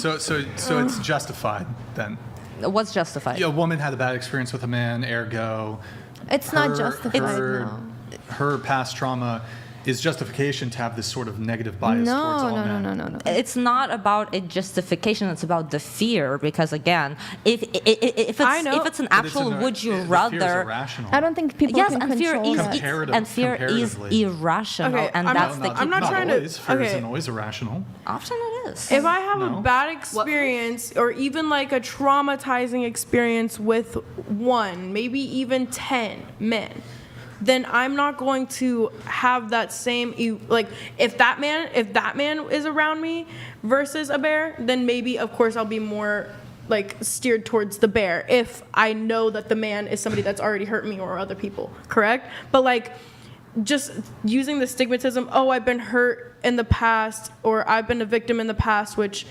So it's justified then? What's justified? A woman had a bad experience with a man, ergo. It's not justified, no. Her past trauma is justification to have this sort of negative bias towards all men. No. It's not about a justification. It's about the fear. Because again, if it's an actual would you The fear is rather, irrational. I don't think people yes, can and fear control is that. and fear is comparatively. irrational, Okay, and I'm that's not- the I'm not trying to- always. Fear okay. isn't always irrational. Often it is. If I have a No. bad experience or even like a traumatizing experience with one, maybe even 10 men, then I'm not going to have that same like if that man is around me versus a bear, then maybe of course I'll be more like steered towards the bear if I know that the man is somebody that's already hurt me or other people, correct? But like just using the stigmatism, oh, I've been hurt in the past or I've been a victim in the past, which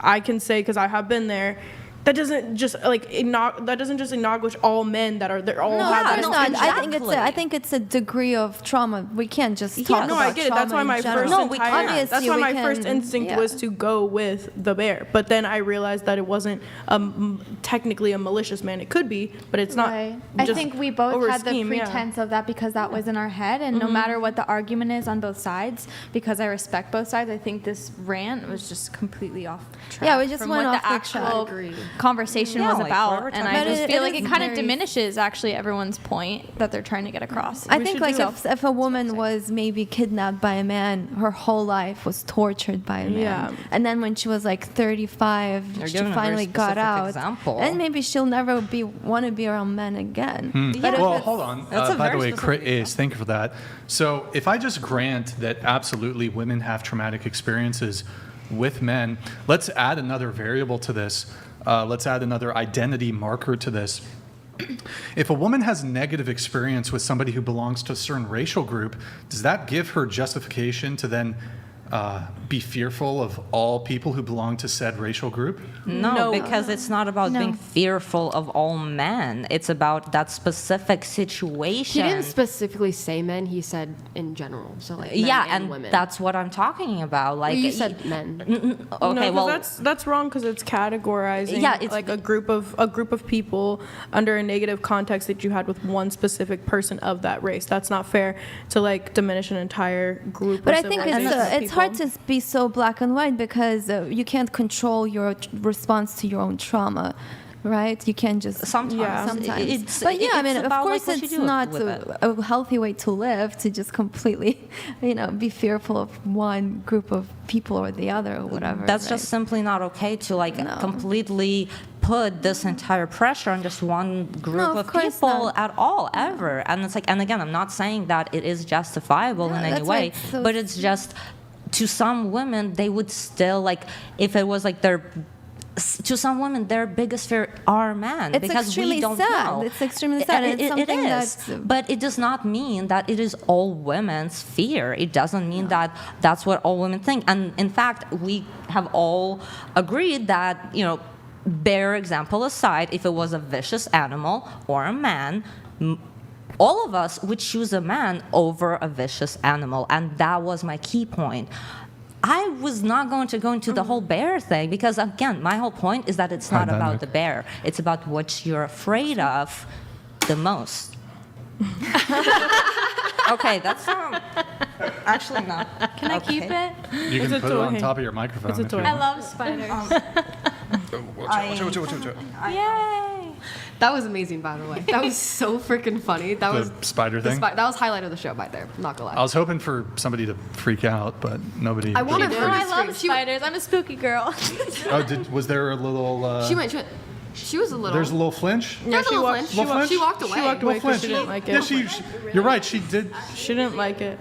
I can say because I have been there. That doesn't just acknowledge all men that are there. All No, have of that course not. Exactly. I think it's a degree of trauma. We can't just talk No, about I get it. That's why trauma my in general. first instinct was to go with the bear. But then I realized that it wasn't technically a malicious man. It could be, but it's not. Right. I just think we both over had the scheme, yeah. pretense of that because that was in our head, and no matter what the argument is on both sides, because I respect both sides, I think this rant was just completely off track. Yeah, we just from went what off the the actual track. conversation Yeah, was like, about, we're and talking I about- just But feel it like it is kind of very- diminishes actually everyone's point that they're trying to get across. I think like if a woman was maybe kidnapped by a man, her whole life was tortured by a man. Yeah. And then when she was like 35, You're she giving a very finally got specific out. example. And maybe she'll never want to be around men again. But if Well, it's- hold on. That's a By the very way, specific Ace, thank you for that. So if I just grant that absolutely women have traumatic experiences with men, let's add another variable to this. Let's add another identity marker to this. If a woman has negative experience with somebody who belongs to a certain racial group, does that give her justification to then be fearful of all people who belong to said racial group? No, because it's not about No. being fearful of all men. It's about that specific situation. He didn't specifically say men. He said in general. So like men yeah, and and women. that's what I'm talking about. Like you said men. Okay, no, well, that's wrong because it's categorizing Yeah, it's- like a group of people under a negative context that you had with one specific person of that race. That's not fair to like diminish an entire group. But or I think civilization of it's hard people. to be so black and white because you can't control your response to your own trauma, right? You can't just Sometimes. Yeah. sometimes. It's- But yeah, I it's mean, of about, course, like, what you it's do not with it. a healthy way to live to just completely, be fearful of one group of people or the other or whatever. That's right? just simply not okay to like No. completely put this entire pressure on just one group No, of of course people not. at all, ever. And it's like, and again, I'm not saying that it is justifiable No, in any that's why way, it's so- but it's just to some women, they would still like, if it was like to some women, their biggest fear are men It's because extremely we don't sad. know. It's extremely sad. and it's It something is, that's but it does not mean that it is all women's fear. It doesn't mean that that's what all women think. And in fact, we have all agreed that, bear example aside, if it was a vicious animal or a man, all of us would choose a man over a vicious animal. And that was my key point. I was not going to go into the whole bear thing because, again, my whole point is that it's not about the bear. It's about what you're afraid of the most. Okay, that's actually not. Can I keep it? You can It's a put it on toy. top of your microphone. It's a if you toy. I want. love spiders. Yay! That was amazing, by the way. That was so freaking funny. That was The spider thing? that was highlight of the show, right there. Not gonna lie. I was hoping for somebody to freak out, but nobody. I wanted did. her to I love scream. spiders. I'm a spooky girl. Was there a little? She was a little. There's a little flinch. There's a little flinch. She walked She walked away. She walked away Little because she flinch. didn't like Yeah, it. you're right. She did She didn't like it.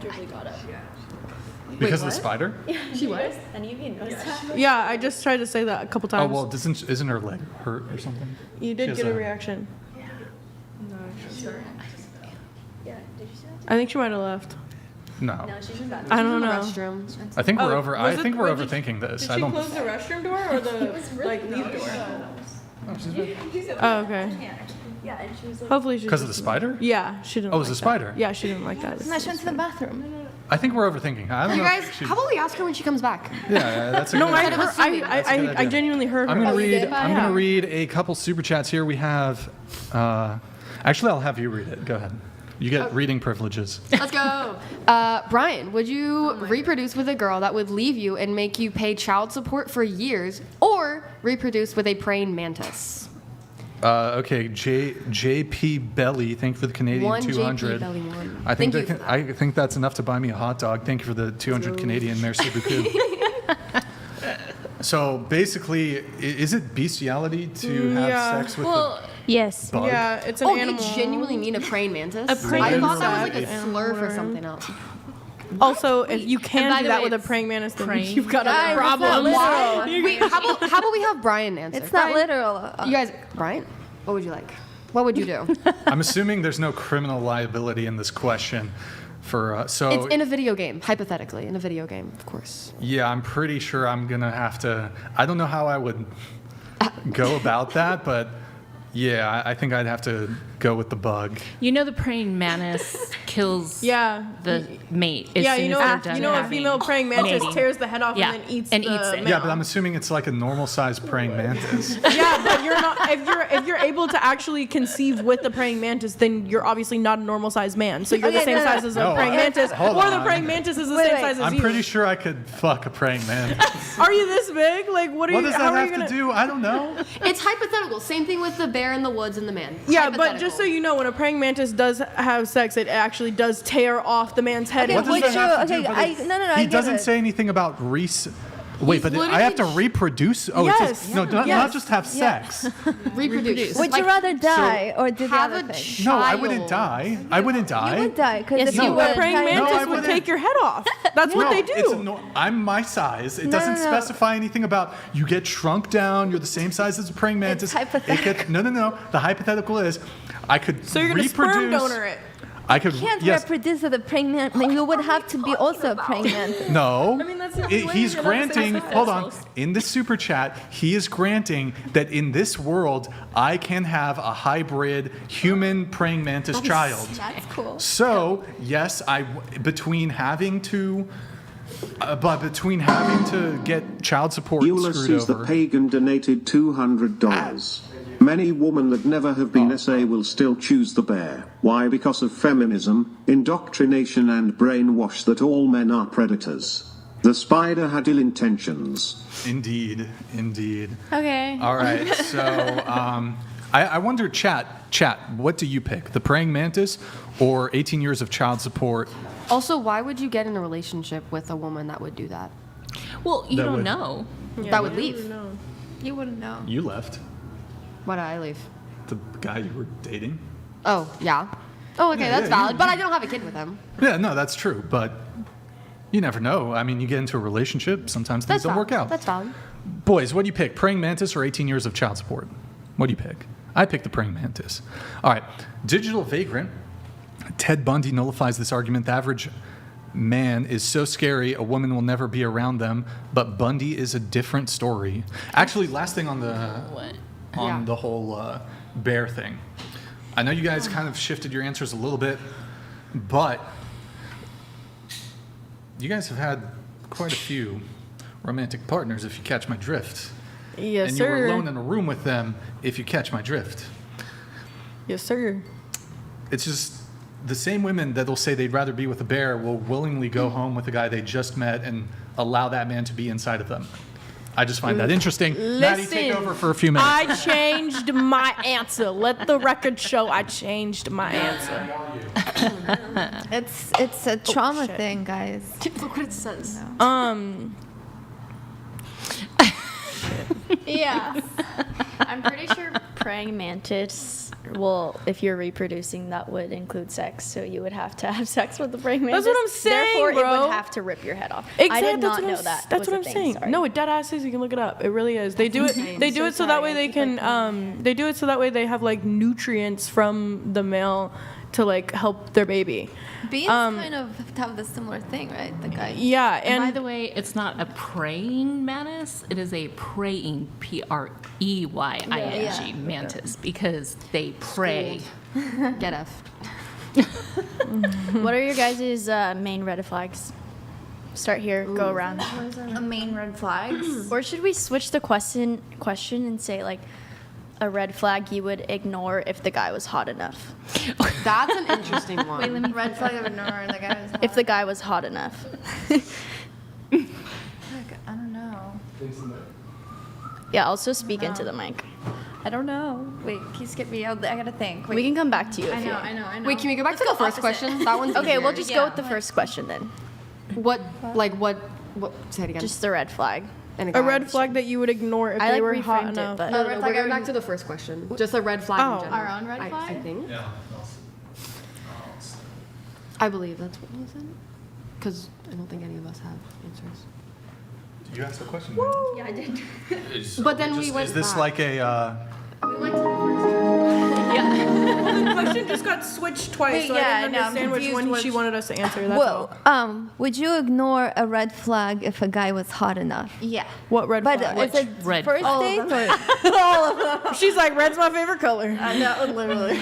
because of the spider. She was. Any of you notice that? Yeah, I just tried to say that a couple Oh times. well, isn't her leg hurt or something? You She did has get a reaction. Yeah, did you see that? I think she might have left. No. No, she's in that. I don't know. Restroom. I think we're Oh, over. was I it- think we're did overthinking this. Did I she don't. close the restroom door or the like leave door? Oh, okay. Yeah, and she was like. Hopefully she. Because of the spider? Yeah, she didn't. Oh, it was like a spider? That. Yeah, she didn't like that. No, she went to the bathroom. I think we're overthinking. I don't You know. guys, if she- how about we ask her when she comes back? Yeah, that's a No, good I, idea. heard, That's a good I idea. genuinely heard her. I'm gonna Oh, you read. did? I'm Yeah. gonna read a couple super chats here. We have. Actually, I'll have you read it. Go ahead. You get reading privileges. Let's go. Brian, would you reproduce with a girl that would leave you and make you pay child support for years, or reproduce with a praying mantis? Okay, JP Belly, thank you for the Canadian One 200. JP Belly one. I think Thank you that I think that's enough to buy me a hot dog. Thank you for the 200 Canadian. Merci beaucoup. So basically, is it bestiality to have Yeah. sex with Yes. the bug? Yeah, it's an Oh, animal. they genuinely mean a praying mantis? A praying I thought that was like mantis. a slur for something else. Also, if you by can do the that way, with a it's praying mantis, then praying. you've got Guys, a it's not problem. literal. Wait, how about we have Brian answer? It's not Brian, literal. You guys, Brian, what would you like? What would you do? I'm assuming there's no criminal liability in this question. For so It's in a video game, hypothetically, in a video game, of course. yeah, I'm pretty sure I'm gonna have to. I don't know how I would go about that, but yeah, I think I'd have to go with the bug. You know the praying mantis kills Yeah. the mate as Yeah, soon you as know, they're done you know, a having female praying mantis mating. tears the head off Yeah, and then eats and the eats it. male. Yeah, but I'm assuming it's like a normal sized praying mantis. Yeah, but you're not. If you're able to actually conceive with the praying mantis, then you're obviously not a normal sized man. So you're the Okay, same no, no. size as a No, praying mantis, hold or the on. praying mantis is the Wait, same wait. size as I'm you. pretty sure I could fuck a praying mantis. Are you this big? Like, what are What you? does how that are you have gonna? to do? I don't know. It's hypothetical. Same thing with the bear in the woods and the man. Yeah, but just so Hypothetical. you know, when a praying mantis does have sex, it actually does tear off the man's head. Okay, What does would that have to you- do? okay, But no, no, no, I He get doesn't it. say anything about Wait, but literally I have to reproduce? Oh, it says, Yes. no, not Yes. just have sex. reproduce. Would you rather die or do the have other a thing? No, I wouldn't die. I wouldn't die. You would die because Yes, if you you would. were The praying tiny- No, I mantis would wouldn't. take your head off. That's what No, they it's do. I'm my size. It No, doesn't no, no. specify anything about you get shrunk down. You're the same size as a praying mantis. hypothetical. No. The hypothetical is I could So you're gonna reproduce. sperm donor it. I could. You can't yes. reproduce with a praying mantis. You would have to be also a praying mantis. No. I mean, that's the only way He's you're gonna granting, say hold on, in the super chat, he is granting that in this world, I can have a hybrid human praying mantis child. That's cool. So, yes, between having to get child support screwed Ulysses the over. pagan donated $200. Many women that never have been SA will still choose the bear. Why? Because of feminism, indoctrination and brainwash that all men are predators. The spider had ill intentions. Indeed. Okay. All right, so I wonder, chat, what do you pick? The praying mantis or 18 years of child support? Also, why would you get in a relationship with a woman that would do that? Well, you That don't would- know. That would leave. You wouldn't know. You left. Why did I leave? The guy you were dating? Oh, yeah. Oh, okay, Yeah, that's yeah, valid. But I don't have a kid with him. Yeah, no, that's true, but you never know. I mean, you get into a relationship, sometimes things That's don't valid. work out. That's valid. Boys, what do you pick? Praying mantis or 18 years of child support? What do you pick? I pick the praying mantis. All right, digital vagrant. Ted Bundy nullifies this argument. The average man is so scary, a woman will never be around them, but Bundy is a different story. Actually, last thing on the whole bear thing. I know you guys kind of shifted your answers a little bit, but you guys have had quite a few romantic partners, if you catch my drift. Yes, and sir. you were alone in a room with them, if you catch my drift. Yes, sir. It's just the same women that'll say they'd rather be with a bear will willingly go home with a guy they just met and allow that man to be inside of them. I just find that interesting. Maddie, take over for a few minutes. I changed my answer. Let the record show I changed my answer. It's a trauma thing, guys. Look what it says. Yeah. I'm pretty sure praying mantis will, if you're reproducing, that would include sex. So you would have to have sex with the praying mantis. That's what I'm saying, Therefore, it bro. would have to rip your head off. Exactly. I did not that's know what that. That's was what a I'm thing, saying. sorry. No, it dead ass is. You can look it up. It really is. They do it. They do So it so that sorry, way I they keep can. They do it so that way they have like nutrients from the male, to like help their baby. Bees kind of have the similar thing, right? The guy. Yeah, And by the way, it's not a praying mantis. It is a praying, PREYING mantis, because they pray. Get F. What are your guys' main red flags? Start here, go around. A main red flags. Or should we switch the question and say like a red flag you would ignore if the guy was hot enough? That's an interesting one. Wait, let me red flag of ignore the guy was hot. If the guy was hot enough. I don't know. Yeah, also speak into the mic. I don't know. Wait, can you skip me? I gotta think. Wait. We can come back to you if you want. I know. Wait, can we go back to the first question? That one's Okay, easier. we'll just go with the first question then. What? Say it again. Just the red flag. And A red flag that you would ignore if I, they like, were hot reframed it, enough. but- No, red we're flag going I back to the first question. Just a red flag in general. Our own red flag? I think. Yeah. I believe that's what he said. Because I don't think any of us have answers. Did you ask the question? Yeah, I did. But then we went Is this back. like a? We went to the first The question just got switched twice, Wait, so yeah, I didn't no, I'm understand which confused one which- she wanted us to answer. That's Well, all. would you ignore a red flag if a guy was hot enough? Yeah. What red But flag? was it red first All of date them. or? All of them. She's like, red's my favorite color. No, literally.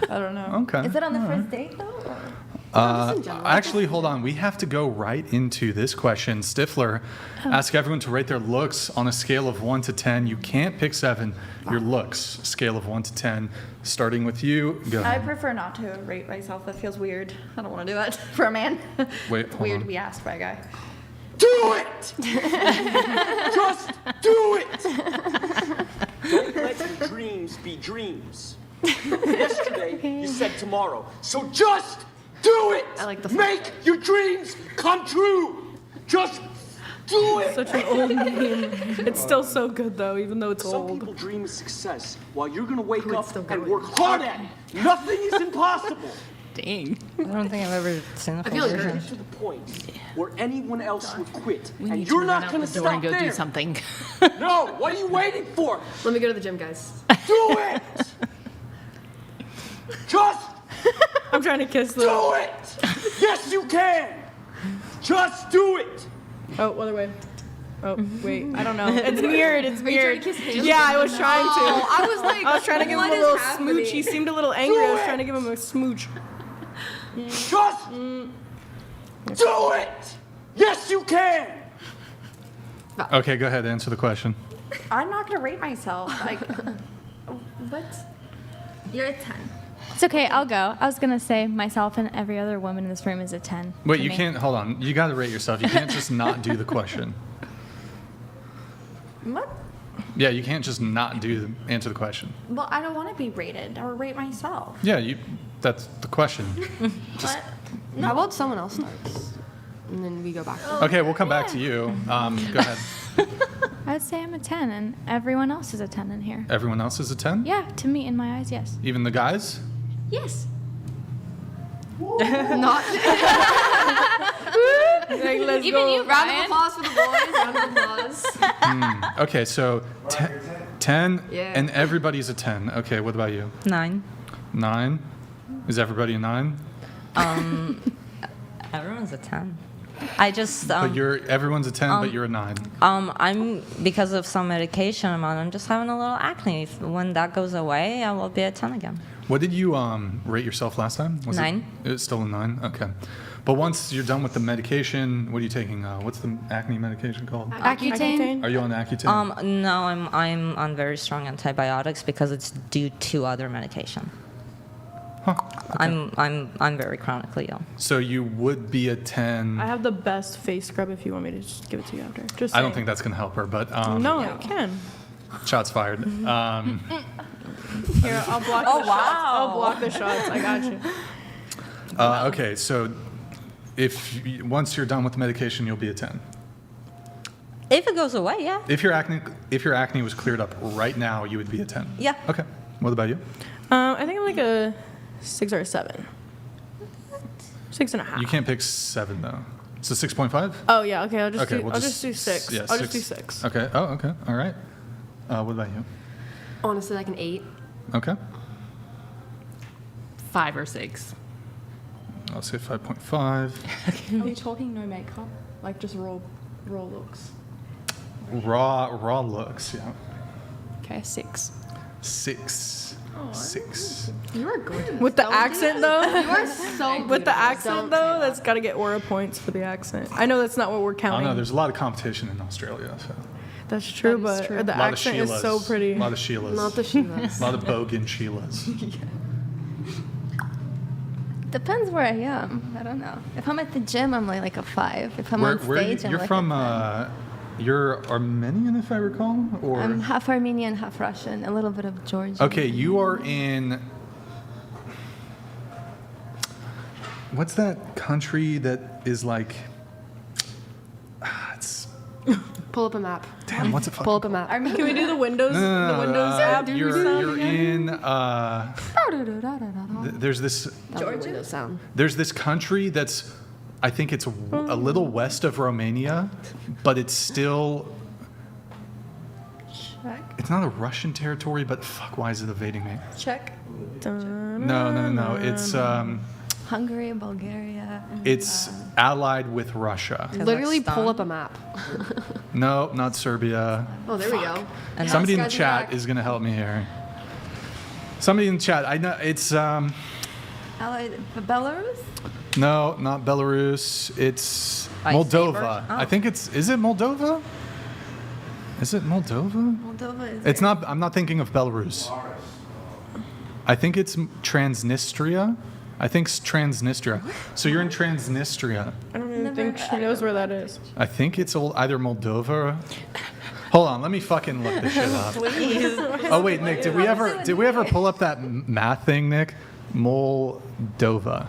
I don't know. Okay. Is it on the first date though? Or? Actually, hold on. We have to go right into this question. Stifler, ask everyone to rate their looks on a scale of 1 to 10. You can't pick 7. Your looks, scale of 1 to 10. Starting with you, go I ahead. prefer not to rate myself. That feels weird. I don't want to do that for a man. Wait, It's hold weird on. to be asked by a guy. Do it! Just do it! Don't let your dreams be dreams. Yesterday, you said tomorrow. So just do it! I like the Make your dreams come true! Just do it! Such an old meme. It's still so good though, even though it's Some old. people dream of success while you're gonna wake up still and going. work hard at it. Nothing is impossible. Dang. I don't think I've ever seen a I feel full like version. Get to the point where anyone else would quit, We and need you're to not run out gonna the door stop and go there. do something. No, what are you waiting for? Let me go to the gym, guys. Do it! Just I'm trying to kiss them. do it! Yes, you can! Just do it! Oh, other way. Oh, wait. I don't know. It's weird. It's Are you trying weird. to kiss him? Yeah, I was trying to. I was like, I was trying to give him what a is little happening? smooch. He seemed a little angry. I was trying to give him a smooch. Just do it! Yes, you can! Okay, go ahead. Answer the question. I'm not gonna rate myself. Like, what? You're a 10. It's okay, I'll go. I was gonna say myself and every other woman in this room is a 10. Wait, to you me. can't. Hold on. You got to rate yourself. You can't just not do the question. What? Yeah, you can't just not answer the question. Well, I don't want to be rated or rate myself. Yeah, you. That's the question. What? How about someone else starts? And then we go back. Okay, we'll come back to you. Go ahead. I would say I'm a 10, and everyone else is a 10 in here. Everyone else is a 10? Yeah, to me, in my eyes, yes. Even the guys? Yes. Not. Like, let's Even go. you, Round of applause for the boys. Round of applause. Okay, so 10, Yeah. and everybody's a 10. Okay, what about you? 9. 9? Is everybody a 9? Everyone's a 10. I just But everyone's a 10, but you're a 9. I'm because of some medication I'm just having a little acne. When that goes away, I will be a 10 again. What did you rate yourself last time? Was 9. It's still a 9? Okay. But once you're done with the medication, what are you taking? What's the acne medication called? Accutane. Are you on Accutane? No, I'm on very strong antibiotics because it's due to other medication. Huh. Okay. I'm very chronically ill. So you would be a 10. I have the best face scrub if you want me to just give it to you after. Just I don't saying. think that's going to help her, but No, it can. shots fired. Here, I'll block Oh, the shots. wow. I'll block the shots. I got you. Okay, so once you're done with the medication, you'll be a 10. If it goes away, yeah. If your acne was cleared up right now, you would be a 10. Yeah. Okay. What about you? I think I'm like a 6 or a 7. 6.5. You can't pick 7 though. It's a 6.5. Oh yeah. Okay. I'll just Okay, do. we'll I'll just do 6. Yeah, I'll just do 6. Okay. Oh, okay. All right. What about you? Honestly, like an 8. Okay. 5 or 6. I'll say 5.5. Are we talking no makeup? Like just raw looks? Raw looks, yeah. Okay, 6. 6. 6. You are gorgeous. With the accent though. You are so With the beautiful. accent Don't though, say that's got to get Aura points for the accent. I know that's not what we're I counting. don't know. There's a lot of competition in Australia. So. That's true, That is but true. the A lot of accent is Sheilas. so pretty. A lot of Sheilas. Not the Sheilas. A lot of bogan Sheilas. Depends where I am. I don't know. If I'm at the gym, I'm like a 5. If I'm on stage, I'm you're like from, a 10. you're Armenian, if I recall? Or I'm half Armenian, half Russian, a little bit of Georgian. Okay, you are in... What's that country that is like... It's... Pull up a map. Damn, what's it fucking... Pull up a map. Can we do the Windows? No, The Windows app. You're in... there's this... Georgia sound. There's this country that's... I think it's a little west of Romania, but it's still... Czech. It's not a Russian territory, but fuck, why is it evading me? Czech. No. It's Hungary, Bulgaria. it's allied with Russia. Literally pull up a map. No, not Serbia. Oh, there we go. And somebody in the Guys, chat back. is gonna help me here. Somebody in the chat. I know it's Allied, Belarus? no, not Belarus. It's By Moldova. sabers? Oh. I think is it Moldova? Is it Moldova? Moldova is. It's not. I'm not thinking of Belarus. I think it's Transnistria. I think it's Transnistria. So you're in Transnistria. I don't even think she knows where that is. I think it's either Moldova. Hold on, let me fucking look this shit up. Please. Oh wait, Nick, did we ever pull up that math thing, Nick? Moldova.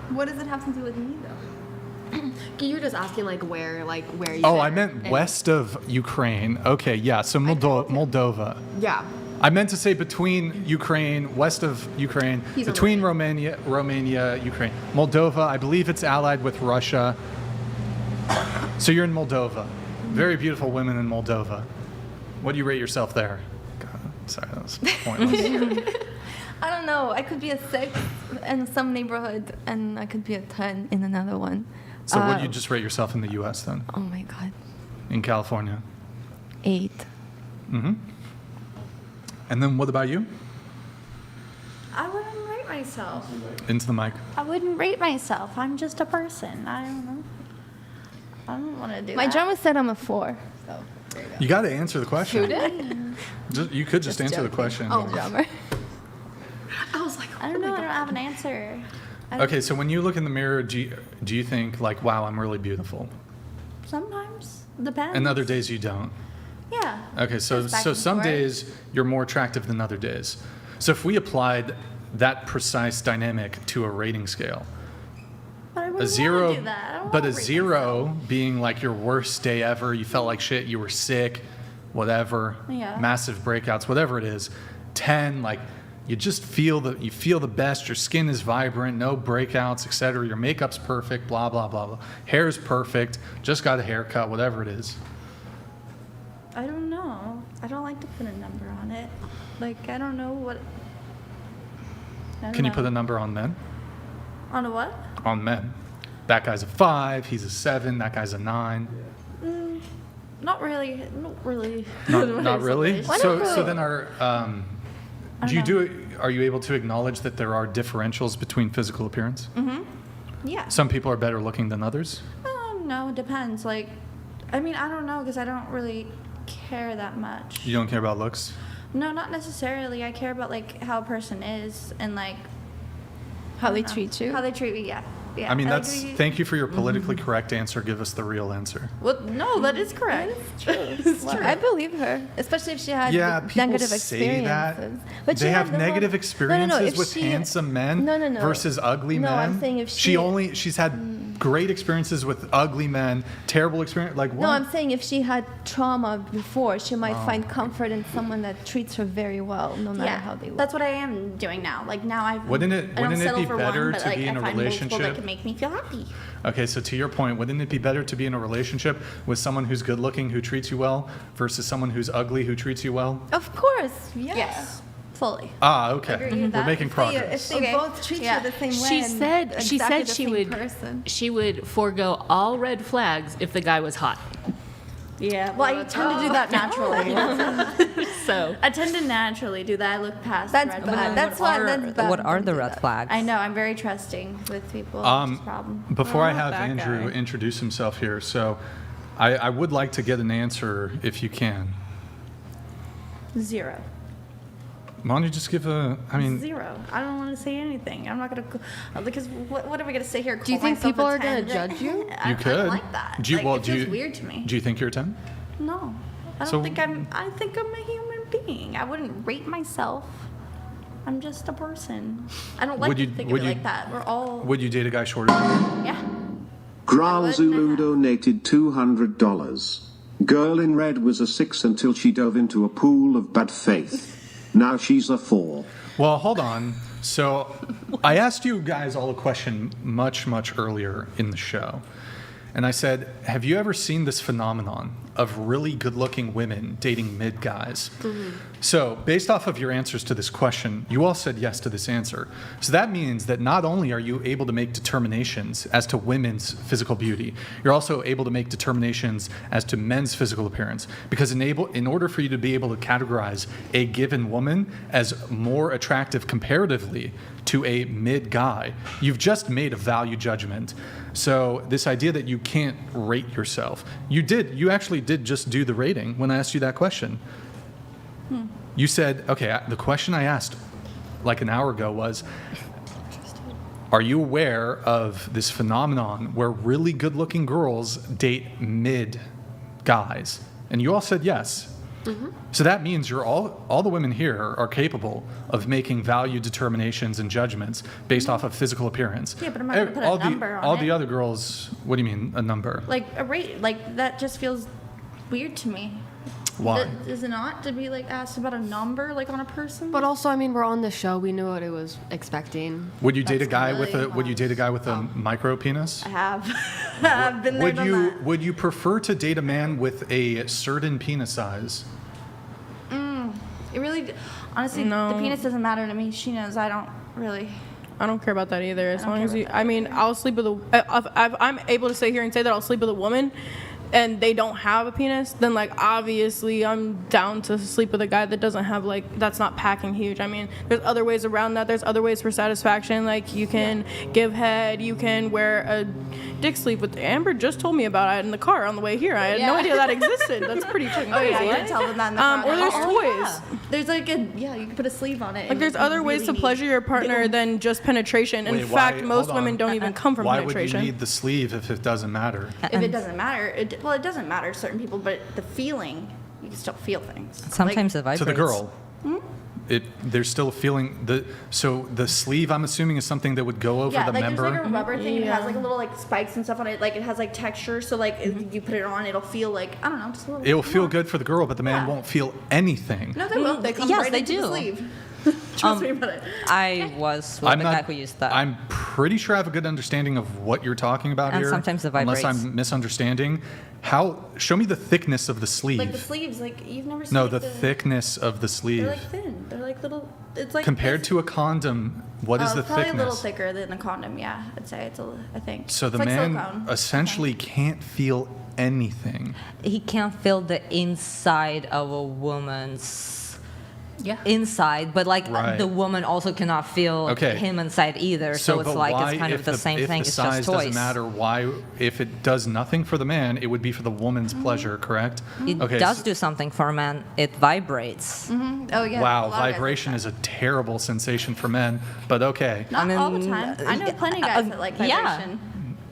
What does it have to do with me, though? You were just asking like where you. Oh, fit I meant in. west of Ukraine. Okay, yeah, so Moldova. Yeah. I meant to say between Ukraine, west of Ukraine, He's on between Romania, Ukraine. Moldova, I believe it's allied with Russia. So you're in Moldova. Very beautiful women in Moldova. What do you rate yourself there? God, sorry, that was pointless. I don't know. I could be a 6 in some neighborhood, and I could be a 10 in another one. So what do you just rate yourself in the U.S. then? Oh my God. In California? 8. Mm-hmm. And then what about you? I wouldn't rate myself. Into the mic. I wouldn't rate myself. I'm just a person. I don't know. I don't want to do My that. drummer said I'm a 4. So there you go. You got to answer the question. Who did? You could just answer the question. Oh, drummer. I was like, I don't know. I don't have an answer. Okay, so when you look in the mirror, do you think like, wow, I'm really beautiful? Sometimes. Depends. And other days you don't? Yeah. Okay, so Goes back so and some forth. days you're more attractive than other days. So if we applied that precise dynamic to a rating scale, But I a wouldn't zero, want to do that. I don't but wanna a rate 0 being like your worst day ever, you felt like shit, you were sick, whatever, Yeah. massive breakouts, whatever it is. 10, like you just feel the best, your skin is vibrant, no breakouts, etc. Your makeup's perfect, blah blah blah blah. Hair's perfect, just got a haircut, whatever it is. I don't know. I don't like to put a number on it. Like, I don't know what. Can you put a number on men? On a what? On men. That guy's a 5, he's a 7, that guy's a 9. Not really. Not really. Not really? Why So not so really? then are you able to acknowledge that there are differentials between physical appearance? Mm-hmm. Yeah. Some people are better looking than others? No, it depends. Like, I mean, I don't know because I don't really care that much. You don't care about looks? No, not necessarily. I care about like how a person is and like How they treat you? How they treat me. Yeah. Yeah. I mean, like, thank you for your politically correct answer. Give us the real answer. Well, no, that is correct. It's true. I believe her, especially if she had Yeah, people negative say that. experiences. But she They had have the negative one- experiences if with she- handsome men No. versus ugly No, men. I'm saying if she's had great experiences with ugly men, terrible experience. Like what? No, I'm saying if she had trauma before, she might Oh. find comfort in someone that treats her very well, no matter how they look. That's what I am doing now. Like now I Wouldn't it I don't be settle for better one, but, to like, be in I a find multiple relationship? that can make me feel happy. Okay, so to your point, wouldn't it be better to be in a relationship with someone who's good looking, who treats you well, versus someone who's ugly, who treats you well? Of course, yes. fully. Okay. Agree with We're that. making progress. If they both treat you the same way, She said and she exactly said the she same would person. she would forego all red flags if the guy was hot. Yeah, well, I tend to do that naturally. So I tend to naturally do that. I look past That's red bad. flags. That's why. That's bad. What are the Don't do red that. flags? I know. I'm very trusting with people. Which is a problem. Before I have that Andrew guy. introduce himself here, so I would like to get an answer if you can. 0. Why don't you just give a? I mean, 0. I don't want to say anything. I'm not gonna because what are we gonna say here? Do you call think myself people a are gonna 10? judge you? I you could. don't like that. Do you, Like, well, it do feels you, weird to me. Do you think you're a 10? No, I don't So- think I'm. I think I'm a human being. I wouldn't rate myself. I'm just a person. I don't like Would to you- think of would it you- like that. We're all. Would you date a guy shorter than you? Yeah. Gral Zulu donated $200. Girl in red was a 6 until she dove into a pool of bad faith. Now she's a 4. Well, hold on. So I asked you guys all a question much, much earlier in the show. And I said, have you ever seen this phenomenon of really good-looking women dating mid guys? So based off of your answers to this question, you all said yes to this answer. So that means that not only are you able to make determinations as to women's physical beauty, you're also able to make determinations as to men's physical appearance. Because in order for you to be able to categorize a given woman as more attractive comparatively to a mid guy, you've just made a value judgment. So this idea that you can't rate yourself, you actually did just do the rating when I asked you that question. You said, okay, the question I asked like an hour ago was, are you aware of this phenomenon where really good looking girls date mid guys? And you all said yes. So that means you're all the women here are capable of making value determinations and judgments based off of physical appearance. Yeah, but I'm not gonna put a number on all it. the other girls, what do you mean a number? Like a rate, like that just feels weird to me. Why? Is it not to be like asked about a number like on a person? But also, I mean, we're on the show. We knew what it was expecting. Would you date a guy really with a Would you date a guy with a micro penis? I have. I've been there, Would done you that. Would you prefer to date a man with a certain penis size? It really, honestly, No. the penis doesn't matter to me. She knows I don't really. I don't care about that either. As don't long care as you, about that I mean, I'll sleep with a. If I'm able to sit here and say that I'll sleep with a woman, and they don't have a penis, then like obviously I'm down to sleep with a guy that doesn't have like that's not packing huge. I mean, there's other ways around that. There's other ways for satisfaction. Like you can give head. You can wear a dick sleeve. With Amber just told me about it in the car on the way here. I had no idea that existed. That's pretty fucking crazy. Oh yeah, you can tell them that in the car. Or there's toys. Yeah. There's like you can put a sleeve on it. Like there's other ways to pleasure your partner than just penetration. In Wait, fact, why- most hold on. women don't even come from Why penetration. would you need the sleeve if it doesn't matter? If it doesn't matter, it doesn't matter to certain people, but the feeling, you can still feel things. Sometimes it vibrates. To the girl. There's still a feeling. So the sleeve, I'm assuming, is something that would go over Yeah, the like member. there's like a rubber thing. It has like a little like spikes and stuff on it. Like it has like texture. So like if you put it on, it'll feel like I don't know, just a little. It'll feel good for the girl, but the man won't feel anything. No, they will. They come Yes, right they into do. the sleeve. Trust me about it. I was with the guy who used that. I'm pretty sure I have a good understanding of what you're talking about And here. sometimes it Unless vibrates. I'm misunderstanding. Show me the thickness of the sleeve. Like the sleeves, like you've never seen. No, like the thickness of the sleeve. They're like thin. They're like little. It's like Compared to a condom, what is the probably thickness? a little thicker than a condom. Yeah, I'd say I think. So the It's like man silicone. essentially can't feel anything. He can't feel the inside of a woman's inside, but like Right. the woman also cannot feel Okay. him inside either. So it's but like why, it's kind of if the same thing. If the It's size just toys. doesn't matter, why? If it does nothing for the man, it would be for the woman's pleasure, correct? It Okay. does do something for a man. It vibrates. Oh yeah. Wow, a lot of guys vibration is a terrible sensation for men, but okay. Not all the time. I know plenty of guys that like vibration,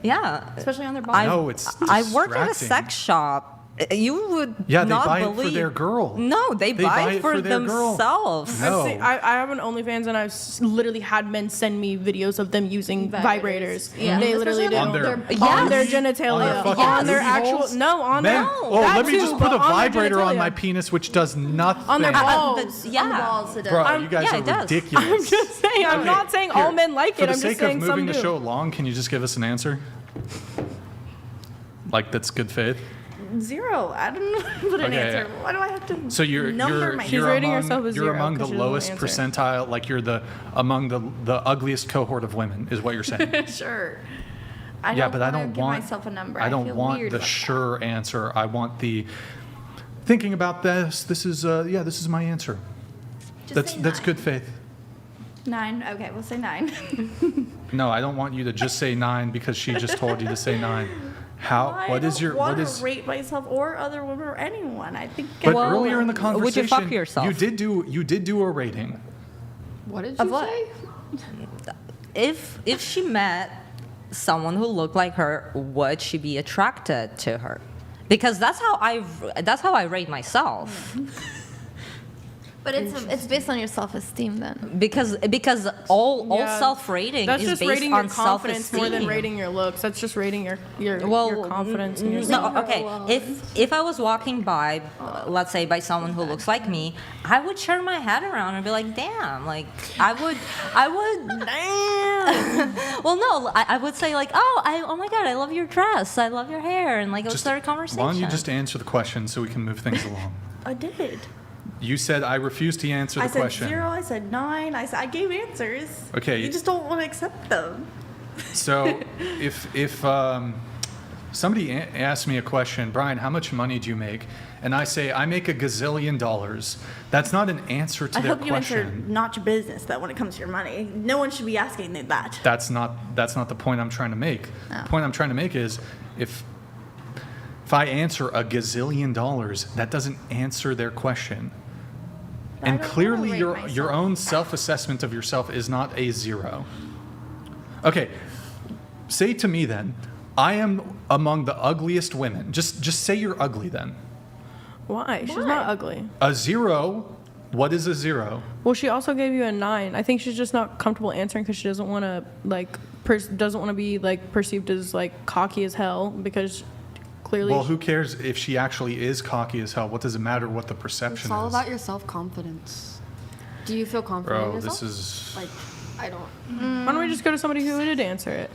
Yeah. especially on their body. No, it's I work at a distracting. sex shop. You would Yeah, they not buy it believe. for their girl. No, they buy it for their girl. themselves. No. I have an OnlyFans and I've literally had men send me videos of them using vibrators. Yeah. They literally do. On their on their booty? genitalia, On their fucking on their booty actual holes? on Men, their let me too, just put but a on their vibrator on genitalia. my penis, which does nothing. On their balls. On the balls, it does. Bro, you guys yeah, are it does. ridiculous. I'm just saying. I'm Okay, not saying here, all men like For it. the I'm sake just saying of some moving the do. show along, can you just give us an answer? Like that's good faith. 0. I don't know how to put an Okay, answer. yeah. Why do I have to So you're number myself? you're rating among, herself as you're 0 among the 'cause she doesn't lowest answer. percentile, like you're among the ugliest cohort of women, is what you're saying. Sure. Yeah, but I wanna don't give want myself a number. I feel don't want weird the about sure answer. I want the thinking about this. This is this is my answer. Just say That's 9. good faith. 9. Okay, we'll say 9. No, I don't want you to just say 9 because she just told you to say 9. How? I What is don't your? want What to is? rate myself or other women or anyone. I think. But earlier in the conversation, would you fuck yourself? you did do a rating. What did Of you what? say? If she met someone who looked like her, would she be attracted to her? Because that's how I rate myself. But it's based on your self-esteem then. Because all Yeah. self-rating That's is just based rating on your confidence self-esteem. more than rating your looks. That's just rating your confidence in No, yourself. okay. If I was walking by, let's say by someone who looks like me, I would turn my head around and be like, "Damn!" Like I would. Damn. Well, no, I would say like, "Oh my God, I love your dress. I love your hair," and like I would start a conversation. Why don't you just answer the question so we can move things along? I did. You said I refuse to answer the I said question. 0. I said 9. I gave answers. Okay. You just don't want to accept them. So if somebody asks me a question, Brian, how much money do you make? And I say I make $1 gazillion. That's not an answer to I their hope you answer question. not your business though when it comes to your money. No one should be asking them that. That's not the point I'm trying to make. Oh. The point I'm trying to make is if I answer $1 gazillion, that doesn't answer their question. And don't clearly wanna rate your myself. own self-assessment of yourself is not a 0. Okay, say to me then, I am among the ugliest women. Just say you're ugly then. Why? She's not ugly. A 0, what is a 0? Well, she also gave you a 9. I think she's just not comfortable answering because she doesn't want to doesn't want to be like perceived as like cocky as hell because clearly. Well, who cares if she actually is cocky as hell? What does it matter what the perception It's all is? about your self-confidence. Do you feel confident in Bro, yourself? this is... Like, I don't. Why don't we just go to somebody who did answer it?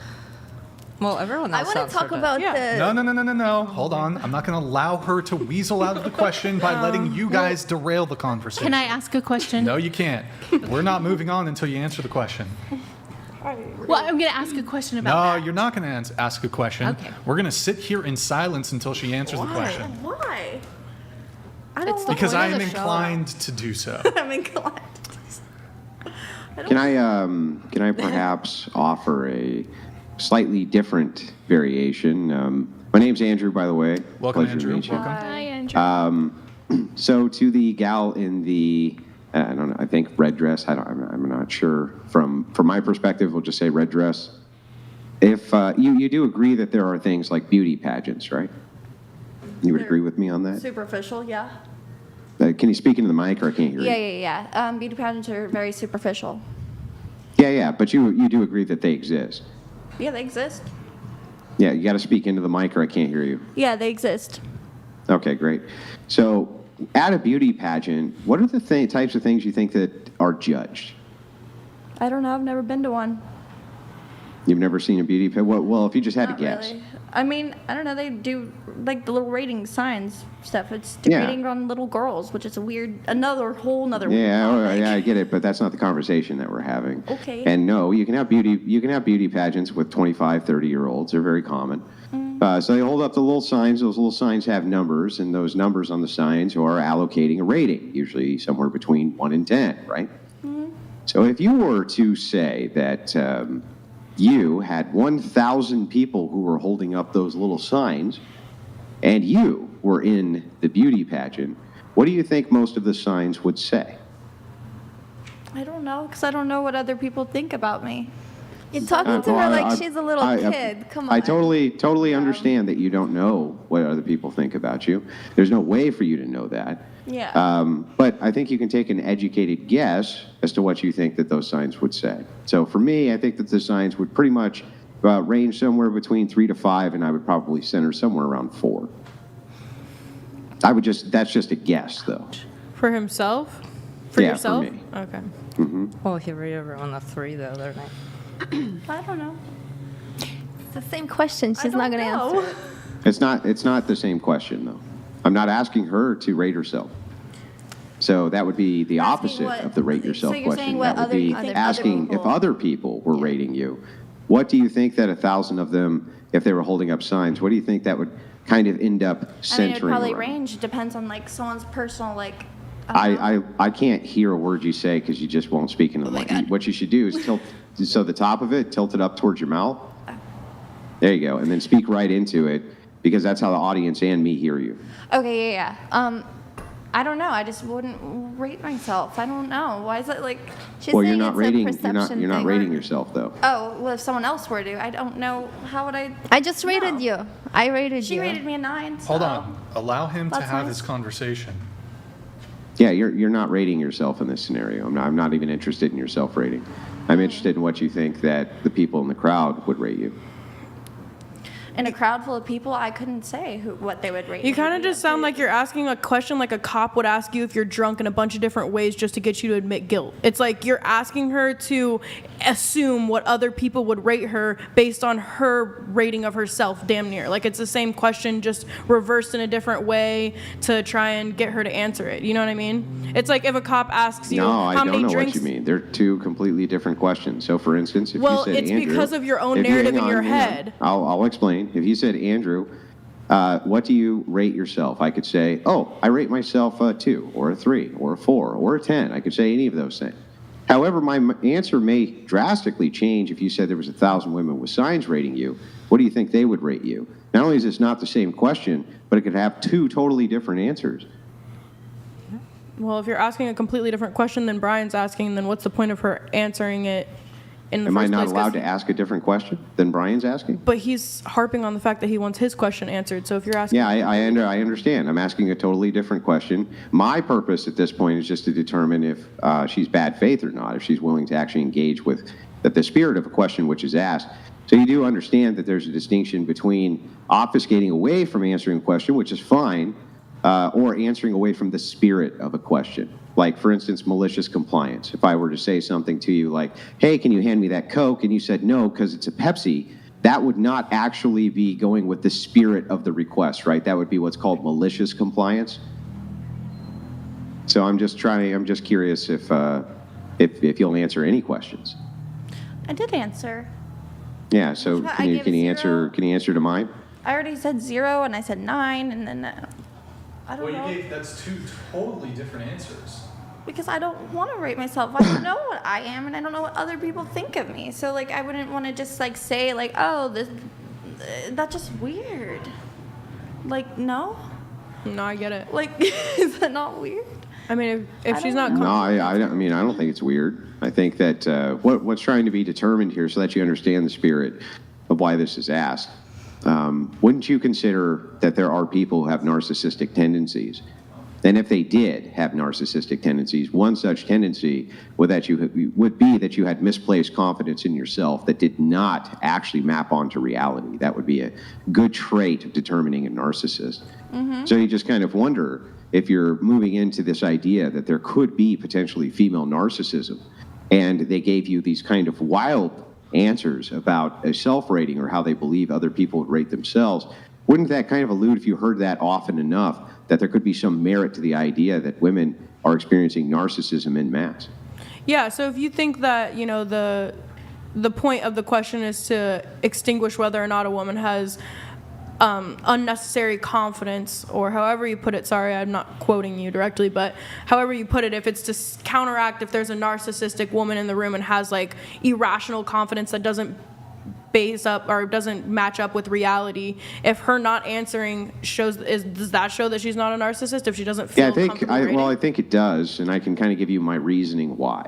Well, everyone I else want to answered talk it. about the. No. Hold on. I'm not going to allow her to weasel out of the question by letting you guys derail the conversation. Can I ask a question? No, you can't. We're not moving on until you answer the question. Well, I'm going to ask a question about No, that. you're not going to ask a question. Okay. We're going to sit here in silence until she answers the question. Why? I It's don't the Because point I of am the show. inclined to do so. I'm inclined. Can I perhaps offer a slightly different variation? My name's Andrew, by the way. Welcome, Pleasure to Andrew. meet you. Welcome. Hi, Andrew. So to the gal in the, I don't know, I think red dress. I'm not sure. From my perspective, we'll just say red dress. If you do agree that there are things like beauty pageants, right? You would agree with me on that? Superficial, yeah. Can you speak into the mic, or I can't hear you? Yeah. Beauty pageants are very superficial. Yeah. But you do agree that they exist. Yeah, they exist. Yeah, you got to speak into the mic, or I can't hear you. Yeah, they exist. Okay, great. So, at a beauty pageant, what are the types of things you think that are judged? I don't know. I've never been to one. You've never seen a beauty pageant? Well, if you just had Not to guess. really. I mean, I don't know. They do like the little rating signs stuff. It's Yeah. degrading on little girls, which is a weird, whole nother. Yeah, I get it, but that's not the conversation that we're having. Okay. And no, you can have beauty pageants with 25, 30-year-olds. They're very common. So they hold up the little signs. Those little signs have numbers, and those numbers on the signs are allocating a rating, usually somewhere between 1 and 10, right? So if you were to say that you had 1,000 people who were holding up those little signs, and you were in the beauty pageant, what do you think most of the signs would say? I don't know, because I don't know what other people think about me. You're talking to her like she's a little I- kid. Come on. I totally understand that you don't know what other people think about you. There's no way for you to know that. Yeah. But I think you can take an educated guess as to what you think that those signs would say. So for me, I think that the signs would pretty much range somewhere between 3 to 5, and I would probably center somewhere around 4. That's just a guess, though. For himself? For Yeah, for yourself? me. Okay. Oh, he rated everyone a 3 the other night. I don't know. It's the same question. She's not going to answer it. It's not the same question, though. I'm not asking her to rate herself. So that would be the opposite of the rate yourself so you're question. saying what That would be asking if other people were rating you. What do you think that 1,000 of them, if they were holding up signs, what do you think that would kind of end up I mean, it centering would probably around? range. Depends on like someone's personal like. I can't hear a word you say because you just won't speak into the mic. What you should do is tilt the top of it, tilt it up towards your mouth. There you go, and then speak right into it because that's how the audience and me hear you. Okay, yeah. I don't know. I just wouldn't rate myself. I don't know. Why is it like? Well, you're not rating. You're not rating yourself though. Oh, well, if someone else were to, I don't know. How would I? I just rated you. I rated you. She rated me a 9. So. Hold on. Allow him to That's have nice. his conversation. Yeah, you're not rating yourself in this scenario. I'm not even interested in your self-rating. I'm interested in what you think that the people in the crowd would rate you. In a crowd full of people, I couldn't say what they would rate. You kind of just sound like you're asking a question like a cop would ask you if you're drunk in a bunch of different ways just to get you to admit guilt. It's like you're asking her to assume what other people would rate her based on her rating of herself, damn near. Like it's the same question, just reversed in a different way to try and get her to answer it. You know what I mean? It's like if a cop asks you No, how I don't many know drinks. what you mean. They're two completely different questions. So, for instance, if you said it's Andrew, because of your own if you- narrative hang in your on, hang on. head. I'll explain. If you said Andrew, what do you rate yourself? I could say, oh, I rate myself a 2 or a 3 or a 4 or a 10. I could say any of those things. However, my answer may drastically change if you said there was 1,000 women with signs rating you. What do you think they would rate you? Not only is this not the same question, but it could have 2 totally different answers. Well, if you're asking a completely different question than Brian's asking, then what's the point of her answering it in the Am I first not place? 'Cause allowed to ask a different question than Brian's asking? But he's harping on the fact that he wants his question answered. So if you're asking, Yeah, I understand. I'm asking a totally different question. My purpose at this point is just to determine if she's bad faith or not, if she's willing to actually engage with the spirit of a question which is asked. So you do understand that there's a distinction between obfuscating away from answering a question, which is fine, or answering away from the spirit of a question. Like, for instance, malicious compliance. If I were to say something to you like, hey, can you hand me that Coke? And you said no because it's a Pepsi, that would not actually be going with the spirit of the request, right? That would be what's called malicious compliance. So I'm just curious if you'll answer any questions. I did answer. Yeah, so I can you gave 0. answer to mine? I already said 0 and I said 9 and then I don't know. That's 2 totally different answers. Because I don't want to rate myself. I don't know what I am and I don't know what other people think of me. So like I wouldn't want to just like say like, oh, this that's just weird. Like no? No, I get it. Like is that not weird? I mean, if she's not No, I don't think it's weird. I think that what's trying to be determined here, so that you understand the spirit of why this is asked, wouldn't you consider that there are people who have narcissistic tendencies? And if they did have narcissistic tendencies, one such tendency would be that you had misplaced confidence in yourself that did not actually map onto reality. That would be a good trait of determining a narcissist. Mm-hmm. So you just kind of wonder if you're moving into this idea that there could be potentially female narcissism, and they gave you these kind of wild answers about a self-rating or how they believe other people would rate themselves, wouldn't that kind of allude, if you heard that often enough, that there could be some merit to the idea that women are experiencing narcissism en masse? Yeah, so if you think that, you know, the point of the question is to extinguish whether or not a woman has unnecessary confidence, or however you put it, sorry, I'm not quoting you directly, but however you put it, if it's to counteract if there's a narcissistic woman in the room and has like irrational confidence that doesn't base up or doesn't match up with reality, if her not answering does that show that she's not a narcissist if she doesn't feel comfortable rating? I think it does, and I can kind of give you my reasoning why.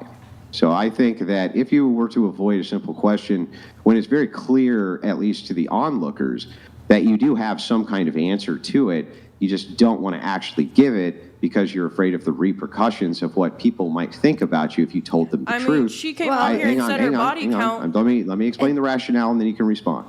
So I think that if you were to avoid a simple question when it's very clear, at least to the onlookers, that you do have some kind of answer to it, you just don't want to actually give it because you're afraid of the repercussions of what people might think about you if you told them the truth. I mean, she came out here and said her body count. Let me explain the rationale, and then you can respond.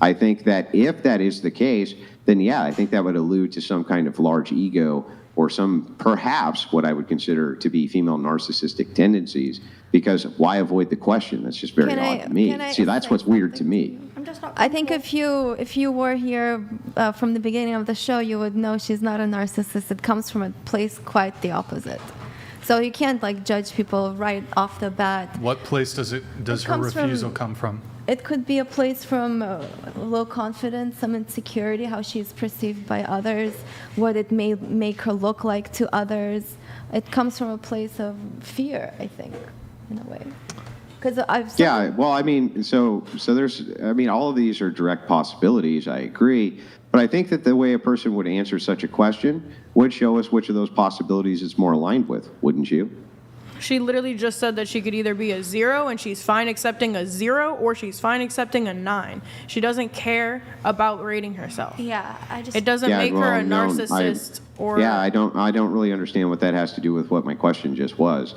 I think that if that is the case, then yeah, I think that would allude to some kind of large ego or some, perhaps, what I would consider to be female narcissistic tendencies, because why avoid the question? That's just very odd to me. See, that's what's weird to me. I'm just not I think if you were here from the beginning of the show, you would know she's not a narcissist. It comes from a place quite the opposite. So you can't like judge people right off the bat. What place does her comes from- refusal come from? It could be a place from low confidence, some insecurity, how she's perceived by others, what it may make her look like to others. It comes from a place of fear, I think, in a way. Because Yeah, well, I mean, so there's, I mean, all of these are direct possibilities, I agree, but I think that the way a person would answer such a question would show us which of those possibilities it's more aligned with, wouldn't you? She literally just said that she could either be a 0 and she's fine accepting a 0, or she's fine accepting a 9. She doesn't care about rating herself. Yeah, I just. It doesn't make her a narcissist or. Yeah, I don't really understand what that has to do with what my question just was.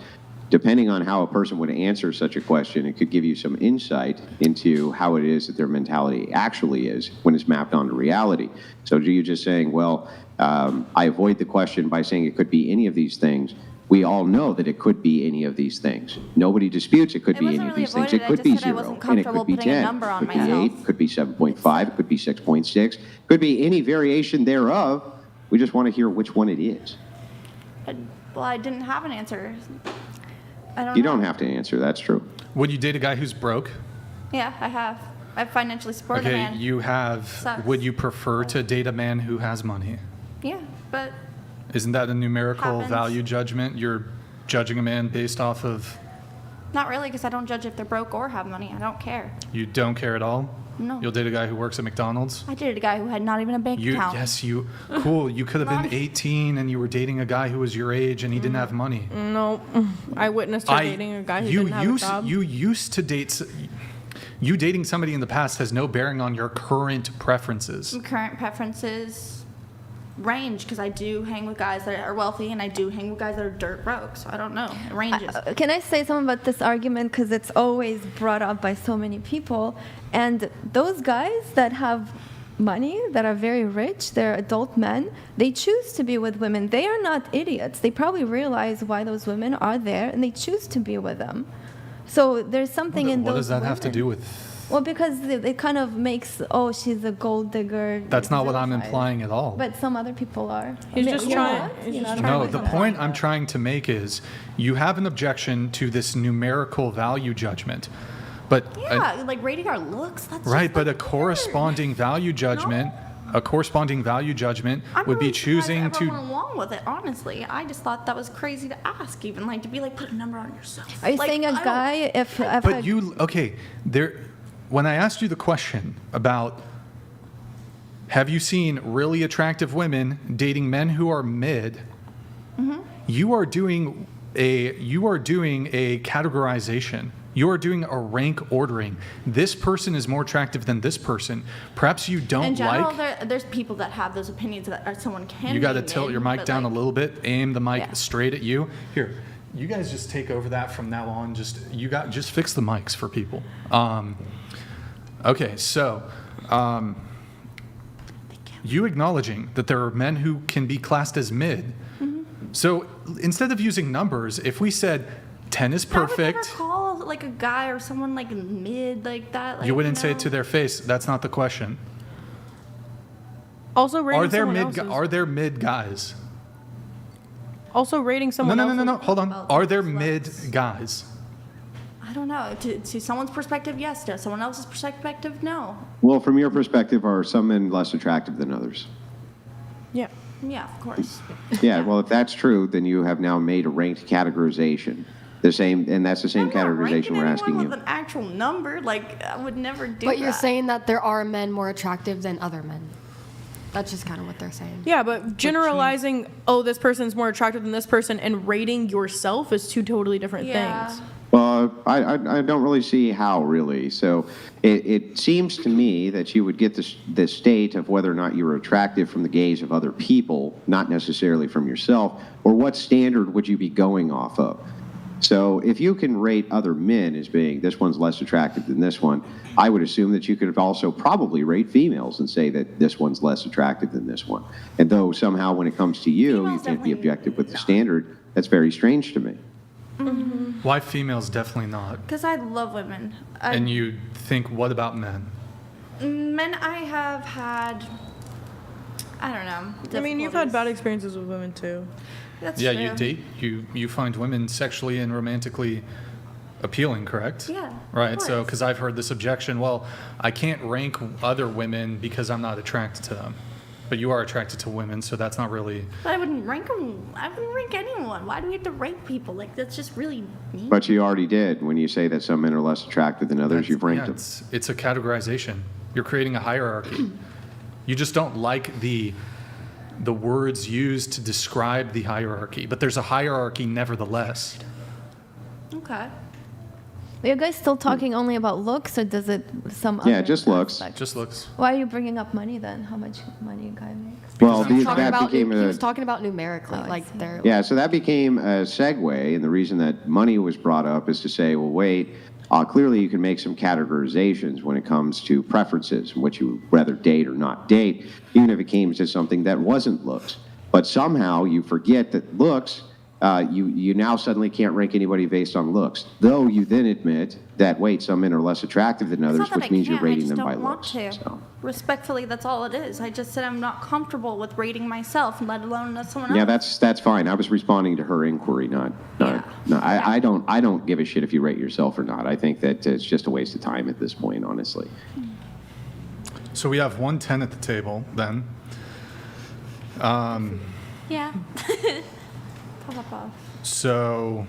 Depending on how a person would answer such a question, it could give you some insight into how it is that their mentality actually is when it's mapped onto reality. So are you just saying, well, I avoid the question by saying it could be any of these things? We all know that it could be any of these things. Nobody disputes it could be any of these things. It could be 0, and it could be 10, it could be 8, it could be 7.5, it could be 6.6, could be any variation thereof. We just want to hear which one it is. Well, I didn't have an answer. I don't You know. don't have to answer, that's true. Would you date a guy who's broke? Yeah, I have. I've financially supported a Okay, man. you have. Sucks. Would you prefer to date a man who has money? Yeah, but Isn't that a numerical Happens. value judgment? You're judging a man based off of. not really, because I don't judge if they're broke or have money. I don't care. You don't care at all? No. You'll date a guy who works at McDonald's? I dated a guy who had not even a bank account. Cool. You could have Not- been 18 and you were dating a guy who was your age and he didn't have money. No, I witnessed her dating a guy who didn't have a job. You used to date. You dating somebody in the past has no bearing on your current preferences. Current preferences range, because I do hang with guys that are wealthy and I do hang with guys that are dirt broke. So I don't know. It ranges. Can I say something about this argument? Because it's always brought up by so many people. And those guys that have money, that are very rich, they're adult men, they choose to be with women. They are not idiots. They probably realize why those women are there and they choose to be with them. So there's something in those What does that have to women. do with? Well, because it kind of makes, oh, she's a gold digger. That's not what I'm vilified. implying at all. But some other people are. He's just you're trying- not? he's You're just not No, trying the to- point I'm trying to make is you have an objection to this numerical value judgment. But yeah, like rating our looks. That's right, but a corresponding value judgment, I'm would be really surprised choosing that to. everyone went along with it. Honestly, I just thought that was crazy to ask. Even like to be like, put a number on yourself. Are you Like, saying I a don't- guy, if But you okay? There, when I asked you the question about, have you seen really attractive women dating men who are mid? Mm-hmm. You are doing a categorization. You are doing a rank ordering. This person is more attractive than this person. Perhaps you don't In general, like. there's people that have those opinions that someone can. You got to be tilt mid, your mic but, down like, a little bit. Aim the mic Yeah. straight at you. Here, you guys just take over that from now on. Just fix the mics for people. Okay, so you acknowledging that there are men who can be classed as mid. Mm-hmm. So instead of using numbers, if we said 10 is I would perfect, never call like a guy or someone like mid like that. Like, you wouldn't say know? it to their face. That's not the question. Also rating Are there someone mid? else's. Are there mid guys? Also rating No, someone no, no, else's. no, no. Hold on. Are there mid guys? I don't know. To someone's perspective, yes. To someone else's perspective, no. Well, from your perspective, are some men less attractive than others? Yeah. Yeah, of course. Yeah, well, if that's true, then you have now made a ranked categorization. And that's the same categorization we're asking With you. an actual number, like I would never do But you're that. saying that there are men more attractive than other men. That's just kind of what they're saying. Yeah, but generalizing, oh, this person's more attractive than this person, and rating yourself is two totally different things. Well, I don't really see how, really. So it seems to me that you would get the state of whether or not you were attractive from the gaze of other people, not necessarily from yourself, or what standard would you be going off of. So if you can rate other men as being this one's less attractive than this one, I would assume that you could also probably rate females and say that this one's less attractive than this one. And though somehow when it comes to you, you can't be objective with the standard, that's very strange to me. Mm-hmm. Why females definitely not? Because I love women. And you think, what about men? Men I have had, I don't know. I mean, you've had bad experiences with women too. That's Yeah, true. you date, you find women sexually and romantically appealing, correct? Yeah, Right, of so, course. because I've heard this objection, well, I can't rank other women because I'm not attracted to them. But you are attracted to women, so that's not really... But I wouldn't rank them. I wouldn't rank anyone. Why do we have to rank people? Like, that's just really mean. But you already did when you say that some men are less attractive than others. You've ranked them. It's a categorization. You're creating a hierarchy. You just don't like the words used to describe the hierarchy, but there's a hierarchy nevertheless. Okay. Are you guys still talking only about looks, or does it some Yeah, other just looks. aspect? Just looks. Why are you bringing up money then? How much money a guy makes? Well, Talking that about, became he a... was talking about numerically, like they're Yeah, so that became a segue, and the reason that money was brought up is to say, well, wait, clearly you can make some categorizations when it comes to preferences, and what you would rather date or not date, even if it came to something that wasn't looks. But somehow you forget that looks, you now suddenly can't rank anybody based on looks, though you then admit that, wait, some men are less attractive than It's others, not that which I means you're can't, I rating just them by don't want looks. to. So. Respectfully, that's all it is. I just said I'm not comfortable with rating myself, let alone someone Yeah, else. that's fine. I was responding to her inquiry, not. No, I don't give a shit if you rate yourself or not. I think that it's just a waste of time at this point, honestly. So we have 110 at the table then. Yeah. Pop off. So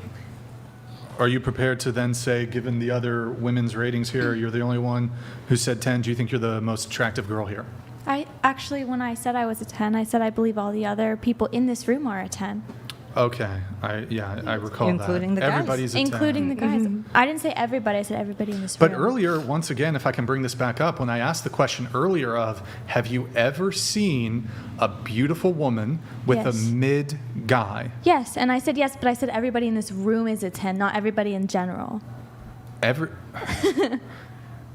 are you prepared to then say, given the other women's ratings here, you're the only one who said 10, do you think you're the most attractive girl here? I actually, when I said I was a 10, I said I believe all the other people in this room are a 10. Okay, I recall Including that. the guys. Everybody's a 10. Including the guys. I didn't say everybody, I said everybody in this But room. earlier, once again, if I can bring this back up, when I asked the question earlier of, have you ever seen a beautiful woman with Yes. a mid guy? Yes, and I said yes, but I said everybody in this room is a 10, not everybody in general.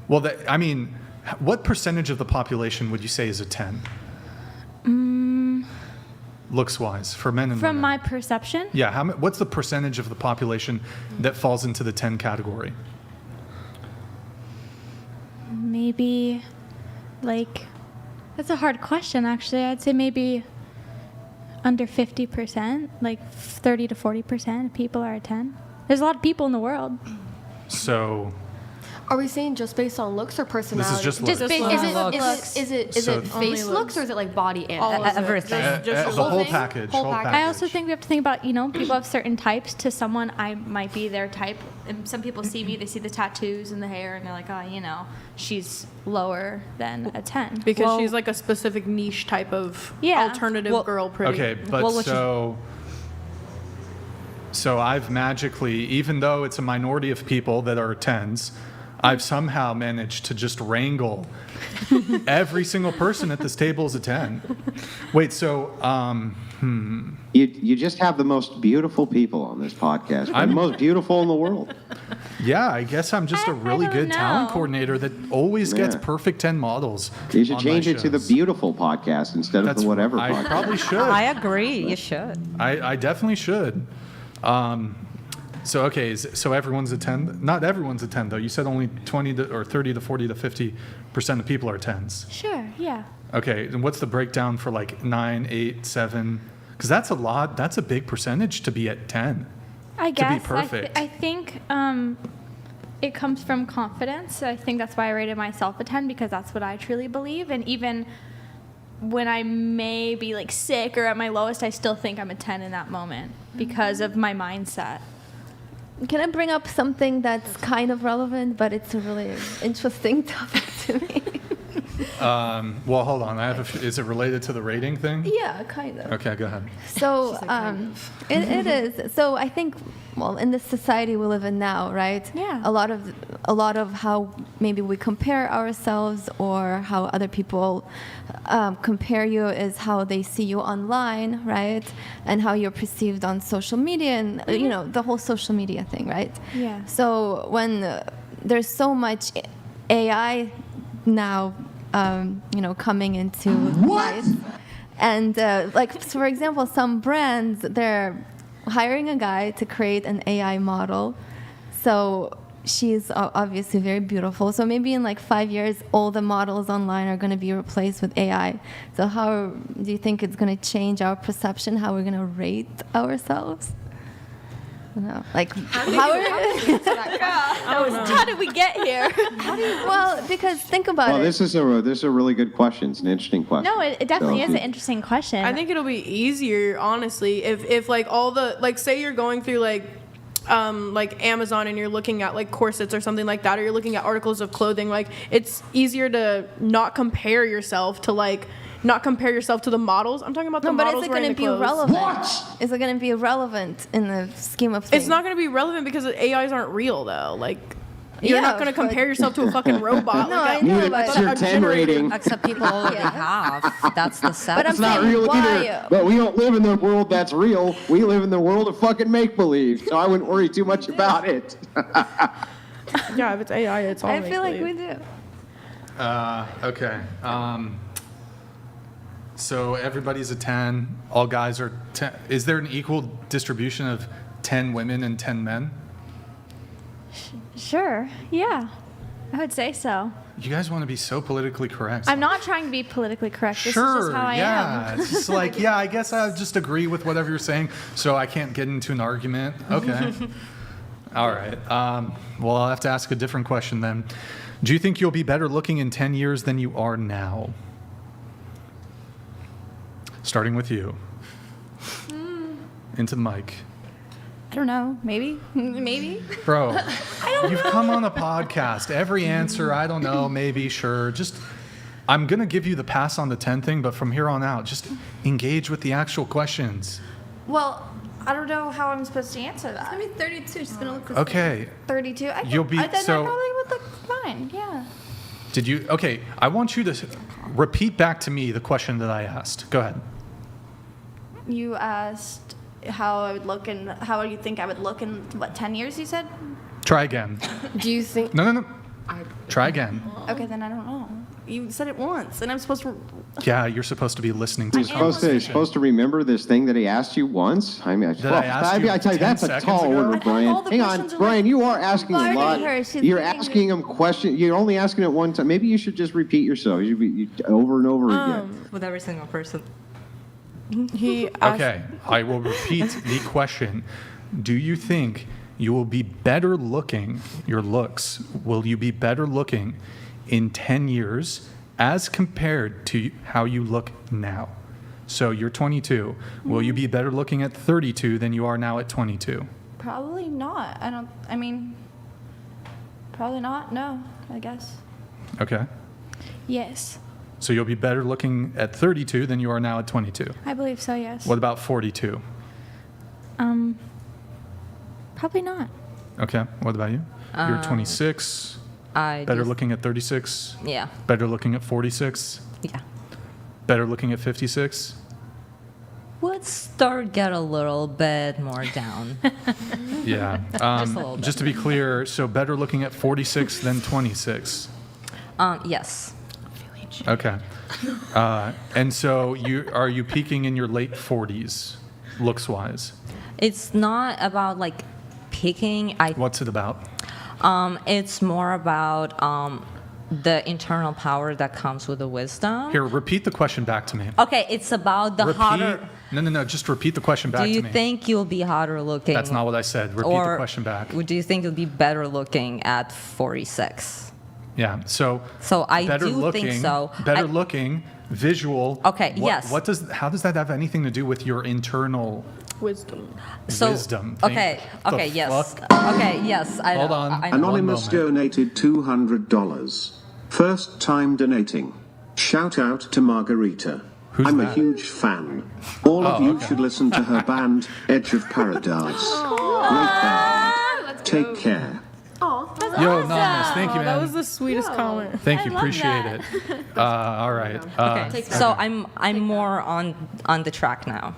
Well, I mean, what percentage of the population would you say is a 10? Looks-wise, for men and From women? my perception, Yeah, what's the percentage of the population that falls into the 10 category? maybe like, that's a hard question actually. I'd say maybe under 50%, like 30 to 40% of people are a 10. There's a lot of people in the world. So Are we saying just based on looks or personality? just looks. Is it So- face looks or is it like body and All of it. Everything. the whole package. Whole package. I also think we have to think about, people have certain types. To someone, I might be their type. And some people see me, they see the tattoos and the hair, and they're like, oh, she's lower than a 10. Because she's like a specific niche type of alternative girl pretty. Okay, but so I've magically, even though it's a minority of people that are 10s, I've somehow managed to just wrangle every single person at this table is a 10. Wait, so, You just have the most beautiful people on this podcast. I'm the most beautiful in the world. Yeah, I guess I'm just a really don't good talent know. coordinator that always gets Yeah. perfect 10 models. You should on change my it to the shows. beautiful podcast instead of the whatever I podcast. probably should. I agree. You should. I definitely should. So everyone's a 10. Not everyone's a 10 though. You said only 20 to, or 30 to 40 to 50% of people are 10s. Sure, yeah. Okay, and what's the breakdown for like 9, 8, 7? Because that's a lot. That's a big percentage to be at 10. I guess. To be perfect. I think it comes from confidence. I think that's why I rated myself a 10, because that's what I truly believe. And even when I may be like sick or at my lowest, I still think I'm a 10 in that moment because of my mindset. Can I bring up something that's kind of relevant, but it's a really interesting topic to me? Well, hold on. Is it related to the rating thing? Yeah, kind of. Okay, go ahead. So it is. So I think, well, in the society we live in now, right? Yeah. A lot of how maybe we compare ourselves or how other people compare you is how they see you online, right? And how you're perceived on social media and the whole social media thing, right? Yeah. So when there's so much AI now, coming into light. And for example, some brands, they're hiring a guy to create an AI model. So she's obviously very beautiful. So maybe in like 5 years, all the models online are going to be replaced with AI. So how do you think it's going to change our perception, how we're going to rate ourselves? No, like how did we get here? Well, because think about Well, it. this is a really good question. It's an interesting question. No, it definitely is an interesting question. I think it'll be easier, honestly, if like all the like, say you're going through like Amazon and you're looking at like corsets or something like that, or you're looking at articles of clothing, like it's easier to not compare yourself to the models. I'm talking about the models but is it going to be relevant? Is it going to be relevant in the scheme of things? It's not going to be relevant because AIs aren't real, though. Like, you're Yeah, not going to compare yourself to a fucking robot. No, like, I know, Neither- but- That's your 10 rating. Except people already have. That's the sad But I'm It's not saying real why? either. But we don't live in the world that's real. We live in the world of fucking make-believe. So I wouldn't worry too much about it. Yeah, if it's AI, it's all I feel like we make-believe. do. Okay. So everybody's a 10. All guys are 10. Is there an equal distribution of 10 women and 10 men? Sure. Yeah. I would say so. You guys want to be so politically correct. I'm not trying to be politically correct. This Sure, is just how I yeah. am. It's just like, yeah, I guess I just agree with whatever you're saying, so I can't get into an argument. Okay. All right. Well, I'll have to ask a different question then. Do you think you'll be better looking in 10 years than you are now? Starting with you. Into the mic. I don't know. Maybe. Maybe. Bro, you've come on a podcast. Every answer, I don't know, maybe, sure. Just, I'm going to give you the pass on the 10 thing, but from here on out, just engage with the actual questions. Well, I don't know how I'm supposed to answer that. I mean, 32. She's going to look the Okay. 32. You'll be, then so, I probably would look fine. Yeah. did you, okay, I want you to repeat back to me the question that I asked. Go ahead. You asked how I would look and how you think I would look in what 10 years? You said. Try again. Do you think? No. Try again. Okay, then I don't know. You said it once, and I'm supposed to. Yeah, you're supposed to be listening to You're the conversation. supposed to remember this thing that he asked you once? I mean, I asked you I tell you, 10 that's a seconds tall ago? order, Brian. Hang on, Brian, you are asking a bombarding lot. her. She's You're making asking him questions. You're only asking it one time. Maybe you should just repeat yourself. Over and over again. with every single person. He asked, Okay, I will repeat the question. Do you think you will be better looking, your looks, will you be better looking in 10 years as compared to how you look now? So you're 22. Will you be better looking at 32 than you are now at 22? Probably not. I mean, probably not. No, I guess. Okay. Yes. So you'll be better looking at 32 than you are now at 22. I believe so, yes. What about 42? Probably not. Okay. What about you? You're 26. Better just- looking at 36. Yeah. Better looking at 46. Yeah. Better looking at 56. Would start get a little bit more down. Yeah. a little bit. Just to be clear, so better looking at 46 than 26. Yes. Okay. And so are you peaking in your late 40s, looks wise? It's not about like picking. What's it about? It's more about the internal power that comes with the wisdom. Here, repeat the question back to me. Okay, it's about the hotter. No. Just repeat the question back Do you to me. think you'll be hotter looking? That's not what I said. Repeat the question back. Do you think you'll be better looking at 46? Yeah. So I better do looking, think so. Better looking, visual. Okay, yes. How does that have anything to do with your internal wisdom? Wisdom. Okay, The yes. fuck? Okay, yes. I Hold know. on. I know. Anonymous donated $200. First time donating. Shout out to Margarita. I'm a huge fan. All of you should listen to her band, Edge of Paradise. Great band. Take care. Oh, that's Yo, awesome. Anonymous, thank you, man. That was the sweetest comment. Thank you, appreciate it. All right. Okay, so I'm more on the track now.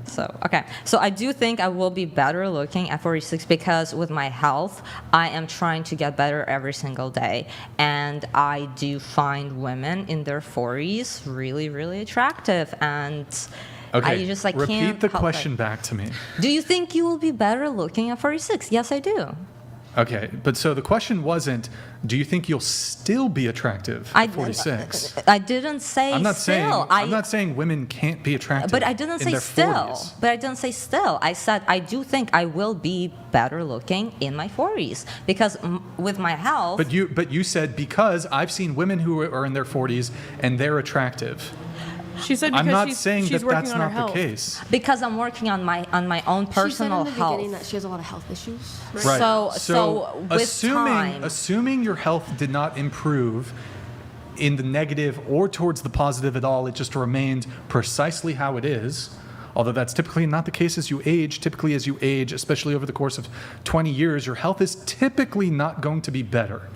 So so I do think I will be better looking at 46 because with my health, I am trying to get better every single day, and I do find women in their 40s really, really attractive, and I just like repeat can't the help question it. back to me. Do you think you will be better looking at 46? Yes, I do. Okay, but so the question wasn't, do you think you'll still be attractive at 46? I didn't say I'm not still. I'm not saying women can't be attractive. But I didn't in say their still. 40s. But I didn't say still. I said I do think I will be better looking in my 40s because with my health. But you said because I've seen women who are in their 40s and they're attractive. She said I'm because not she's, saying she's that working that's on her not health. the case. Because I'm working on my own personal she said in the health. beginning that she has a lot of health issues. Right. So with time, assuming your health did not improve in the negative or towards the positive at all, it just remained precisely how it is. Although that's typically not the case as you age. Typically as you age, especially over the course of 20 years, your health is typically not going to be better.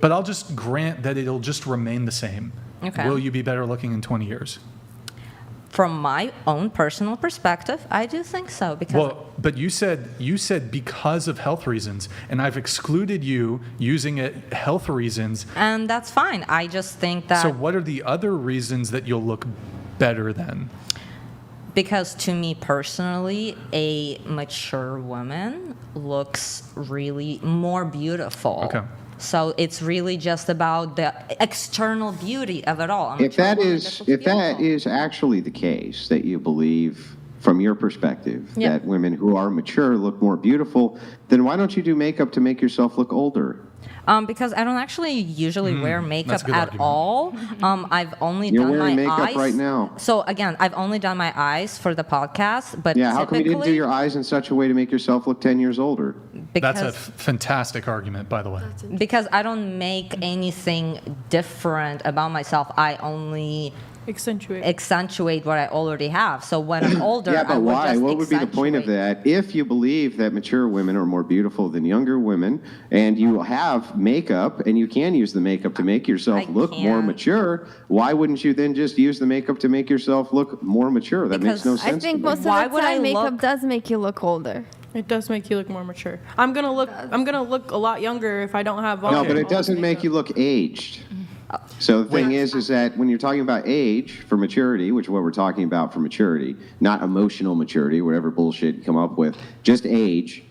But I'll just grant that it'll just remain the same. Okay. Will you be better looking in 20 years? from my own personal perspective, I do think so. Because but you said because of health reasons, and I've excluded you using it health reasons. And that's fine. I just think that. So what are the other reasons that you'll look better then? Because to me personally, a mature woman looks really more beautiful. Okay. So it's really just about the external beauty of it all. If that is actually the case, that you believe from your perspective that women who are mature look more beautiful, then why don't you do makeup to make yourself look older? Because I don't actually usually wear makeup at argument. all. I've only You're done wearing my makeup eyes right now. So again, I've only done my eyes for the podcast. But Yeah, how come you didn't do typically- your eyes in such a way to make yourself look 10 years older? That's a Because- fantastic argument, by the way. Because I don't make anything different about myself. I only accentuate what I already have. So when I'm older, Yeah, I but would why? just What would be the point of that? If you believe that mature women are more beautiful than younger women, and you have makeup, and you can use the makeup to make yourself look more mature, why wouldn't you then just use the makeup to make yourself look more mature? That makes no sense. I think to me. most of the time makeup does make you look older. It does make you look more mature. I'm gonna look a lot younger if I don't have. No, but it doesn't make you look aged. So the thing is that when you're talking about age for maturity, which is what we're talking about for maturity, not emotional maturity, whatever bullshit you come up with, just age,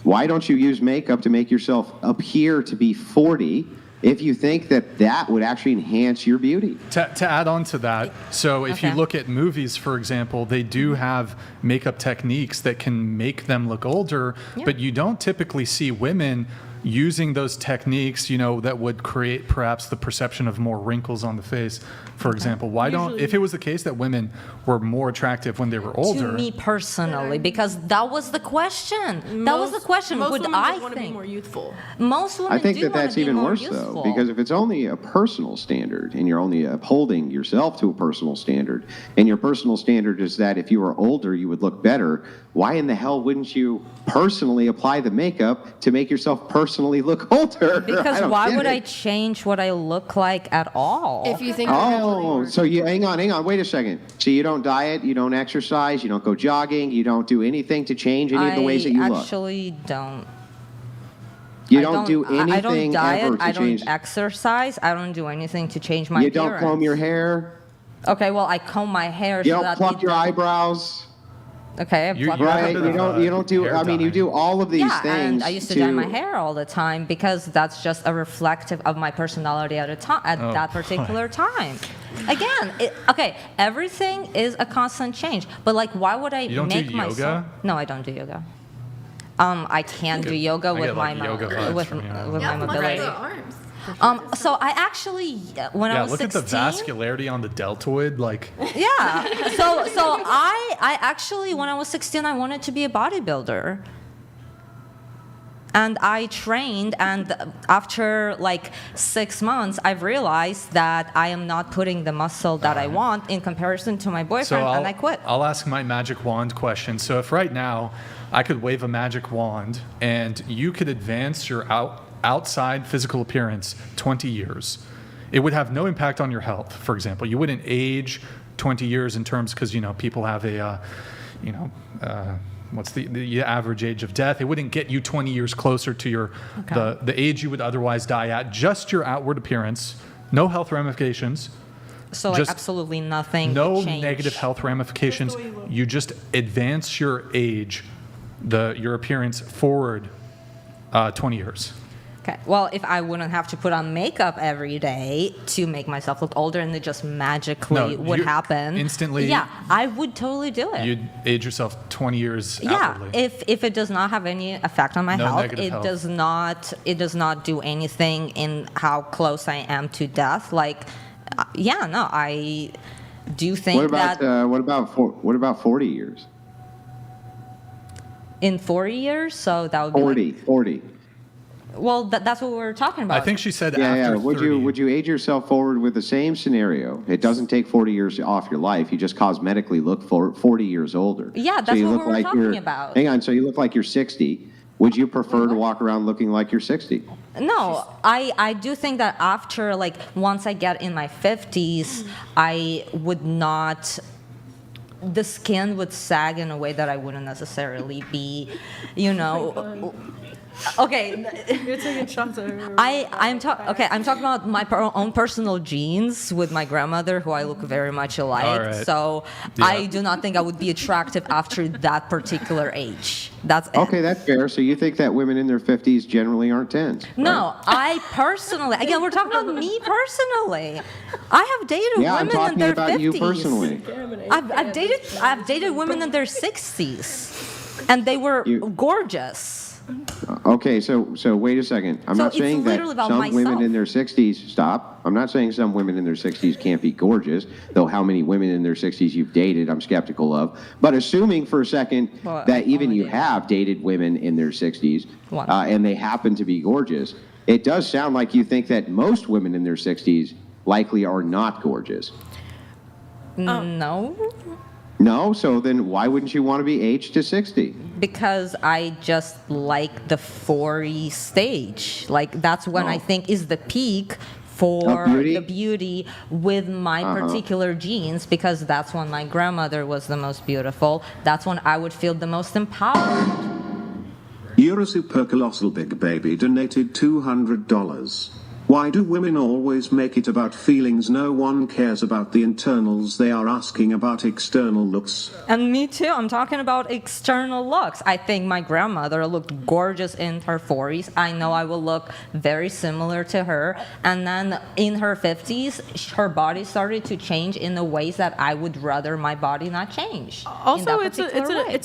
why don't you use makeup to make yourself appear to be 40 if you think that that would actually enhance your beauty? To add on to that, so if you look at movies, for example, they do have makeup techniques that can make them look older, but you don't typically see women using those techniques, you know, that would create perhaps the perception of more wrinkles on the face, for example. Why don't, if it was the case that women were more attractive when they were older? To me personally, because that was the question. That was the question. Most Would women I want to be think? more youthful. Most women I think do that wanna that's be even more worse, youthful. though, because if it's only a personal standard and you're only upholding yourself to a personal standard, and your personal standard is that if you were older, you would look better, why in the hell wouldn't you personally apply the makeup to make yourself personally look older? Because why would I change what I look like at all? If you think Oh, so you hang on, wait a second. So you don't diet, you don't exercise, you don't go jogging, you don't do anything to change any of the ways that you I look. actually don't. You don't do I don't anything diet. ever to I don't change. exercise. I don't do anything to change my You appearance. don't comb your hair. Okay, well, I comb my hair. You so don't that pluck your eyebrows. Okay, I pluck Right, you don't do. I mean, you do all of these yeah, things. and I used to dye my hair all the time because that's just a reflective of my personality at that particular time. Again, everything is a constant change. But like, why would I You don't make do myself? yoga? No, I don't do yoga. I can do yoga with my with my mobility. So I actually, when I was look 16, at the vascularity on the deltoid, like. Yeah. So I actually, when I was 16, I wanted to be a bodybuilder. And I trained, and after like 6 months, I've realized that I am not putting the muscle that I want in comparison to my boyfriend, and I quit. I'll ask my magic wand question. So if right now I could wave a magic wand and you could advance your outside physical appearance 20 years, it would have no impact on your health, for example. You wouldn't age 20 years in terms, because, you know, people have a, what's the average age of death? It wouldn't get you 20 years closer to your the age you would otherwise die at. Just your outward appearance, no health ramifications. So like absolutely nothing. No changed. negative health ramifications. You just advance your age, your appearance forward 20 years. Okay. Well, if I wouldn't have to put on makeup every day to make myself look older and it just magically would happen instantly. Yeah, I would totally do it. You'd age yourself 20 years Yeah, outwardly. if it does not have any effect on my No health, negative health. it does not do anything in how close I am to death. Like, I do think what about 40 years? In 40 years, so that would be 40. Well, that's what we were talking about. I think she said Yeah. after Would 30. you age yourself forward with the same scenario? It doesn't take 40 years off your life. You just cosmetically look 40 years older. Yeah, So that's you what look we were like talking you're- about. Hang on. So you look like you're 60. Would you prefer to walk around looking like you're 60? No, I do think that after, like, once I get in my 50s, I would not, the skin would sag in a way that I wouldn't necessarily be, okay. You're taking shots at her. I'm talking about my own personal genes with my grandmother, who I look very much alike. All right. So Yeah. I do not think I would be attractive after that particular age. That's it. Okay, that's fair. So you think that women in their 50s generally aren't 10s? No, I personally, again, we're talking about me personally. I have dated Yeah, I'm women in talking their about 50s. you personally. I've dated women in their 60s, and they were gorgeous. Okay, so wait a second. I'm So not it's saying that literally about some women myself. in their 60s, stop. I'm not saying some women in their 60s can't be gorgeous, though how many women in their 60s you've dated, I'm skeptical of. But assuming for a second Well, that even you have dated women in their 60s, and they happen to be gorgeous, it does sound like you think that most women in their 60s likely are not gorgeous. No, No? So then why wouldn't you want to be aged to 60? because I just like the 40 stage. Like, that's when I think is the peak for Of beauty? the beauty with my particular genes, because that's when my grandmother was the most beautiful. That's when I would feel the most empowered. You're a super colossal big baby donated $200. Why do women always make it about feelings? No one cares about the internals. They are asking about external looks. And me too. I'm talking about external looks. I think my grandmother looked gorgeous in her 40s. I know I will look very similar to her. And then in her 50s, her body started to change in the ways that I would rather my body not change. Also, it's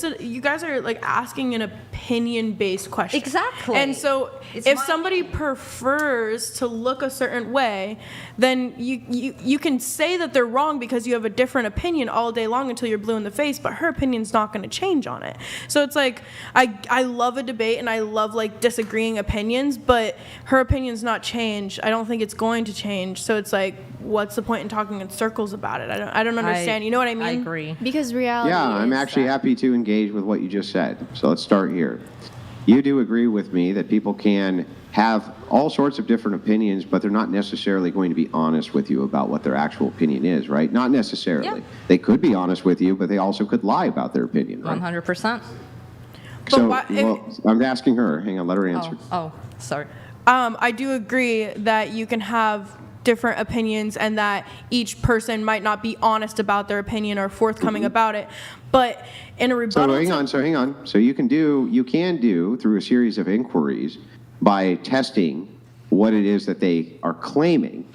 a you guys are like asking an opinion-based question. Exactly. And so It's if my somebody prefers to look a certain way, then you can say that they're wrong because you have a different opinion all day long until you're blue in the face, but her opinion's not going to change on it. So it's like I love a debate and I love like disagreeing opinions, but her opinion's not changed. I don't think it's going to change. So it's like, what's the point in talking in circles about it? I don't understand. You know what I mean? I agree. Because reality Yeah, I'm is actually that- happy to engage with what you just said. So let's start here. You do agree with me that people can have all sorts of different opinions, but they're not necessarily going to be honest with you about what their actual opinion is, right? Not necessarily. Yeah. They could be honest with you, but they also could lie about their opinion, right? 100%. So, why- well, I'm asking her. Hang on, let her answer. Oh, sorry. I do agree that you can have different opinions and that each person might not be honest about their opinion or forthcoming about it. But in a rebuttal, So hang on. So you can do through a series of inquiries by testing what it is that they are claiming,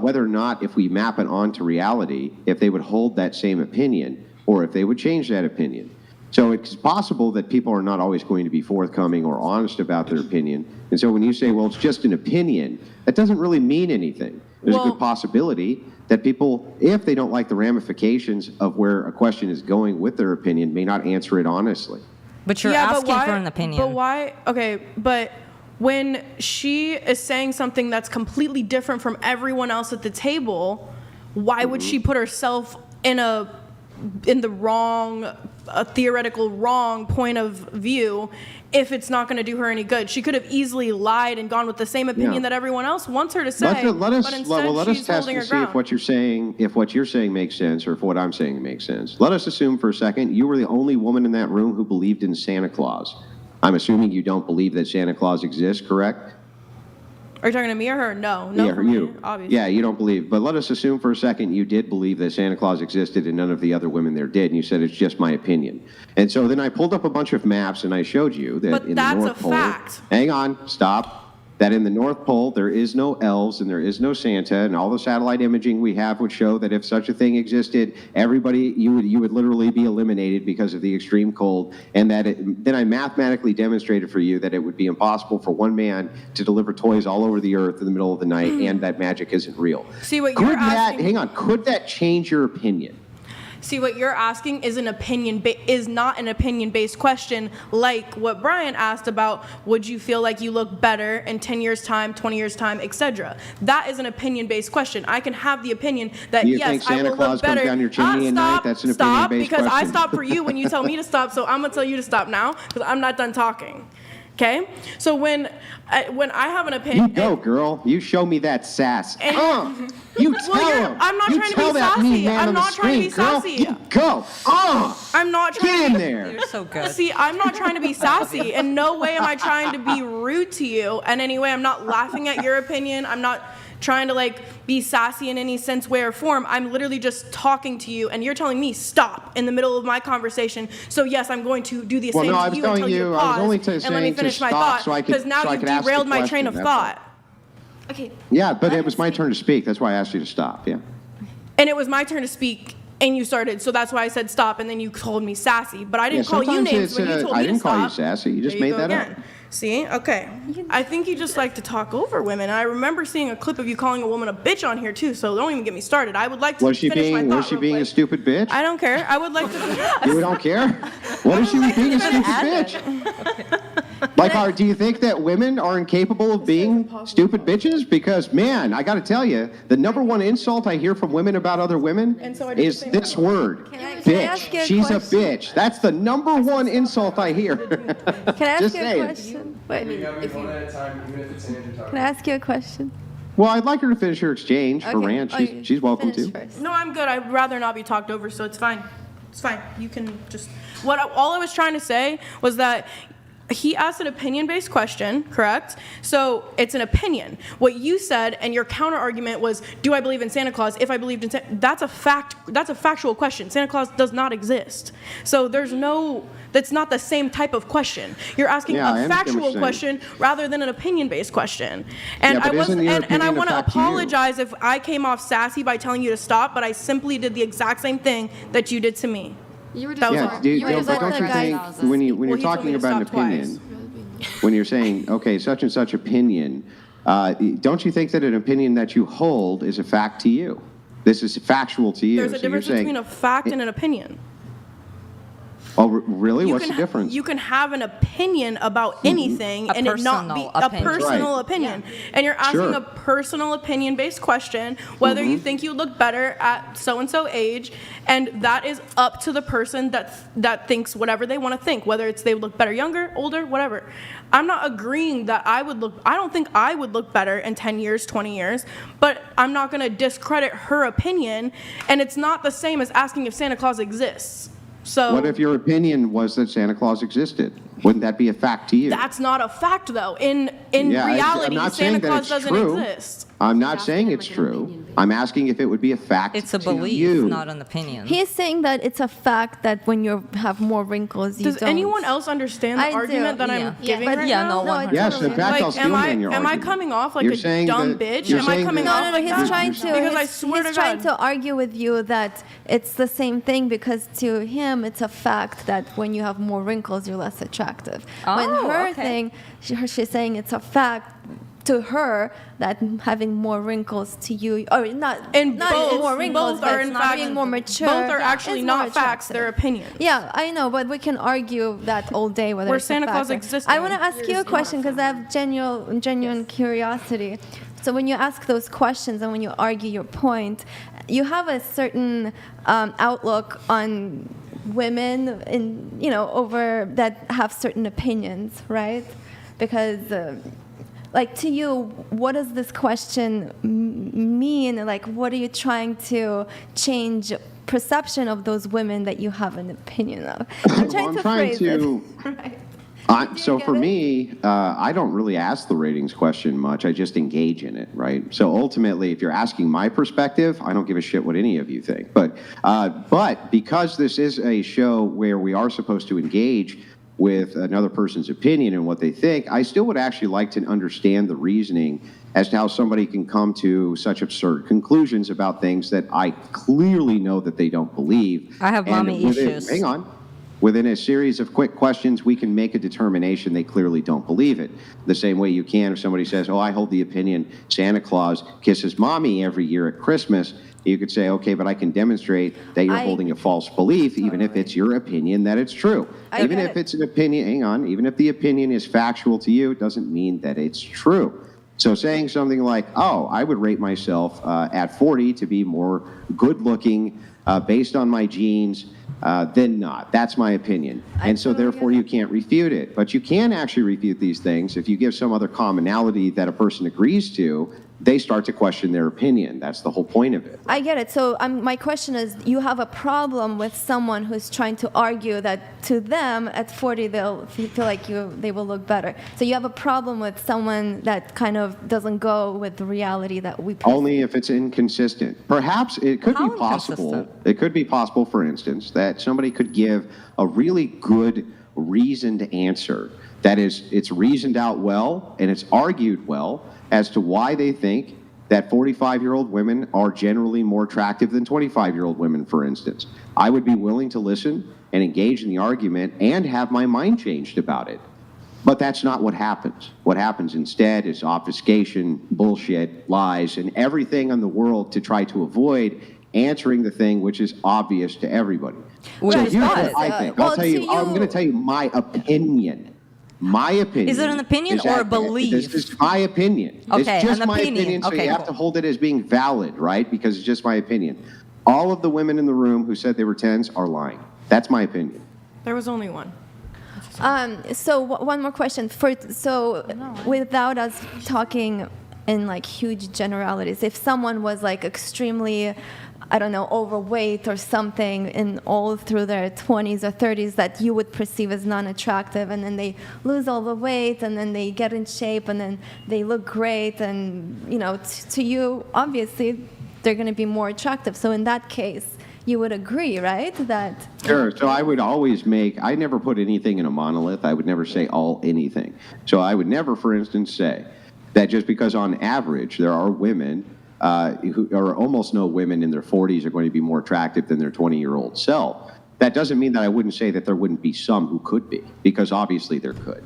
whether or not, if we map it onto reality, if they would hold that same opinion or if they would change that opinion. So it's possible that people are not always going to be forthcoming or honest about their opinion. And so when you say, well, it's just an opinion, that doesn't really mean anything. There's a good possibility that people, if they don't like the ramifications of where a question is going with their opinion, may not answer it honestly. But you're asking for an opinion. But why? Okay, but when she is saying something that's completely different from everyone else at the table, why would she put herself in the wrong, a theoretical wrong point of view if it's not going to do her any good? She could have easily lied and gone with the same opinion that everyone else wants her to say. Let us she's test holding and her see ground. if what you're saying makes sense or if what I'm saying makes sense. Let us assume for a second you were the only woman in that room who believed in Santa Claus. I'm assuming you don't believe that Santa Claus exists, correct? Are you talking to me or her? No, Yeah, for me, you. obviously. Yeah, you don't believe. But let us assume for a second you did believe that Santa Claus existed and none of the other women there did, and you said it's just my opinion. And so then I pulled up a bunch of maps and I showed you that But in that's the a North Pole. fact. Hang on, stop. That in the North Pole there is no elves and there is no Santa, and all the satellite imaging we have would show that if such a thing existed, everybody you would literally be eliminated because of the extreme cold, and that then I mathematically demonstrated for you that it would be impossible for one man to deliver toys all over the earth in the middle of the night, and that magic isn't real. See what Could you're that, asking. hang on, could that change your opinion? See, what you're asking is is not an opinion-based question like what Brian asked about, would you feel like you look better in 10 years' time, 20 years' time, etc. That is an opinion-based question. I can have the opinion that, Do you yes, think I Santa will Claus look better. comes down your chimney at night? That's an Stop, opinion-based because I question. stop for you when you tell me to stop, so I'm going to tell you to stop now because I'm not done talking. Okay? So when I have an opinion... You go, girl. You show me that sass. You tell him. I'm not You trying to tell be that mean sassy. man I'm on the not trying to be screen, girl. sassy. You go. I'm not trying Get in to there. You're so good. See, I'm not trying to be sassy. In no way am I trying to be rude to you. And anyway, I'm not laughing at your opinion. I'm not trying to like be sassy in any sense, way, or form. I'm literally just talking to you, and you're telling me stop in the middle of my conversation. So yes, I'm going to do the Well, same no, I to was you and telling tell you you, to I was pause only and let me saying to finish my stop thought so I could- because now so I you've could ask the derailed my train question, of that's all. thought. Okay. Yeah, but it was my turn to speak. That's why I asked you to stop. Yeah. And it was my turn to speak, and you started, so that's why I said stop, and then you called me sassy. But I didn't Yeah, call you sometimes names it's, when you told I me didn't to stop. call you sassy. You just There made go that again. up. See? Okay. I think you just like to talk over women. I remember seeing a clip of you calling a woman a bitch on here, too, so don't even get me started. I would like to Was she finish my being thought was she real being a quick. stupid bitch? I don't care. I would like to... You don't care? What is she being a stupid bitch? Like, do you think that women are incapable of being stupid bitches? Because, man, I got to tell you, the number one insult I hear from women about other women is this word, Can I bitch. ask you a She's a question? bitch. That's the number one insult I hear. Can I ask Just you a saying. question? Wait, You gotta be one at a time, even if it's Andrew talking. can I ask you a question? Well, I'd like her to finish her exchange for Okay. rant. Okay. She's welcome Finish to. first. No, I'm good. I'd rather not be talked over, so it's fine. It's fine. You can just... All I was trying to say was that he asked an opinion-based question, correct? So it's an opinion. What you said and your counter argument was, do I believe in Santa Claus? If I believed in Santa, that's a fact. That's a factual question. Santa Claus does not exist. So that's not the same type of question. You're asking Yeah, I a understand what factual you're saying. question rather than an opinion-based question. And Yeah, but isn't your and I opinion a want to fact to you? apologize if I came off sassy by telling you to stop, but I simply did the exact same thing that you did to me. You were That was just all. But don't you think when you're Well, he told talking me to about an stop twice. opinion, when you're saying, okay, such and such opinion, don't you think that an opinion that you hold is a fact to you? This is factual to you. There's a So you're difference saying, between a fact and an opinion. oh, really? You What's can the difference? You can have an opinion about anything and it not be a personal opinion. And you're asking Sure. a personal opinion-based question, whether you think you look better at so-and-so age, and that is up to the person that thinks whatever they want to think, whether it's they look better younger, older, whatever. I'm not agreeing that I don't think I would look better in 10 years, 20 years, but I'm not going to discredit her opinion, and it's not the same as asking if Santa Claus exists. So What if your opinion was that Santa Claus existed? Wouldn't that be a fact to you? that's not a fact, though. In Yeah, reality, I'm not Santa saying that Claus it's doesn't true. exist. I'm not saying it's true. I'm asking if it would be a fact It's a to belief, you. not an opinion. He's saying that it's a fact that when you have more wrinkles, you Does don't. anyone else understand the I do. argument that Yeah. I'm giving But right yeah, now? no one. Yes, in fact, I'll Like, steal am man your I argument. coming off like You're a saying dumb that- bitch? you're Am I saying coming that- off No, like he's that? trying to. Because I he's swear to trying God. to argue with you that it's the same thing because to him it's a fact that when you have more wrinkles you're less attractive. When Oh, her okay. thing, she's saying it's a fact to her that having more wrinkles to you, or not both- more wrinkles, both are but in not fact- being more mature. both are Yeah, actually is not more facts, they're attractive. opinions. Yeah, I know, but we can argue that all day whether Where it's Santa a Claus fact. existed. I want to ask you a question because I have genuine curiosity. So when you ask those questions and when you argue your point, you have a certain outlook on women over that have certain opinions, right? Because like to you, what does this question mean? Like, what are you trying to change perception of those women that you have an opinion of? I'm trying Well, to I'm trying phrase to. it. Right. So for me, I don't really ask the ratings question much. I just engage in it, right? So ultimately, if you're asking my perspective, I don't give a shit what any of you think. But because this is a show where we are supposed to engage with another person's opinion and what they think, I still would actually like to understand the reasoning as to how somebody can come to such absurd conclusions about things that I clearly know that they don't believe. I have mommy issues. Hang on. Within a series of quick questions, we can make a determination they clearly don't believe it. The same way you can if somebody says, oh, I hold the opinion Santa Claus kisses mommy every year at Christmas. You could say, okay, but I can demonstrate that you're holding a false belief, even if it's your opinion that it's true. Even if it's an opinion, hang on, even if the opinion is factual to you, it doesn't mean that it's true. So saying something like, oh, I would rate myself at 40 to be more good looking based on my genes, then not. That's my opinion. And so therefore you can't refute it. But you can actually refute these things if you give some other commonality that a person agrees to. They start to question their opinion. That's the whole point of it. I get it. So my question is, you have a problem with someone who's trying to argue that to them at 40 they'll feel like they will look better. So you have a problem with someone that kind of doesn't go with the reality that we perceive. Only if it's inconsistent. Perhaps it could be possible. It could be possible, for instance, that somebody could give a really good reasoned answer. That is, it's reasoned out well and it's argued well as to why they think that 45-year-old women are generally more attractive than 25-year-old women, for instance. I would be willing to listen and engage in the argument and have my mind changed about it. But that's not what happens. What happens instead is obfuscation, bullshit, lies, and everything in the world to try to avoid answering the thing which is obvious to everybody. So here's what I think. I'm going to tell you my opinion. My opinion. Is it an opinion or a belief? This is my opinion. Okay, it's just an my opinion, so you have to hold it as being valid, right? Because it's just my opinion. All of the women in the room who said they were 10s are lying. That's my opinion. There was only one. So one more question. Without us talking in like huge generalities, if someone was like extremely, I don't know, overweight or something in all through their 20s or 30s that you would perceive as non-attractive, and then they lose all the weight and then they get in shape and then they look great, and you know, to you obviously they're going to be more attractive. So in that case, you would agree, right? That Sure. So I would always I never put anything in a monolith. I would never say all anything. So I would never, for instance, say that just because on average there are women who are almost no women in their 40s are going to be more attractive than their 20-year-old self. That doesn't mean that I wouldn't say that there wouldn't be some who could be, because obviously there could.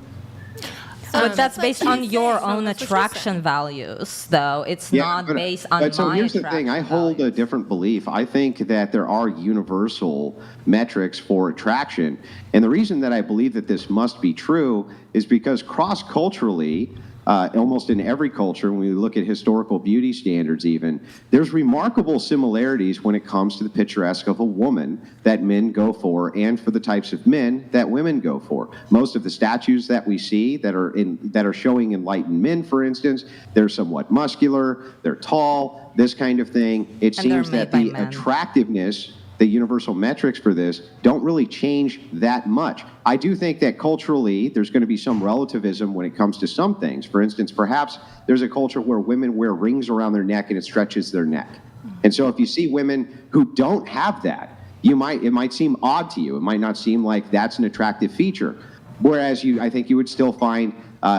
But that's based on your own attraction values, though. It's not based on but so my here's the attraction thing. I hold a different belief. I think that there are universal metrics for attraction. And the reason that I believe that this must be true is because cross-culturally, almost in every culture, when we look at historical beauty standards even, there's remarkable similarities when it comes to the picturesque of a woman that men go for and for the types of men that women go for. Most of the statues that we see that are showing enlightened men, for instance, they're somewhat muscular, they're tall, this kind of thing. It seems that the attractiveness, the universal metrics for this don't really change that much. I do think that culturally there's going to be some relativism when it comes to some things. For instance, perhaps there's a culture where women wear rings around their neck and it stretches their neck. And so if you see women who don't have that, it might seem odd to you. It might not seem like that's an attractive feature. Whereas I think you would still find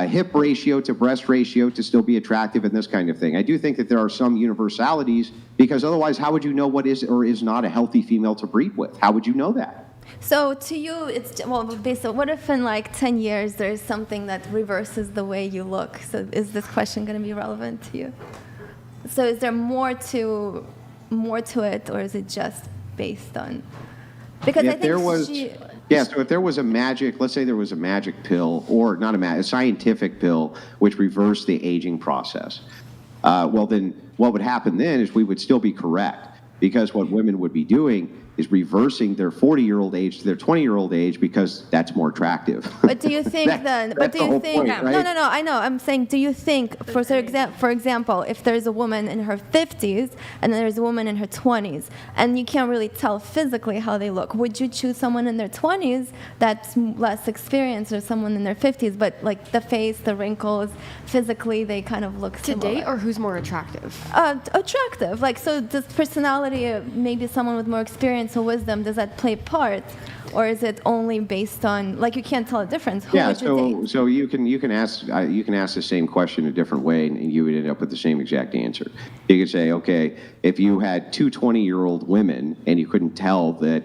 hip ratio to breast ratio to still be attractive and this kind of thing. I do think that there are some universalities, because otherwise how would you know what is or is not a healthy female to breed with? How would you know that? So to you, it's, well, based on, what if in like 10 years there's something that reverses the way you look? So is this question going to be relevant to you? So is there more to it, or is it just based on, because I think so if there was a magic, let's say there was a magic pill, or not a scientific pill, which reversed the aging process, well then what would happen then is we would still be correct, because what women would be doing is reversing their 40-year-old age to their 20-year-old age because that's more attractive. But do you think then? But that's do the you whole think? point, right? No. I know. I'm saying, do you think, for example, if there's a woman in her 50s and there's a woman in her 20s, and you can't really tell physically how they look, would you choose someone in their 20s that's less experienced, or someone in their 50s, but like the face, the wrinkles, physically they kind of look To similar? date, or who's more attractive? Attractive. Like, so does personality, maybe someone with more experience or wisdom, does that play part, or is it only based on, like, you can't tell a difference? Who Yeah, would you date? so you can ask the same question a different way, and you would end up with the same exact answer. You could say, okay, if you had two 20-year-old women and you couldn't tell that,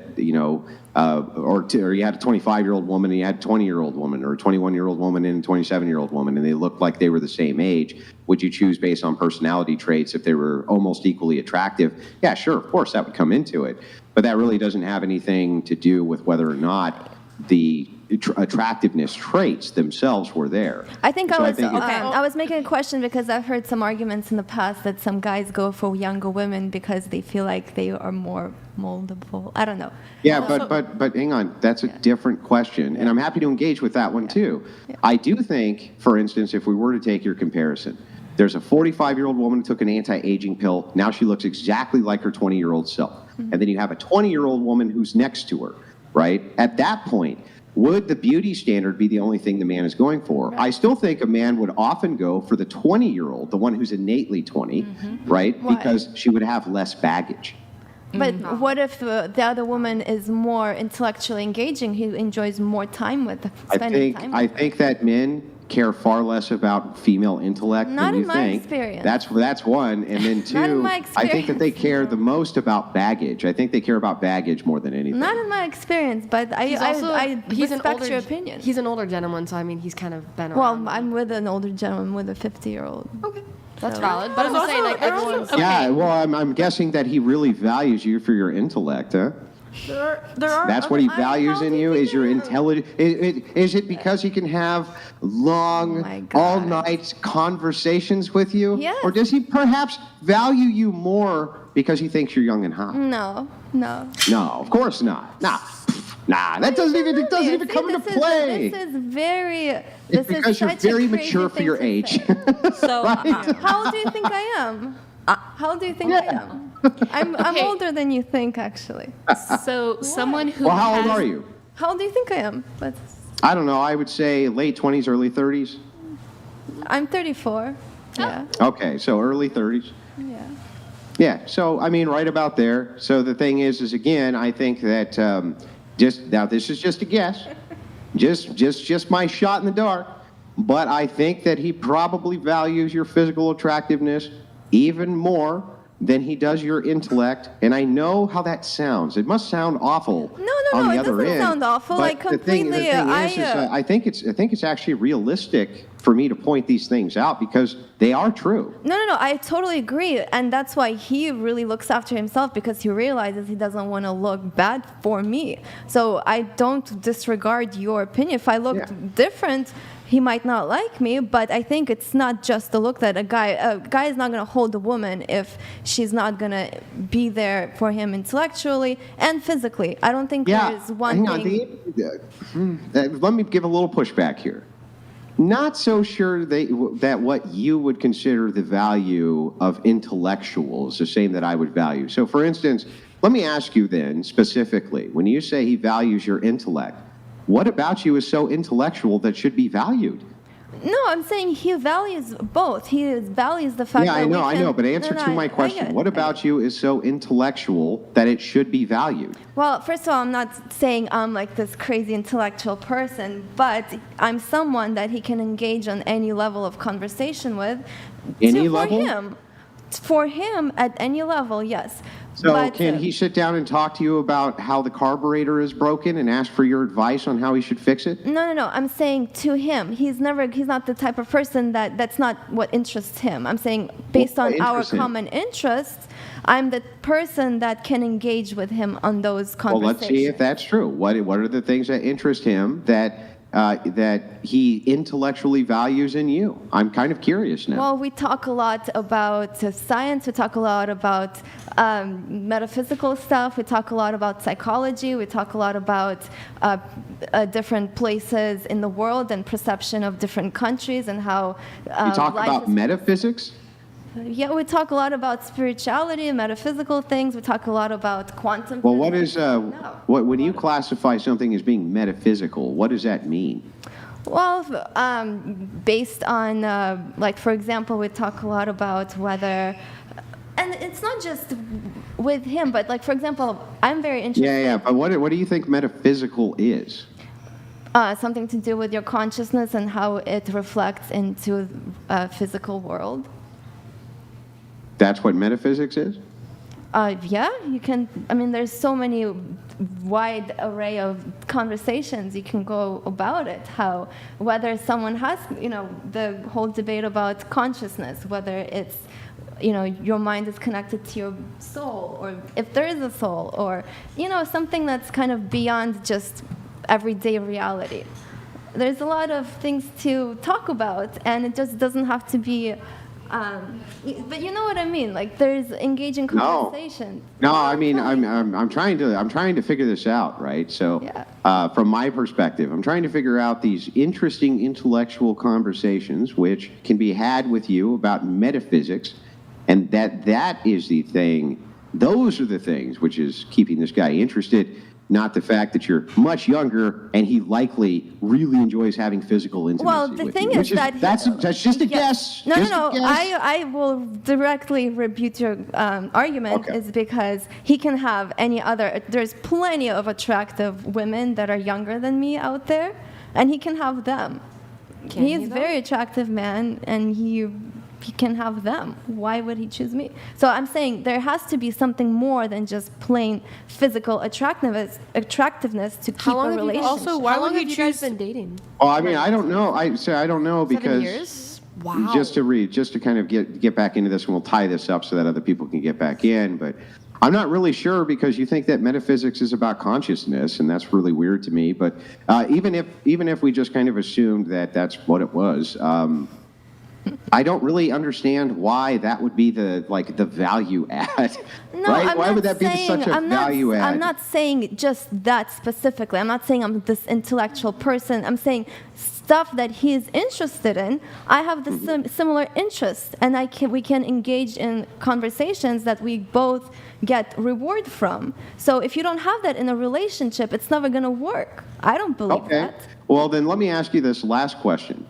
or you had a 25-year-old woman and you had a 20-year-old woman, or a 21-year-old woman and a 27-year-old woman, and they looked like they were the same age, would you choose based on personality traits if they were almost equally attractive? Yeah, sure, of course, that would come into it. But that really doesn't have anything to do with whether or not the attractiveness traits themselves were there. I think So I was making a question because I've heard some arguments in the past that some guys go for younger women because they feel like they are more moldable. I don't know. Yeah, but hang on, that's a different question, and I'm happy to engage with that one too. I do think, for instance, if we were to take your comparison, there's a 45-year-old woman who took an anti-aging pill. Now she looks exactly like her 20-year-old self. And then you have a 20-year-old woman who's next to her, right? At that point, would the beauty standard be the only thing the man is going for? I still think a man would often go for the 20-year-old, the one who's innately 20, right? Why? Because she would have less baggage. But what if the other woman is more intellectually engaging? He enjoys more time with, spending time with I think that men care far less about female intellect Not than you in my think. experience. That's one, and then two, Not in my I think that they care the most about baggage. I think they care about baggage more than anything. Not in my experience, but I respect your opinion. He's an older gentleman, so I mean, he's kind of been around. Well, I'm with an older gentleman with a 50-year-old. Okay. That's valid, but I'm just saying, like, everyone's... Yeah, well, I'm guessing that he really values you for your intellect, huh? There are That's what he values in you, is your intelligence. Is it because he can have long, all-night conversations with you? Yes. Or does he perhaps value you more because he thinks you're young and hot? No. No, of course not. Nah, that doesn't even come into play. This is very... It's because you're very mature for your age. So, Right? how old do you think I am? How old do you think I am? I'm older than you think, actually. So someone who Well, how old has- are you? How old do you think I am? I don't know. I would say late 20s, early 30s. I'm 34. Yeah. Okay, so early 30s. Yeah. Yeah, so I mean, right about there. So the thing is again, I think that now this is just a guess, just my shot in the dark, but I think that he probably values your physical attractiveness even more than he does your intellect, and I know how that sounds. It must sound awful. On the it other doesn't end, sound awful. but I completely. The thing is, I think it's actually realistic for me to point these things out because they are true. No. I totally agree, and that's why he really looks after himself because he realizes he doesn't want to look bad for me. So I don't disregard your opinion. If I look different, he might not like me, but I think it's not just the look that a guy is not going to hold a woman if she's not going to be there for him intellectually and physically. I don't think there is one thing. Let me give a little pushback here. Not so sure that what you would consider the value of intellectual is the same that I would value. So, for instance, let me ask you then specifically, when you say he values your intellect, what about you is so intellectual that should be valued? No, I'm saying he values both. He values the fact that I know, but answer to my question. What about you is so intellectual that it should be valued? Well, first of all, I'm not saying I'm like this crazy intellectual person, but I'm someone that he can engage on any level of conversation with. Any level? For him, at any level, yes. So But, can he sit down and talk to you about how the carburetor is broken and ask for your advice on how he should fix it? No. I'm saying to him. He's not the type of person that's not what interests him. I'm saying based on our common interests, I'm the person that can engage with him on those conversations. Well, let's see if that's true. What are the things that interest him that that he intellectually values in you? I'm kind of curious now. Well, we talk a lot about science. We talk a lot about metaphysical stuff. We talk a lot about psychology. We talk a lot about different places in the world and perception of different countries and how You talk life about is- metaphysics? Yeah, we talk a lot about spirituality and metaphysical things. We talk a lot about quantum. Well, what physics. is when you classify something as being metaphysical? What does that mean? Well, based on, like, for example, we talk a lot about whether, and it's not just with him, but, like, for example, I'm very interested. Yeah. But what do you think metaphysical is? Something to do with your consciousness and how it reflects into a physical world. That's what metaphysics is? Yeah, you can. I mean, there's so many wide array of conversations you can go about it. How whether someone has, the whole debate about consciousness, whether it's, your mind is connected to your soul, or if there is a soul, or something that's kind of beyond just everyday reality. There's a lot of things to talk about, and it just doesn't have to be. But you know what I mean? Like, there's engaging conversation. No, I mean, I'm trying to figure this out, right? So, from my perspective, I'm trying to figure out these interesting intellectual conversations which can be had with you about metaphysics, and that is the thing. Those are the things which is keeping this guy interested. Not the fact that you're much younger and he likely really enjoys having physical intimacy. Well, the with thing you, is that that's just a guess. No, just no, a guess. I will directly rebut your argument. Is because he can have any other. There's plenty of attractive women that are younger than me out there, and he can have them. He's a very attractive man, and he can have them. Why would he choose me? So I'm saying there has to be something more than just plain physical attractiveness to keep a relationship. Also, why would he choose? You guys been dating? Oh, I mean, I don't know. I don't know 7 because years? Wow. just to kind of get back into this, and we'll tie this up so that other people can get back in. But I'm not really sure because you think that metaphysics is about consciousness, and that's really weird to me. But even if we just kind of assumed that that's what it was. I don't really understand why that would be the value add. No, right? Why would that be such a value add? I'm not saying just that specifically. I'm not saying I'm this intellectual person. I'm saying stuff that he's interested in. I have the similar interests, and we can engage in conversations that we both get reward from. So if you don't have that in a relationship, it's never going to work. I don't believe that. Well, then let me ask you this last question.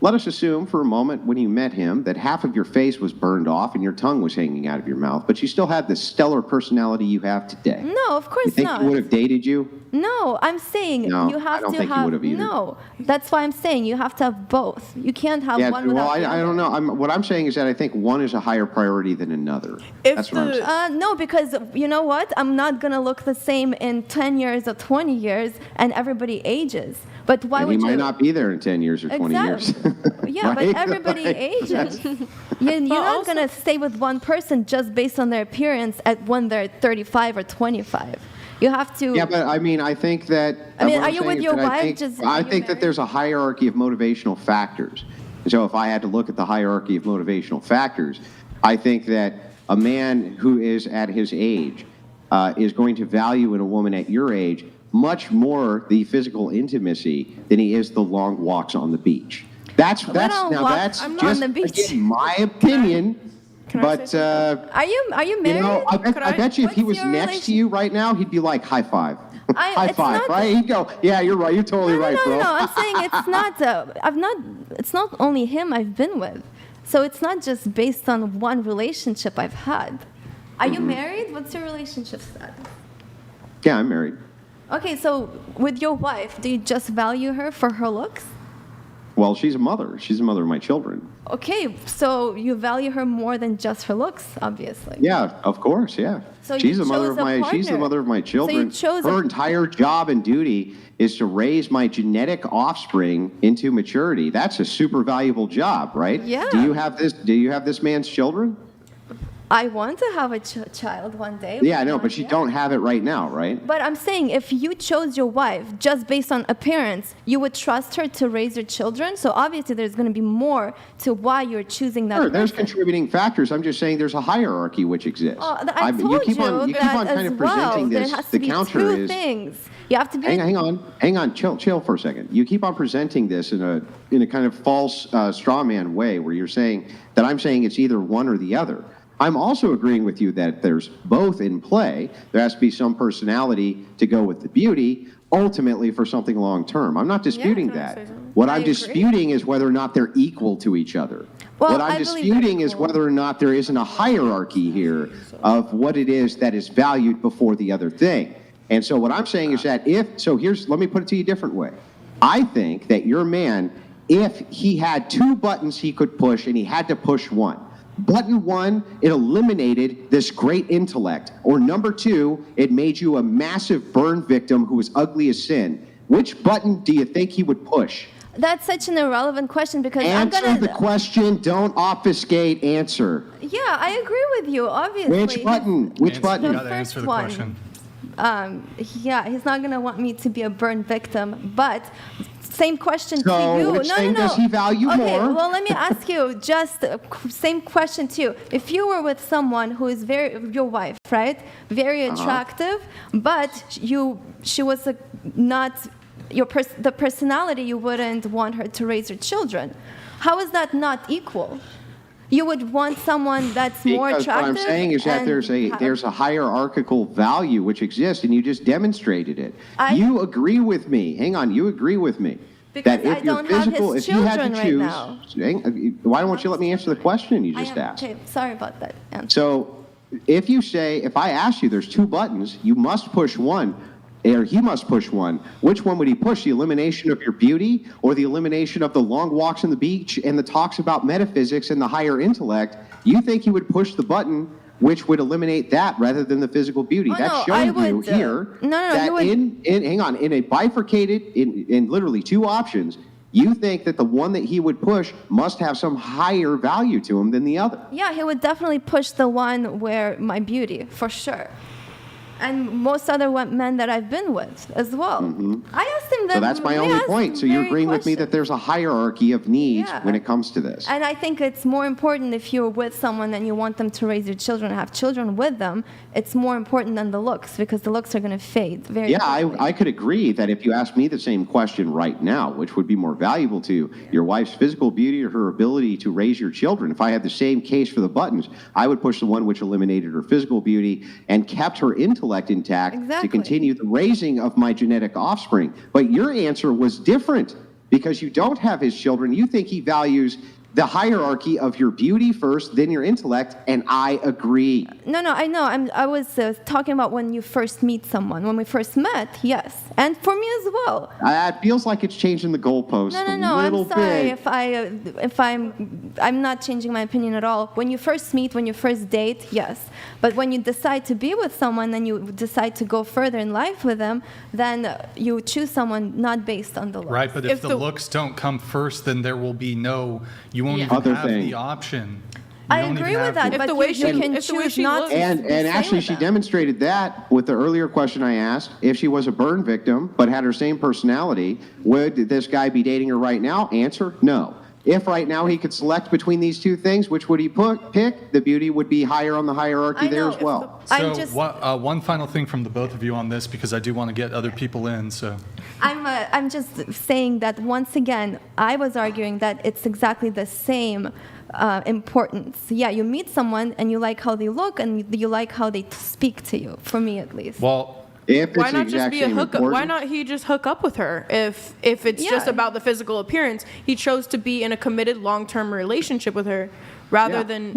Let us assume for a moment when you met him that half of your face was burned off and your tongue was hanging out of your mouth, but you still had the stellar personality you have today. No, of course not. You think not. he would have dated you? No, I'm saying No, you have I don't to think he have. would have either. No, that's why I'm saying you have to have both. You can't have one without well, the I other. don't know. What I'm saying is that I think one is a higher priority than another. That's what I'm saying. No, because you know what? I'm not gonna look the same in 10 years or 20 years, and everybody ages. But why And would he you? might not be there in 10 years or 20 years. Yeah, Right? but everybody ages. You're not gonna stay with one person just based on their appearance when they're 35 or 25. You have to. Yeah, but I mean, I think that. I mean, what are I'm you saying with is your that wife? I think that there's a hierarchy of motivational factors. So if I had to look at the hierarchy of motivational factors, I think that a man who is at his age is going to value in a woman at your age much more the physical intimacy than he is the long walks on the beach. That's just again, my opinion. But are you married? I bet you if he was next to you right now, he'd be like, high five. High five, right? He'd go, yeah, you're right. You're totally right, bro. No, I'm saying it's not. It's not only him I've been with, so it's not just based on one relationship I've had. Are you married? What's your relationship status? Yeah, I'm married. Okay, so with your wife, do you just value her for her looks? Well, she's a mother. She's the mother of my children. Okay, so you value her more than just her looks, obviously. Yeah, of course, yeah. So she's you the mother chose of a my. She's the partner. mother of my children. So you chose her entire job and duty is to raise my genetic offspring into maturity. That's a super valuable job, right? Yeah. Do you have this? Do you have this man's children? I want to have a child one day. Yeah, I know, but you don't have it right now, right? But I'm saying if you chose your wife just based on appearance, you would trust her to raise your children. So obviously there's going to be more to why you're choosing that Sure, there's person. contributing factors. I'm just saying there's a hierarchy which exists. I told you keep on that kind of as well. presenting There this. has to The be counter two is things. You have to be. hang on, chill for a second. You keep on presenting this in a kind of false straw man way where you're saying that I'm saying it's either one or the other. I'm also agreeing with you that there's both in play. There has to be some personality to go with the beauty, ultimately for something long term. I'm not disputing that. What I'm disputing is whether or not they're equal to each other. Well, what I'm disputing is whether or not there isn't a hierarchy here of what it is that is valued before the other thing. And so what I'm saying is that let me put it to you a different way. I think that your man, if he had two buttons he could push and he had to push one, button one, it eliminated this great intellect. Or number two, it made you a massive burn victim who was ugly as sin. Which button do you think he would push? That's such an irrelevant question because Answer the question. Don't obfuscate. Answer. Yeah, I agree with you. Obviously. Which button? Which button? You gotta answer the question. Yeah, he's not gonna want me to be a burn victim, but same question So, to you. which thing does he value more? Okay, well, let me ask you just same question to you. If you were with someone who is your wife, right? Very attractive, but she was not the personality, you wouldn't want her to raise your children. How is that not equal? You would want someone that's more attractive. What I'm saying is that there's a hierarchical value which exists, and you just demonstrated it. You agree with me. Hang on, you agree with me. Because that if I don't you're physical, have his if you had children to right choose, why don't you let me answer the question you just asked? Okay, sorry about that answer. So if I ask you there's two buttons, you must push one, or he must push one. Which one would he push? The elimination of your beauty or the elimination of the long walks on the beach and the talks about metaphysics and the higher intellect? You think he would push the button which would eliminate that rather than the physical beauty? That's showing you here that in a bifurcated, in literally two options, you think that the one that he would push must have some higher value to him than the other. Yeah, he would definitely push the one where my beauty, for sure. And most other men that I've been with as well. I asked him that. So that's my only point. So you're agreeing with me that there's a hierarchy of needs when it comes to this. And I think it's more important if you're with someone and you want them to raise your children, have children with them, it's more important than the looks because the looks are going to fade very quickly. I could agree that if you ask me the same question right now, which would be more valuable to you, your wife's physical beauty or her ability to raise your children, if I had the same case for the buttons, I would push the one which eliminated her physical beauty and kept her intellect intact to continue the raising of my genetic offspring. But your answer was different because you don't have his children. You think he values the hierarchy of your beauty first, then your intellect, and I agree. No, I know. I was talking about when you first meet someone. When we first met, yes. And for me as well. It feels like it's changing the goalposts No, a little I'm sorry bit. if I'm not changing my opinion at all. When you first meet, when you first date, yes. But when you decide to be with someone and you decide to go further in life with them, then you choose someone not based on the looks. Right, but if the looks don't come first, then there will be you won't even have the option. I agree with that, but you can choose not to. And actually, she demonstrated that with the earlier question I asked. If she was a burn victim but had her same personality, would this guy be dating her right now? Answer, no. If right now he could select between these two things, which would he pick? The beauty would be higher on the hierarchy there as well. So one final thing from the both of you on this, because I do want to get other people in. So I'm just saying that once again, I was arguing that it's exactly the same importance. Yeah, you meet someone and you like how they look and you like how they speak to you. For me, at least. Well. Why not just be a hookup? Why not he just hook up with her? If it's just about the physical appearance, he chose to be in a committed long-term relationship with her, rather than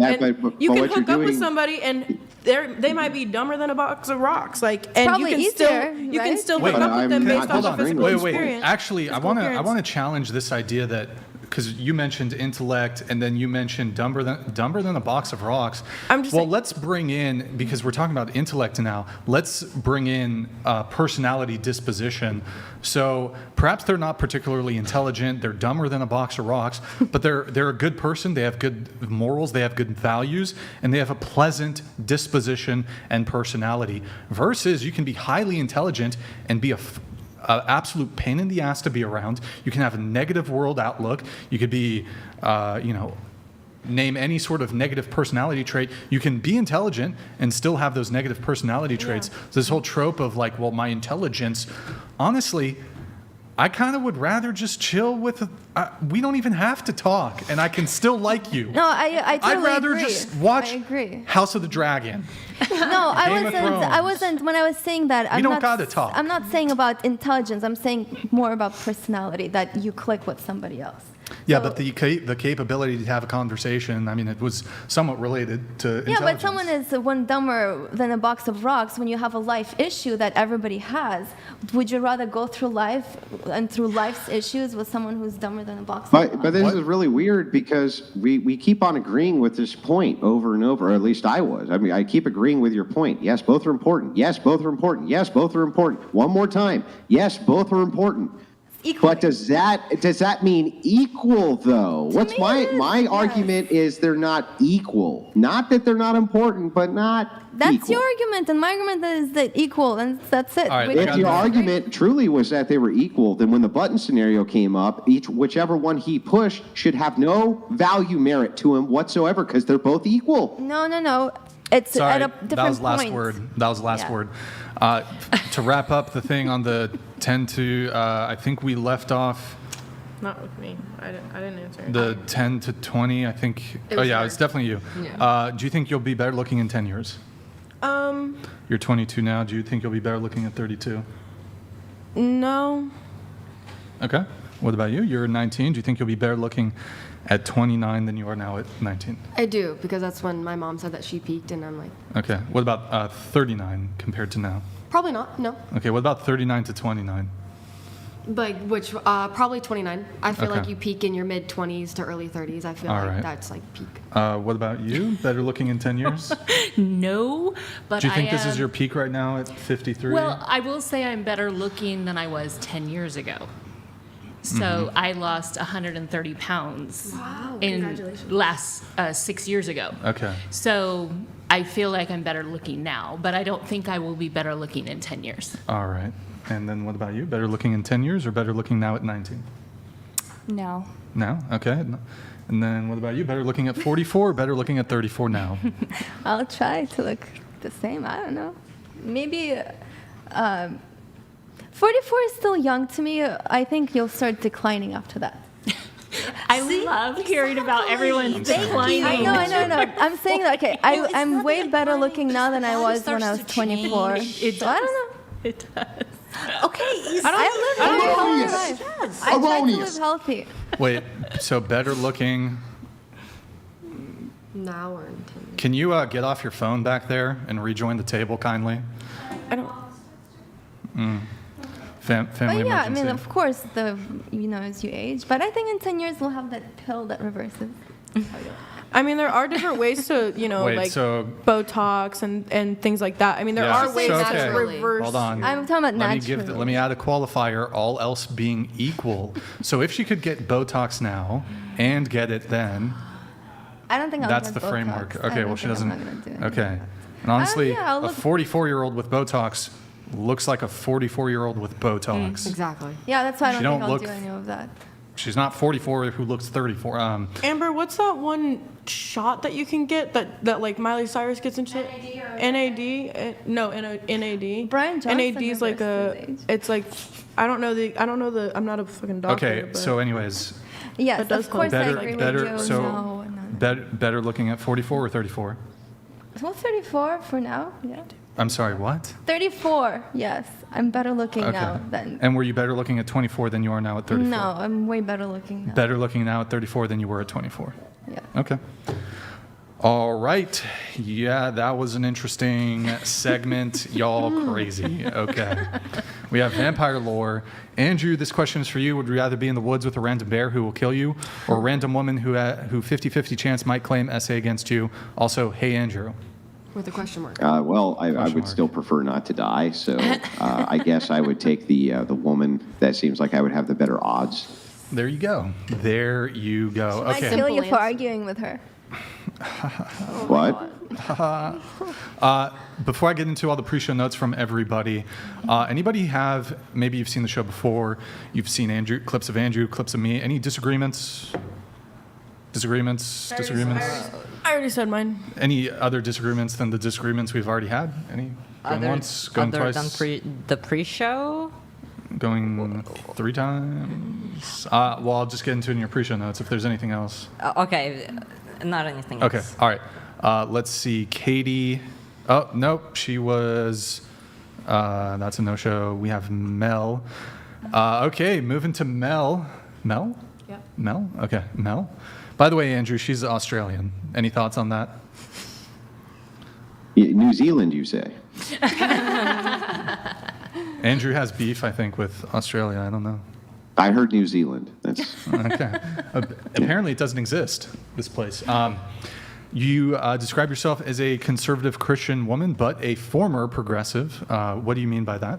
you can hook up with somebody and they might be dumber than a box of rocks. Like, and you can still hook up with them based on the physical experience. Actually, I want to challenge this idea that because you mentioned intellect, and then you mentioned dumber than a box of rocks. Let's bring in, because we're talking about intellect now, let's bring in personality, disposition. So perhaps they're not particularly intelligent, they're dumber than a box of rocks, but they're a good person, they have good morals, they have good values, and they have a pleasant disposition and personality. Versus you can be highly intelligent and be a absolute pain in the ass to be around. You can have a negative world outlook. You could be, name any sort of negative personality trait. You can be intelligent and still have those negative personality traits. So this whole trope of like, well, my intelligence, honestly, I kind of would rather just chill with, we don't even have to talk, and I can still like you. No, I totally I'd rather agree. just watch I agree. House of the Dragon. No, Game of Thrones. I wasn't. When I was saying that, We don't gotta talk. I'm not saying about intelligence. I'm saying more about personality, that you click with somebody else. Yeah, but the capability to have a conversation, I mean, it was somewhat related to intelligence. Yeah, but someone is one dumber than a box of rocks. When you have a life issue that everybody has, would you rather go through life and through life's issues with someone who's dumber than a box of rocks? But this is really weird because we keep on agreeing with this point over and over, or at least I was. I mean, I keep agreeing with your point. Yes, both are important. Yes, both are important. Yes, both are important. One more time. Yes, both are important. Equally. But does that mean equal though? What's my argument is they're not equal. Not that they're not important, but not That's equal. your argument, and my argument is that equal, and that's it. All right, If your argument truly was that they were equal, then when the button scenario came up, whichever one he pushed should have no value merit to him whatsoever because they're both equal. No. It's Sorry, at a different that was last point. word. That was the last Yeah. word. To wrap up the thing on the 10 to, I think we left off Not with me. I didn't answer. the 10 to 20. I think. It was her. It's definitely you. Yeah. Do you think you'll be better looking in 10 years? You're 22 now. Do you think you'll be better looking at 32? No. Okay. What about you? You're 19. Do you think you'll be better looking at 29 than you are now at 19? I do, because that's when my mom said that she peaked, and I'm like, Okay. What about 39 compared to now? probably not, no. Okay. What about 39 to 29? Like, which, probably 29. I feel Okay. like you peak in your mid-20s to early 30s. I feel All like right. that's like peak. What about you? Better looking in 10 years? No, but Do you think I this is am- your peak right now at 53? Well, I will say I'm better looking than I was 10 years ago. So I lost 130 pounds in congratulations. last 6 years ago. Okay. So I feel like I'm better looking now, but I don't think I will be better looking in 10 years. All right. And then what about you? Better looking in 10 years or better looking now at 19? No. Now? Okay. And then what about you? Better looking at 44 or better looking at 34 now? I'll try to look the same. I don't know. Maybe 44 is still young to me. I think you'll start declining after that. I love hearing about everyone's declining. I know. I'm saying that, okay, I'm way better looking now than I was when I was 24. So I don't know. It does. Okay, I live a healthy life. I try to live healthy. Wait, so better looking. Now or in 10 years. Can you get off your phone back there and rejoin the table kindly? I don't. Family But yeah, I emergency. mean, of course, as you age. But I think in 10 years we'll have that pill that reverses. I mean, there are different ways to, Wait, like so- Botox and things like that. I mean, there are ways to reverse. Hold on. I'm talking about naturally. Let me add a qualifier, all else being equal. So if she could get Botox now and get it then, I don't think I'll that's get the Botox. framework. I Okay, don't well, she think I'm doesn't. not gonna do it. Okay. And honestly, yeah, I'll a look- 44-year-old with Botox looks like a 44-year-old with Botox. Exactly. Yeah, that's why I She don't think don't I'll look- do any of that. She's not 44 who looks 34. Amber, what's that one shot that you can get that like Miley Cyrus gets into? NAD? No, NAD. Brian Johnson NAD is like reversed his age. it's like, I'm not a fucking doctor. Okay, but so anyways, Yes, That does of course help. I better, agree better, with you. so No. better looking at 44 or 34? Well, 34 for now, yeah. I'm sorry, what? 34, yes. I'm better looking now than... And were you better looking at 24 than you are now at 34? No, I'm way better looking now. Better looking now at 34 than you were at 24? Yeah. Okay. All right. Yeah, that was an interesting segment. Y'all crazy. Okay. We have vampire lore. Andrew, this question is for you. Would you rather be in the woods with a random bear who will kill you, or a random woman who 50-50 chance might claim SA against you? Also, hey, Andrew. With a question mark. Well, I would still prefer not to die, so I guess I would take the woman. That seems like I would have the better odds. There you go. There you go. I kill you for arguing with her. What? Before I get into all the pre-show notes from everybody, anybody have, maybe you've seen the show before, you've seen Andrew, clips of me, any disagreements? I already said mine. Any other disagreements than the disagreements we've already had? Any? Going once, going twice? Than the pre-show? Going 3 times? Well, I'll just get into it in your pre-show notes if there's anything else. Okay, not anything else. Okay, all right. Let's see, Katie. Oh, nope, she was, that's a no-show. We have Mel. Okay, moving to Mel. Mel? Yeah. Mel? Okay, Mel. By the way, Andrew, she's Australian. Any thoughts on that? New Zealand, you say? Andrew has beef, I think, with Australia. I don't know. I heard New Zealand. That's okay. Apparently, it doesn't exist, this place. You describe yourself as a conservative Christian woman, but a former progressive. What do you mean by that?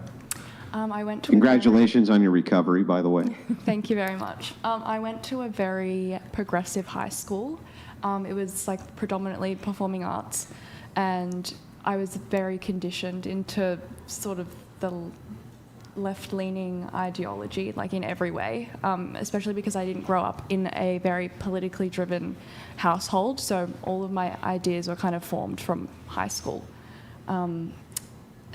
I went to Congratulations on your recovery, by the way. Thank you very much. I went to a very progressive high school. It was like predominantly performing arts, and I was very conditioned into sort of the left-leaning ideology, like in every way, especially because I didn't grow up in a very politically driven household, so all of my ideas were kind of formed from high school.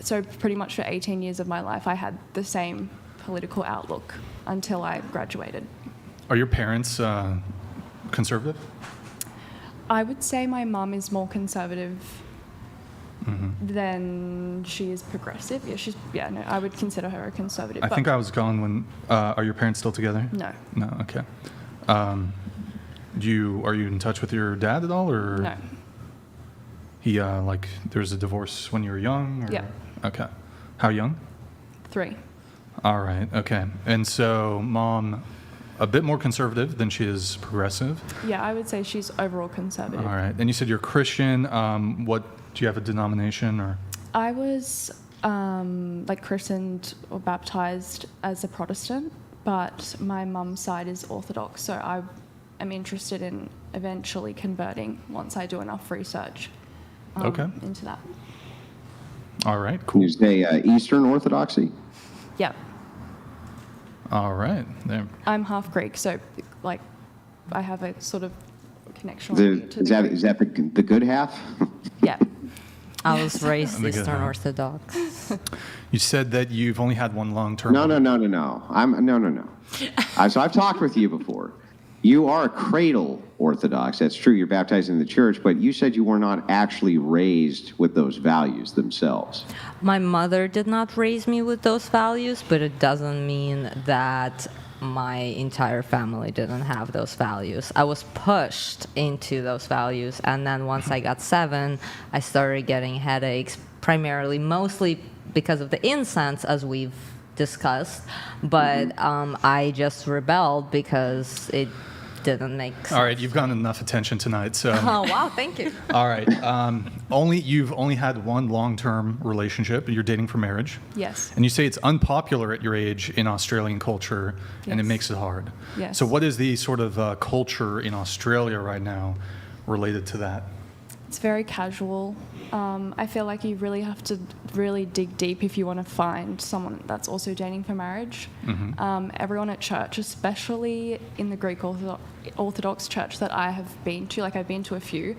So pretty much for 18 years of my life, I had the same political outlook until I graduated. Are your parents conservative? I would say my mum is more conservative than she is progressive. Yeah, no, I would consider her a conservative. I think I was gone when, are your parents still together? No. No, okay. Are you in touch with your dad at all, or? No. He, there was a divorce when you were young? Or? Yeah. Okay. How young? 3. All right, okay. And so mom, a bit more conservative than she is progressive? Yeah, I would say she's overall conservative. All right. And you said you're Christian. What, do you have a denomination, or? I was christened or baptized as a Protestant, but my mum's side is Orthodox, so I am interested in eventually converting once I do enough research into that. All right, cool. You say Eastern Orthodoxy? Yeah. All right. There. I'm half Greek, so I have a sort of connection. Is that the good half? Yeah. I was raised Eastern Orthodox. You said that you've only had one long-term. No. No. So I've talked with you before. You are a cradle Orthodox. That's true. You're baptized in the church, but you said you were not actually raised with those values themselves. My mother did not raise me with those values, but it doesn't mean that my entire family didn't have those values. I was pushed into those values, and then once I got 7, I started getting headaches, mostly because of the incense, as we've discussed, but I just rebelled because it didn't make sense. All right, you've gotten enough attention tonight, so. Oh, wow, thank you. All right, you've only had one long-term relationship. You're dating for marriage. Yes. And you say it's unpopular at your age in Australian culture, and it makes it hard. Yes. So what is the sort of culture in Australia right now related to that? It's very casual. I feel like you really have to really dig deep if you want to find someone that's also dating for marriage. Everyone at church, especially in the Greek Orthodox church that I have been to, I've been to a few,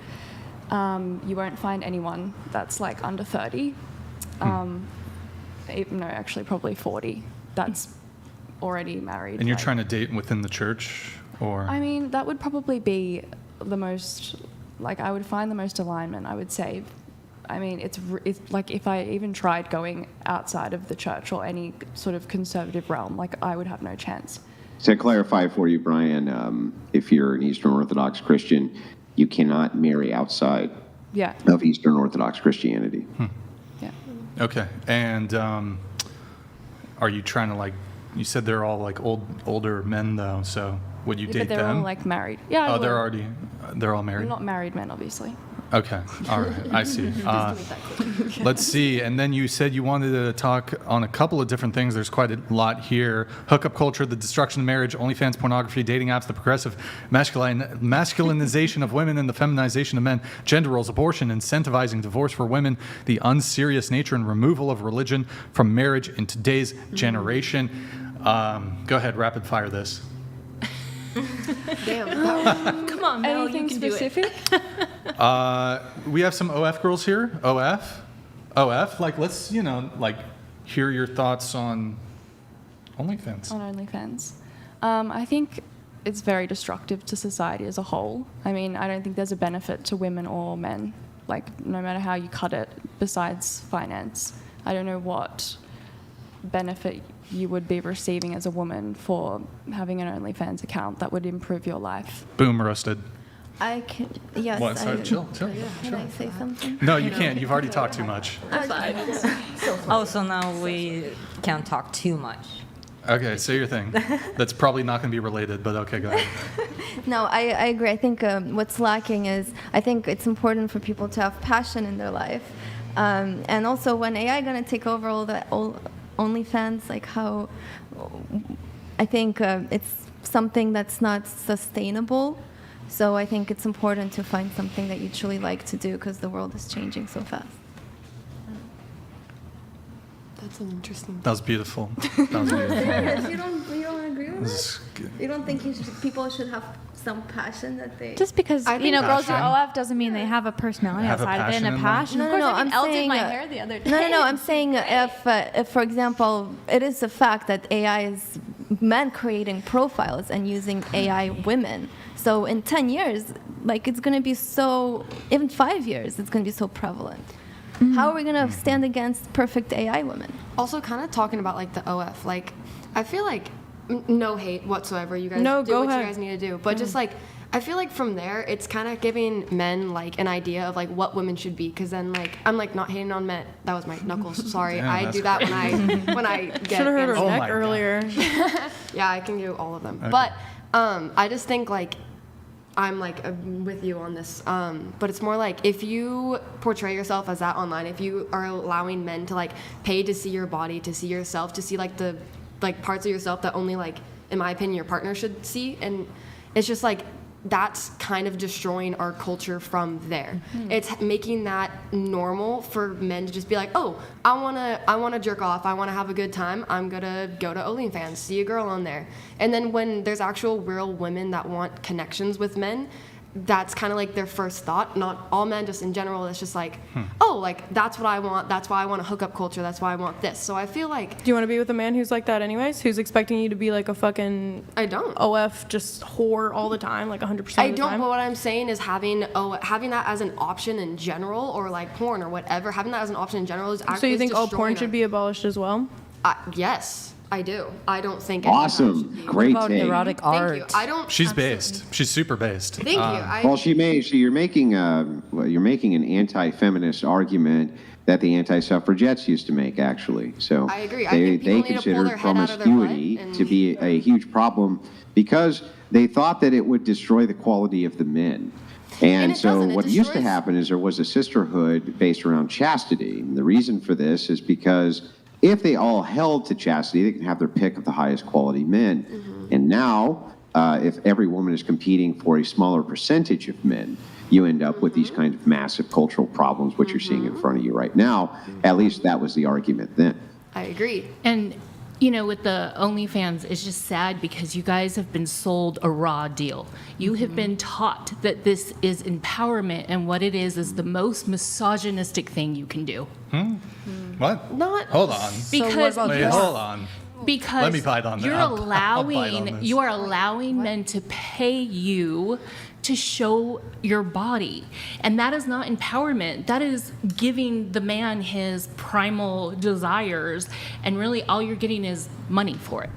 you won't find anyone that's under 30. Actually probably 40. That's already married. And you're trying to date within the church, or? I mean, that would probably be the most, I would find the most alignment, I would say. I mean, it's if I even tried going outside of the church or any sort of conservative realm, I would have no chance. To clarify for you, Brian, if you're an Eastern Orthodox Christian, you cannot marry outside of Eastern Orthodox Christianity. Yeah. Okay. And are you trying to like? You said they're all like older men though. So would you Yeah, date but they're them? all like married. Yeah. I Oh, they're would. all married. Not married men, obviously. Okay. All right. I see. Let's see. And then you said you wanted to talk on a couple of different things. There's quite a lot here. Hookup culture, the destruction of marriage, OnlyFans pornography, dating apps, the progressive masculinization of women and the feminization of men, gender roles, abortion, incentivizing divorce for women, the unserious nature and removal of religion from marriage in today's generation. Go ahead, rapid fire this. Damn. Come on, Mel, Anything you can specific? do it. We have some OF girls here. OF. Like, let's, like, hear your thoughts on OnlyFans. On OnlyFans. I think it's very destructive to society as a whole. I mean, I don't think there's a benefit to women or men, like, no matter how you cut it, besides finance. I don't know what benefit you would be receiving as a woman for having an OnlyFans account that would improve your life. Boom, roasted. I can, yes. What? Sorry, chill. Can I say something? No, you can't. You've already talked too much. Oh, so now we can't talk too much. Okay, say your thing. That's probably not going to be related, but okay, go ahead. No, I agree. I think what's lacking is I think it's important for people to have passion in their life. And also when AI going to take over all OnlyFans, like how I think it's something that's not sustainable. So I think it's important to find something that you truly like to do because the world is changing so fast. That's an interesting. That was beautiful. You don't agree with This it? You don't think people should have some passion that they... Just because, I think girls are passion. OF doesn't mean they have a personality Have a outside of it and passion a in passion. No, Of course, I'm Elle did saying... my hair the other day. No, I'm saying if, for example, it is a fact that AI is men creating profiles and using AI women. So in 10 years, like it's going to be so, even 5 years, it's going to be so prevalent. How are we going to stand against perfect AI women? Also, kind of talking about like the OF, like I feel like no hate whatsoever. You guys No, do go what ahead. you guys need to do, but just like I feel like from there, it's kind of giving men like an idea of like what women should be. Because then like I'm like not hating on men. That was my knuckles. Sorry, Damn, I that's do that when I get. Should have heard her Oh my neck God. earlier. Yeah, I can do all of them. Okay. But I just think like I'm like with you on this. But it's more like if you portray yourself as that online, if you are allowing men to like pay to see your body, to see yourself, to see like the like parts of yourself that only like in my opinion your partner should see, and it's just like that's kind of destroying our culture from there. It's making that normal for men to just be like, oh, I wanna jerk off, I wanna have a good time, I'm gonna go to OnlyFans, see a girl on there. And then when there's actual real women that want connections with men, that's kind of like their first thought. Not all men, just in general, it's just like, oh, like that's what I want, that's why I want a hookup culture, that's why I want this. So I feel like Do you want to be with a man who's like that anyways? Who's expecting you to be like a fucking I don't. OF just whore all the time, like 100% of the I don't, time? but what I'm saying is having that as an option in general, or like porn or whatever, having that as an option in general is actually So you think all porn destroying should be abolished as well? yes, I do. I don't think Awesome. Great About take. erotic Thank art. you. I don't. She's absolutely- based. She's super based. Thank you. Well, you're making an anti-feminist argument that the anti-suffragettes used to make, actually. So I agree. I they think people need to pull considered their head out of their promiscuity butt and- to be a huge problem because they thought that it would destroy the quality of the men. And it so doesn't. It what used to destroys- happen is there was a sisterhood based around chastity. And the reason for this is because if they all held to chastity, they can have their pick of the highest quality men. And now, if every woman is competing for a smaller percentage of men, you end up with these kinds of massive cultural problems, which you're seeing in front of you right now. At least that was the argument then. I agree. And, with the OnlyFans, it's just sad because you guys have been sold a raw deal. You have been taught that this is empowerment, and what it is the most misogynistic thing you can do. What? Not. Hold on. Because Wait, hold on. Because Let me bite on that. you're I'll bite on this. you are allowing men to pay you to show your body, and that is not empowerment. That is giving the man his primal desires, and really all you're getting is money for it.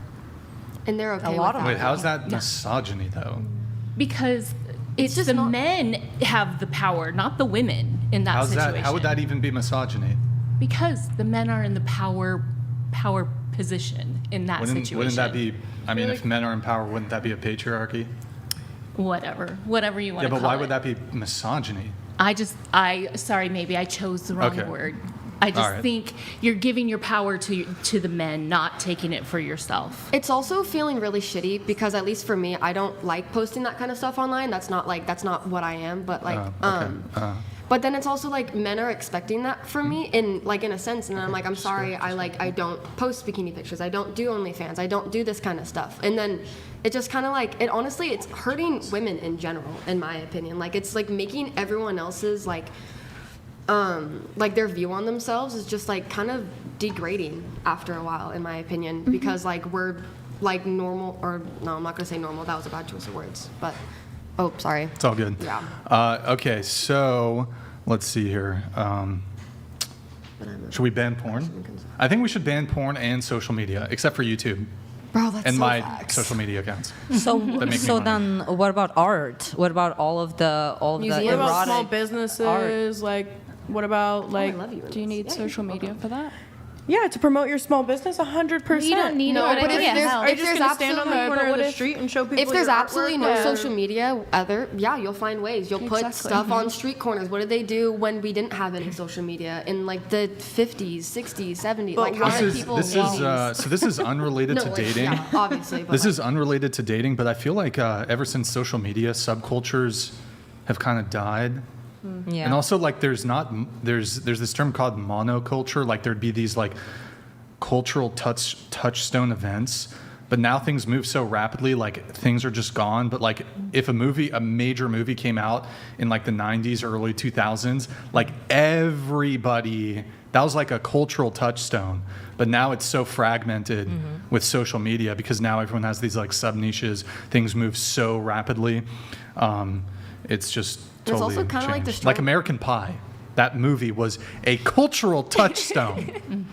And they're okay lot with of that. Wait, how's that misogyny though? Because it's just the not- men have the power, not the women in that How's situation. that? How would that even be misogyny? Because the men are in the power position in that situation. Wouldn't that be, I mean, if men are in power, wouldn't that be a patriarchy? Whatever you want to call it. Yeah, but why would that be misogyny? Sorry, maybe I chose the wrong word. I just think you're giving your power to the men, not taking it for yourself. It's also feeling really shitty because at least for me, I don't like posting that kind of stuff online. That's not what I am. But but then it's also like men are expecting that from me in a sense, and I'm like, I'm sorry, I don't post bikini pictures. I don't do OnlyFans. I don't do this kind of stuff. And then it just kind of like it. Honestly, it's hurting women in general, in my opinion. Like it's like making everyone else's like their view on themselves is just like kind of degrading after a while, in my opinion, because like we're like normal, or no, I'm not gonna say normal. That was a bad choice of words, but sorry. It's all good. Yeah. Okay, so let's see here. Should we ban porn? I think we should ban porn and social media, except for YouTube. Bro, that's and so my facts. social media accounts. So then, what about art? What about all of the What erotic about small businesses? Like, what about like? Do you need social media for that? Yeah, to promote your small business, 100%. You don't need it, No, but but it if there's, Are you just gonna stand on the corner of the street and show people? If there's your absolutely artwork, no or- social media, you'll find ways. You'll put stuff on street corners. What did they do when we didn't have any social media in like the 50s, 60s, 70s? Like how did people? So this is unrelated to dating. Yeah, obviously. But This is unrelated to dating, but I feel like ever since social media, subcultures have kind of died. Yeah. And also like there's this term called monoculture. Like there'd be these like cultural touchstone events, but now things move so rapidly, like things are just gone. But like if a major movie came out in like the 90s or early 2000s, like everybody, that was like a cultural touchstone. But now it's so fragmented with social media because now everyone has these like sub niches. Things move so rapidly. It's just totally also kinda like the changed. Like American Pie, that movie was a cultural touchstone.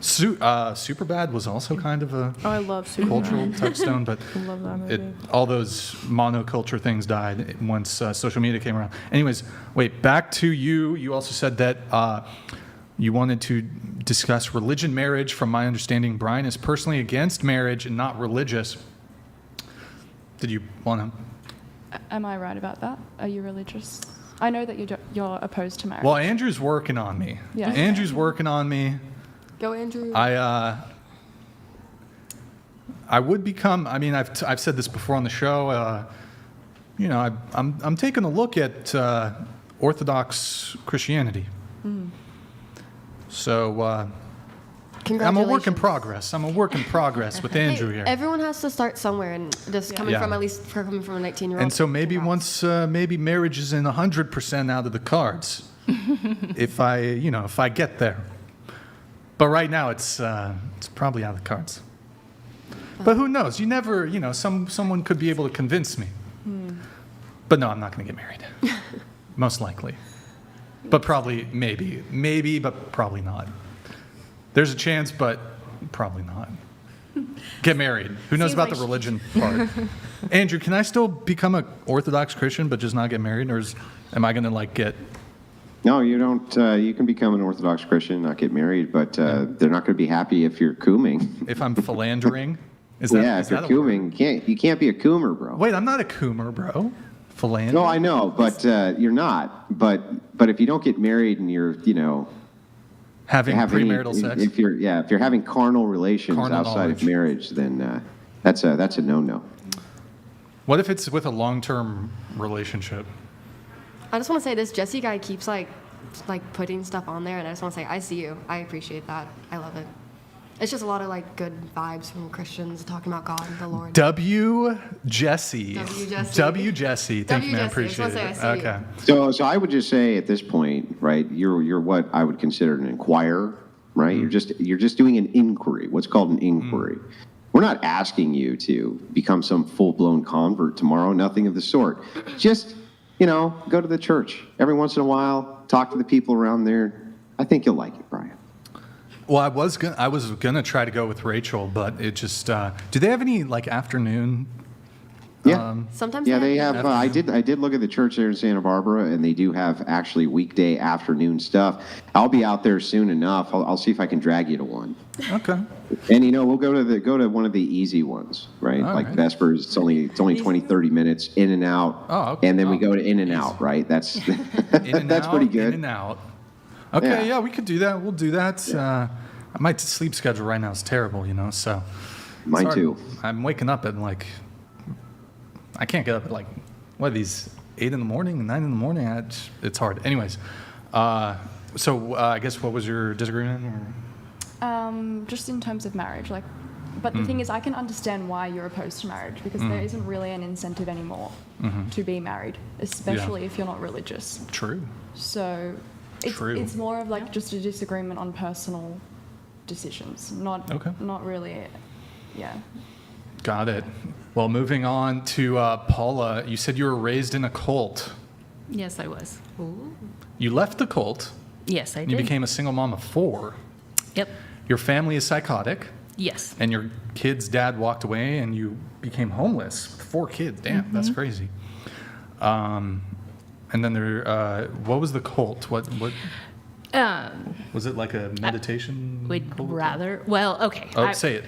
Superbad was also kind of a I love Superbad. cultural touchstone, but I love that movie. all those monoculture things died once social media came around. Anyways, wait, back to you. You also said that you wanted to discuss religion, marriage. From my understanding, Brian is personally against marriage and not religious. Did you want to? Am I right about that? Are you religious? I know that you're opposed to marriage. Well, Andrew's working on me. Yeah. Andrew's working on me. Go, Andrew. I would become. I mean, I've said this before on the show. I'm taking a look at Orthodox Christianity. So I'm a work in progress. I'm a work in progress with Andrew here. Everyone has to start somewhere, and just coming from a 19-year-old. And so maybe once maybe marriage isn't 100% out of the cards, if I get there. But right now it's probably out of the cards. But who knows? You never, someone could be able to convince me. But no, I'm not going to get married. Most likely. But probably, maybe, but probably not. There's a chance, but probably not. Get married. Who knows about the religion part? Andrew, can I still become an Orthodox Christian but just not get married? Or am I going to get... No, you don't. You can become an Orthodox Christian, not get married, but they're not going to be happy if you're cooming. If I'm philandering? If you're cooming, you can't be a coomer, bro. Wait, I'm not a coomer, bro. Philandering? No, I know, but you're not. But if you don't get married and you're, having premarital sex. If you're having carnal relations outside of marriage, then that's a no-no. What if it's with a long-term relationship? I just want to say this Jesse guy keeps like putting stuff on there, and I just want to say I see you. I appreciate that. I love it. It's just a lot of like good vibes from Christians talking about God and the Lord. W. Jesse. Thank you, man. I appreciate it. Okay. So I would just say at this point, right? You're what I would consider an inquirer, right? Mm-hmm. You're just doing an inquiry. What's called an inquiry. Mm-hmm. We're not asking you to become some full-blown convert tomorrow. Nothing of the sort. Just go to the church every once in a while. Talk to the people around there. I think you'll like it, Brian. Well, I was gonna try to go with Rachel, but it just. Do they have any afternoon Yeah. Sometimes Yeah, they have. I did look at the church there in Santa Barbara, and they do have actually weekday afternoon stuff. I'll be out there soon enough. I'll see if I can drag you to one. Okay. And we'll go to one of the easy ones, right? All like right. Vespers. It's only 20, 30 minutes in and out. Oh, okay. And then we go to in and out, right? That's In and that's out, pretty good. In and out. Okay, Yeah. we could do that. We'll do that. My sleep schedule right now is terrible, so. Mine it's hard. too. I'm waking up at I can't get up at what are these, 8 in the morning, 9 in the morning? It's hard. Anyways, so I guess what was your disagreement? Just in terms of marriage, but the thing is, I can understand why you're opposed to marriage because there isn't really an incentive anymore to be married, especially if you're not religious. True. So it's more of just a disagreement on personal decisions, not really, yeah. Got it. Well, moving on to Paula, you said you were raised in a cult. Yes, I was. Ooh. You left the cult. Yes, I did. You became a single mom of 4. Yep. Your family is psychotic. Yes. And your kid's dad walked away and you became homeless with 4 kids. Damn, that's crazy. And then what was the cult? What was it, like a meditation? Okay. Say it.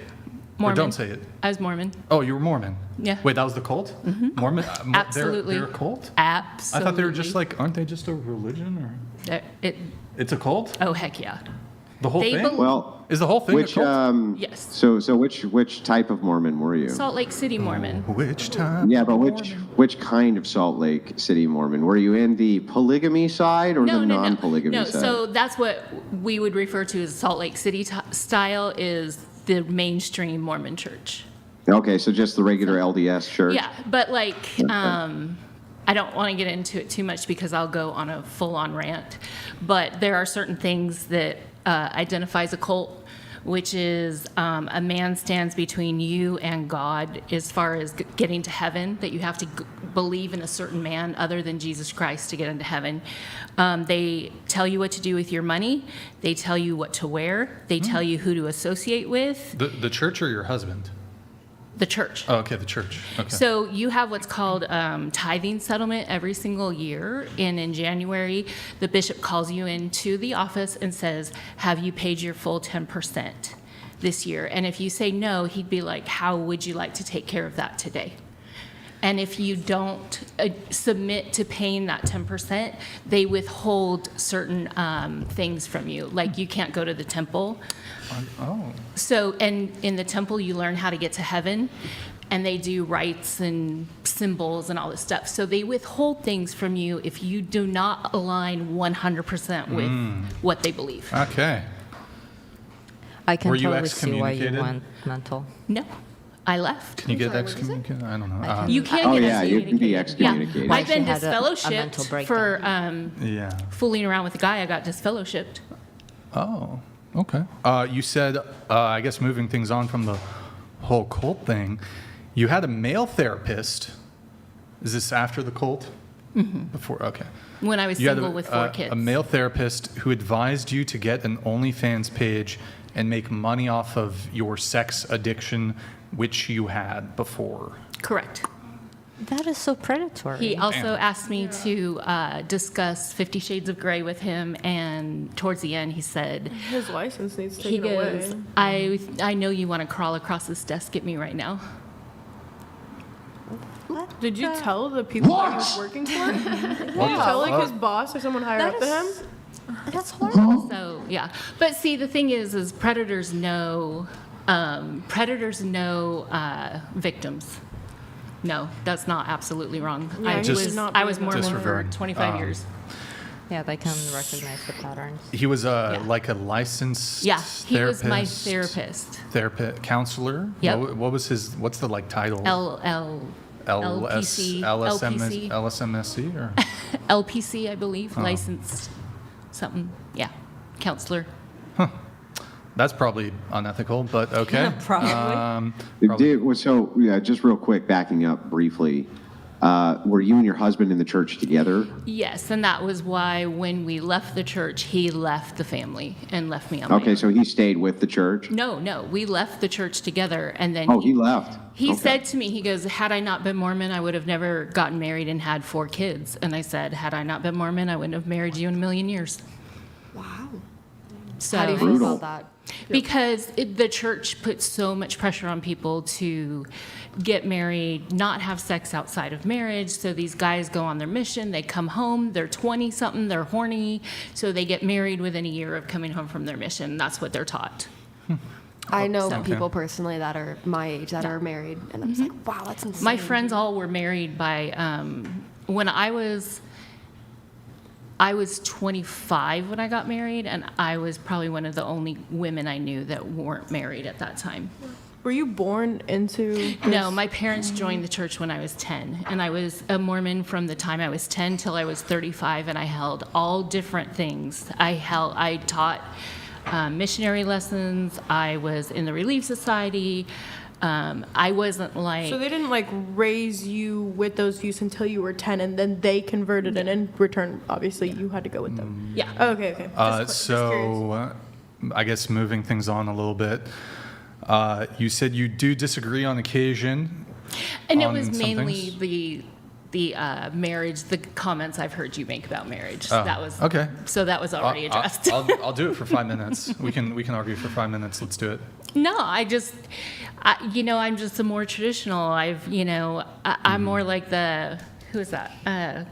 Mormon. Or don't say it. I was Mormon. Oh, you were Mormon? Yeah. Wait, that was the cult? Mormon? Absolutely. They're a cult? Absolutely. I thought they were just aren't they just a religion? Or? It's a cult? Oh, heck yeah. The whole thing? Well, is the whole thing a cult? Yes. So which type of Mormon were you? Salt Lake City Mormon. Which type? Yeah, but which kind of Salt Lake City Mormon? Were you in the polygamy side or the non-polygamy side? So that's what we would refer to as Salt Lake City style is the mainstream Mormon church. Okay, so just the regular LDS church? Yeah, but I don't want to get into it too much because I'll go on a full-on rant. But there are certain things that identifies a cult, which is a man stands between you and God as far as getting to heaven, that you have to believe in a certain man other than Jesus Christ to get into heaven. They tell you what to do with your money. They tell you what to wear. They tell you who to associate with. The church or your husband? The church. Oh, okay, the church. Okay. So you have what's called tithing settlement every single year. And in January, the bishop calls you into the office and says, have you paid your full 10% this year? And if you say no, he'd be like, how would you like to take care of that today? And if you don't submit to paying that 10%, they withhold certain things from you. Like you can't go to the temple. Oh. So, and in the temple, you learn how to get to heaven, and they do rites and symbols and all this stuff. So they withhold things from you if you do not align 100% with what they believe. Okay. I can Were you totally see why you excommunicated? went mental. No, I left. Can you get excommunicated? I don't know. You can get you can be excommunicated. Yeah. I've been She had a mental disfellowshipped breakdown. for fooling around with a guy. I got disfellowshipped. Oh, okay. You said, I guess moving things on from the whole cult thing, you had a male therapist. Is this after the cult? Mm-hmm. Before? Okay. When I was You had single with 4 kids. A male therapist who advised you to get an OnlyFans page and make money off of your sex addiction, which you had before. Correct. That is so predatory. He also asked me to discuss 50 Shades of Grey with him, and towards the end he said, His license needs he taken goes, away. I know you want to crawl across this desk at me right now. Did you tell the people that he was working for? Did you tell his boss or someone higher up than him? That's horrible. So yeah, but see, the thing is predators know victims. No, that's not absolutely wrong. Yeah, I was Mormon for disregard. 25 years. Yeah, they can recognize the patterns. He was like a licensed Yeah, he therapist. was my therapist. Therapist, counselor. Yep. What was his? What's the title? LPC, LSMSC or LPC, I believe, Oh. licensed something. Yeah, counselor. That's probably unethical, but okay. Probably. So, just real quick, backing up briefly, Were you and your husband in the church together? Yes, and that was why when we left the church, he left the family and left me on my Okay, own. so he stayed with the church? No, we left the church together, and then Oh, he left. He Okay. said to me, he goes, had I not been Mormon, I would have never gotten married and had 4 kids. And I said, had I not been Mormon, I wouldn't have married you in a million years. Wow. So How do you feel about that? Because the church puts so much pressure on people to get married, not have sex outside of marriage. So these guys go on their mission, they come home, they're 20-something, they're horny, so they get married within a year of coming home from their mission. That's what they're taught. I know So- people personally that are my age that are married, and I'm just like, wow, that's insane. My friends all were married by, when I was 25 when I got married, and I was probably one of the only women I knew that weren't married at that time. Were you born into No, my parents joined the church when I was 10, and I was a Mormon from the time I was 10 till I was 35, and I held all different things. I taught missionary lessons. I was in the Relief Society. I wasn't like... So they didn't like raise you with those views until you were 10, and then they converted, and in return, obviously, you had to go with them. Yeah. Oh, okay. I guess moving things on a little bit, you said you do disagree on occasion. And it on was some mainly things? the marriage, the comments I've heard you make about marriage. Oh, That was okay. So that was already addressed. I'll do it for 5 minutes. We can argue for 5 minutes. Let's do it. No, I'm just a more traditional. I'm more like the, who is that?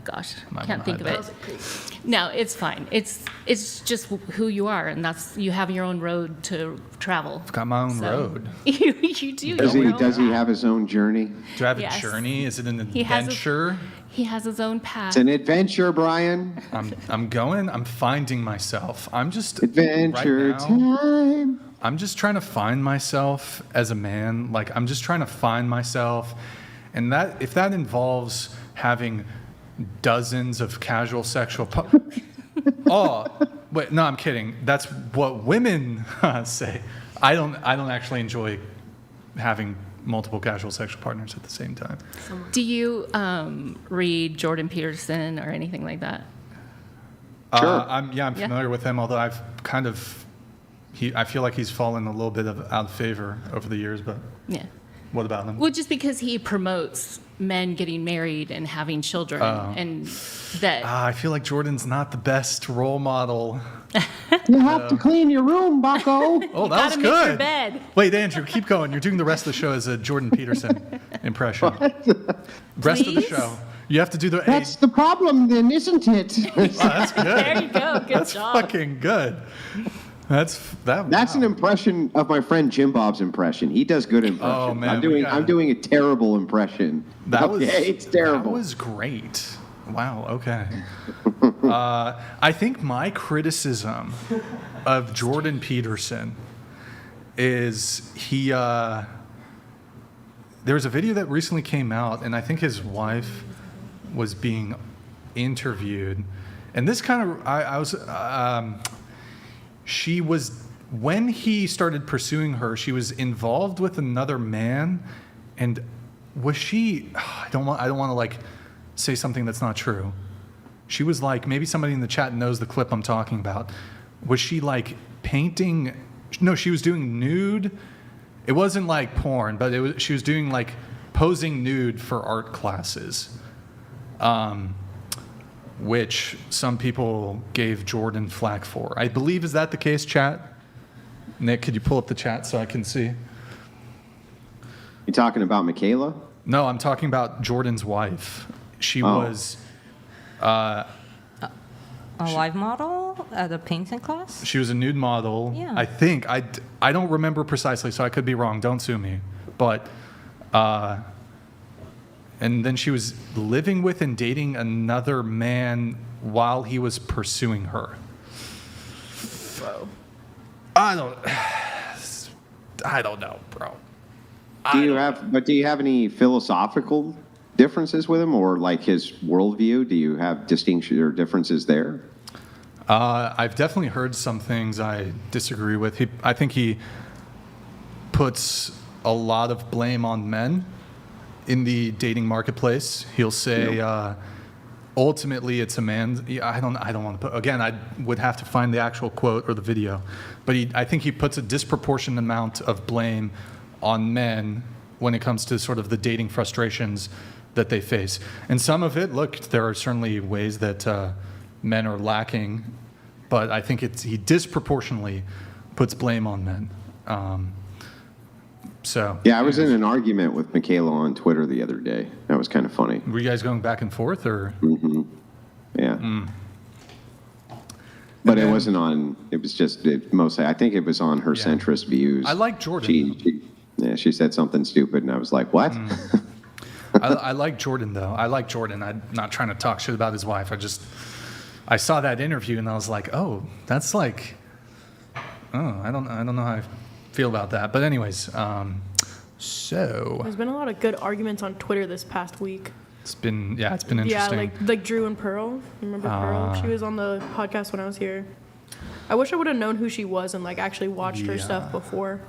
Gosh, can't think of it. No, it's fine. It's just who you are, and you have your own road to travel. I've got my own road. You do. Does he have his own journey? Do I have Yes. a journey? Is it an He has adventure? He has his own path. It's an adventure, Brian. I'm finding myself. I'm just Adventure right now, time. I'm just trying to find myself as a man. Like, I'm just trying to find myself. And that, if that involves having dozens of casual sexual oh, wait, no, I'm kidding. That's what women say. I don't actually enjoy having multiple casual sexual partners at the same time. Do you read Jordan Peterson or anything like that? Sure. I'm familiar with him, although I've kind of, I feel like he's fallen a little bit out of favor over the years, but Yeah. what about him? Well, just because he promotes men getting married and having children, and that I feel like Jordan's not the best role model. You have to clean your room, bucko. Oh, that was gotta make good. your bed. Wait, Andrew, keep going. You're doing the rest of the show as a Jordan Peterson impression. Rest of the Please? show. You have to do the. That's the problem, then, isn't it? Oh, that's good. There you go. Good That's job. fucking good. That's an impression of my friend Jim Bob's impression. He does good impressions. Oh, man, I'm doing a terrible impression. It's terrible. That was great. Wow. Okay. I think my criticism of Jordan Peterson is there was a video that recently came out, and I think his wife was being interviewed, and this kind of she was, when he started pursuing her, she was involved with another man, and was she? I don't want to like say something that's not true. She was like, maybe somebody in the chat knows the clip I'm talking about. Was she like painting? No, she was doing nude. It wasn't like porn, but she was doing like posing nude for art classes, which some people gave Jordan flack for. I believe, is that the case, chat? Nick, could you pull up the chat so I can see? You talking about Michaela? No, I'm talking about Jordan's wife. She was A live model at a painting class? She was a nude model. Yeah. I think. I don't remember precisely, so I could be wrong. Don't sue me. But, and then she was living with and dating another man while he was pursuing her. Whoa. I don't know, bro. Do you have any philosophical differences with him, or like his worldview? Do you have distinction or differences there? I've definitely heard some things I disagree with. I think he puts a lot of blame on men, in the dating marketplace, he'll say, ultimately it's a man. Yeah, I don't want to put, again, I would have to find the actual quote or the video, but I think he puts a disproportionate amount of blame on men when it comes to sort of the dating frustrations that they face. And some of it, look, there are certainly ways that men are lacking, but I think he disproportionately puts blame on men. So yeah, I was in an argument with Michaela on Twitter the other day. That was kind of funny. Were you guys going back and forth, or? Mm-hmm. Yeah. But it wasn't on. It was just mostly. I think it was on her centrist views. I like Jordan. She said something stupid, and I was like, "What?" I like Jordan though. I like Jordan. I'm not trying to talk shit about his wife. I saw that interview and I was like, oh, that's like, I don't know how I feel about that. But anyways, so there's been a lot of good arguments on Twitter this past week. It's been interesting. Yeah, like Drew and Pearl. Remember Pearl? She was on the podcast when I was here. I wish I would have known who she was and like actually watched her stuff before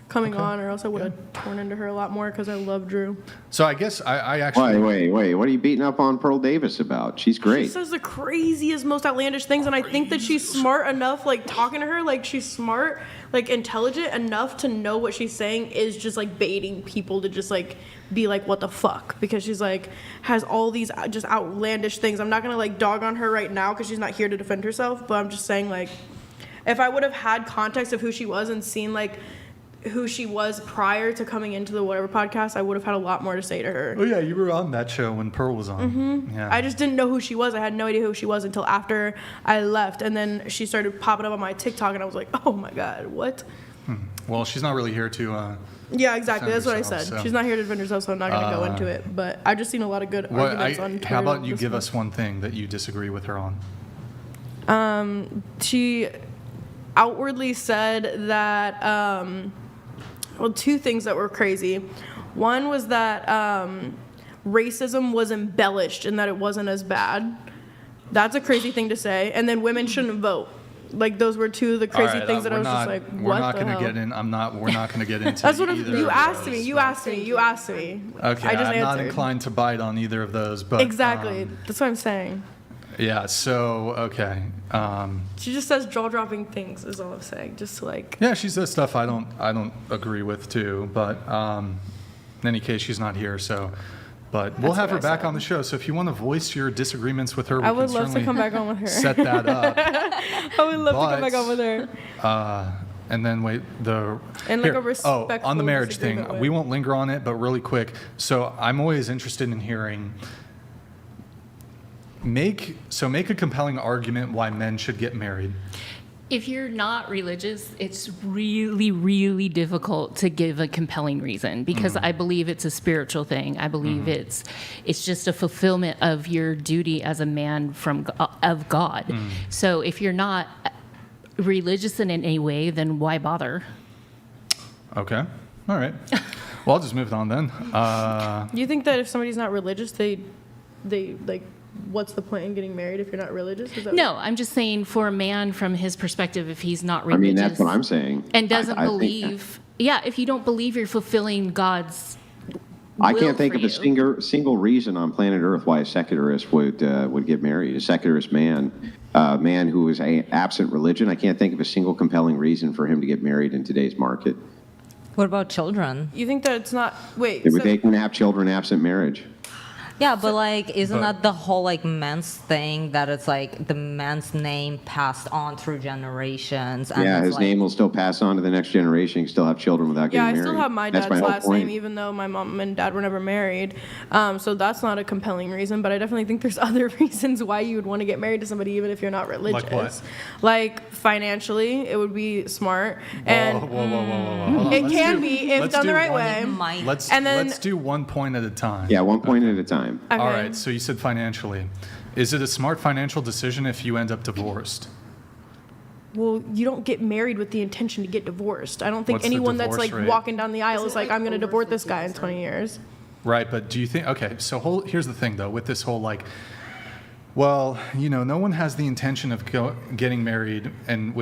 coming on, or else I would have torn into her a lot more because I love Drew. So I guess I actually... Wait. What are you beating up on Pearl Davis about? She's great. She says the craziest, most outlandish things, and I think that she's smart enough, like talking to her, like she's smart, like intelligent enough to know what she's saying is just like baiting people to just like be like, what the fuck? Because she's like, has all these just outlandish things. I'm not gonna like dog on her right now because she's not here to defend herself, but I'm just saying like, if I would have had context of who she was and seen like who she was prior to coming into the whatever podcast, I would have had a lot more to say to her. Oh yeah, you were on that show when Pearl was on. Mm-hmm. Yeah. I just didn't know who she was. I had no idea who she was until after I left, and then she started popping up on my TikTok, and I was like, oh my god, what? Well, she's not really here to... yeah, exactly. That's what I said. So. She's not here to defend herself, so I'm not going to go into it. But I've just seen a lot of good arguments on Twitter. How about you give us one thing that you disagree with her on? She outwardly said that... two things that were crazy. One was that racism was embellished and that it wasn't as bad. That's a crazy thing to say. And then women shouldn't vote. Like those were two of the crazy things that I was just like, what the hell? We're not going to get in. We're not going to get into. That's what either you asked me. You asked me. Okay, I just I'm not answered. inclined to bite on either of those, but exactly. That's what I'm saying. Yeah. So okay. She just says jaw-dropping things. Is all I'm saying. Just to like. Yeah, she says stuff I don't agree with too. But in any case, she's not here, so. But we'll have her back on the show. So if you want to voice your disagreements with her, we I would can love to certainly come back on with her. Set that up. I would love to come back on with her. And then wait, and like a respectful on the marriage thing, disagreement we with. won't linger on it, but really quick. So I'm always interested in hearing. Make a compelling argument why men should get married. If you're not religious, it's really, really difficult to give a compelling reason because I believe it's a spiritual thing. I believe it's just a fulfillment of your duty as a man of God. So if you're not religious in any way, then why bother? Okay. All right. Well, I'll just move on then. You think that if somebody's not religious, they like, what's the point in getting married if you're not religious? Is that No, I'm just saying for a man from his perspective, if he's not religious. I mean, that's what I'm saying. And doesn't believe. Yeah, if you don't believe you're fulfilling God's I can't think for of a single reason on planet Earth why a secularist would get married. A secularist man, a man who is absent religion. I can't think of a single compelling reason for him to get married in today's market. What about children? You think that it's not? Wait. They can have children absent marriage. Yeah, but like, isn't that the whole like men's thing that it's like the man's name passed on through generations? And Yeah, it's his like, name will still pass on to the next generation. You can still have children without getting married. Yeah, I still have my That's dad's whole last point. name, even though my mom and dad were never married. So that's not a compelling reason, but I definitely think there's other reasons why you would want to get married to somebody even if you're not religious. Like what? Like financially, it would be smart. And Whoa. Hold on. it Let's can do- be if let's done the do right one- way. Let's do 1 point at a time. Yeah, 1 point at a time. Okay. All right. So you said financially. Is it a smart financial decision if you end up divorced? Well, you don't get married with the intention to get divorced. I don't think What's the anyone that's divorce like rate? walking down the aisle is like, I'm going to divorce this guy in 20 years. Right, but do you think, okay, so here's the thing though, with this whole like, well, no one has the intention of getting married and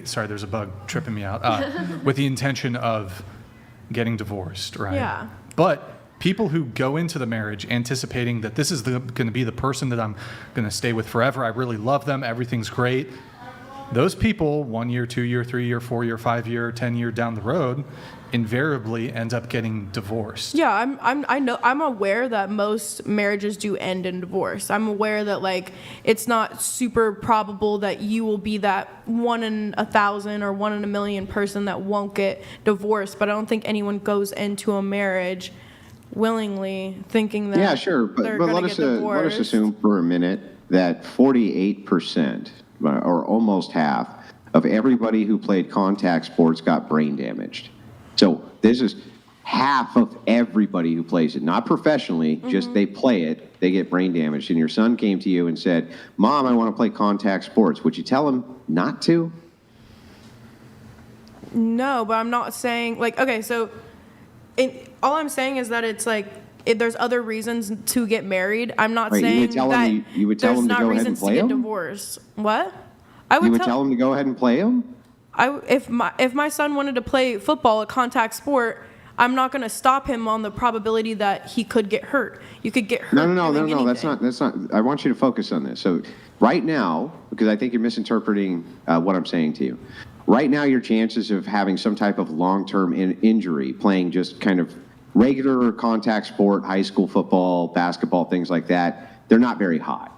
sorry, there's a bug tripping me out, with the intention of getting divorced, right? Yeah. But people who go into the marriage anticipating that this is going to be the person that I'm going to stay with forever, I really love them, everything's great. Those people, 1 year, 2 year, 3 year, 4 year, 5 year, 10 year down the road, invariably end up getting divorced. Yeah, I'm aware that most marriages do end in divorce. I'm aware that like it's not super probable that you will be that 1 in 1,000 or 1 in a million person that won't get divorced. But I don't think anyone goes into a marriage willingly thinking that Yeah, sure, but they're let gonna us get divorced. assume for a minute that 48%, or almost half, of everybody who played contact sports got brain damaged. So this is half of everybody who plays it, not professionally, just they play it, they get brain damaged. And your son came to you and said, Mom, I want to play contact sports. Would you tell him not to? No, but I'm not saying, like, okay, so all I'm saying is that it's like, there's other reasons to get married. I'm not Right, saying that you would tell there's him to not go ahead and reasons to play get him? divorced. What? You would tell him to go ahead and play him? If my son wanted to play football, a contact sport, I'm not going to stop him on the probability that he could get hurt. You could get hurt. No. doing That's not. I want you to focus on this. So right now, because I think you're misinterpreting what I'm saying to you. Right now, your chances of having some type of long-term injury, playing just kind of regular contact sport, high school football, basketball, things like that, they're not very high.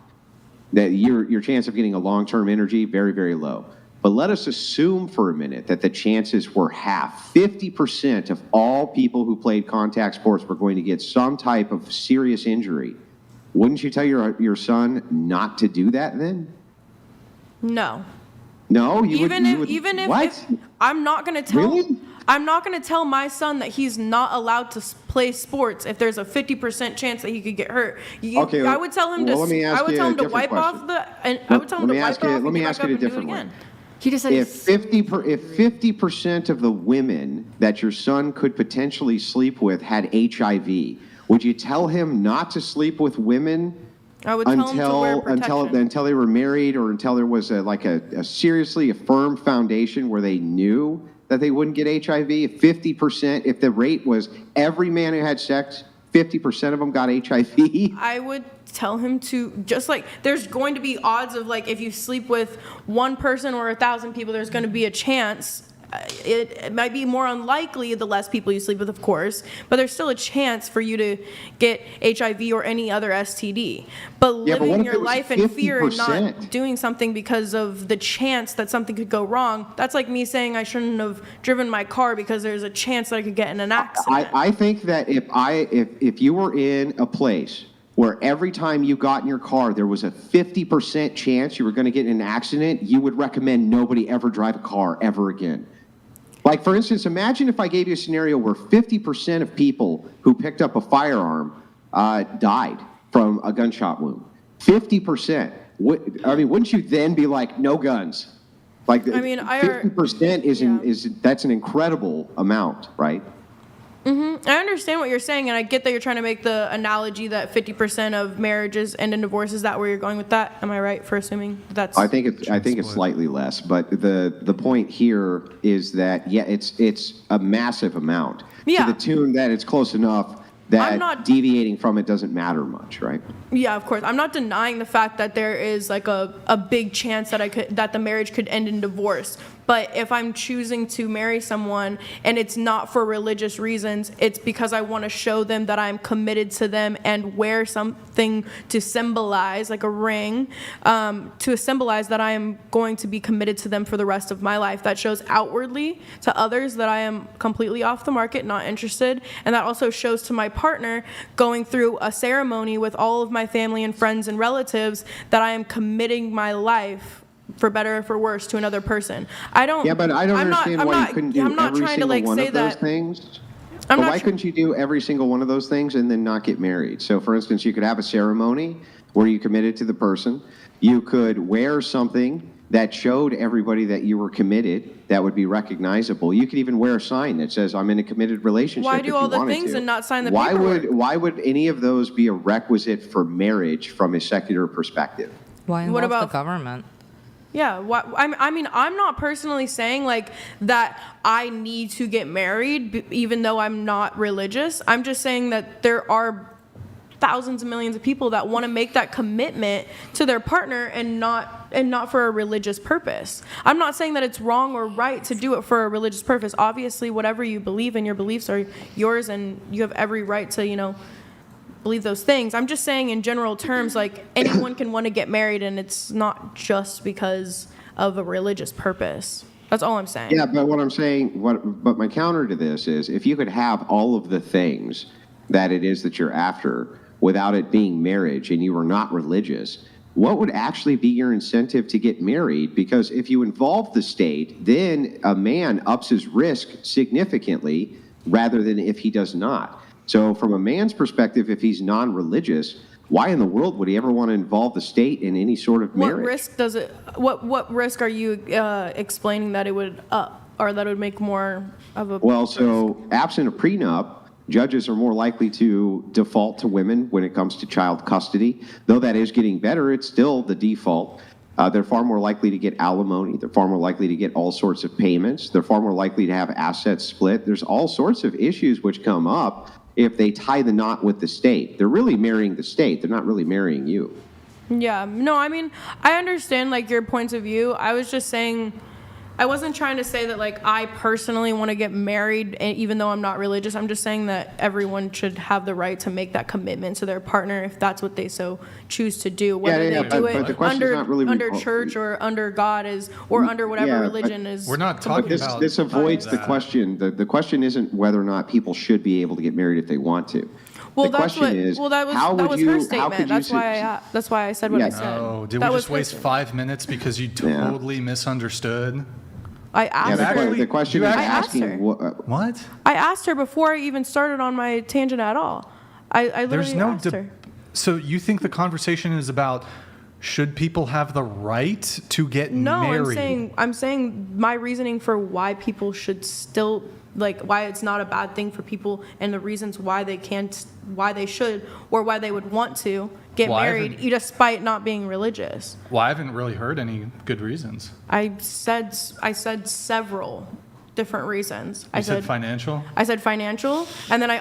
That your chance of getting a long-term injury, very, very low. But let us assume for a minute that the chances were half. 50% of all people who played contact sports were going to get some type of serious injury. Wouldn't you tell your son not to do that then? No. No, Even would. if I'm not going to tell. Really? I'm not going to tell my son that he's not allowed to play sports if there's a 50% chance that he could get hurt. Okay, I would tell him well, let me ask I would you tell a him to different wipe off question. the. And I would tell him to wipe off. Let me ask it a different way. He just said If 50% of the women that your son could potentially sleep with had HIV, would you tell him not to sleep with women? I would tell him to wear protection. Until they were married, or until there was a seriously affirmed foundation where they knew that they wouldn't get HIV? If 50%, if the rate was every man who had sex, 50% of them got HIV? I would tell him to, just like there's going to be odds of like if you sleep with one person or 1,000 people, there's going to be a chance. It might be more unlikely the less people you sleep with, of course, but there's still a chance for you to get HIV or any other STD. But living your life in fear and not doing something because of the chance that something could go wrong, that's like me saying I shouldn't have driven my car because there's a chance that I could get in an accident. I think that if you were in a place where every time you got in your car there was a 50% chance you were going to get in an accident, you would recommend nobody ever drive a car ever again. Like, for instance, imagine if I gave you a scenario where 50% of people who picked up a firearm died from a gunshot wound. 50%. Wouldn't you then be like, no guns? Like, 50% that's an incredible amount, right? I understand what you're saying, and I get that you're trying to make the analogy that 50% of marriages end in divorce. Is that where you're going with that? Am I right for assuming that's? I think it's slightly less, but the point here is that it's a massive amount to the tune that it's close enough that deviating from it doesn't matter much, right? Yeah, of course. I'm not denying the fact that there is like a big chance that the marriage could end in divorce. But if I'm choosing to marry someone and it's not for religious reasons, it's because I want to show them that I'm committed to them and wear something to symbolize, like a ring, to symbolize that I am going to be committed to them for the rest of my life. That shows outwardly to others that I am completely off the market, not interested. And that also shows to my partner going through a ceremony with all of my family and friends and relatives that I am committing my life, for better or for worse, to another person. Yeah, but I don't understand why you couldn't do every single one of those things. But why couldn't you do every single one of those things and then not get married? So, for instance, you could have a ceremony where you committed to the person. You could wear something that showed everybody that you were committed, that would be recognizable. You could even wear a sign that says, I'm in a committed relationship. Why do all the things and not sign the paperwork? Why would any of those be a requisite for marriage from a secular perspective? Why involve the government? Yeah, I mean, I'm not personally saying like that I need to get married, even though I'm not religious. I'm just saying that there are thousands of millions of people that want to make that commitment to their partner and not for a religious purpose. I'm not saying that it's wrong or right to do it for a religious purpose. Obviously, whatever you believe in, your beliefs are yours, and you have every right to, believe those things. I'm just saying in general terms, like anyone can want to get married, and it's not just because of a religious purpose. That's all I'm saying. Yeah, but what I'm saying, but my counter to this is, if you could have all of the things that it is that you're after without it being marriage, and you were not religious, what would actually be your incentive to get married? Because if you involve the state, then a man ups his risk significantly rather than if he does not. So from a man's perspective, if he's non-religious, why in the world would he ever want to involve the state in any sort of marriage? What risk does it? What risk are you explaining that it would up, or that it would make more of a? Well, so absent a prenup, judges are more likely to default to women when it comes to child custody. Though that is getting better, it's still the default. They're far more likely to get alimony. They're far more likely to get all sorts of payments. They're far more likely to have assets split. There's all sorts of issues which come up if they tie the knot with the state. They're really marrying the state. They're not really marrying you. Yeah. No, I mean, I understand like your points of view. I was just saying, I wasn't trying to say that like I personally want to get married even though I'm not religious. I'm just saying that everyone should have the right to make that commitment to their partner if that's what they so choose to do. Whether they do it under church or under God or under whatever religion is. We're not talking about this avoids the question. The question isn't whether or not people should be able to get married if they want to. Well, the question is, that was her statement. That's why I said what I said. Oh, did we just waste 5 minutes because you totally misunderstood? I asked her. The question is asking her. What? I asked her before I even started on my tangent at all. I literally asked her. So you think the conversation is about should people have the right to get married? No, I'm saying my reasoning for why people should still, like, why it's not a bad thing for people, and the reasons why they can't, why they should, or why they would want to get married despite not being religious. Well, I haven't really heard any good reasons. I said several different reasons. You said financial? I said financial, and then I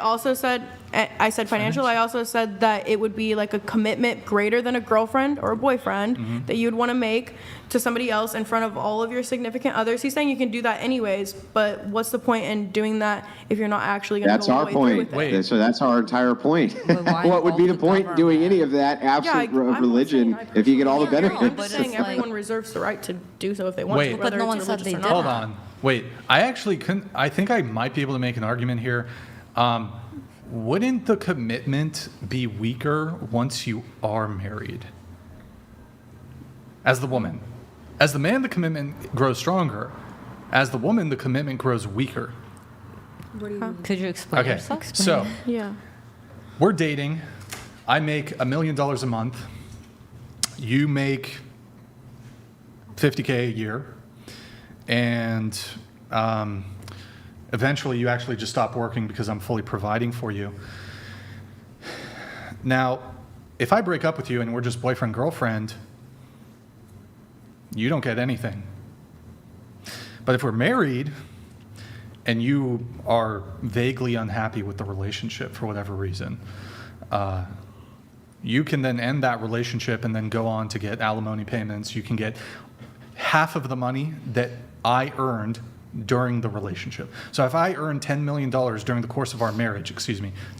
said financial. I also said that it would be like a commitment greater than a girlfriend or a boyfriend that you'd want to make to somebody else in front of all of your significant others. He's saying you can do that anyways, but what's the point in doing that if you're not actually going to go all the way through with it? So that's our entire point. What would be the point in doing any of that absent religion if you get all the benefits? I'm just saying everyone reserves the right to do so if they want to, whether it's religious or not. Hold on. Wait, I think I might be able to make an argument here. Wouldn't the commitment be weaker once you are married? As the woman. As the man, the commitment grows stronger. As the woman, the commitment grows weaker. Could you explain yourself? Okay, so yeah, we're dating. I make $1 million a month. You make $50K a year. And eventually you actually just stop working because I'm fully providing for you. Now, if I break up with you and we're just boyfriend, girlfriend, you don't get anything. But if we're married and you are vaguely unhappy with the relationship for whatever reason, you can then end that relationship and then go on to get alimony payments. You can get half of the money that I earned during the relationship. So if I earn $10 million during the course of our marriage,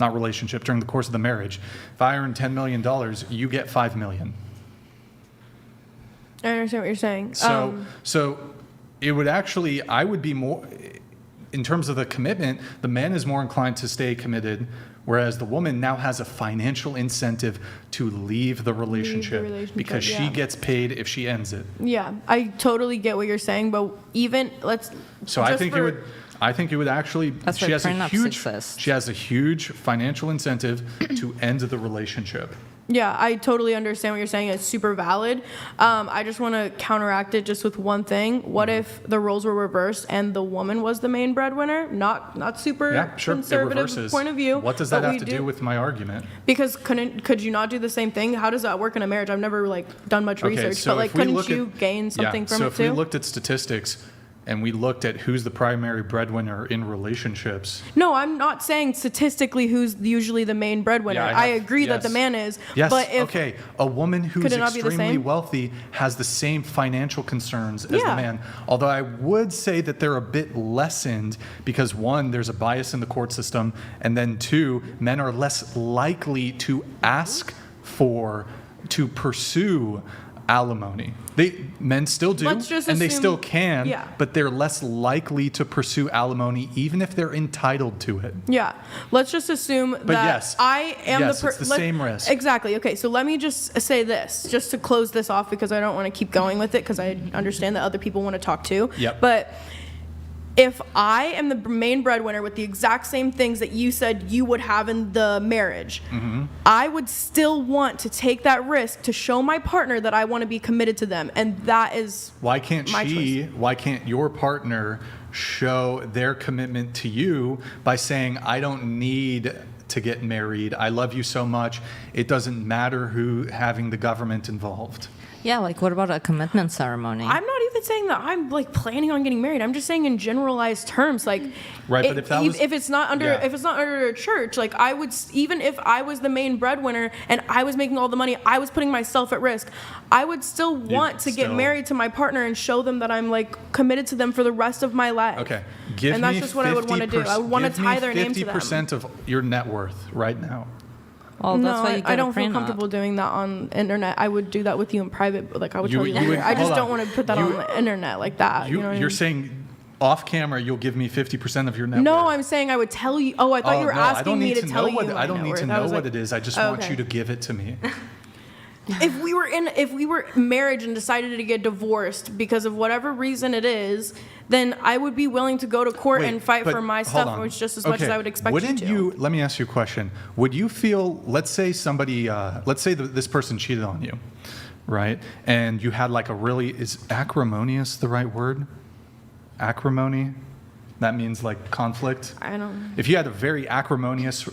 not relationship, during the course of the marriage, if I earn $10 million, you get $5 million. I understand what you're saying. So it would actually, I would be more, in terms of the commitment, the man is more inclined to stay committed, whereas the woman now has a financial incentive to leave the relationship because she gets paid if she ends it. Yeah, I totally get what you're saying, but even So I think I think it would actually. That's She why has a prenups huge. exist. She has a huge financial incentive to end the relationship. Yeah, I totally understand what you're saying. It's super valid. I just want to counteract it just with one thing. What if the roles were reversed and the woman was the main breadwinner? Not super Yeah, sure. It conservative reverses. point of view. What does that but have we to do with my argument? Because could you not do the same thing? How does that work in a marriage? I've never done much research, so but if we couldn't look you at- gain something yeah, from so it if too? we looked at statistics and we looked at who's the primary breadwinner in relationships. No, I'm not saying statistically who's usually the main breadwinner. Yeah, I agree that yes. the man is. Yes, But if, okay. A woman who's Could it not be the extremely same? wealthy has the same financial concerns as the Yeah. man. Although I would say that they're a bit lessened because one, there's a bias in the court system, and then two, men are less likely to ask for, to pursue alimony. Men still do, Let's just and they assume- still can, yeah. but they're less likely to pursue alimony even if they're entitled to it. Yeah, let's just assume that yes. I am Yes, the it's the same risk. Exactly. Okay, so let me just say this, just to close this off, because I don't want to keep going with it, because I understand that other people want to talk too. Yep. But if I am the main breadwinner with the exact same things that you said you would have in the marriage, I would still want to take that risk to show my partner that I want to be committed to them, and that is Why can't my why can't your partner show their commitment to you by saying, I don't need to get married. I love you so much. It doesn't matter who having the government involved. Yeah, like what about a commitment ceremony? I'm not even saying that I'm like planning on getting married. I'm just saying in generalized terms, like, Right, but if that was- if it's not under Yeah. if it's not under a church, like I would even if I was the main breadwinner and I was making all the money, I was putting myself at risk. I would still want to get still- married to my partner and show them that I'm like committed to them for the rest of my life. Okay. Give And that's me just what I would want to do. I would want to tie their name to them. 50% of your net worth right now. Well, that's no, why you get I a don't feel prenup. comfortable doing that on internet. I would do that with you in private, but like I would You tell would- you you later. would- I just hold don't on. want to put that on the internet like that. You know what I mean? You're saying off camera you'll give me 50% of your net worth. No, I'm saying I would tell you. Oh, I thought you were no, I asking don't me need to to tell know you. what my I don't net need worth. to I know was what like, it is. I just want okay. you to give it to me. If we were married and decided to get divorced because of whatever reason it is, then I would be willing to go to court Wait, and fight but for my hold stuff, on. which just as much as Okay, I would expect wouldn't you to. Let me ask you a question. Would you feel, let's say somebody, let's say this person cheated on you, right? And you had like a really, is acrimonious the right word? Acrimony? That means like conflict? I don't. If you had a very acrimonious,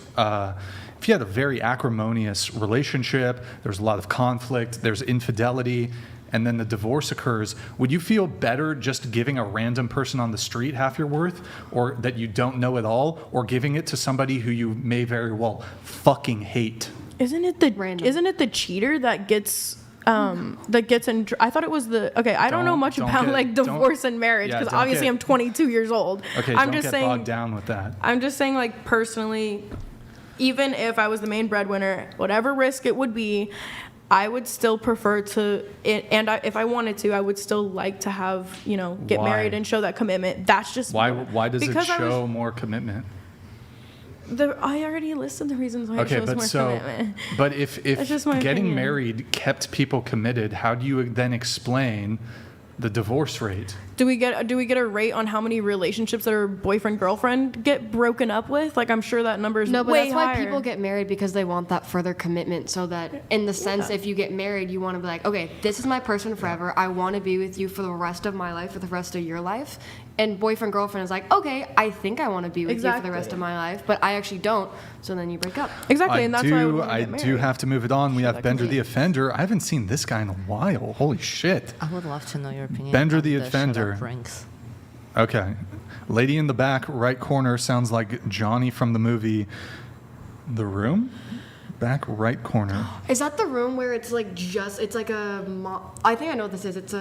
relationship, there's a lot of conflict, there's infidelity, and then the divorce occurs, would you feel better just giving a random person on the street half your worth, or that you don't know at all, or giving it to somebody who you may very well fucking hate? Isn't it the cheater that gets in? I thought it was the. Okay, I don't know much don't about get- like don't- divorce and marriage yeah, because don't obviously get- I'm 22 years old. Okay, I'm don't just get saying. bogged down with that. I'm just saying, like, personally, even if I was the main breadwinner, whatever risk it would be, I would still prefer to, if I wanted to, I would still like to have, get Why? married and show that commitment. That's just Why does it because I was- show more commitment? I already listed the reasons why Okay, it shows more commitment. but if That's just my getting opinion. married kept people committed, how do you then explain the divorce rate? Do we get a rate on how many relationships that are boyfriend girlfriend get broken up with? Like, I'm sure that number is No, but way that's why higher. people get married, because they want that further commitment, so that in the sense if you get married, you want to be like, okay, this is my person forever. I want to be with you for the rest of my life, for the rest of your life. And boyfriend girlfriend is like, okay, I think I want to be with you for the rest of my life, but I actually don't. So then you break up. Exactly, and that's why I would want to I get married. do have to move it on. We have Bender the Offender. I haven't seen this guy in a while. Holy shit. I would love to know your opinion. Bender on the Shut Up Offender. Drinks. Okay. Lady in the back right corner sounds like Johnny from the movie The Room. Back right corner. Is that the room where it's like it's like I think I know what this is. It's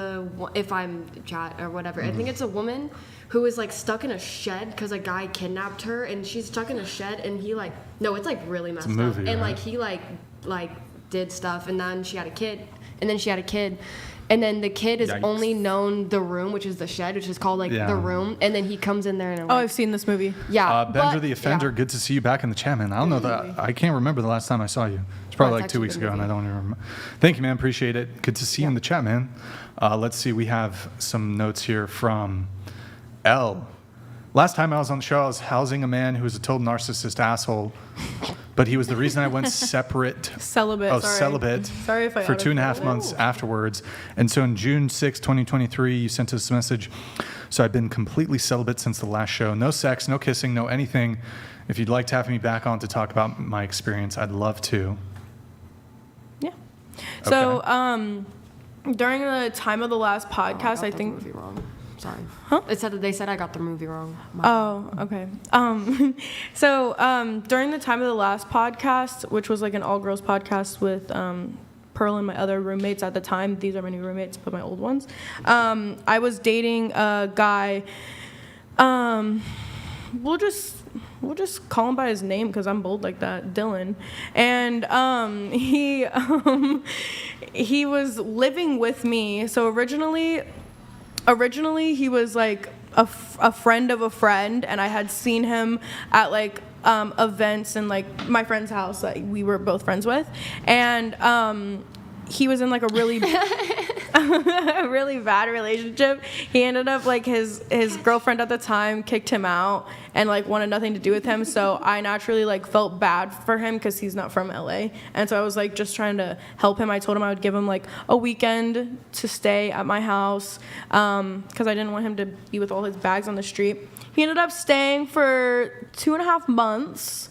if I'm chat or whatever. I think it's a woman who is like stuck in a shed because a guy kidnapped her, and she's stuck in a shed, and he it's like really messed movie, up, and right? like he like did stuff, and then she had a kid, and then the kid is Yikes. only known the room, which is the shed, which is called Yeah. the room, and then he comes in there and Oh, I've seen this movie. yeah. Bender but- the Offender, good to see you back in the chat, man. I don't know that. I can't remember the last time I saw you. It's probably it's like 2 actually weeks a ago, good and I don't even remember. Thank you, man. Appreciate it. Good to see you in the chat, man. Let's see. We have some notes here from L. Last time I was on the show, I was housing a man who was a total narcissist asshole, but he was the reason I went separate. Celibate. Oh, sorry. celibate. Sorry if I for 2.5 months afterwards. And so on June 6, 2023, you sent us a message. So I've been completely celibate since the last show. No sex, no kissing, no anything. If you'd like to have me back on to talk about my experience, I'd love to. Yeah. So during the time of the last podcast, I think. Movie wrong. Sorry. Huh? They said I got the movie wrong. Okay. So during the time of the last podcast, which was like an all-girls podcast with Pearl and my other roommates at the time. These are my new roommates, but my old ones. I was dating a guy. We'll just call him by his name because I'm bold like that, Dylan. And he was living with me. So originally he was like a friend of a friend, and I had seen him at like events in like my friend's house that we were both friends with, and he was in like a really a really bad relationship. He ended up like his girlfriend at the time kicked him out and like wanted nothing to do with him. So I naturally like felt bad for him because he's not from LA, and so I was like just trying to help him. I told him I would give him like a weekend to stay at my house because I didn't want him to be with all his bags on the street. He ended up staying for 2.5 months.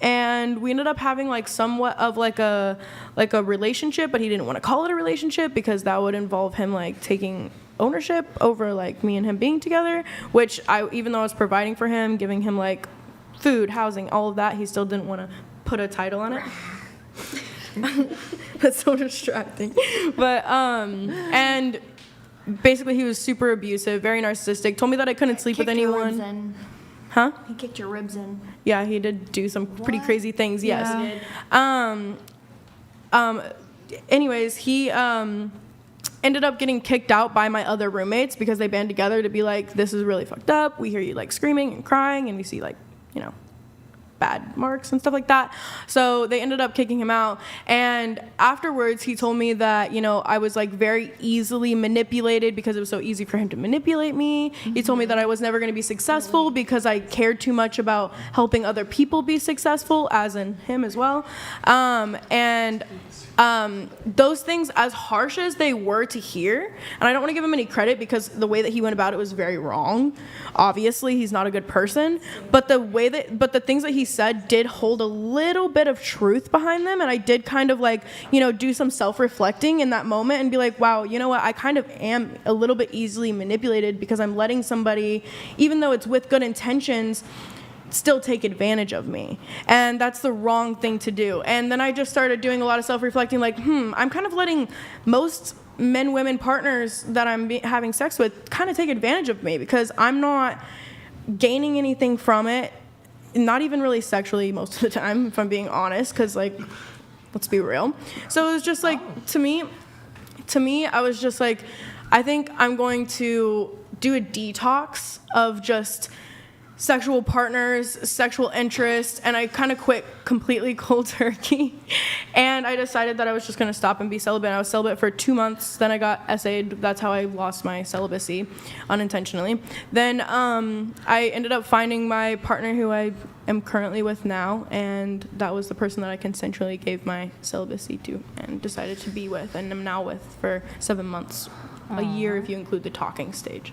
And we ended up having like somewhat of like a relationship, but he didn't want to call it a relationship because that would involve him like taking ownership over like me and him being together, which even though I was providing for him, giving him like food, housing, all of that, he still didn't want to put a title on it. That's so distracting. But and basically he was super abusive, very narcissistic, told me that I couldn't sleep with anyone. Huh? He kicked your ribs in. Yeah, he did do some pretty crazy things, yes. Yeah. Anyways, he ended up getting kicked out by my other roommates because they band together to be like, this is really fucked up. We hear you like screaming and crying, and we see like, bad marks and stuff like that. So they ended up kicking him out. And afterwards, he told me that, I was like very easily manipulated because it was so easy for him to manipulate me. Mm-hmm. He told me that I was never going to be successful because I cared too much about helping other people be successful, as in him as well. Those things, as harsh as they were to hear, and I don't want to give him any credit because the way that he went about it was very wrong. Obviously, he's not a good person, but the things that he said did hold a little bit of truth behind them, and I did kind of like, do some self-reflecting in that moment and be like, wow, you know what? I kind of am a little bit easily manipulated because I'm letting somebody, even though it's with good intentions, still take advantage of me, and that's the wrong thing to do. And then I just started doing a lot of self-reflecting, like, I'm kind of letting most men-women partners that I'm having sex with kind of take advantage of me because I'm not gaining anything from it, not even really sexually most of the time, if I'm being honest, because like, let's be real. So it was just like, to me, I was just like, I think I'm going to do a detox of just sexual partners, sexual interest, and I kind of quit completely cold turkey. And I decided that I was just going to stop and be celibate. I was celibate for 2 months. Then I got SA'd. That's how I lost my celibacy unintentionally. Then I ended up finding my partner who I am currently with now, and that was the person that I consensually gave my celibacy to and decided to be with and am now with for 7 months, a year if you include the talking stage.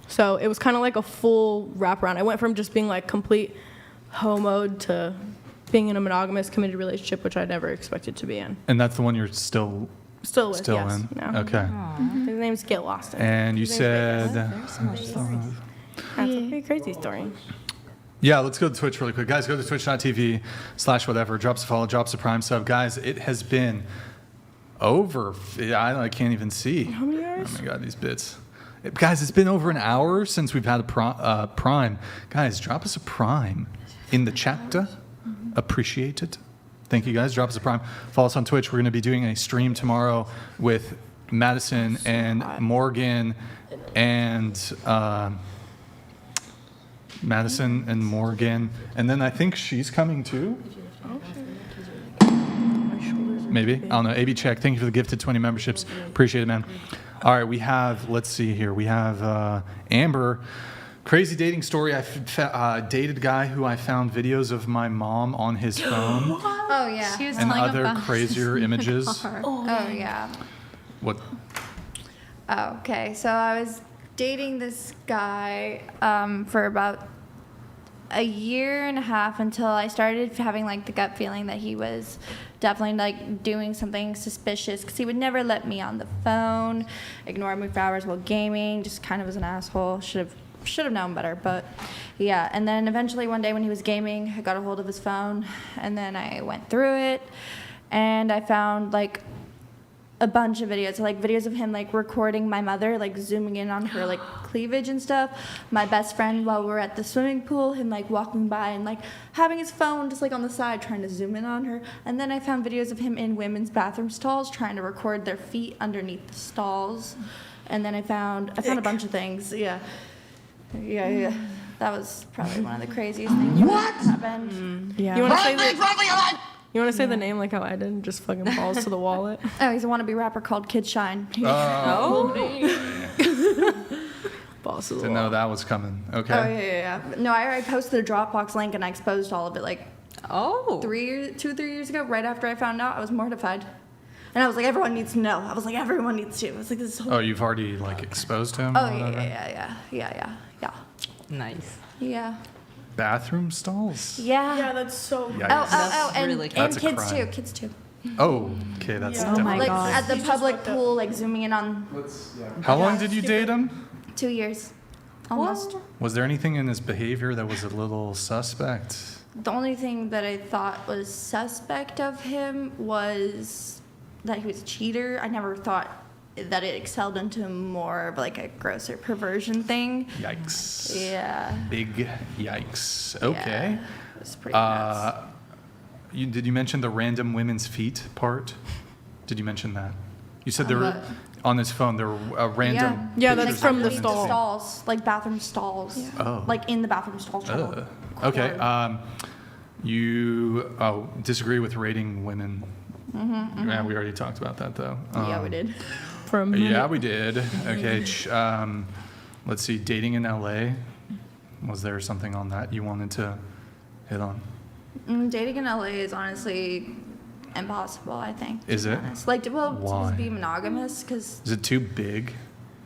So it was kind of like a full wraparound. I went from just being like complete homo to being in a monogamous committed relationship, which I never expected to be in. And that's the one you're still with, yes. in? Yeah. Okay. His name's Get Lost. And you said... That's a pretty crazy story. Yeah, let's go to Twitch really quick. Guys, go to twitch.tv/whatever. Drop us a follow, drop us a prime sub. Guys, it has been over... I can't even see. How many hours? Oh my God, these bits. Guys, it's been over an hour since we've had a prime. Guys, drop us a prime in the chat. Appreciate it. Thank you, guys. Drop us a prime. Follow us on Twitch. We're going to be doing a stream tomorrow with Madison and Morgan and And then I think she's coming too. Maybe. I don't know. AB Check, thank you for the gifted 20 memberships. Appreciate it, man. All right, let's see here. We have Amber. Crazy dating story. I dated a guy who I found videos of my mom on his phone. Oh, yeah. She was and telling other about crazier images. Oh, yeah. What? Oh, okay. So I was dating this guy for about a year and a half until I started having like the gut feeling that he was definitely like doing something suspicious, because he would never let me on the phone, ignore me for hours while gaming, just kind of was an asshole. Should have known better, but yeah. And then eventually one day when he was gaming, I got a hold of his phone, and then I went through it, and I found like a bunch of videos, like videos of him like recording my mother, like zooming in on her like cleavage and stuff. My best friend while we were at the swimming pool, him like walking by and like having his phone just like on the side trying to zoom in on her. And then I found videos of him in women's bathroom stalls trying to record their feet underneath the stalls. And then I found a bunch of things. Yeah. That was probably one of the craziest things that happened. Yeah. You want to say the name like how I did? Just fucking balls to the wallet. Oh, he's a wannabe rapper called Kid Shine. Oh. Balls to the Didn't wall. know that was coming. Okay. Oh, yeah. No, I already posted a Dropbox link and I exposed all of it like 3 years ago, right after I found out. I was mortified. And I was like, everyone needs to know. I was like, everyone needs to. I was like, this whole... Oh, you've already like exposed him? Oh, or whatever? yeah. Nice. Yeah. Bathroom stalls? Yeah. Yeah, that's so... Yikes. And, really and That's a kids crime. too. Kids too. Oh, okay, that's Yeah. definitely. Like God. at the public pool, like zooming in on How long did you date him? 2 years. Almost. Was there anything in his behavior that was a little suspect? The only thing that I thought was suspect of him was that he was a cheater. I never thought that it excelled into more of like a grosser perversion thing. Yikes. Yeah. Big yikes. Okay. It was pretty nuts. Did you mention the random women's feet part? Did you mention that? You said there On were what? on his phone there were random. Yeah, that's pictures from of the women's stall. feet. Stalls, like bathroom stalls. Yeah. Oh. Like in the bathroom stalls. Okay. You disagree with rating women? Yeah, we already talked about that though. Yeah, we did. Yeah, we did. Okay. Let's see. Dating in LA. Was there something on that you wanted to hit on? Dating in LA is honestly impossible, I think. Is it? Honest. Like, well, Why? to be monogamous, because Is it too big?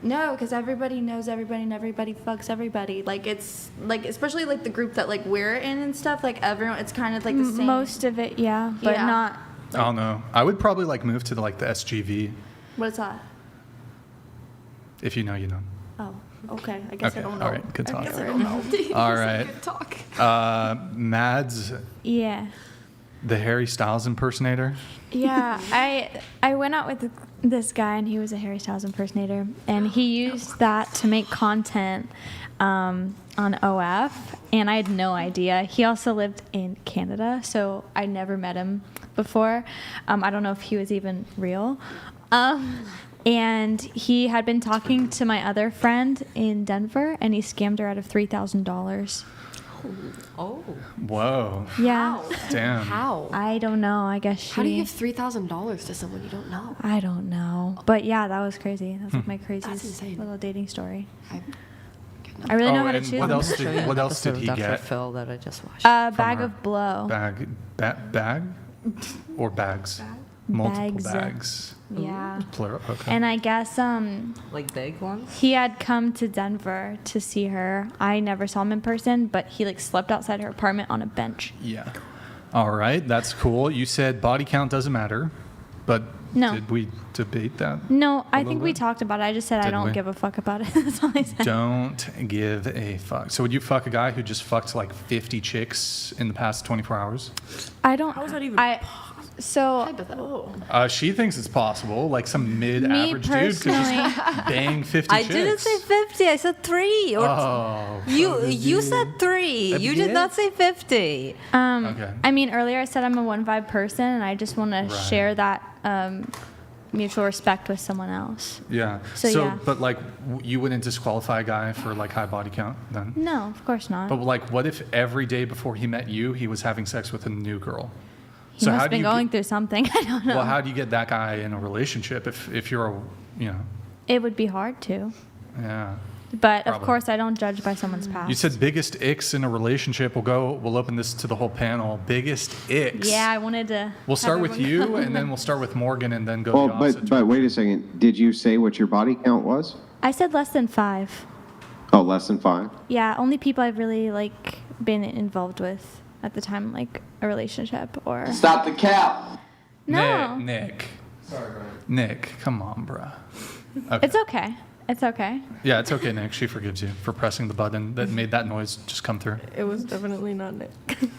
no, because everybody knows everybody and everybody fucks everybody. Like, it's like, especially like the group that like we're in and stuff. Like everyone, it's kind of like the same. Most of it, yeah, but Yeah. not. I don't know. I would probably like move to like the SGV. What is that? If you know, you know. Oh, okay. I guess Okay, I don't know. all right, good I talk. guess I don't know. All right. Good talk. Mads, Yeah. the Harry Styles impersonator. Yeah, I went out with this guy and he was a Harry Styles impersonator, and he used that to make content on OF, and I had no idea. He also lived in Canada, so I never met him before. I don't know if he was even real. And he had been talking to my other friend in Denver, and he scammed her out of $3,000. Oh. Whoa. Yeah. Damn. How? I don't know. I guess she. How do you give $3,000 to someone you don't know? I don't know. But yeah, that was crazy. That was like my That's craziest insane. little dating story. I really know how to and choose what them. else did what else did he Dr. get? Phil that I just watched. A from bag her? of blow. Bag or bags? Multiple Bags. bags. Yeah. Plural. Okay. And I guess Like big ones? he had come to Denver to see her. I never saw him in person, but he like slept outside her apartment on a bench. Yeah. All right. That's cool. You said body count doesn't matter, but No. did we debate that? No, I little think we bit? talked about it. I just said I Did don't we? give a fuck about it. That's all I said. Don't give a fuck. So would you fuck a guy who just fucked like 50 chicks in the past 24 hours? I don't. How is that even So She thinks it's possible, like some mid-average dude could just personally- bang 50 I chicks. didn't say 50. I said 3. Or Oh. you said 3. You did not say 50. Okay. I mean, earlier I said I'm a 1-5 person, and I just want to Right. share that mutual respect with someone else. Yeah. So, yeah. But like, you wouldn't disqualify a guy for like high body count then? No, of course not. But like, what if every day before he met you, he was having sex with a new girl? He must have been going through something. I don't know. Well, how do you get that guy in a relationship if you're a, you know? It would be hard to. Yeah. But Probably. of course, I don't judge by someone's past. You said biggest icks in a relationship. We'll open this to the whole panel. Biggest icks. Yeah, I wanted to. We'll start with everyone you, go. and then we'll start with Morgan, and then go Well, the opposite. but wait a second. Did you say what your body count was? I said less than 5. Oh, less than 5? Yeah, only people I've really like been involved with at the time, like a relationship or. Stop the cap. No. Nick. Sorry, Brian. Nick, come on, bruh. Okay. It's okay. It's okay. Yeah, it's okay, Nick. She forgives you for pressing the button that made that noise just come through. It was definitely not Nick.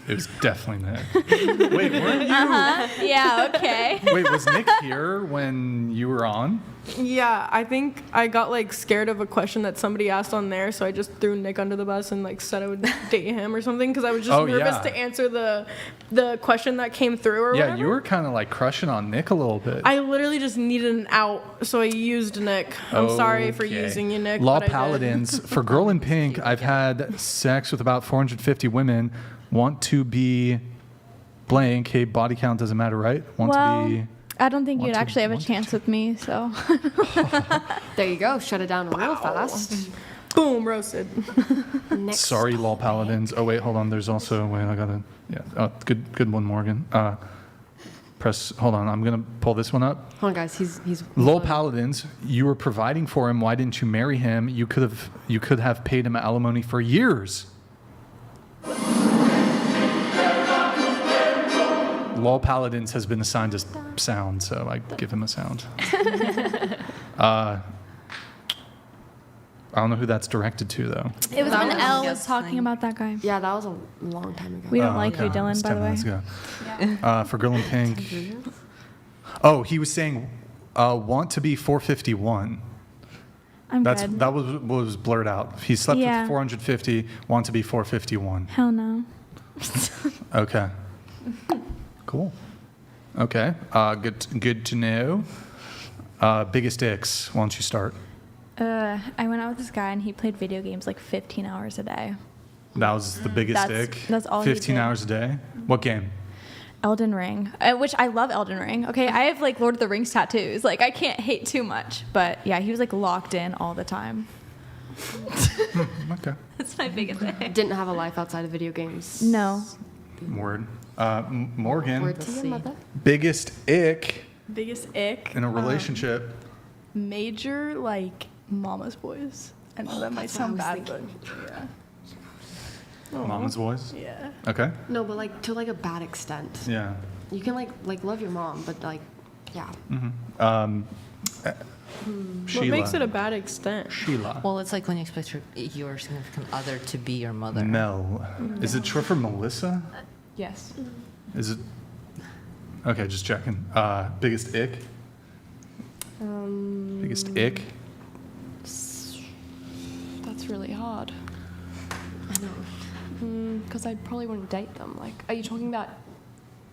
It was definitely Nick. Wait, weren't you? Yeah, okay. Wait, was Nick here when you were on? Yeah, I think I got like scared of a question that somebody asked on there, so I just threw Nick under the bus and like said I would date him or something because I was just nervous yeah. to answer the question that came through or Yeah, whatever. you were kind of like crushing on Nick a little bit. I literally just needed an out, so I used Nick. I'm sorry for Okay. using you, Nick. Law but I did. Paladins. For Girl in Pink, I've had sex with about 450 women. Want to be blank. Hey, body count doesn't matter, right? Want Well, to be. I don't think Want you'd to- actually have a want to- chance with me, so. There you go. Shut it down real fast. Boom, roasted. Next. Sorry, Law Paladins. Oh wait, hold on. There's also wait. I gotta. Yeah. Oh, good one, Morgan. Press. Hold on. I'm gonna pull this one up. Hold on, guys. He's Lol Paladins, you were providing for him. Why didn't you marry him? You could have paid him alimony for years. Lol Paladins has been assigned a sound, so I give him a sound. I don't know who that's directed to though. It was That when was Elle just was talking about that guy. Yeah, that was a long time ago. We don't like okay. you, Dylan, It's by 10 the way. minutes ago. For Girl in Pink. Oh, he was saying, want to be 451. I'm That's good. that was blurred out. He slept Yeah. with 450, want to be 451. Hell no. Okay. Cool. Okay. Good to know. Biggest icks. Why don't you start? I went out with this guy and he played video games like 15 hours a day. That was the biggest That's- ick. that's all he 15 did. hours a day. What game? Elden Ring, which I love Elden Ring. Okay, I have like Lord of the Rings tattoos. Like I can't hate too much, but yeah, he was like locked in all the time. Okay. That's my biggest thing. Didn't have a life outside of video games. No. Word. Morgan. Word to your mother. Biggest ick Biggest ick. in a relationship. Major, like, mama's boys. I know that might that's what I sound was bad, thinking. but yeah. Mama's voice. Yeah. Okay. No, but like to like a bad extent. Yeah. You can like love your mom, but like, yeah. What Sheila. makes it a bad extent? Sheila. Well, it's like when you expect your significant other to be your mother. Mel. Is it short for Melissa? Yes. Is it? Okay, just checking. Biggest ick. Biggest ick. That's really hard. I know. Because I probably wouldn't date them. Like, are you talking about,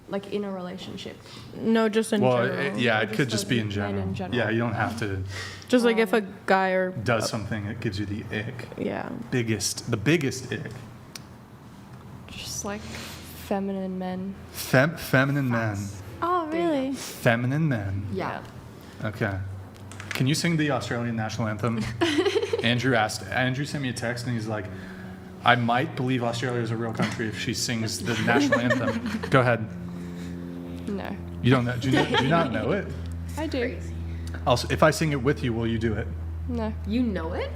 like, in a relationship? No, just in Well, general. yeah, it could just just like be in men general. in general. Yeah, you don't have to Just like if a guy or does something that gives you the ick. yeah. The biggest ick. Just like feminine men. Feminine men. Oh, really? Feminine men. Yeah. Okay. Can you sing the Australian national anthem? Andrew sent me a text and he's like, I might believe Australia is a real country if she sings the national anthem. Go ahead. No. You don't know? Do you not know it? I do. Also, if I sing it with you, will you do it? No. You know it?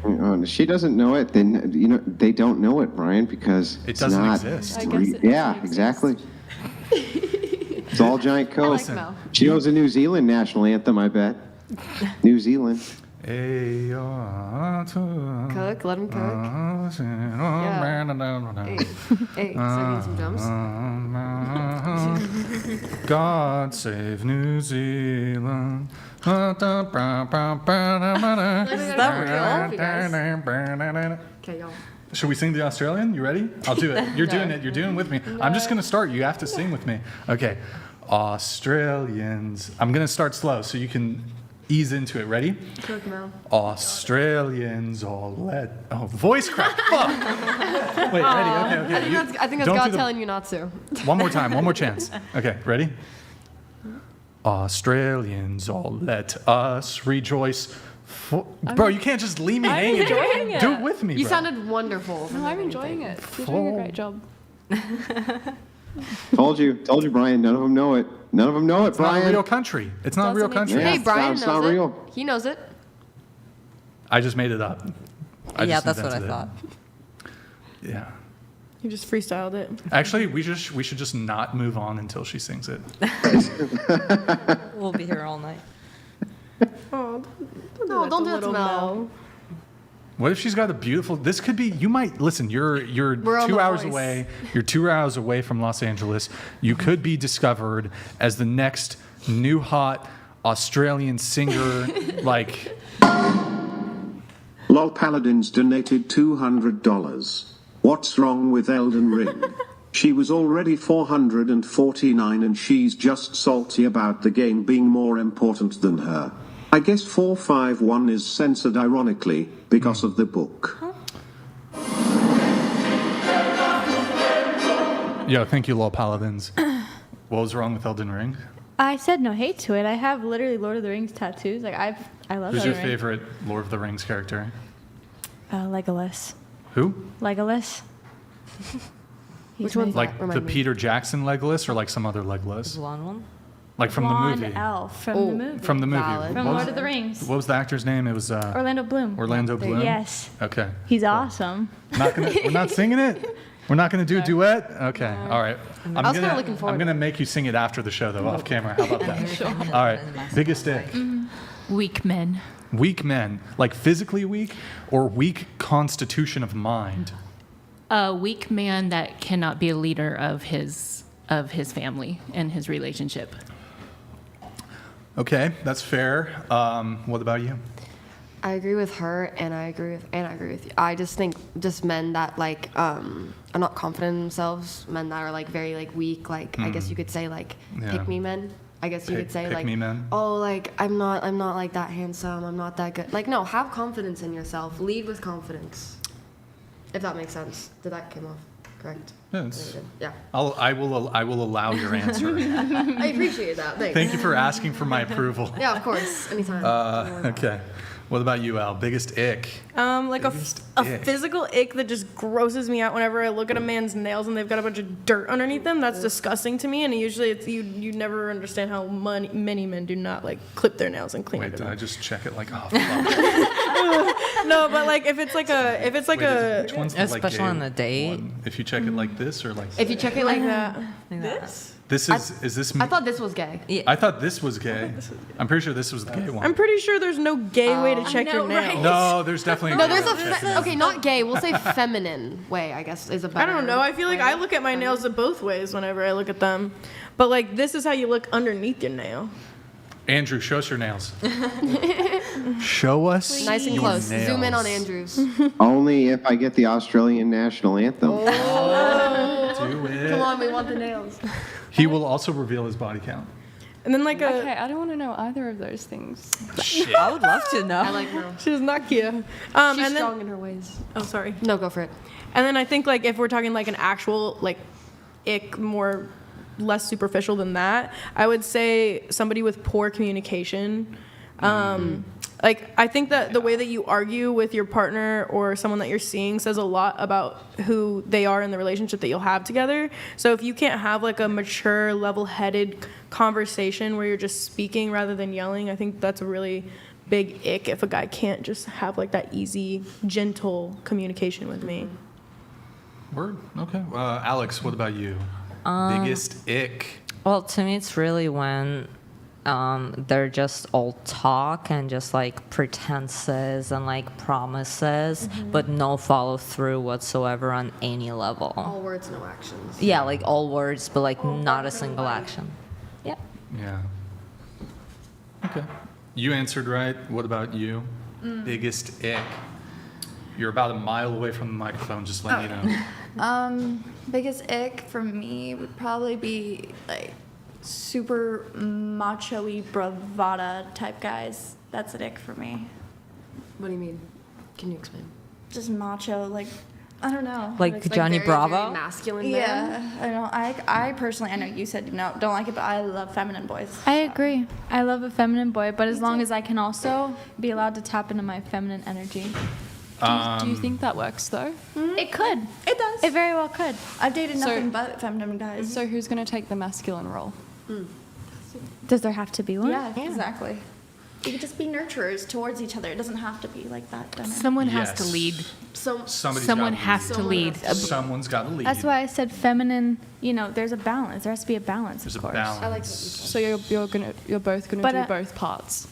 She doesn't know it. Then they don't know it, Brian, because It it's doesn't not exist. I guess it yeah, doesn't exactly. It's all giant code. like Mel. She knows the New Zealand national anthem, I bet. New Zealand. Cook, let him cook. Hey, singing some drums. God save New Zealand. Is Okay, y'all. Should we sing the Australian? You ready? I'll do it. You're doing it. You're doing it with me. I'm just going to start. You have to sing with me. Okay. Australians. I'm going to start slow so you can ease into it. Ready? Cook, Mel. Australians all let... Oh, voice crack. Fuck. Wait, ready? Okay. I think that's don't God do the- telling you not to. One more time. One more chance. Okay, ready? Australians all let us rejoice, Bro, you can't just leave me I'm hanging. enjoying it. Do it with me, You bro. sounded wonderful. No, I'm enjoying it. You're doing a great job. Told you, Brian. None of them know it. None of them know it, It's not Brian. a real country. It's not a real country. Yeah, Hey, Brian it's knows not it. real. He knows it. I just made it up. I Yeah, just that's what I invented thought. it. Yeah. You just freestyled it. Actually, we should just not move on until she sings it. We'll be here all night. Oh, No, don't do that to little Mel. What if she's got a beautiful? This could be. You might listen. You're We're on 2 The hours Voice. away. You're 2 hours away from Los Angeles. You could be discovered as the next new hot Australian singer. Like, Lol Paladins donated $200. What's wrong with Elden Ring? She was already 449 and she's just salty about the game being more important than her. I guess 451 is censored ironically because of the book. yo, thank you, Lol Paladins. What was wrong with Elden Ring? I said no hate to it. I have literally Lord of the Rings tattoos. Like I love Who's Elden your Ring. favorite Lord of the Rings character? Legolas. Who? Legolas. Which one's Like that? the Remind me. Peter Jackson Legolas or like some other Legolas? Blonde one? Like from Blonde the movie. elf from the movie. From the movie. Valid. From What Lord was- of the Rings. What was the actor's name? It was Orlando Bloom. Orlando Bloom. Yes. Okay. He's awesome. We're not singing it. We're not going to do a duet. Okay. All right. I was kinda looking forward I'm to gonna make you sing it after the show, though, off camera. How about that? All right. Biggest ick. Weak men. Weak men, like physically weak, or weak constitution of mind. A weak man that cannot be a leader of his family and his relationship. Okay, that's fair. What about you? I agree with her, and I agree with you. I just think just men that like are not confident in themselves, men that are like very like weak, like I guess you could say like Yeah. pick me men. I guess you could say like pick-me men? oh like I'm not like that handsome, I'm not that good. Like no, have confidence in yourself. Lead with confidence. If that makes sense. Did that come off correct? Yeah, it's- Yeah. I will allow your answer. I appreciate that. Thanks. Thank you for asking for my approval. Yeah, of course. Anytime. Okay. What about you, Al? Biggest ick? Like a Biggest ick. physical ick that just grosses me out whenever I look at a man's nails and they've got a bunch of dirt underneath them. That's disgusting to me. And usually it's you never understand how many men do not like clip their nails and clean Wait, it. did I just check it like, oh, fuck. No, but like if it's like a Which one's the, like, Especially gay on a date. one? If you check it like this or like if you check it like that. this. This is this me? I thought this was gay. I thought this was gay. I'm pretty sure this was the gay one. I'm pretty sure there's no gay way to check your nails. No, there's definitely No, gay there's way to check your nails. okay, not gay. We'll say feminine way. I guess is a better. I don't know. I feel like I look at my nails both ways whenever I look at them. But like this is how you look underneath your nail. Andrew, show us your nails. Show us Nice and your close. nails. Zoom in on Andrew's. Only if I get the Australian national anthem. Do it. Come on, we want the nails. He will also reveal his body count. And then like Okay, I don't want to know either of those things. Shit. I would love to know. I like her. she's not cute. She's and then, strong in her ways. oh sorry. No, go for it. And then I think like if we're talking like an actual like ick more less superficial than that, I would say somebody with poor communication. Like I think that the way that you argue with your partner or someone that you're seeing says a lot about who they are in the relationship that you'll have together. So if you can't have like a mature, level-headed conversation where you're just speaking rather than yelling, I think that's a really big ick if a guy can't just have like that easy, gentle communication with me. Word. Okay. Alex, what about you? Biggest ick. Well, to me, it's really when they're just all talk and just like pretenses and like promises, but no follow through whatsoever on any level. All words, no actions. Yeah, like all words, but like not a single action. Yeah. Yeah. Okay. You answered right. What about you? Biggest ick. You're about a mile away from the microphone, just letting you know. Biggest ick for me would probably be like super macho-y bravada type guys. That's an ick for me. What do you mean? Can you explain? Just macho, like I don't know. Like It's, Johnny very, Bravo? very masculine man. Yeah, I know. I personally, I know you said no, don't like it, but I love feminine boys. I agree. I love a feminine boy, but as long as I can also be allowed to tap into my feminine energy. Do you think that works though? It could. It does. It very well could. I've dated So- nothing but feminine guys. So who's going to take the masculine role? Does there have to be one? Yeah, exactly. You could just be nurturers towards each other. It doesn't have to be like that. dynamic. Someone has to Yes. lead. Somebody's Someone gotta has lead. to lead. Someone's got to lead. That's why I said feminine. You know, there's a balance. There has to be a balance, There's of a course. balance. I like that. So you're both gonna But, do uh, both parts.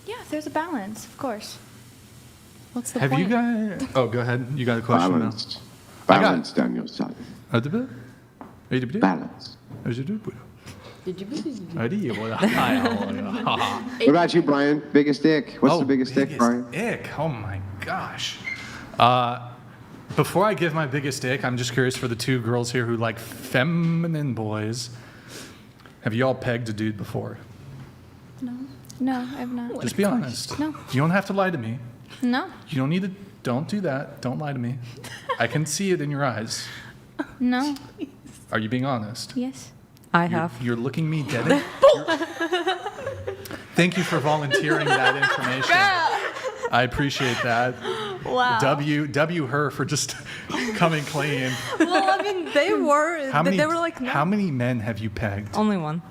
Yeah, there's a balance, of course. What's the Have point? you guys? Oh, go ahead. You got a question Balanced. I got- Balanced on your side. now? Balance. What about you, Brian? Biggest dick? What's the biggest dick, Brian? Ick. Oh my gosh. Before I give my biggest ick, I'm just curious for the two girls here who like feminine boys. Have you all pegged a dude before? No, I've not. Just be honest. No. You don't have to lie to me. No. You don't need to. Don't do that. Don't lie to me. I can see it in your eyes. No. Are you being honest? Yes. I have. You're looking me dead in. Thank you for volunteering that information. I appreciate that. Wow. W her for just coming clean. Well, I mean, they were. They were like, no. How many men have you pegged? Only one.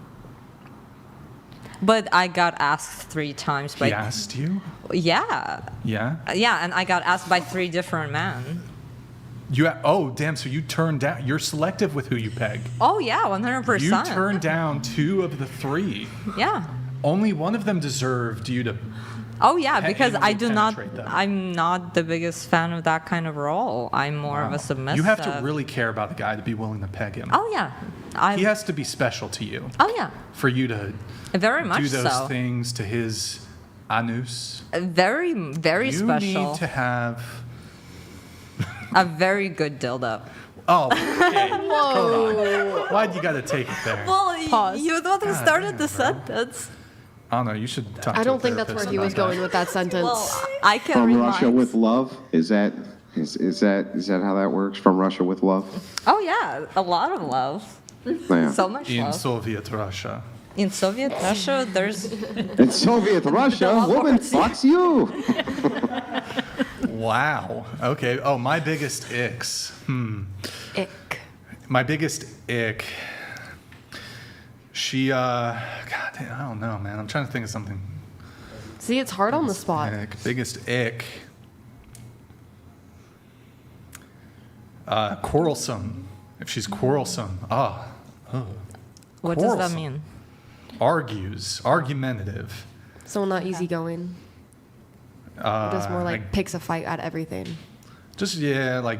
But I got asked 3 times by. He asked you? Yeah. Yeah. Yeah, and I got asked by 3 different men. Oh, damn. So you turned down. You're selective with who you peg. Oh yeah, 100%. You turned down 2 of the 3. Yeah. Only one of them deserved you to. Oh yeah, because I anally do not. penetrate them. I'm not the biggest fan of that kind of role. I'm more of a submissive. You have to really care about the guy to be willing to peg him. Oh yeah. He has to be special to you. Oh yeah. For you to Very much do those so. things to his anus. Very, very you special. need to have a very good dildo. Oh, okay. Whoa. Why'd you gotta take it there? Well, you're the one who God started damn, the bro. sentence. I don't know. You should talk I to don't a think that's therapist where he was about going that. with that sentence. Well, I can From read Russia minds. with love? Is that how that works? From Russia with love? Oh yeah, a lot of love. Yeah. So much In love. Soviet Russia. In Soviet Russia, there's. In Soviet Russia, woman fucks you. Wow. Okay. Oh, my biggest icks. Ick. My biggest ick. She, God damn, I don't know, man. I'm trying to think of something. See, it's hard on the spot. Biggest ick. Quarrelsome. If she's quarrelsome. What does that Quarrelsome. mean? Argues. Argumentative. Someone not easygoing. Just more like picks a fight at everything. Just, yeah, like,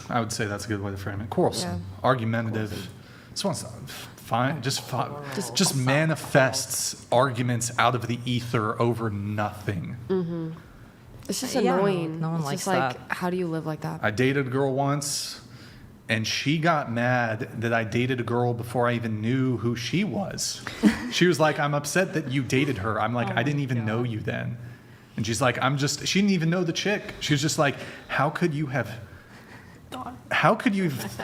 I would say that's a good way to frame it. Quarrelsome. Argumentative. Just wants to find, just manifests arguments out of the ether over nothing. Mm-hmm. It's just Yeah, annoying. no one it's likes just like, that. how do you live like that? I dated a girl once, and she got mad that I dated a girl before I even knew who she was. She was like, I'm upset that you dated her. I'm like, I didn't even know you then. And she's like, she didn't even know the chick. She was just like, how could you have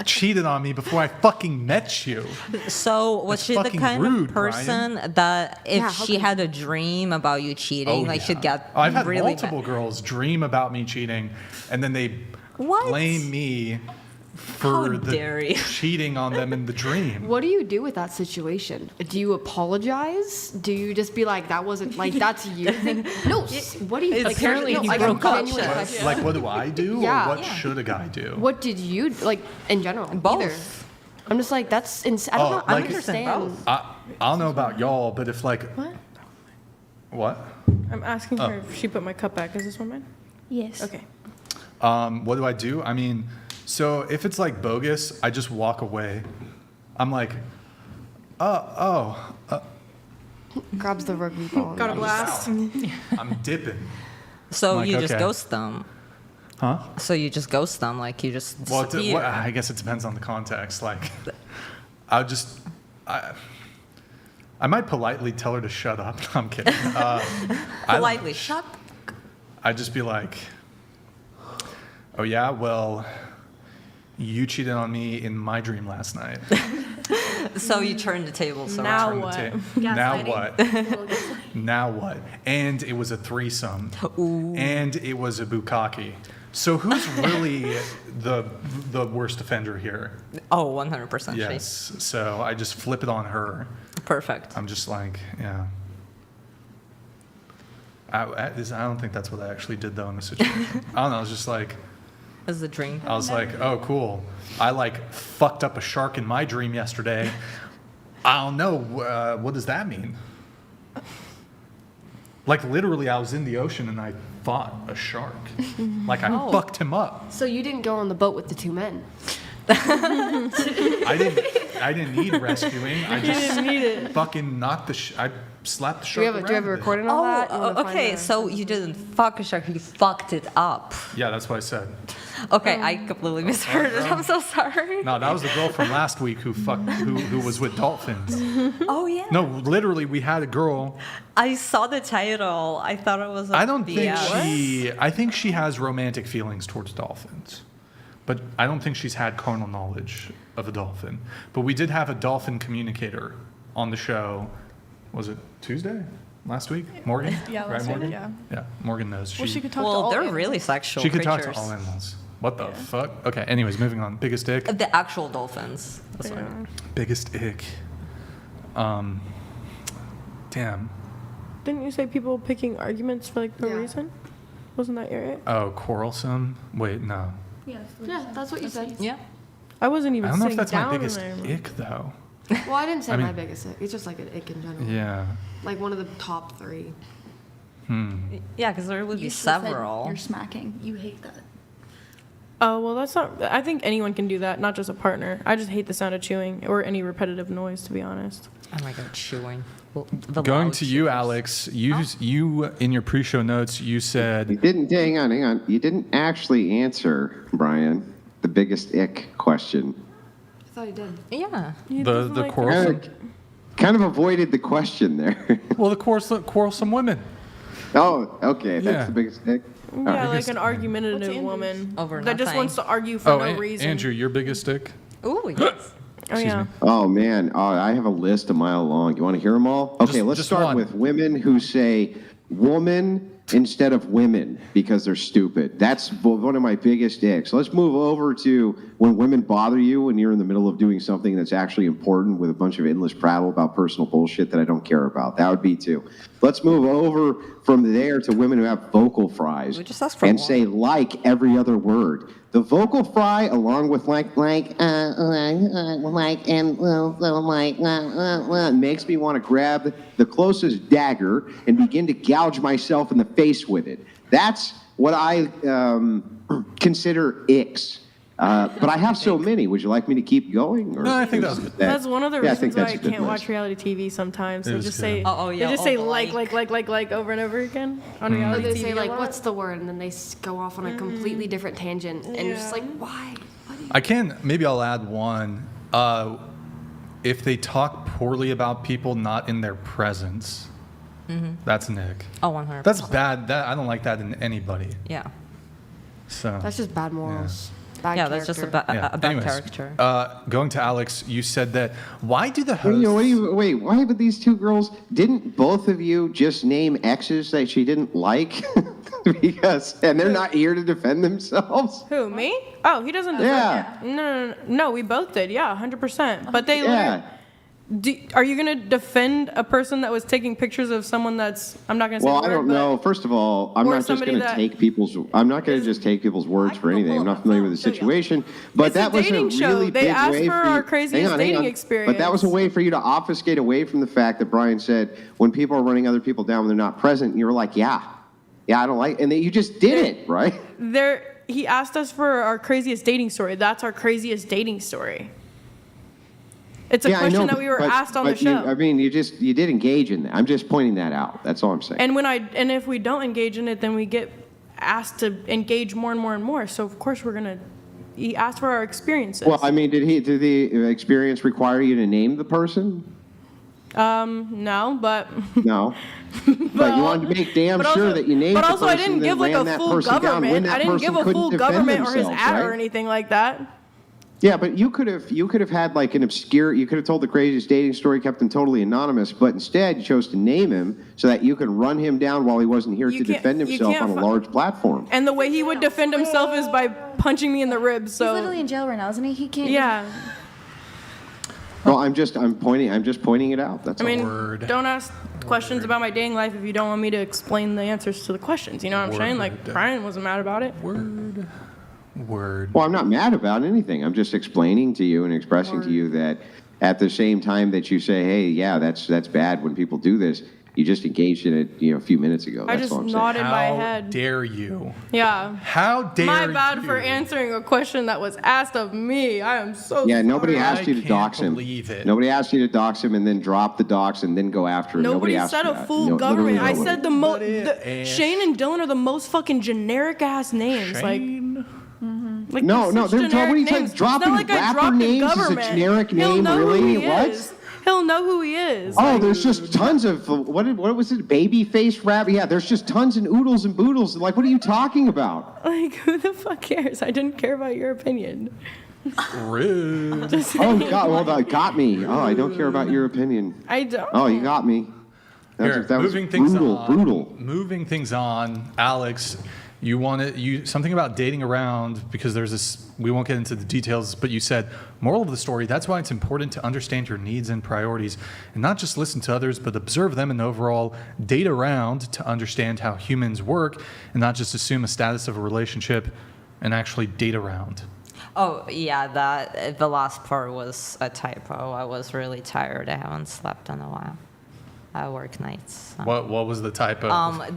cheated on me before I fucking met you? So was That's she the fucking kind rude, of person that if she had a dream about you cheating, like she'd get I've had really multiple girls dream about me cheating, and then they blame me for dare you. cheating on them in the dream. What do you do with that situation? Do you apologize? Do you just be like, that wasn't, like, that's you? No, what do you, like, Apparently no, he like, broke up. genuine question. Like, what do I do? Yeah. Or what Yeah. should a guy do? What did you, like, in general? Both. Either. I'm just like, that's insane. I don't know. I like, don't understand. I don't know about y'all, but if like... What? What? I'm asking her if she put my cup back. Is this one mine? Yes. Okay. What do I do? I mean, so if it's like bogus, I just walk away. I'm like, Grabs the rugby ball. Got a blast. I'm dipping. So Like, you just okay. ghost them. Huh? So you just ghost them, like you just Well, disappear. I guess it depends on the context. Like, I might politely tell her to shut up. No, I'm kidding. Politely, shut. I'd just be like, Oh, yeah? Well, you cheated on me in my dream last night. So you turned the table. So Now Turn the what? Now what? Now what? And it was a threesome. Ooh. And it was a bukkake. So who's really the worst offender here? Oh, 100%. Yes. So I just flip it on her. Perfect. I'm just like, yeah. I don't think that's what I actually did though in the situation. I don't know. I was just like, As a dream. I was like, oh, cool. I like fucked up a shark in my dream yesterday. I don't know. What does that mean? Like literally, I was in the ocean and I fought a shark. Like I fucked him up. So you didn't go on the boat with the two men? I didn't need rescuing. I just didn't need it. fucking knocked I slapped the Do shark. you have a recording of that? You wanna find Okay. the- So you didn't fuck a shark. You fucked it up. Yeah, that's what I said. Okay, I completely misheard it. I'm so sorry. No, that was the girl from last week who was with dolphins. Oh yeah. No, literally, we had a girl. I saw the title. I thought it was. I think she has romantic feelings towards dolphins, but I don't think she's had carnal knowledge of a dolphin. But we did have a dolphin communicator on the show. Was it Tuesday? Last week? Morgan? Yeah, right, last week, Morgan? yeah. Yeah, Morgan knows. Well, she could talk to Well, all they're animals. really sexual. She could creatures. talk to all animals. What the fuck? Okay, anyways, moving on. Biggest ick. The actual dolphins. That's what I mean. Biggest ick. Damn. Didn't you say people picking arguments for like no reason? Wasn't that your it? Oh, quarrelsome? Wait, no. Yeah, that's what you said. Yeah. I wasn't even I don't know if sitting that's my down biggest when I- ick, though. Well, I didn't say I mean- my biggest ick. It's just like an ick in general. Yeah. Like one of the top 3. Yeah, because there would be several. You're smacking. You hate that. Oh, well, that's not. I think anyone can do that, not just a partner. I just hate the sound of chewing or any repetitive noise, to be honest. Oh my god, chewing. The Going loud to you, Alex. You in your pre-show notes, you said You didn't. Hang on. You didn't actually answer, Brian, the biggest ick question. I thought he did. Yeah. the quarrelsome. Kind of avoided the question there. Well, the quarrelsome women. Oh, okay. That's Yeah. the biggest ick. Yeah, like an argumentative woman Over that just nothing. wants to argue for no reason. Andrew, your biggest ick. Ooh, yes. Oh, yeah. Oh man, I have a list a mile long. You want to hear them all? Okay, let's just start one. with women who say woman instead of women because they're stupid. That's one of my biggest icks. Let's move over to when women bother you when you're in the middle of doing something that's actually important with a bunch of endless prattle about personal bullshit that I don't care about. That would be 2. Let's move over from there to women who have vocal fries We just asked for and one. say like every other word. The vocal fry, along with makes me want to grab the closest dagger and begin to gouge myself in the face with it. That's what I consider icks. But I have so many. Would you like me to keep going? Or No, I think that was good. That's one of the Yeah, I think reasons why that's I a good can't watch list. reality TV sometimes. It They was just good. say, yeah, they just say the like over and over again on Or reality they TV. say a like, lot. what's the word? And then they go off on a completely different tangent. And you're just like, why? Maybe I'll add one. If they talk poorly about people not in their presence, that's an ick. Oh, 100%. That's bad. I don't like that in anybody. Yeah. So That's just bad morals. Bad Yeah, that's just a bad Anyways, character. Going to Alex, you said that. Why do the hosts? Wait, why would these 2 girls? Didn't both of you just name exes that she didn't like? And they're not here to defend themselves. Who, me? Oh, he doesn't. Yeah. No, we both did. Yeah, 100%. But they. Yeah. Are you gonna defend a person that was taking pictures of someone that's? I'm not gonna say. Well, the I word, don't but- know. First of all, I'm or not just somebody going to that take people's. I'm not going to just take people's words for anything. I'm not familiar with the situation, but It's a that was a dating show. really They big asked way for you. our craziest dating experience. But that was a way for you to obfuscate away from the fact that Brian said when people are running other people down when they're not present, and you were like, yeah, I don't like, and then you just did it, right? He asked us for our craziest dating story. That's our craziest dating story. It's a Yeah, I question know, that we were but- asked on the but show. you did engage in that. I'm just pointing that out. That's all I'm saying. And if we don't engage in it, then we get asked to engage more and more and more. So of course we're gonna. He asked for our experiences. Well, I mean, did the experience require you to name the person? No, but No. But you wanted to make damn sure that you named the person. But also, I didn't and give then like ran a that full person down when government. that I didn't person give a couldn't full defend government or his themselves, ad right? or anything like that. Yeah, but you could have had like an obscure. You could have told the craziest dating story, kept him totally anonymous, but instead you chose to name him so that you could run him down while he wasn't here to defend himself on a large platform. And the way he would defend himself is by punching me in the ribs. So He's literally in jail right now, isn't he? He can't. yeah. Well, I'm just pointing it out. That's I mean, all. don't ask questions about my dating life if you don't want me to explain the answers to the questions. You know what I'm saying? Like Brian wasn't mad about it. Word. Well, I'm not mad about anything. I'm just explaining to you and expressing to you that at the same time that you say, hey, yeah, that's bad when people do this, you just engaged in it, a few minutes ago. I That's just all I'm saying. nodded my head. How dare you? Yeah. How dare My you? bad for answering a question that was asked of me. I am so Yeah, sorry. nobody asked you to dox him. Nobody asked you to dox him and then drop the dox and then go after him. Nobody asked said you a that. full No, literally government. I nobody. said Shane and Dylan are the most fucking generic ass names. Like No, such they're generic what are you names. talking? It's Dropping not like I rapper dropped names is a government. generic He'll name, know who really? he What? is. He'll know who he is. Oh, there's just tons of what was it? Baby face rap? Yeah, there's just tons and oodles and boodles. Like, what are you talking about? Like, who the fuck cares? I didn't care about your opinion. Rude. Oh God! Well, that got me. Oh, I don't care about your opinion. I don't. Oh, you got me. Here, That was moving things brutal. on. Brutal. Moving things on, Alex. You wanted something about dating around because there's this. We won't get into the details, but you said moral of the story. That's why it's important to understand your needs and priorities, and not just listen to others, but observe them and overall date around to understand how humans work, and not just assume a status of a relationship, and actually date around. Oh, yeah, the last part was a typo. I was really tired. I haven't slept in a while. I work nights. So. What was the typo?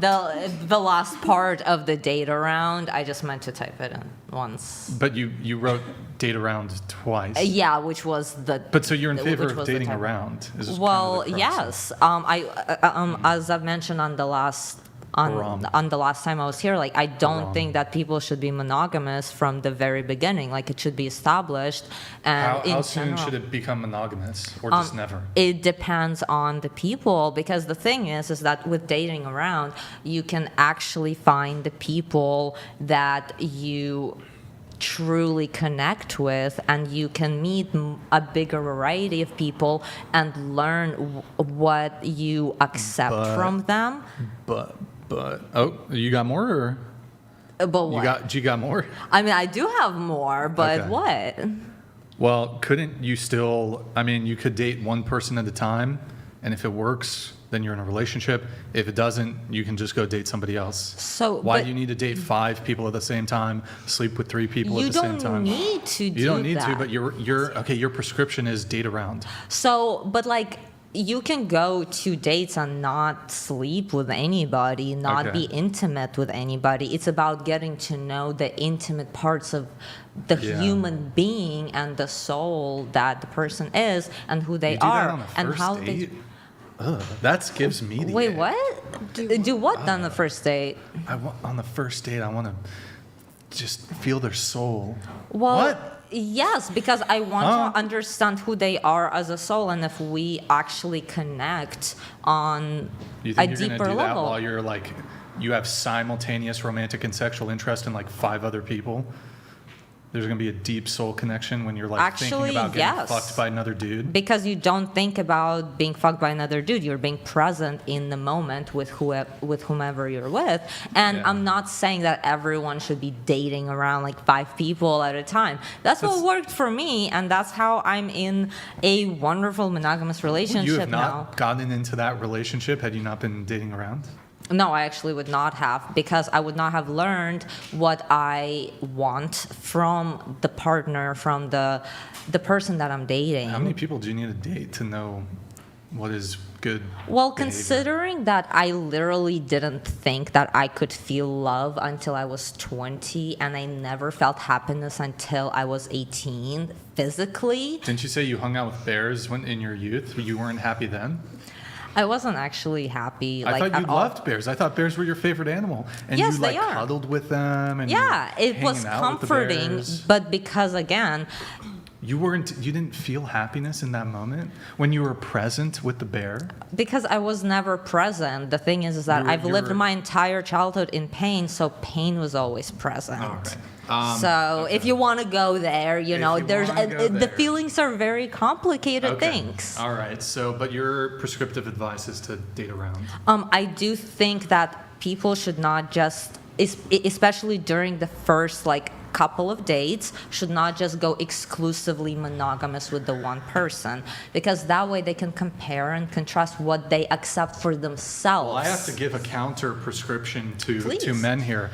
The last part of the date around, I just meant to type it in once. But you wrote date around twice. Yeah, which was the. But so you're in favor which of was the dating typo. around? Is Well, kind of the crux yes. As I've mentioned on the last. On the last time I was here, like I don't think that people should be monogamous from the very beginning. Like it should be established. And How soon should it become monogamous, or just never? It depends on the people, because the thing is that with dating around, you can actually find the people that you truly connect with, and you can meet a bigger variety of people and learn what you accept from them. But oh, you got more? Or? But what? You got more? I mean, I do have more, but Okay. what? Well, couldn't you still? I mean, you could date one person at a time, and if it works, then you're in a relationship. If it doesn't, you can just go date somebody else. So why but do you need to date 5 people at the same time, sleep with 3 people at the same time? You don't need to do that. You don't need to, but your prescription is date around. So, but like, you can go to dates and not sleep with anybody, not Okay. be intimate with anybody. It's about getting to know the intimate parts of the human being and the soul that the person is and who they You do are that on a and first how date? Ugh, that gives me the Wait, ick. what? Do what on the first date? On the first date, I want to just feel their soul. Well, What? yes, because I want to understand who they are as a soul, and if we actually connect on You a think you're deeper gonna do that level. while you're like, you have simultaneous romantic and sexual interest in like 5 other people? There's gonna be a deep soul connection when you're like Actually, thinking about getting yes. fucked by another dude. Because you don't think about being fucked by another dude. You're being present in the moment with whomever you're with. And Yeah. I'm not saying that everyone should be dating around like 5 people at a time. That's what worked for me, and that's how I'm in a wonderful monogamous relationship You have not now. gotten into that relationship had you not been dating around? No, I actually would not have, because I would not have learned what I want from the partner, from the person that I'm dating. How many people do you need to date to know what is good? Well, behavior? considering that I literally didn't think that I could feel love until I was 20, and I never felt happiness until I was 18 physically. Didn't you say you hung out with bears when in your youth? You weren't happy then? I wasn't actually happy. I thought you at all. loved bears. I thought bears were your favorite animal. And Yes, you they like are. cuddled with them and Yeah, you were it was hanging out with the comforting, bears. but because again, you didn't feel happiness in that moment when you were present with the bear? Because I was never present. The thing is that I've lived my entire childhood in pain, so pain was always present. All right. If you want to go there, the feelings are very complicated things. All right. So, but your prescriptive advice is to date around. I do think that people should not just, especially during the first couple of dates, should not just go exclusively monogamous with the one person, because that way they can compare and contrast what they accept for themselves. Well, I have to give a counter prescription to Please. men here.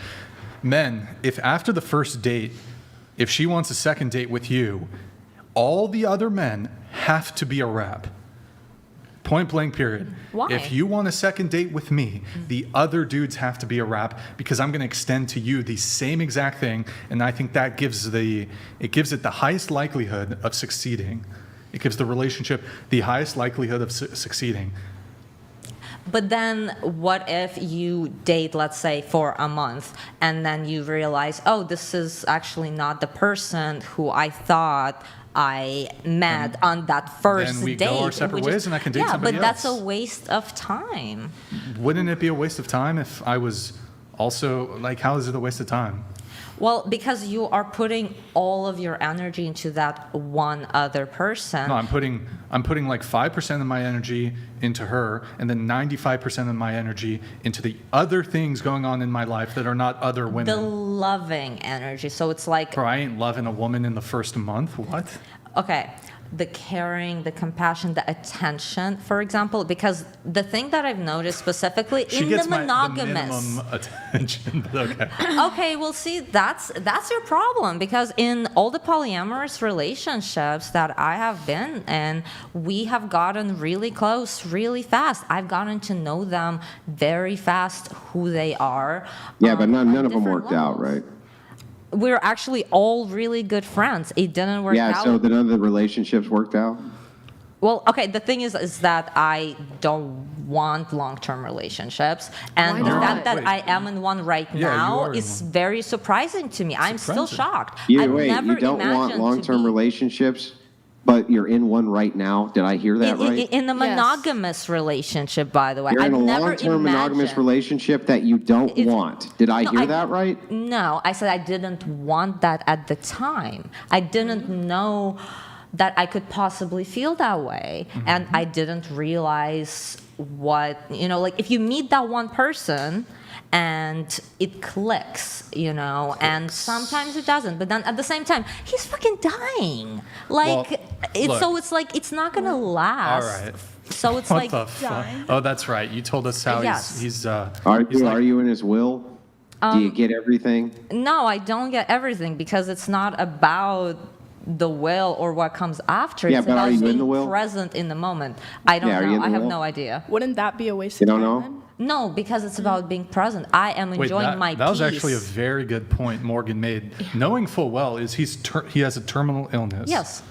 Men, if after the first date, if she wants a second date with you, all the other men have to be a wrap. Point blank period. Why? If you want a second date with me, the other dudes have to be a wrap, because I'm going to extend to you the same exact thing, and I think that gives it the highest likelihood of succeeding. It gives the relationship the highest likelihood of succeeding. But then what if you date, let's say, for a month, and then you realize, oh, this is actually not the person who I thought I met on that first date. Then we go our separate ways, and I can date somebody else. Yeah, but that's a waste of time. Wouldn't it be a waste of time if I was also, how is it a waste of time? Well, because you are putting all of your energy into that one other person. No, I'm putting 5% of my energy into her, and then 95% of my energy into the other things going on in my life that are not other women. The loving energy. So it's like... Bro, I ain't loving a woman in the first month. What? Okay. The caring, the compassion, the attention, for example, because the thing that I've noticed specifically she in gets the monogamous, the minimum attention, but okay. Okay, well, see, that's your problem, because in all the polyamorous relationships that I have been in, we have gotten really close really fast. I've gotten to know them very fast, who they are. Yeah, but none of them worked out, right? We're actually all really good friends. It didn't work out. Yeah, so none of the relationships worked out? Well, okay, the thing is that I don't want long-term relationships. And the fact that I am in one right now is very surprising to me. I'm still shocked. You don't want long-term relationships, but you're in one right now? Did I hear that right? In a monogamous relationship, by the way. You're in a long-term monogamous relationship that you don't want. Did I hear that right? No, I said I didn't want that at the time. I didn't know that I could possibly feel that way. Mm-hmm. And I didn't realize if you meet that one person and it clicks, and sometimes it doesn't. But then at the same time, he's fucking dying. It's not gonna last. All right. So it's what the fuck? Oh, that's right. You told us how he's Are you in his will? Do you get everything? No, I don't get everything, because it's not about the will or what comes after. Yeah, it's but about are you being in the will? present in the moment. I don't know. I have no idea. Wouldn't that be a waste of time? You don't know? No, because it's about being present. I am enjoying my peace. That was actually a very good point Morgan made. Knowing full well is he has a terminal illness. Yes.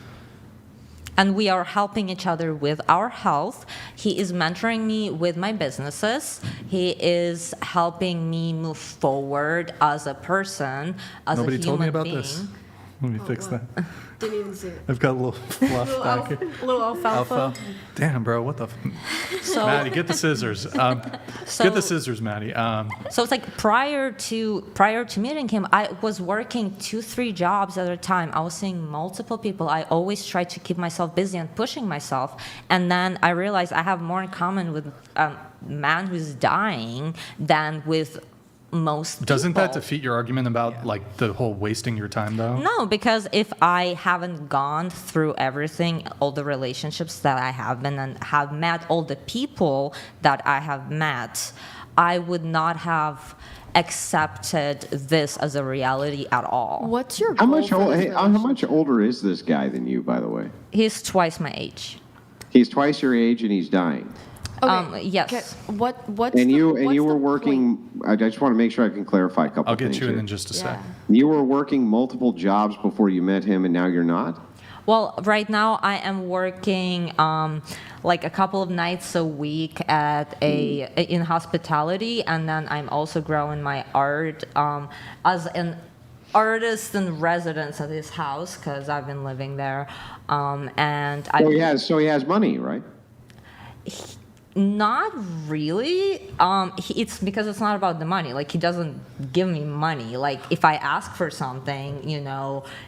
And we are helping each other with our health. He is mentoring me with my businesses. He is helping me move forward as a person, as Nobody a human told me about being. this. Let me fix that. Didn't even see it. I've got a little fluff back here. Little alfalfa. Damn, bro, what the? Maddie, get the scissors. Get the scissors, Maddie. So it's like prior to meeting him, I was working 2-3 jobs at a time. I was seeing multiple people. I always tried to keep myself busy and pushing myself. And then I realized I have more in common with a man who's dying than with most Doesn't people. that defeat your argument about the whole wasting your time though? No, because if I haven't gone through everything, all the relationships that I have been and have met all the people that I have met, I would not have accepted this as a reality at all. What's your How goal much for this how much older is this guy than you, by the way? He's twice my age. He's twice your age and he's dying. Okay. Yes. What's and you what's were the working. I just want to make sure I can clarify a couple. I'll get things you in here. in just a sec. You were working multiple jobs before you met him, and now you're not. Well, right now I am working a couple of nights a week in hospitality, and then I'm also growing my art as an artist in residence at his house because I've been living there, and So he has money, right? Not really. It's because it's not about the money. Like, he doesn't give me money. Like, if I ask for something,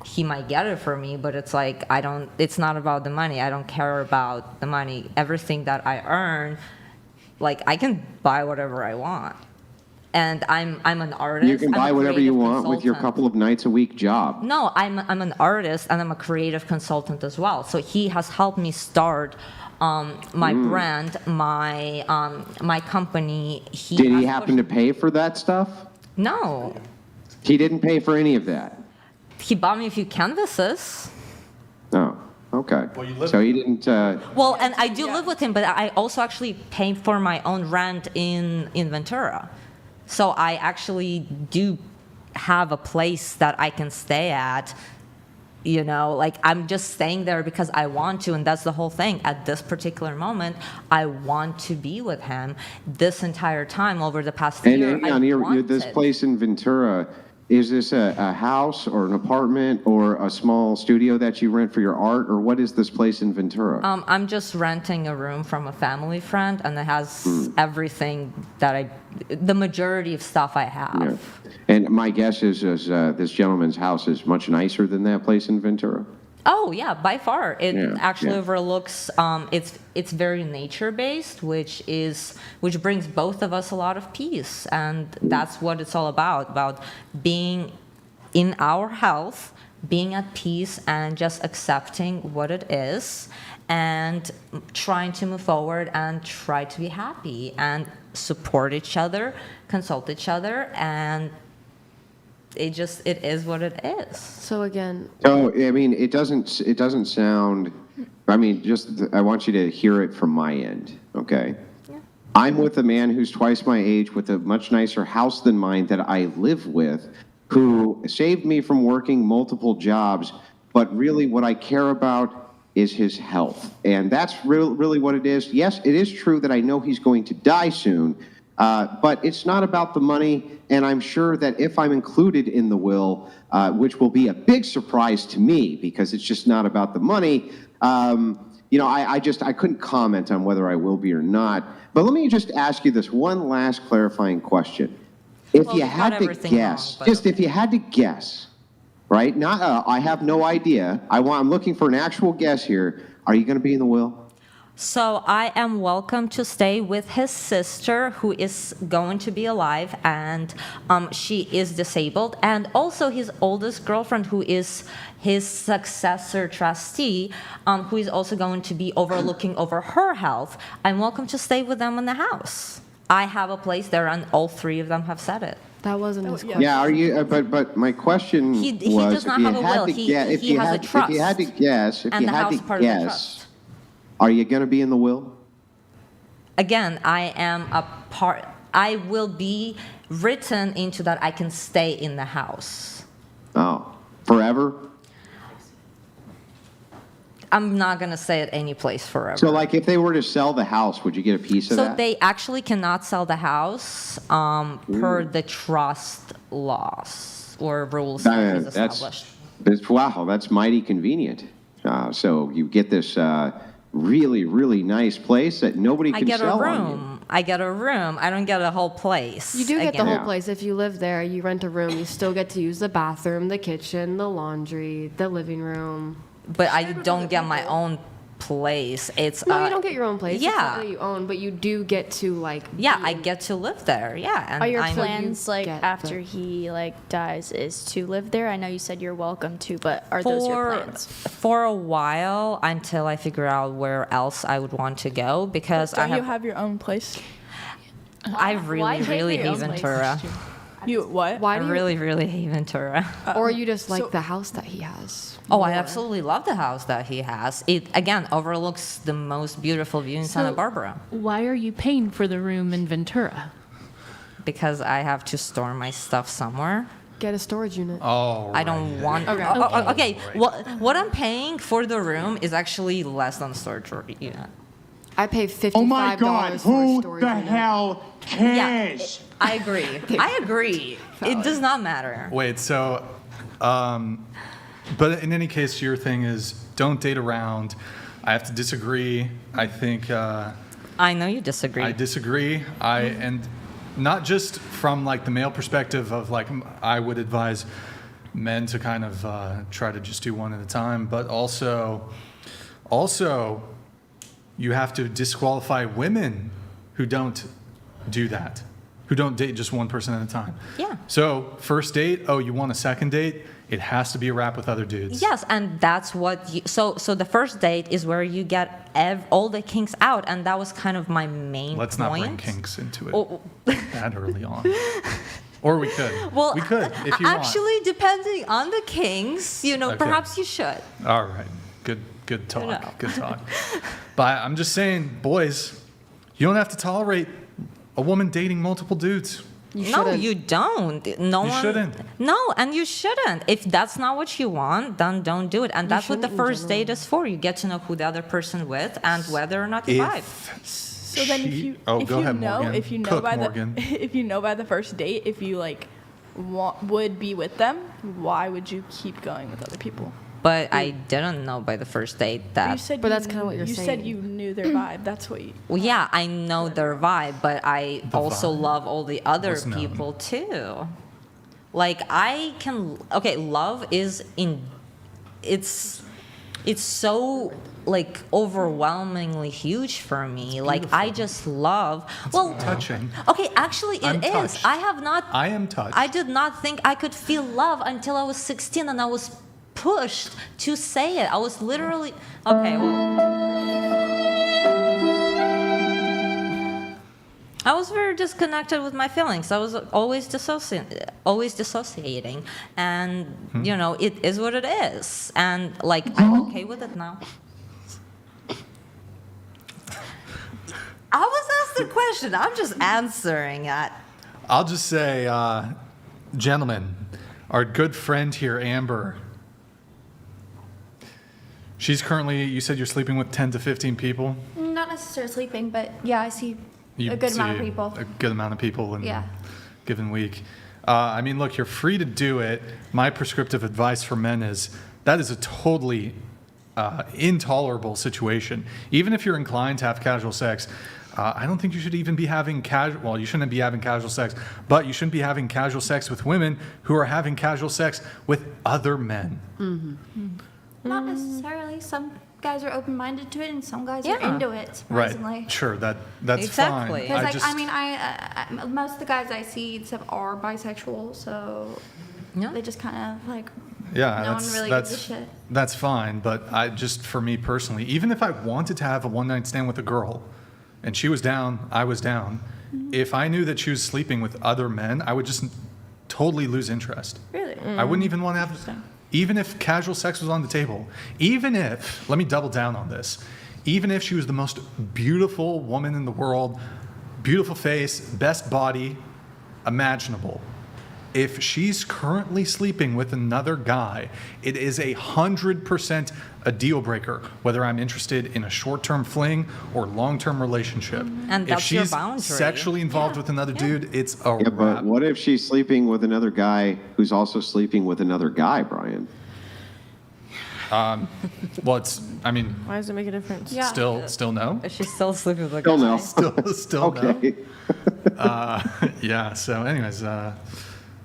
he might get it for me, but it's like, it's not about the money. I don't care about the money. Everything that I earn, like, I can buy whatever I want. And I'm an artist. You can buy whatever you want with your consultant. couple of nights a week job. No, I'm an artist and I'm a creative consultant as well. So he has helped me start my brand, my company. Did he happen to pay for that stuff? No. He didn't pay for any of that? He bought me a few canvases. Oh, okay. So he didn't... Well, and I do live with him, but I also actually pay for my own rent in Ventura. So I actually do have a place that I can stay at, like I'm just staying there because I want to, and that's the whole thing. At this particular moment, I want to be with him. This entire time over the past year, this place in Ventura, is this a house or an apartment or a small studio that you rent for your art, or what is this place in Ventura? I'm just renting a room from a family friend, and it has everything that the majority of stuff I have. Yeah. And my guess is this gentleman's house is much nicer than that place in Ventura. Oh yeah, by far. It actually overlooks. It's very nature based, which brings both of us a lot of peace, and that's what it's all about being in our health, being at peace, and just accepting what it is, and trying to move forward and try to be happy and support each other, consult each other, and it is what it is. So again. So I mean, it doesn't sound. I mean, I want you to hear it from my end, okay? Yeah. I'm with a man who's twice my age with a much nicer house than mine that I live with, who saved me from working multiple jobs, but really what I care about is his health. And that's really what it is. Yes, it is true that I know he's going to die soon, but it's not about the money, and I'm sure that if I'm included in the will, which will be a big surprise to me because it's just not about the money, I couldn't comment on whether I will be or not. But let me just ask you this one last clarifying question. If you had to guess, if you had to guess, right? Not I have no idea. I'm looking for an actual guess here. Are you going to be in the will? So I am welcome to stay with his sister, who is going to be alive, and she is disabled, and also his oldest girlfriend, who is his successor trustee, who is also going to be overlooking over her health. I'm welcome to stay with them in the house. I have a place there, and all three of them have said it. That wasn't his question. Yeah, are you? But my question was, he does not have a will. He has a trust. If you had to guess, are you going to be in the will? Again, I will be written into that I can stay in the house. Oh, forever? I'm not going to stay at any place forever. So, like, if they were to sell the house, would you get a piece of that? So they actually cannot sell the house per the trust laws or rules that is established. Wow, that's mighty convenient. So you get this really, really nice place that nobody can sell on you. I get a room. I don't get a whole place. You do get the whole place. If you live there, you rent a room, you still get to use the bathroom, the kitchen, the laundry, the living room. But I don't get my own place. It's no, you don't get your own place. Yeah, it's not that you own, but you do get to like. Yeah, I get to live there. Yeah, and are your plans after he dies is to live there? I know you said you're welcome to, but are those your plans? For a while, until I figure out where else I would want to go, because don't you have your own place? I really hate Ventura. You what? I really hate Ventura. Or you just like the house that he has? Oh, I absolutely love the house that he has. It, again, overlooks the most beautiful view in Santa Barbara. Why are you paying for the room in Ventura? Because I have to store my stuff somewhere. Get a storage unit. Oh, right. I don't want... Okay. What I'm paying for the room is actually less than storage unit. I pay $55 oh my God, for a storage who the unit. hell cares? I agree. I agree. It does not matter. Wait, so, but in any case, your thing is don't date around. I have to disagree. I think. I know you disagree. I disagree. And not just from like the male perspective of like I would advise men to kind of try to just do one at a time, but also you have to disqualify women who don't do that, who don't date just one person at a time. Yeah. So first date, oh, you want a second date? It has to be a wrap with other dudes. Yes, and that's what you, so the first date is where you get all the kinks out, and that was kind of my main Let's point. not bring kinks into it Oh. that early on. Or we could. Well, we could if you actually, depending on the kinks, Okay. perhaps you should. want. All right. Good talk. Good talk. But I'm just saying, boys, you don't have to tolerate a woman dating multiple dudes. No, you don't. No You one. shouldn't. No, and you shouldn't. If that's not what you want, then don't do it. And that's what the first date is for. You get to know who the other person with and whether or not you vibe. So then, if you if you know by the first date, if you like would be with them, why would you keep going with other people? But I didn't know by the first date that. You said that's kind of what you're saying. You said you knew their vibe. That's what you. Well, yeah, I know their vibe, but I also love all the other was known. people too. Like I can. Okay, love is in. It's so like overwhelmingly huge for me. Like I just love. Well, touching. Okay, actually, I'm it is. touched. I have not. I am touched. I did not think I could feel love until I was 16, and I was pushed to say it. I was literally okay. Well, I was very disconnected with my feelings. I was always dissociating, and it is what it is. And like I'm okay with it now. I was asked a question. I'm just answering it. I'll just say, gentlemen, our good friend here, Amber. She's currently, you said you're sleeping with 10 to 15 people? Not necessarily sleeping, but yeah, I see You a good amount of see people. A good amount of people in Yeah. a given week. I mean, look, you're free to do it. My prescriptive advice for men is that is a totally intolerable situation. Even if you're inclined to have casual sex, I don't think you should even be having well, you shouldn't be having casual sex, but you shouldn't be having casual sex with women who are having casual sex with other men. Not necessarily. Some guys are open-minded to it, and some guys are into it. Surprisingly. Right. Sure. That's Exactly. fine. Because I most of the guys I see are bisexual, so they just kind of like. Yeah, no one really gives a shit. That's fine, but for me personally, even if I wanted to have a one-night stand with a girl, and she was down, I was down, if I knew that she was sleeping with other men, I would just totally lose interest. Really? I wouldn't even want to have, even if casual sex was on the table, even if, let me double down on this, even if she was the most beautiful woman in the world, beautiful face, best body imaginable, if she's currently sleeping with another guy, it is 100% a deal breaker, whether I'm interested in a short-term fling or long-term relationship. And if that's your she's boundary. sexually involved with another dude, it's a Yeah, wrap. but what if she's sleeping with another guy who's also sleeping with another guy, Brian? Well, I mean, Why does it make a difference? Yeah. still no? She's still sleeping with a Still guy. no. Still Okay. no. Yeah, so anyways,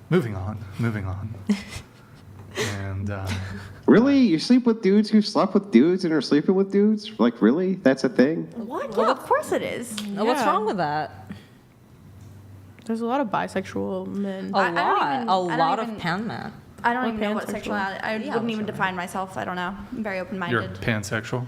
moving on. And Really? You sleep with dudes who slept with dudes and are sleeping with dudes? Like, really? That's a thing? What? Yeah, of course it is. What's wrong with that? There's a lot of bisexual men. A lot of even- pan men. I don't Or even know what pansexual. sexuality. I wouldn't even define myself. I don't know. I'm very you're open-minded. pansexual?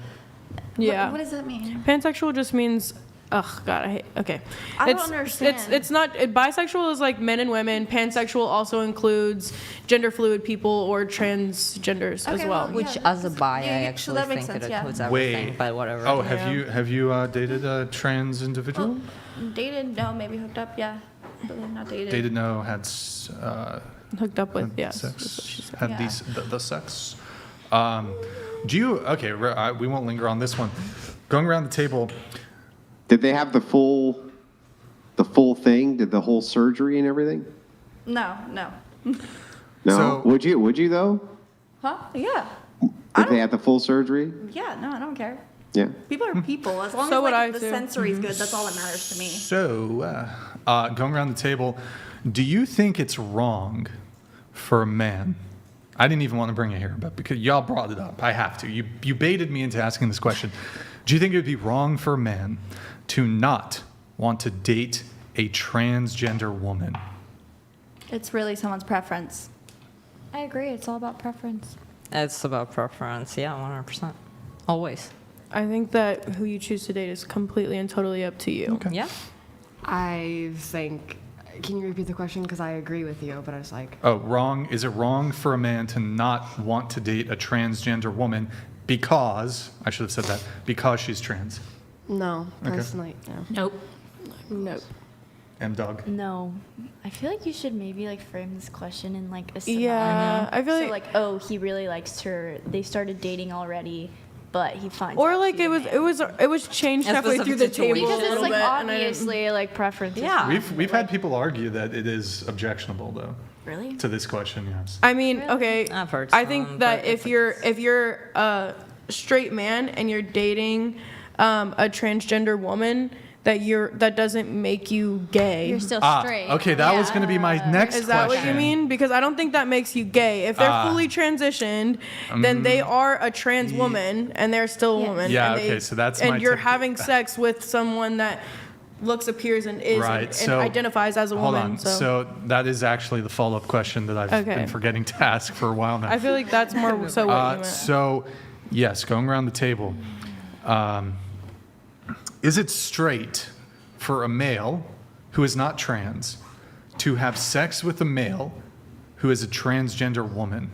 Yeah. What does that mean? Pansexual just means, God, I hate. Okay. I don't understand. It's not. Bisexual is like men and women. Pansexual also includes gender fluid people or transgenders as Okay, well. well, Which, Yeah, as a bi, I so actually that makes think it sense, yeah. includes everything, Wait. but whatever. Oh, have you dated a trans individual? Dated? No, maybe hooked up. Yeah, but not dated. Dated? No. Had Hooked up with, had yes. that's what she sex. said. Had Yeah. the sex. Do you? Okay, we won't linger on this one. Going around the table. Did they have the full thing? Did the whole surgery and everything? No. No. So- would you though? Huh? Yeah. If they had the full surgery? Yeah, no, I don't care. Yeah. People are people. As long So would as I the too. sensory is good, that's all that matters to me. So, going around the table, do you think it's wrong for a man? I didn't even want to bring it here, but because y'all brought it up, I have to. You baited me into asking this question. Do you think it would be wrong for a man to not want to date a transgender woman? It's really someone's preference. I agree. It's all about preference. It's about preference. Yeah, 100%. Always. I think that who you choose to date is completely and totally up to you. Yeah. I think. Can you repeat the question? Because I agree with you, but I was like. Oh, wrong. Is it wrong for a man to not want to date a transgender woman because, I should have said that, because she's trans? No, Okay. personally, no. Nope. Nope. M-Dog. No. I feel like you should maybe like frame this question in like a Yeah, scenario. I feel so like- oh, he really likes her. They started dating already, but he finds Or out like she's a man. it was changed It's halfway through the specific table situation. a Because it's little like bit, and I didn't- obviously like preferences. Yeah. We've had people argue that it is objectionable, though. Really? To this question, yes. I mean, okay. I've heard I some, think that but if you're a straight man and you're dating a transgender woman, that doesn't make you gay. You're still Ah, straight. okay, that was going to be my next question. Is that what you mean? Because I don't think that makes you gay. If they're fully transitioned, then they are a trans woman and they're still a woman. Yeah, and okay, so that's and my you're tip. having sex with someone that looks, appears, and is Right, and so identifies as a hold woman. on. So that is actually the follow-up question that I've Okay. been forgetting to ask for a while now. I feel like that's more so what you meant. So, yes, going around the table, is it straight for a male who is not trans to have sex with a male who is a transgender woman?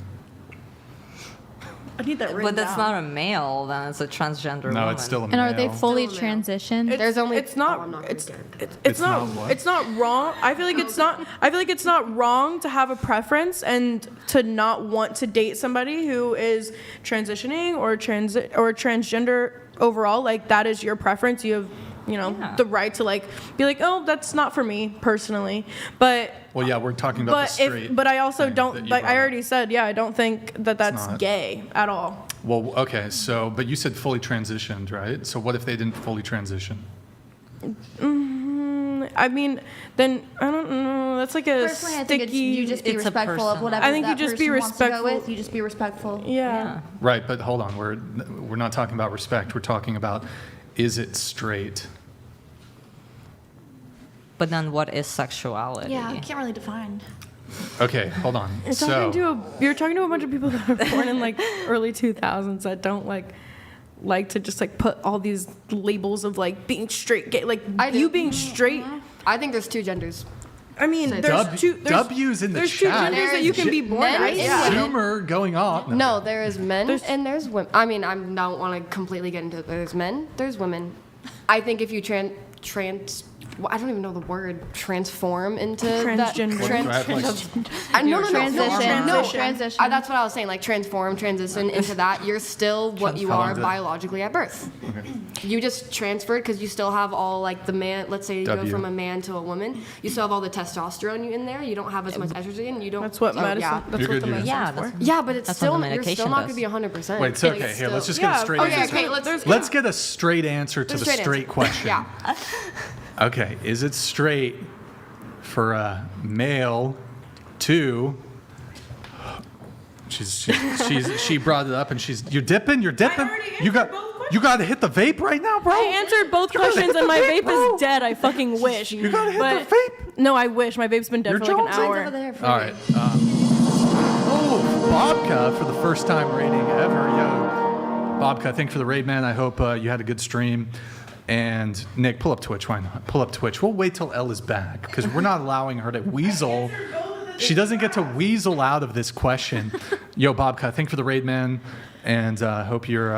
I need that written But that's down. not a male, then it's a transgender No, woman. it's still a And male. are they fully transitioned? There's only. It's not. I'm not it's gonna it's not not. what? It's not wrong. I feel like it's not. I feel like it's not wrong to have a preference and to not want to date somebody who is transitioning or transgender overall. Like that is your preference. You have, the right to like be like, oh, that's not for me personally. But Well, yeah, we're talking about the straight. but I also thing that don't you like. I brought up. already said, yeah, I don't think that that's not. gay at all. Well, okay, so, but you said fully transitioned, right? So what if they didn't fully transition? I mean, then I don't know. That's like a Personally, I think sticky. you just be It's a respectful of person. whatever I think you that just be person wants to go respectful. with. You just be respectful. Yeah. Right, but hold on, we're not talking about respect, we're talking about, is it straight? But then what is sexuality? Yeah, I can't really define. Okay, hold on. You're talking to a bunch of people that are born in like early 2000s that don't like to just like put all these labels of like being straight gay, like you being straight. I think there's two genders. I mean, So there's two. There's, W's in the there's chat. two genders that you can be born Men as. and women. Humor going on. No, there is men and there's women. I mean, I don't want to completely get into it. There's men, there's women. I think if you well, I don't even know the word, transform into Transgender. Transition. That's what I was saying, like transform, transition into that. You're still what you are biologically at birth. Okay. You just transferred because you still have all like the man. Let's say you go W. from a man to a woman. You still have all the testosterone in there. You don't have as much estrogen. You don't. That's what medicine. Yeah. That's You're what good, the you're medicine's good. for. Yeah, but it's That's what still the you're still medication not does. gonna be 100%. Wait, so okay, here, let's just get a straight answer. Okay, Let's get a straight answer to the straight question. Yeah. Okay, is it straight for a male to? She brought it up and you're dipping. You got to hit the vape right now, bro. I answered both questions and my vape is dead. I fucking wish. You gotta hit the vape. No, I wish. My vape's been dead for like an hour. All right. Bobka for the first time raiding ever. Yo, Bobka, thank you for the raid, man. I hope you had a good stream. And Nick, pull up Twitch. Why not? Pull up Twitch. We'll wait till Elle is back because we're not allowing her to weasel. She doesn't get to weasel out of this question. Yo, Bobka, thank you for the raid, man. And I hope you're.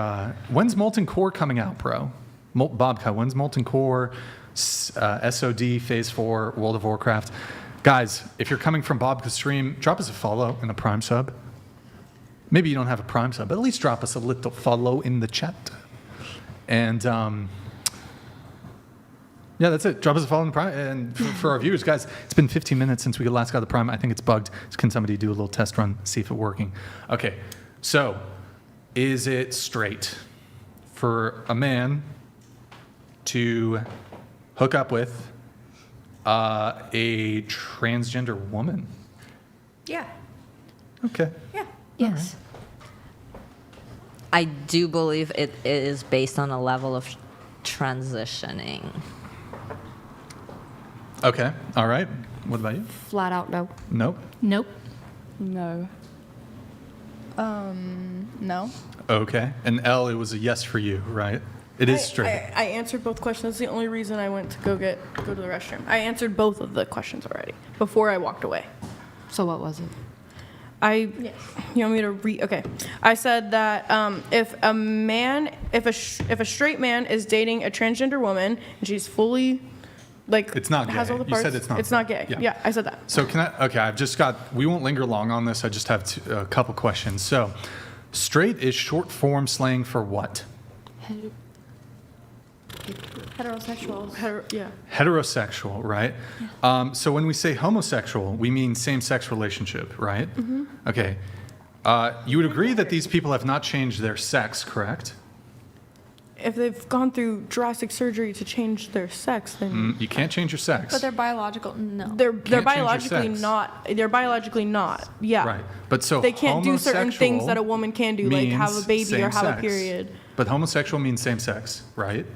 When's Molten Core coming out, bro? Bobka, when's Molten Core, SOD, Phase 4, World of Warcraft? Guys, if you're coming from Bobka's stream, drop us a follow and a Prime sub. Maybe you don't have a Prime sub, but at least drop us a little follow in the chat. And Yeah, that's it. Drop us a follow in the Prime. And for our viewers, guys, it's been 15 minutes since we last got the Prime. I think it's bugged. Can somebody do a little test run, see if it's working? Okay, so is it straight for a man to hook up with a transgender woman? Yeah. Okay. Yeah. Yes. I do believe it is based on a level of transitioning. Okay. All right. What about you? Flat out no. Nope. Nope. No. No. Okay. And L, it was a yes for you, right? It is straight. I answered both questions. That's the only reason I went to go to the restroom. I answered both of the questions already before I walked away. So what was it? You want me to read? Okay. I said that if a straight man is dating a transgender woman and she's fully, it's not has gay. all the You parts, said it's not. It's not gay. Yeah, I said that. So I've just got, we won't linger long on this. I just have a couple questions. So straight is short form slang for what? Heterosexuals. Heterosexual, right? So when we say homosexual, we mean same-sex relationship, right? Mm-hmm. Okay. You would agree that these people have not changed their sex, correct? If they've gone through drastic surgery to change their sex, then You can't change your sex. But they're biological. No. they're change your biologically sex. not. They're biologically not. Yeah. Right. But so They can't do certain things homosexual that a woman can do, like have a means baby or have a same-sex. period. But homosexual means same sex, right?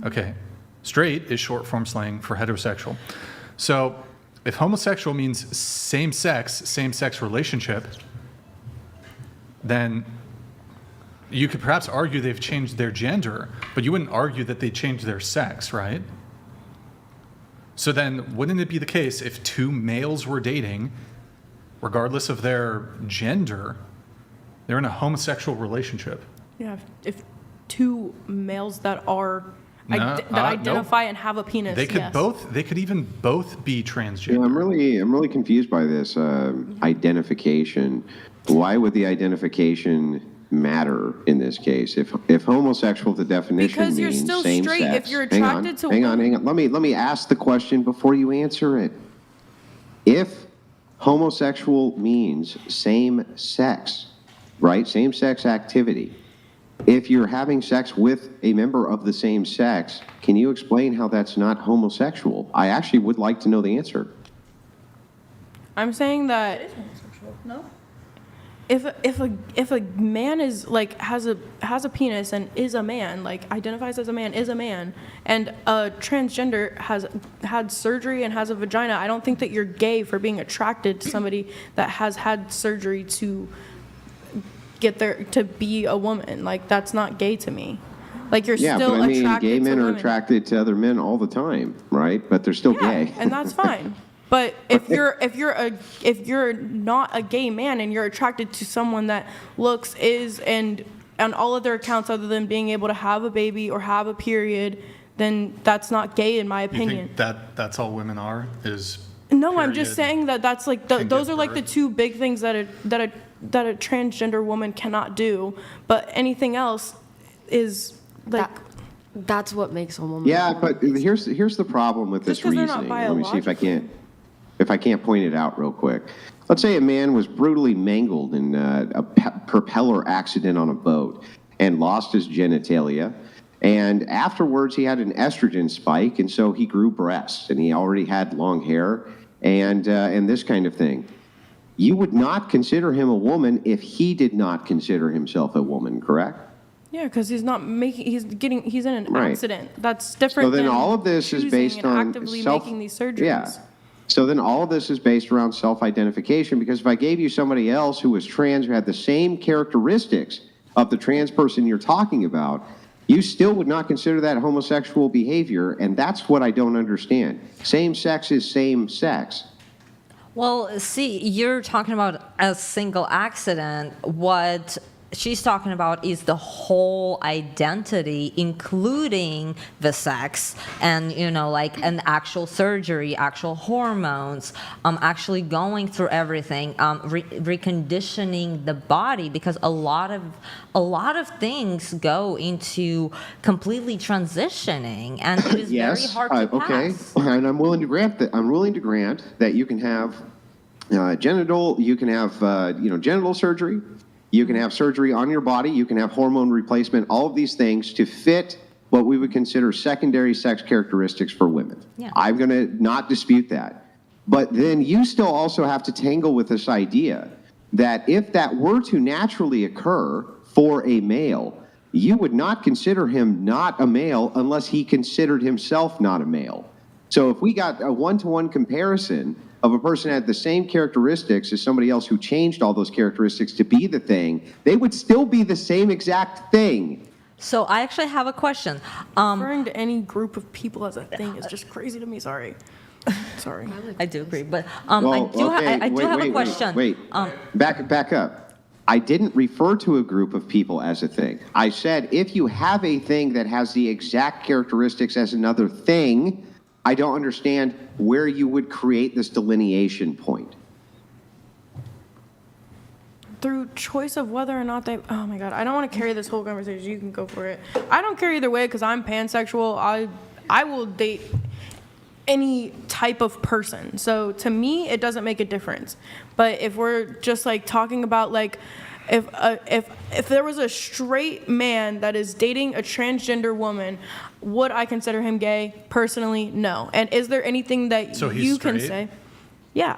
Okay. Straight is short form slang for heterosexual. So if homosexual means same sex relationship, then you could perhaps argue they've changed their gender, but you wouldn't argue that they changed their sex, right? So then wouldn't it be the case if two males were dating, regardless of their gender, they're in a homosexual relationship? Yeah. If two males that are No, identify and have a penis, They could yes. They could even both be transgender. Yeah, I'm really confused by this identification. Why would the identification matter in this case? If homosexual, the definition Because you're means still same straight sex. if you're attracted to hang on. women. Let me ask the question before you answer it. If homosexual means same sex, right? Same sex activity. If you're having sex with a member of the same sex, can you explain how that's not homosexual? I actually would like to know the answer. I'm saying that No. if a man is has a penis and is a man, identifies as a man, is a man, and a transgender has had surgery and has a vagina, I don't think that you're gay for being attracted to somebody that has had surgery to get there to be a woman. That's not gay to me. You're Yeah, still but I mean, attracted gay to men are women. attracted to other men all the time, right? But they're still gay. And that's fine. But if you're not a gay man and you're attracted to someone that looks, is, and on all other accounts other than being able to have a baby or have a period, then that's not gay in my You opinion. think that's all women are? Is No, I'm just period saying that's those are the two big things that a transgender woman cannot do. But anything else is that's what makes a woman. Yeah, but here's the problem with this 'cause they're not reasoning. Let me see if I can't point it out real quick. Let's say a man was brutally mangled in a propeller accident on a boat and lost his genitalia. And afterwards, he had an estrogen spike, and so he grew breasts, and he already had long hair, and this kind of thing. You would not consider him a woman if he did not consider himself a woman, correct? Yeah, because he's in an Right. accident. That's different. So then than all of this is choosing based and on actively self. making these surgeries. Yeah. So then all of this is based around self-identification, because if I gave you somebody else who was trans who had the same characteristics of the trans person you're talking about, you still would not consider that homosexual behavior, and that's what I don't understand. Same sex is same sex. Well, see, you're talking about a single accident. What she's talking about is the whole identity, including the sex and, like an actual surgery, actual hormones, actually going through everything, reconditioning the body, because a lot of things go into completely transitioning, and it is very hard to pass. Okay, and I'm willing to grant that you can have genital surgery. You can have surgery on your body. You can have hormone replacement, all of these things to fit what we would consider secondary sex characteristics for women. Yeah. I'm going to not dispute that. But then you still also have to tangle with this idea that if that were to naturally occur for a male, you would not consider him not a male unless he considered himself not a male. So if we got a one-to-one comparison of a person that had the same characteristics as somebody else who changed all those characteristics to be the thing, they would still be the same exact thing. So I actually have a question. Referring to any group of people as a thing is just crazy to me. Sorry. I do agree, but I do have a question. Wait. Back up. I didn't refer to a group of people as a thing. I said if you have a thing that has the exact characteristics as another thing, I don't understand where you would create this delineation point. Through choice of whether or not they... Oh, my God. I don't want to carry this whole conversation. You can go for it. I don't care either way because I'm pansexual. I will date any type of person. So to me, it doesn't make a difference. But if we're just, like, talking about, like... If there was a straight man that is dating a transgender woman, would I consider him gay? Personally, no. And is there anything that you can say? Yeah.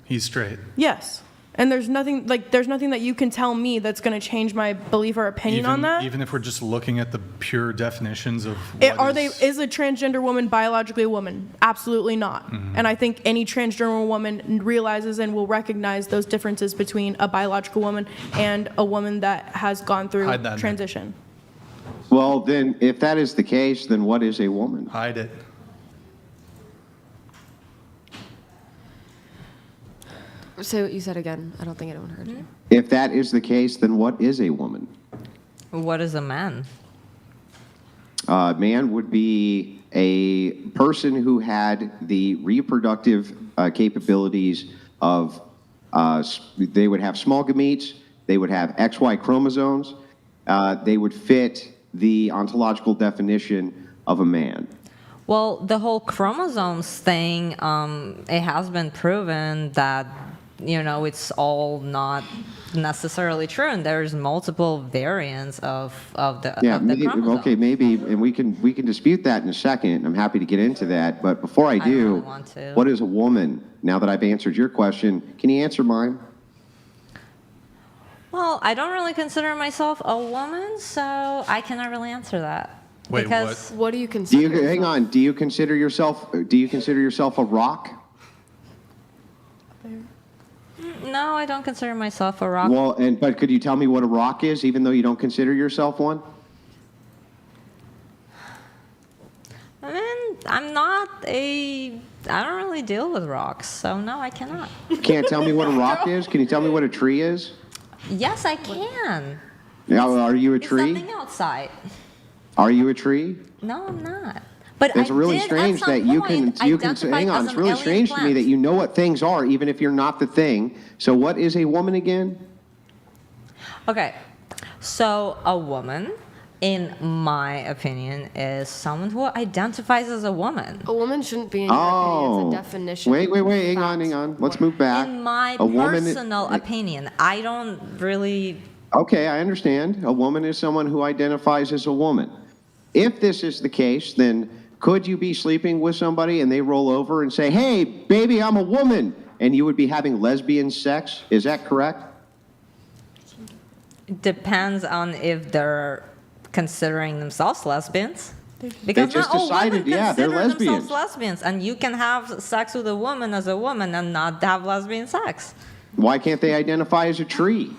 He's straight. Yes. And there's nothing that you can tell me that's going to change my belief or opinion on that. Even if we're just looking at the pure definitions of is a transgender woman biologically a woman? Absolutely not. Mm-hmm. And I think any transgender woman realizes and will recognize those differences between a biological woman and a woman that has gone through transition. Well, then, if that is the case, then what is a woman? Hide it. Say what you said again. I don't think anyone heard you. If that is the case, then what is a woman? What is a man? Man would be a person who had the reproductive capabilities of, they would have small gametes, they would have XY chromosomes, they would fit the ontological definition of a man. Well, the whole chromosomes thing, it has been proven that it's all not necessarily true, and there's multiple variants of the chromosomes. Okay, maybe, and we can dispute that in a second. I'm happy to get into that, but before I do, really want to. What is a woman? Now that I've answered your question, can you answer mine? Well, I don't really consider myself a woman, so I cannot really answer that. Wait, because what do you consider? Hang on. Do you consider yourself a rock? No, I don't consider myself a rock. Well, but could you tell me what a rock is, even though you don't consider yourself one? I mean, I don't really deal with rocks, so no, I cannot. You can't tell me what a rock is? Can you tell me what a tree is? Yes, I can. Now, are you a tree? There's something outside. Are you a tree? No, I'm not. But it's really strange that you can hang on. It's really strange to me that you know what things are, even if you're not the thing. So, what is a woman again? Okay, so a woman, in my opinion, is someone who identifies as a woman. A woman shouldn't be, in your opinion, it's a definition. Wait, hang on. Let's move back. In my personal opinion, I don't really... Okay, I understand. A woman is someone who identifies as a woman. If this is the case, then could you be sleeping with somebody and they roll over and say, "Hey, baby, I'm a woman," and you would be having lesbian sex? Is that correct? Depends on if they're considering themselves lesbians. Because they just decided, they're lesbians. Themselves lesbians, and you can have sex with a woman as a woman and not have lesbian sex. Why can't they identify as a tree?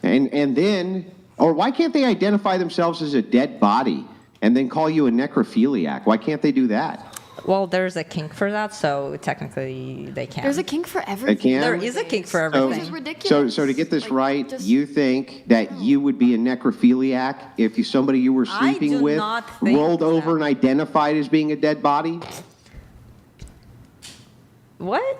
And then, or why can't they identify themselves as a dead body and then call you a necrophiliac? Why can't they do that? Well, there's a kink for that, so technically they can. There's a kink for everything. can? There is a kink for So, everything. This is ridiculous. so to get this Like, right, just- you think that you would be a necrophiliac if somebody you were I sleeping do with not think rolled over so. and identified as being a dead body? What?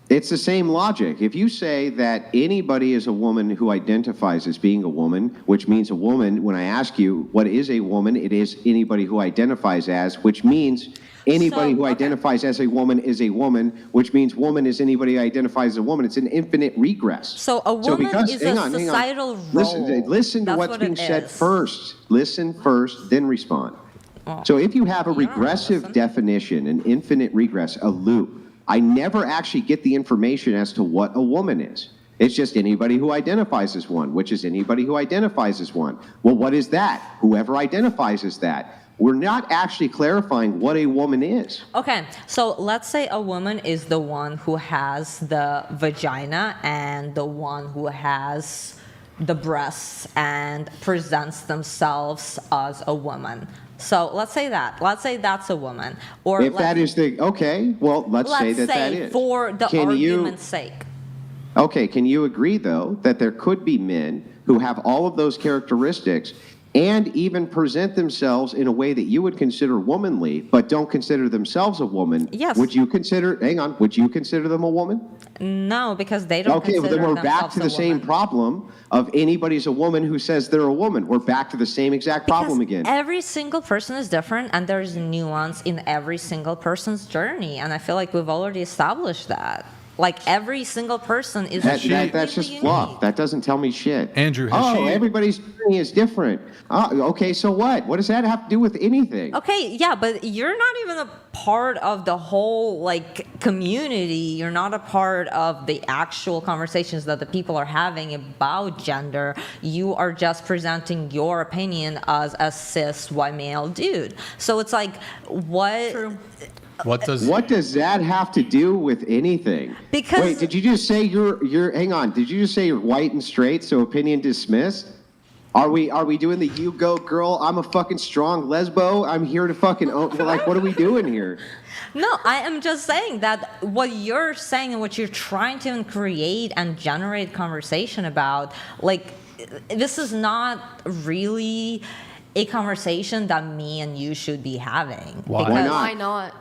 It's the same logic. If you say that anybody is a woman who identifies as being a woman, which means a woman, when I ask you what is a woman, it is anybody who identifies as, which means anybody who identifies as a woman is a woman, which means woman is anybody who identifies as a woman. It's an infinite regress. So a woman is a societal role. Listen to That's what's what being it said is. first. Listen first, then respond. So if you have a regressive definition, an infinite regress, a loop, I never actually get the information as to what a woman is. It's just anybody who identifies as one, which is anybody who identifies as one. Well, what is that? Whoever identifies as that. We're not actually clarifying what a woman is. Okay, so let's say a woman is the one who has the vagina and the one who has the breasts and presents themselves as a woman. So let's say that. Let's say that's a woman. Or If that is the, okay, well, let's say that is. For the argument's sake. Okay, can you agree, though, that there could be men who have all of those characteristics and even present themselves in a way that you would consider womanly, but don't consider themselves a woman? Yes. Would you consider them a woman? No, because they don't Okay, well, consider then we're back themselves to a the same woman. problem of anybody's a woman who says they're a woman. We're back to the same exact problem again. Every single person is different, and there's nuance in every single person's journey. And I feel like we've already established that. Like every single person is That's completely just unique. fluff. That doesn't tell me shit. Andrew, has she- everybody's journey is different. Okay, so what? What does that have to do with anything? Okay, yeah, but you're not even a part of the whole like community. You're not a part of the actual conversations that the people are having about gender. You are just presenting your opinion as a cis white male dude. So it's like, what? What What does that have to do with anything? Because- wait, did you just say you're hang on? Did you just say you're white and straight, so opinion dismissed? Are we doing the you go girl? I'm a fucking strong lesbo. I'm here to fucking own. Like, what are we doing here? No, I am just saying that what you're saying and what you're trying to create and generate conversation about, like, this is not really a conversation that me and you should be having. Why? Because- Why not?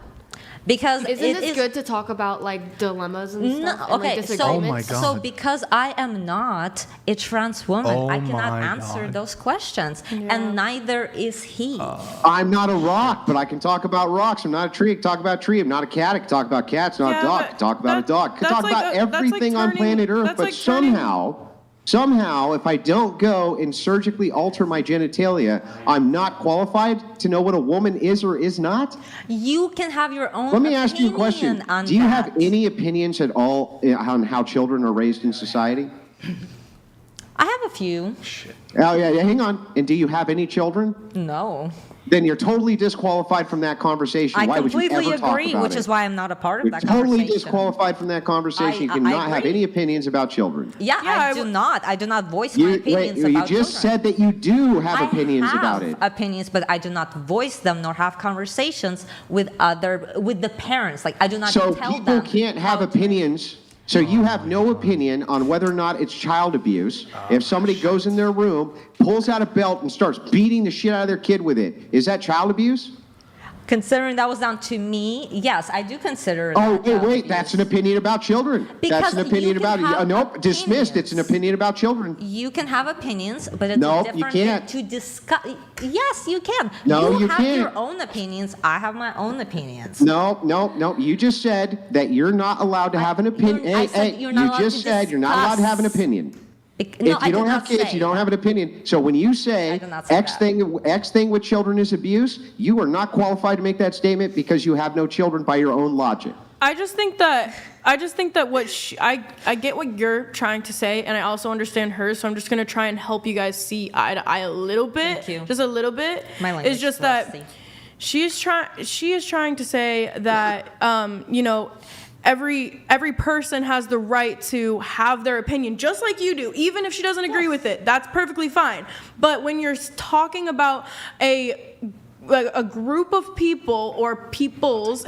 Because Isn't it it is good to talk about like dilemmas and No, stuff? And, like, okay, so disagreements? so because I am not a trans woman, Oh I cannot my answer God. those questions, and neither is he. I'm not a rock, but I can talk about rocks. I'm not a tree. I can talk about a tree. I'm not a cat. I can talk about cats. Not a dog. I can talk about a dog. I can talk about everything on planet Earth. But somehow, if I don't go and surgically alter my genitalia, I'm not qualified to know what a woman is or is not? You can have your own. Let me ask you a question. opinion on Do you that. have any opinions at all on how children are raised in society? I have a few. Oh, yeah, hang on. And do you have any children? No. Then you're totally disqualified from that conversation. I Why would you completely ever talk agree, about which it? is why I'm not a part of You're that totally conversation. disqualified from that conversation. You I cannot have agree. any opinions about children. Yeah, I do not. I do not voice my You, opinions wait, you about just children. said that you do have opinions I about have it. opinions, but I do not voice them nor have conversations with the parents. Like I do not So tell people them. can't have opinions. So you have no opinion on whether or not it's child abuse. If somebody goes in their room, pulls out a belt, and starts beating the shit out of their kid with it, is that child abuse? Considering that was down to me, yes, I do consider. Oh, that wait, that's an opinion about children. Because That's an opinion you can about have nope, dismissed. It's an opinion about children. You can have opinions, but it's No, a you different can't. thing to discuss. Yes, you can. No, you have can't. your own opinions. I have my own opinions. No. You just said that you're not allowed to have an opinion. I said you're not allowed you just to said you're not allowed to have an discuss. opinion. No, If I you did don't have not kids, say you don't have an opinion. So when you say not say X thing with children is abuse, you are not qualified to make that statement because you have no children by your own logic. I just think that what I get what you're trying to say, and I also understand hers. So I'm just gonna try and help you guys see eye to eye a little bit, just a little bit. My language It's just is that rusty. she is trying to say that every person has the right to have their opinion, just like you do, even if she doesn't agree with it. That's perfectly fine. But when you're talking about a a group of people or peoples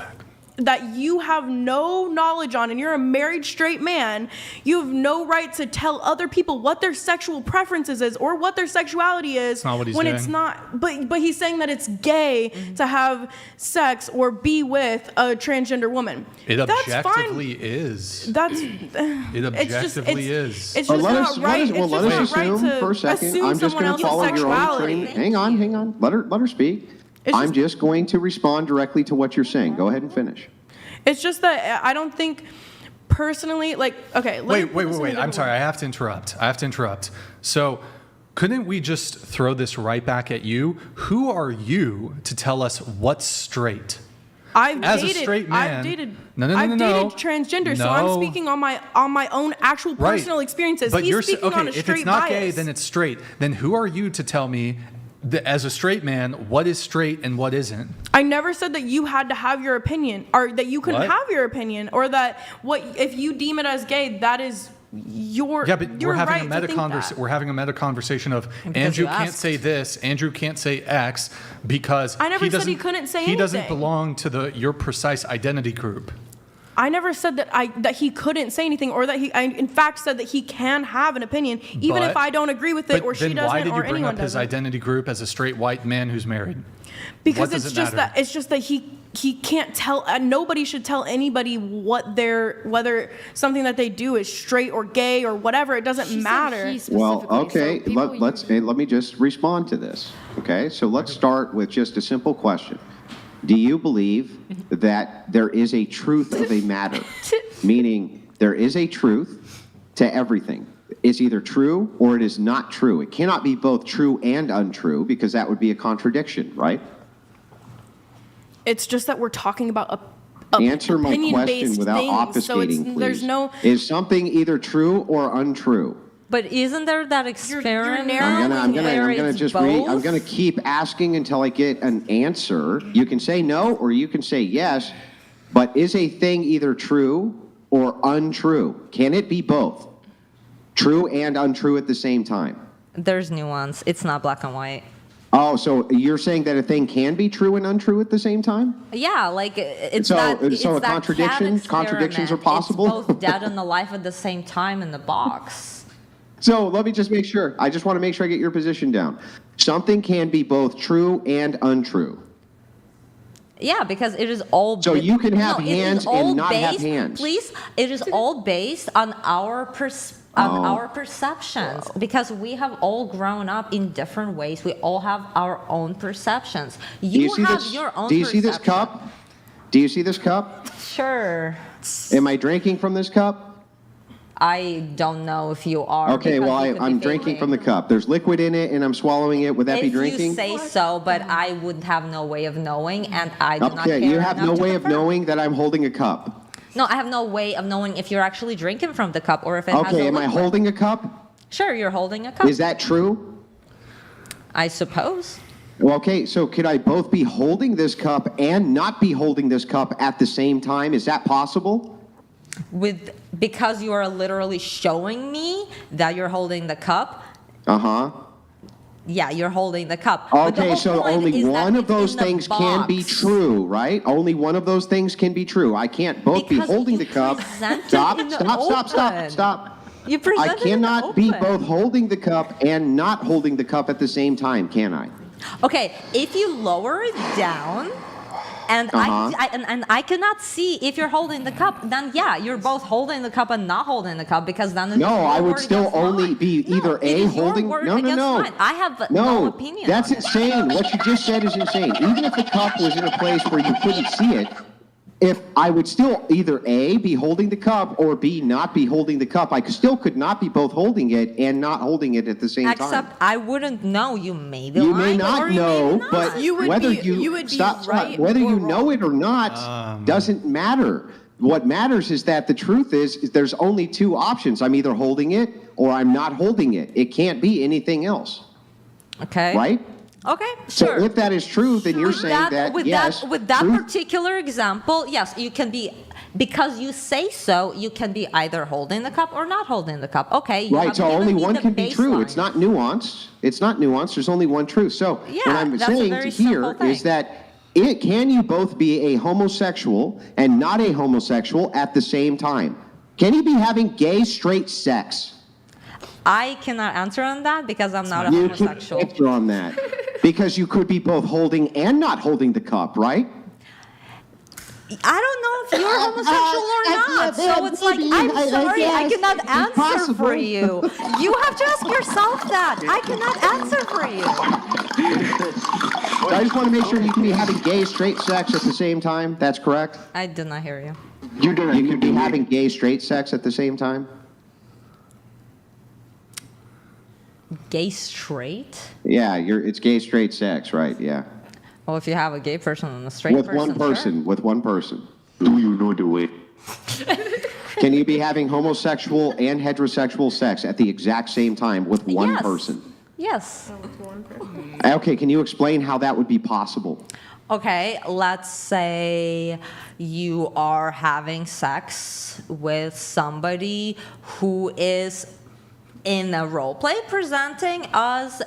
that you have no knowledge on, and you're a married straight man, you have no right to tell other people what their sexual preferences is or what their sexuality is. It's not what he's when doing. it's not. But he's saying that it's gay to have sex or be with a transgender woman. It That's objectively fine. is. That's It objectively is. It's just not right. Let us assume for a second. I'm just going to follow your own train. Hang on. Let her speak. I'm just going to respond directly to what you're saying. Go ahead and finish. It's just that I don't think personally, like, okay. Wait. I'm sorry. I have to interrupt. So couldn't we just throw this right back at you? Who are you to tell us what's straight? I've dated transgender, so I'm speaking on my own actual personal experiences. But He's speaking on a straight if it's not bias. gay, then it's straight. Then who are you to tell me that as a straight man, what is straight and what isn't? I never said that you had to have your opinion, or that you couldn't What? have your opinion, or that if you deem it as gay, that is your. Yeah, but your we're having right a to think that. We're having a meta conversation of Because Andrew you can't asked. say this, Andrew can't say X because I never he said doesn't. he couldn't say He doesn't anything. belong to your precise identity group. I never said that he couldn't say anything, or that I in fact said that he can have an opinion, even if I don't agree with it, or she then doesn't, why did you or bring anyone up his doesn't. identity group as a straight white man who's married? Because What does it matter? it's just that he can't tell. Nobody should tell anybody whether something that they do is straight or gay or whatever. It doesn't matter. Well, okay. Let me just respond to this. Okay, so let's start with just a simple question. Do you believe that there is a truth of a matter? Meaning there is a truth to everything. It's either true or it is not true. It cannot be both true and untrue because that would be a contradiction, right? It's just that we're talking about a Answer my question opinion-based without things, so obfuscating, please. there's no. Is something either true or untrue? But isn't there that experiment I'm where gonna it's just both? I'm gonna keep asking until I get an answer. You can say no or you can say yes, but is a thing either true or untrue? Can it be both? True and untrue at the same time? There's nuance. It's not black and white. Oh, so you're saying that a thing can be true and untrue at the same time? Yeah, like it's So- that. so it's a that contradiction- cat contradictions are experiment. possible? It's both dead and alive at the same time in the box. So let me just make sure. I just want to make sure I get your position down. Something can be both true and untrue. Yeah, because it is all. So you can have it is hands all and not have based- hands. Please, it is all based on our our perceptions, because we have all grown up in different ways. We all have our own perceptions. You have your own. Do you see this cup? Do you see this cup? Sure. Am I drinking from this cup? I don't know if you are. Okay, because well, you could be I'm drinking faking. from the cup. There's liquid in it, and I'm swallowing it. Would that be If drinking? you say so, but I would have no way of knowing, and I do not care Okay, you have no enough to way of confirm. knowing that I'm holding a cup. No, I have no way of knowing if you're actually drinking from the cup or if it has a Okay, am I liquid. holding a cup? Sure, you're holding a cup. Is that true? I suppose. Well, okay, so could I both be holding this cup and not be holding this cup at the same time? Is that possible? Because you are literally showing me that you're holding the cup. Uh-huh. Yeah, you're holding the cup. But the Okay, whole so point only is that one of it's in those the things can be box. true, right? Only one of those things can be true. I can't both be Because holding you the cup. presented Stop, in the stop. You I presented in the cannot be open. both holding the cup and not holding the cup at the same time, can I? Okay, if you lower it down, and I cannot see if you're holding the cup, then yeah, you're both holding the cup and not holding the cup, because then it's No, your I would word still against only mine. be either it A, is your holding. word No, against no. mine. I have no opinion. That's on it. insane. What you just said is insane. Even if the cup was in a place where you couldn't see it, if I would still either A, be holding the cup, or B, not be holding the cup, I still could not be both holding it and not holding it at the same time. Except I wouldn't know. You may be You lying, may not or you know, may not. but whether whether you know it or not doesn't matter. What matters is that the truth is there's only two options. I'm either holding it or I'm not holding it. It can't be anything else. Okay. Right? Okay, So sure. if that is true, then you're saying that, yes, with that truth- particular example, yes, you can be, because you say so, you can be either holding the cup or not holding the cup. Okay, you Right, have so given only me one the can be true. baseline. It's not nuanced. It's not nuanced. There's only one truth. So Yeah, what I'm that's a saying very here simple is thing. that can you both be a homosexual and not a homosexual at the same time? Can you be having gay, straight sex? I cannot answer on that because I'm not a You homosexual. can answer on that. Because you could be both holding and not holding the cup, right? I don't know if you're homosexual or not. So it's like, I'm sorry, I cannot answer for you. You have to ask yourself that. I cannot answer for you. So I just want to make sure you can be having gay, straight sex at the same time. That's correct? I did not hear you. You could be having gay, straight sex at the same time? Gay straight? Yeah, it's gay, straight sex, right? Yeah. Well, if you have a gay person and a straight With person, one person, sure. with one person. Do you know the way? Can you be having homosexual and heterosexual sex at the exact same time with one Yes. person? Yes. Okay, can you explain how that would be possible? Okay, let's say you are having sex with somebody who is in a role play presenting as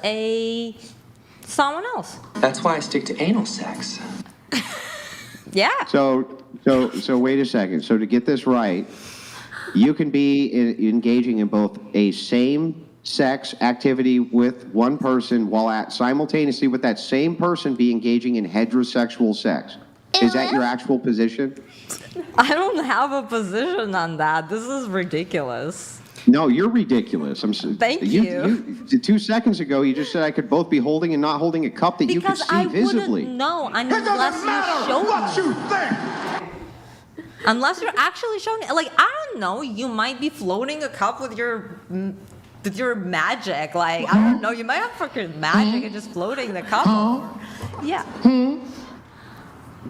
someone else. That's why I stick to anal sex. Yeah. So wait a second. So to get this right, you can be engaging in both a same-sex activity with one person while simultaneously with that same person be engaging in heterosexual sex. Is that your actual position? I don't have a position on that. This is ridiculous. No, you're ridiculous. Thank you. 2 seconds ago, you just said I could both be holding and not holding a cup that you could Because see I visibly. wouldn't know unless you show me. Unless you're actually showing it. Like, I don't know, you might be floating a cup with your magic. Like, I don't know, you might have fucking magic and just floating the cup. Yeah.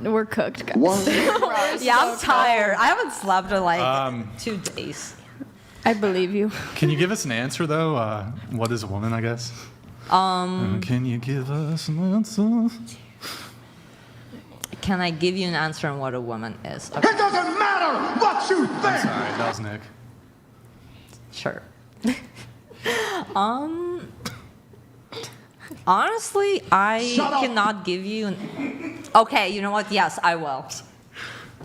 We're cooked, guys. Yeah, I'm tired. I haven't slept in like 2 days. I believe you. Can you give us an answer, though? What is a woman, I guess? Can you give us an answer? Can I give you an answer on what a woman is? Okay. It doesn't matter what you think. I'm sorry, that was Nick. Sure. Honestly, I cannot give you Okay, you know what? Yes, I will.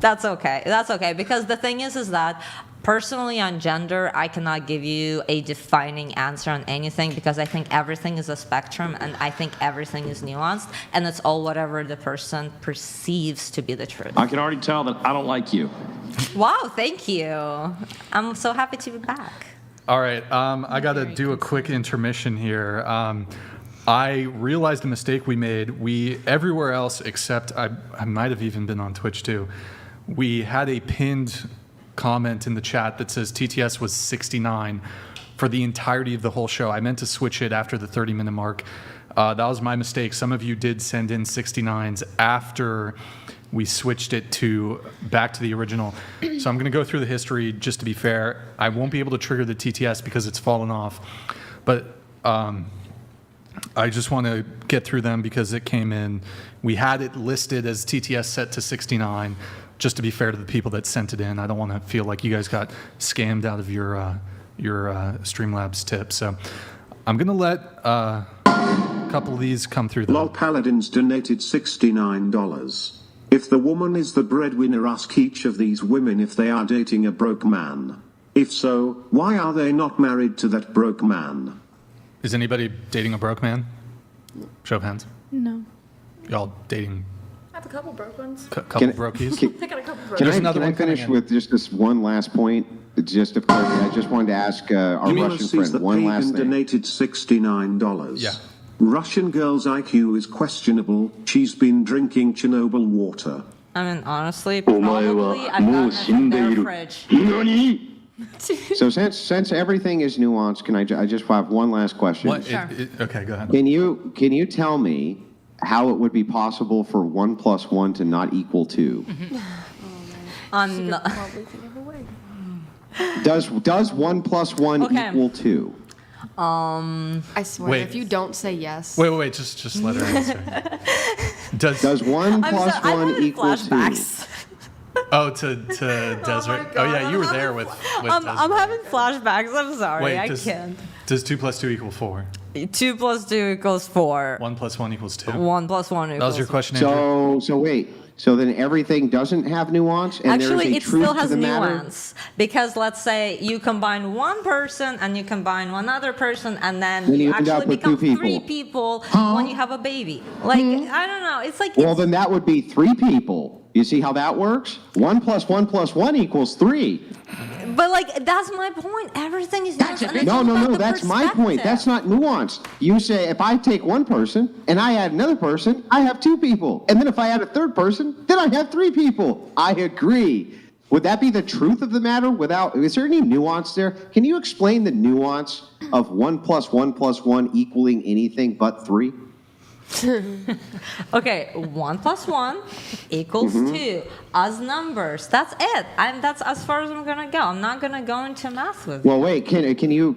That's okay. That's okay. Because the thing is that personally on gender, I cannot give you a defining answer on anything because I think everything is a spectrum and I think everything is nuanced and it's all whatever the person perceives to be the truth. I can already tell that I don't like you. Wow, thank you. I'm so happy to be back. All right, I got to do a quick intermission here. I realized a mistake we made. We, everywhere else except, I might have even been on Twitch too, we had a pinned comment in the chat that says TTS was 69 for the entirety of the whole show. I meant to switch it after the 30-minute mark. That was my mistake. Some of you did send in 69s after we switched it back to the original. So I'm going to go through the history just to be fair. I won't be able to trigger the TTS because it's fallen off. But I just want to get through them because it came in. We had it listed as TTS set to 69. Just to be fair to the people that sent it in, I don't want to feel like you guys got scammed out of your Streamlabs tip. So I'm going to let a couple of these come through. Lol Paladins donated $69. If the woman is the breadwinner, ask each of these women if they are dating a broke man. If so, why are they not married to that broke man? Is anybody dating a broke man? Show of hands. No. Y'all dating I have a couple broke ones. couple brokies? I got a couple broke Can There's I, another can I one coming finish in. with just this one last point? Just of clarity, I just wanted to ask our Russian Ulysses the friend one last Pagan thing. donated $69. Yeah. Russian girl's IQ is questionable. She's been drinking Chernobyl water. I mean, honestly, probably I've gotten it from their fridge. So since everything is nuanced, can I just have one last question? What? Okay, go ahead. Can you tell me how it would be possible for 1 + 1 to not equal 2? I'm not. Does 1 + 1 equal 2? I swear, Wait. if you don't say yes. Wait, just let her answer. Does 1 plus 1 equal 2? Oh, to Desiree. Oh, yeah, you were there with I'm Desiree. having flashbacks. I'm sorry. Wait, I does, can't. does 2 plus 2 equal 4? 2 plus 2 equals 4. 1 plus 1 equals 2. 1 plus 1 equals That was your question, Andrew? So wait. So then everything doesn't have nuance, and Actually, there it is a truth still to has the matter? nuance because let's say you combine one person and you combine one other person, and then Then you you end up actually with 2 become 3 people. people when you have a baby. Like I don't know. It's like Well, then that would be 3 people. You see how that works? 1 plus 1 plus 1 equals 3. but like that's my point. Everything is nuanced, and it's No, all no, about no. the That's my point. perspective. That's not nuanced. You say if I take 1 person and I add another person, I have 2 people. And then if I add a 3rd person, then I have 3 people. I agree. Would that be the truth of the matter? Is there any nuance there? Can you explain the nuance of 1 plus 1 plus 1 equaling anything but 3? Okay, 1 plus 1 equals 2 as numbers. That's it. That's as far as I'm gonna go. I'm not gonna go into math with Well, wait. Can you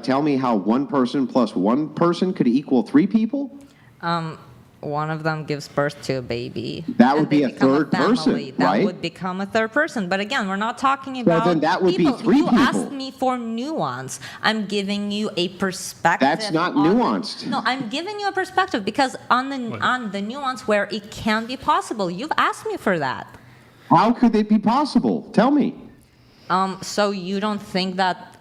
tell me how 1 person plus 1 person could equal 3 people? One of them gives birth to a baby. That would and they be a become 3rd person, family. That right? would become a 3rd person. But again, we're not talking about then that would be people. 3 You people. asked me for nuance. I'm giving you a perspective. That's not on- nuanced. No, I'm giving you a perspective because on the nuance where it can be possible. You've asked me for that. How could it be possible? Tell me. So you don't think that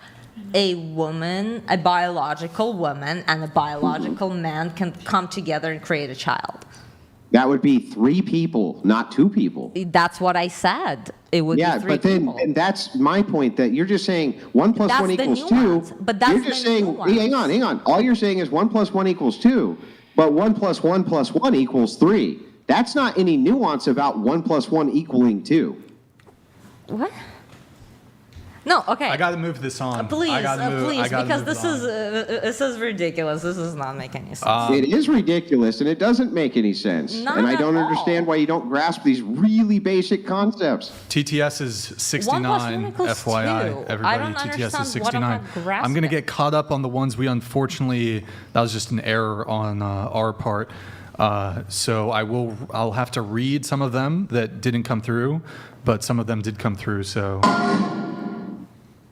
a woman, a biological woman, and a biological man can come together and create a child? That would be 3 people, not 2 people. That's what I said. It would Yeah, be 3 but then people. and that's my point, that you're just saying 1 plus That's 1 the equals nuance, 2. but that's you're just the saying, nuance. hang on. All you're saying is 1 plus 1 equals 2, but 1 plus 1 plus 1 equals 3. That's not any nuance about 1 plus 1 equaling 2. What? No, okay. I got to move this on. Please, I gotta move, please, I gotta because move this is ridiculous. This does not make any sense. It is ridiculous, and it doesn't make any sense. Not and I at don't all. understand why you don't grasp these really basic concepts. TTS is 69, equals FYI, 2. everybody. I don't TTS is understand 69. what I'm not I'm going to grasping. get caught up on the ones we unfortunately, that was just an error on our part. So I'll have to read some of them that didn't come through, but some of them did come through, so.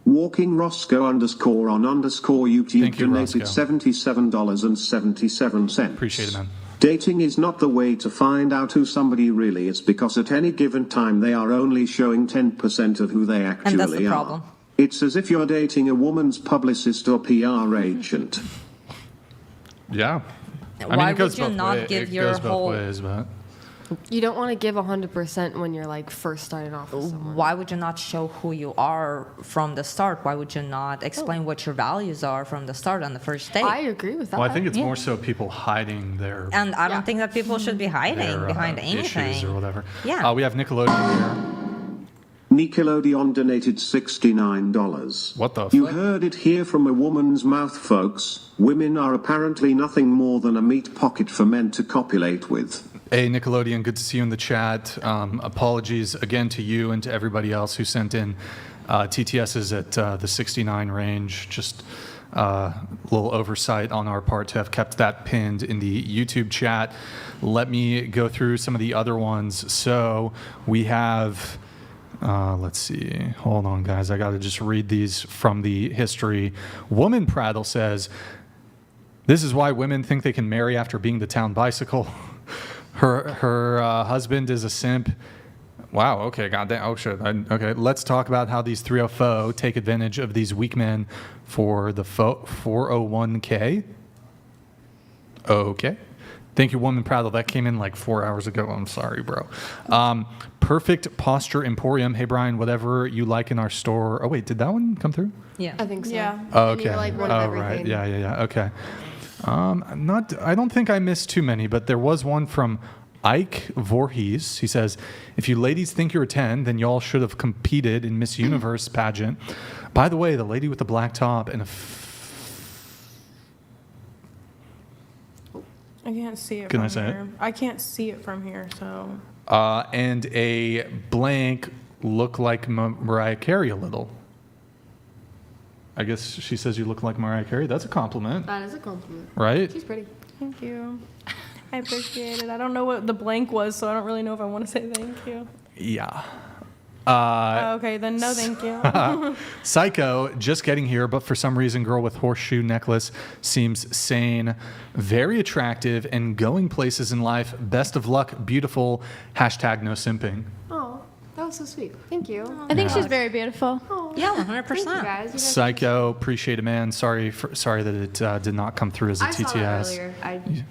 Walking Roscoe _on YouTube Thank you, donated Roscoe. $77.77. Appreciate it, man. Dating is not the way to find out who somebody really is, because at any given time they are only showing 10% of who they actually And that's the are. problem. It's as if you're dating a woman's publicist or PR agent. Yeah. Why would you not give your It goes both whole- ways, but. You don't want to give 100% when you're like first starting off with someone. Why would you not show who you are from the start? Why would you not explain what your values are from the start on the first date? I agree with that. Well, I think it's more so people hiding their And I don't think that people should be hiding their, behind anything. issues or whatever. Yeah. We have Nickelodeon here. Nickelodeon donated $69. What the You fuck? heard it here from a woman's mouth, folks. Women are apparently nothing more than a meat pocket for men to copulate with. Hey, Nickelodeon, good to see you in the chat. Apologies again to you and to everybody else who sent in. TTS is at the 69 range. Just a little oversight on our part to have kept that pinned in the YouTube chat. Let me go through some of the other ones. So we have, let's see. Hold on, guys. I got to just read these from the history. Woman Prattle says, this is why women think they can marry after being the town bicycle. Her husband is a simp. Wow, okay, goddamn. Oh, shit. Okay, let's talk about how these 304 take advantage of these weak men for the 401k. Okay. Thank you, Woman Prattle. That came in like 4 hours ago. I'm sorry, bro. Perfect Posture Emporium. Hey, Brian, whatever you like in our store. Oh, wait, did that one come through? Yeah. I think so. Yeah. Oh, And okay. you're like one of Right. everything. Yeah. Okay. I don't think I missed too many, but there was one from Ike Voorhees. He says, if you ladies think you're a 10, then y'all should have competed in Miss Universe pageant. By the way, the lady with the black top and I can't see it Can from I say it? here. I can't see it from here, so. and a blank look like Mariah Carey a little. I guess she says you look like Mariah Carey. That's a compliment. That is a compliment. Right? She's pretty. Thank you. I appreciate it. I don't know what the blank was, so I don't really know if I want to say thank you. Yeah. Okay, then no thank you. Psycho, just getting here, but for some reason, girl with horseshoe necklace seems sane, very attractive, and going places in life. Best of luck, beautiful. Hashtag no simping. Oh, that was so sweet. Thank you. I think she's very beautiful. Yeah, 100%. Thank you guys. You guys Psycho, appreciate it, man. Sorry that it did not come through as a I TTS. saw that earlier.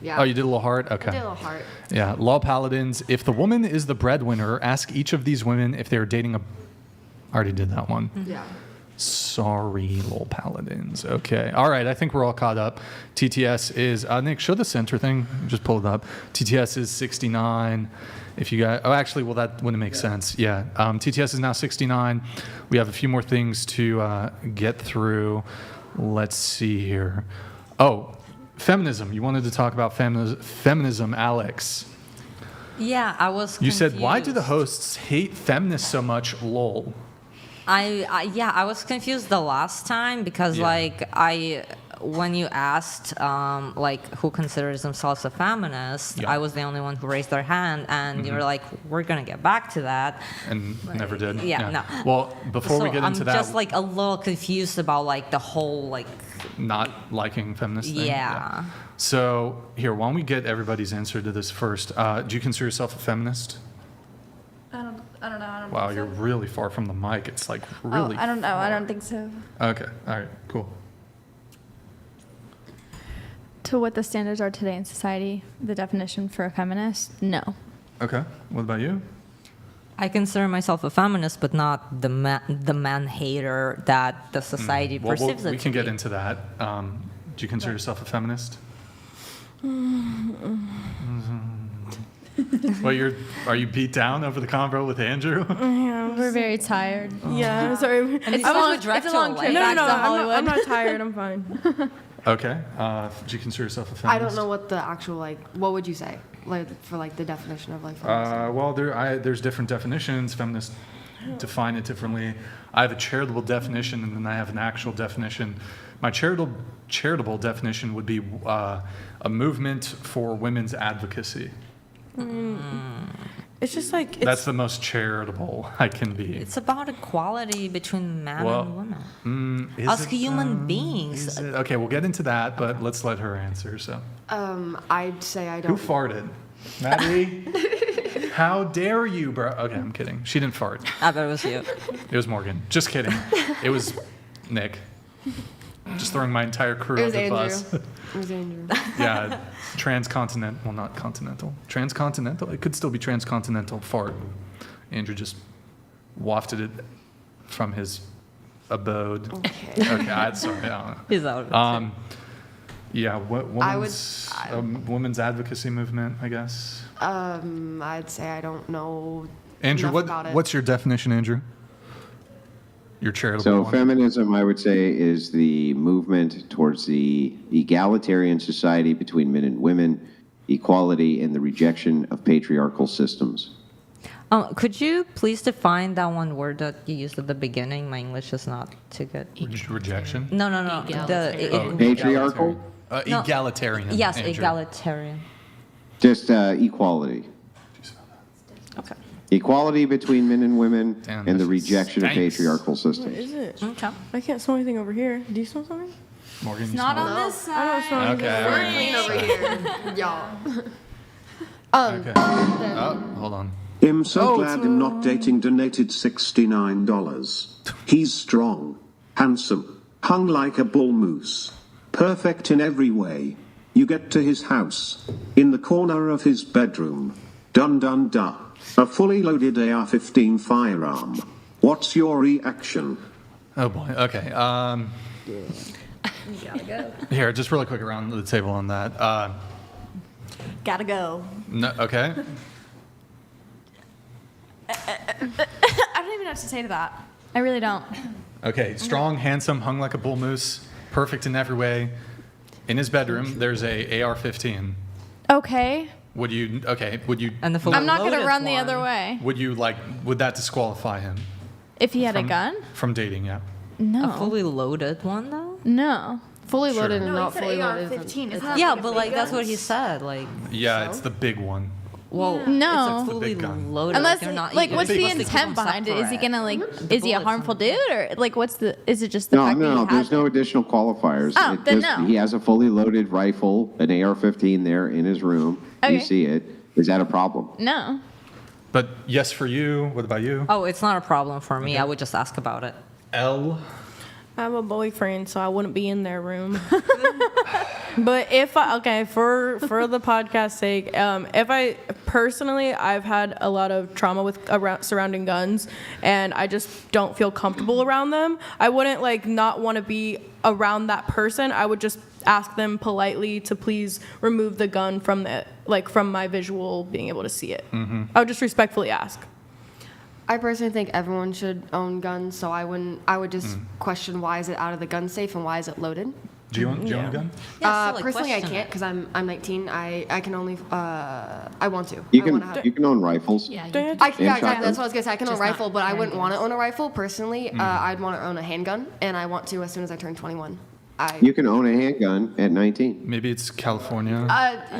Yeah. Oh, you did a little heart? Okay. I did a little heart. Yeah. Law Paladins, if the woman is the breadwinner, ask each of these women if they are dating a... I already did that one. Yeah. Sorry, Lol Paladins. Okay. All right. I think we're all caught up. TTS is... Nick, show the center thing. Just pull it up. TTS is 69. If you got... Oh, actually, well, that wouldn't make sense. Yeah. TTS is now 69. We have a few more things to get through. Let's see here. Oh, feminism. You wanted to talk about feminism, Alex. Yeah, I was You confused. said, why do the hosts hate feminists so much? Lol. I was confused the last time because when you asked who considers themselves a feminist, I was the only one who raised their hand, and you were like, we're gonna get back to that, and never did. No. Well, before we get into that, I'm just a little confused about the whole not liking feminist thing. Yeah. So here, why don't we get everybody's answer to this first? Do you consider yourself a feminist? I don't know. I don't Wow, think so. you're really far from the mic. It's really. I don't know. I don't think so. Okay. All right. Cool. To what the standards are today in society, the definition for a feminist, no. Okay. What about you? I consider myself a feminist, but not the man hater that the society perceives it we to can be. get into that. Do you consider yourself a feminist? Well, are you beat down over the convo with Andrew? Yeah, we're very tired. Yeah, sorry. It's a long trip No, I'm not tired. I'm fine. Okay. Do you consider yourself a feminist? I don't know what the actual what would you say for the definition of feminist? Well, there's different definitions. Feminists define it differently. I have a charitable definition, and then I have an actual definition. My charitable definition would be a movement for women's advocacy. It's just that's the most charitable I can be. It's about equality between man and women. As human beings. Okay, we'll get into that, but let's let her answer. So. I'd say I don't. Who farted? Maddie? How dare you, bro? Okay, I'm kidding. She didn't fart. I bet it was you. It was Morgan. Just kidding. It was Nick. Just throwing my entire crew It was under the Andrew. bus. It was Andrew. Yeah, transcontinental. Well, not continental. Transcontinental. It could still be transcontinental fart. Andrew just wafted it from his abode. Okay. Okay. Sorry. I don't know. He's out of it. Yeah. Women's advocacy movement, I guess. I'd say I don't know. Andrew, enough about it. what's your definition, Andrew? Your charitable So one. feminism, I would say, is the movement towards the egalitarian society between men and women, equality, and the rejection of patriarchal systems. Could you please define that one word that you used at the beginning? My English is not too good. Rejection? No. Patriarchal? Egalitarian. Yes, Andrew. egalitarian. Just equality. Okay. Equality between men and women, Damn, and the this rejection of stinks. patriarchal What systems. is it? Okay. I can't smell anything over here. Do you smell something? Morgan, you Not smell on it? this I don't side. smell anything. Okay, all right. Clean over here, y'all. Okay. Oh, hold on. I'm so glad I'm not dating donated $69. He's strong, handsome, hung like a bull moose, perfect in every way. You get to his house, in the corner of his bedroom. Dun dun dun. A fully loaded AR-15 firearm. What's your reaction? Oh boy. Okay. You gotta go. Here, just really quick around the table on that. Gotta go. No, okay. I don't even know what to say to that. I really don't. Okay. Strong, handsome, hung like a bull moose, perfect in every way. In his bedroom, there's a AR-15. Okay. Would you? And the I'm not going to loaded run the one. other way. Would that disqualify him If he had a gun? from dating? Yeah. No. A fully loaded one, though? No. Fully loaded and No, not he said fully loaded. AR-15. Isn't that Yeah, like a but big like that's gun? what he said. Like, Yeah, it's the big one. well, No. it's a fully big gun. loaded. Unless, they're not, like, you- what's they the must keep intent them behind it? Is he separate. gonna, like, is he a bullets harmful and- dude? Or, like, is it just the No, fact that no, he there's has no it? additional qualifiers. Oh, It then just- no. He has a fully loaded rifle, an AR-15 there in his room. Okay. You see it. Is that a problem? No. But yes for you. What about you? Oh, it's not a problem for me. I would just ask about it. L. I have a boyfriend, so I wouldn't be in their room. But if for the podcast's sake, if I personally, I've had a lot of trauma with surrounding guns, and I just don't feel comfortable around them. I wouldn't like not want to be around that person. I would just ask them politely to please remove the gun from from my visual being able to see it. I would just respectfully ask. I personally think everyone should own guns, so I would just question why is it out of the gun safe and why is it loaded? Do you own a gun? Personally, I can't because I'm 19. I can only I want to. You I can wanna have- you can own rifles. Yeah, And exactly. That's shotguns. what I was gonna say. I can own a Just not rifle, but I wouldn't want to handguns. own a rifle personally. I'd want to own a handgun, and I want to as soon as I turn 21. You can own a handgun at 19. Maybe it's California.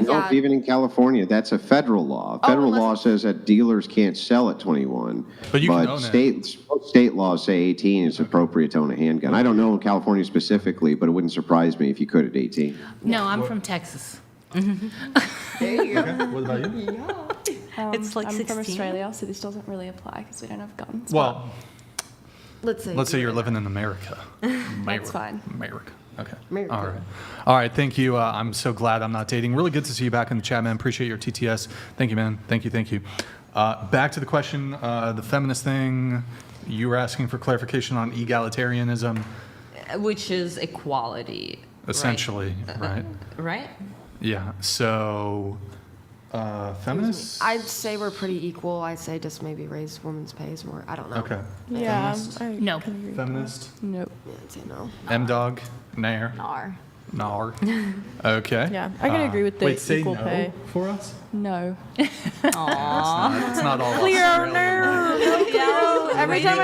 No, Yeah. even in California, that's a federal law. Federal law says that dealers can't sell at 21. But you can own it. State laws say 18 is appropriate to own a handgun. I don't know in California specifically, but it wouldn't surprise me if you could at 18. No, I'm from Texas. There you go. Okay, what about you? It's like I'm 16. from Australia, so this doesn't really apply because we don't have guns. Well, Let's say you're living in America. That's fine. America. Okay. America. All right. All right. Thank you. I'm so glad I'm not dating. Really good to see you back in the chat, man. Appreciate your TTS. Thank you, man. Thank you. Thank you. Back to the question, the feminist thing. You were asking for clarification on egalitarianism. Which is equality. Essentially, right? Right? Yeah. So, feminists? I'd say we're pretty equal. I'd say just maybe raise women's pays more. I don't know. Okay. Yeah. No. Feminist? Nope. Yeah, I'd say no. M-Dog? Nair? Nar. Nar. Okay. Yeah, I can agree with the wait, say equal no pay. for us? No. Aww. It's not all Clear Australian. Every time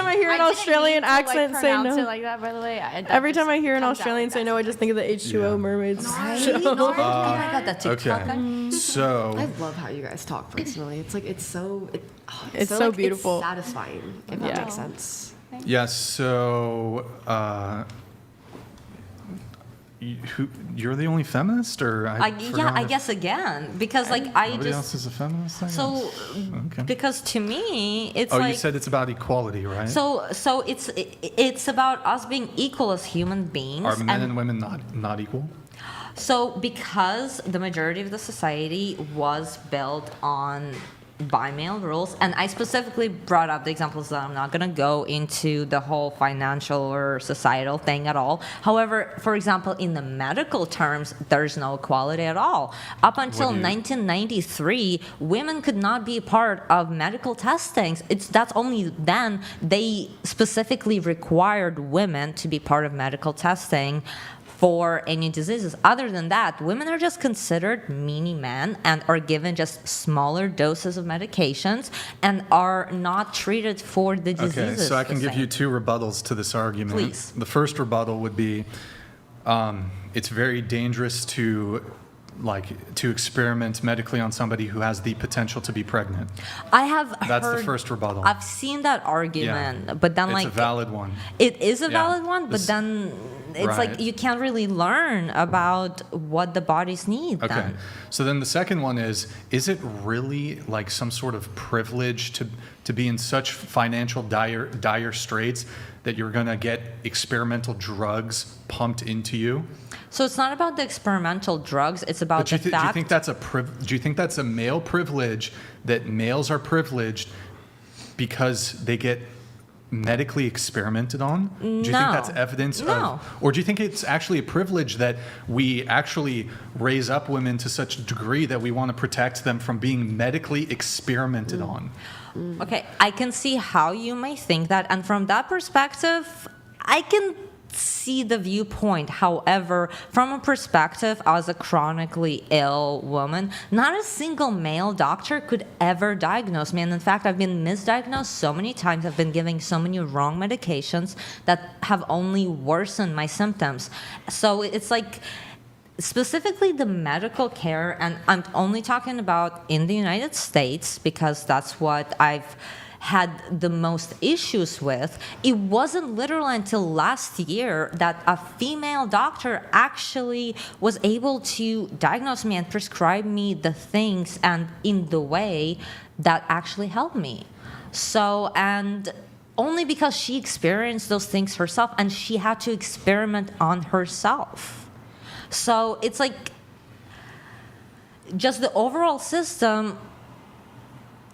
I hear an Australian accent say no. It like that, by the way. Every time I hear an Australian say no, I just think of the H2O mermaids show. Oh my god, that TikTok. Okay. So, I love how you guys talk personally. It's like it's so beautiful. It's satisfying, if that makes sense. yeah, so, you're the only feminist, or I guess again, because like I nobody just else is a feminist. I so okay. because to me it's Oh, like you said it's about equality, right? so it's about us being equal as human beings. Are men and women not equal? So because the majority of the society was built on by male rules, and I specifically brought up the examples that I'm not going to go into the whole financial or societal thing at all. However, for example, in the medical terms, there's no equality at all. Up until 1993, women could not be part of medical testings. That's only then they specifically required women to be part of medical testing for any diseases. Other than that, women are just considered mini men and are given just smaller doses of medications and are not treated for the diseases. Okay, so I can the give same. you two rebuttals to this argument. Please. The first rebuttal would be, it's very dangerous to experiment medically on somebody who has the potential to be pregnant. I have That's heard, the first rebuttal. I've seen that argument, Yeah. but then It's like a valid one. It is a Yeah. valid one, but This- then it's Right. like you can't really learn about what the bodies need. Okay. Then. So then the second one is it really like some sort of privilege to be in such financial dire straits that you're going to get experimental drugs pumped into you? So it's not about the experimental drugs. It's about But do the you fact. think that's do you think that's a male privilege, that males are privileged because they get medically experimented on? Do you think No. that's evidence No. of, or do you think it's actually a privilege that we actually raise up women to such a degree that we want to protect them from being medically experimented on? Okay, I can see how you may think that, and from that perspective, I can see the viewpoint. However, from a perspective as a chronically ill woman, not a single male doctor could ever diagnose me. And in fact, I've been misdiagnosed so many times. I've been giving so many wrong medications that have only worsened my symptoms. So it's like, specifically the medical care, and I'm only talking about in the United States because that's what I've had the most issues with. It wasn't literally until last year that a female doctor actually was able to diagnose me and prescribe me the things and in the way that actually helped me. So, and only because she experienced those things herself and she had to experiment on herself. So it's like just the overall system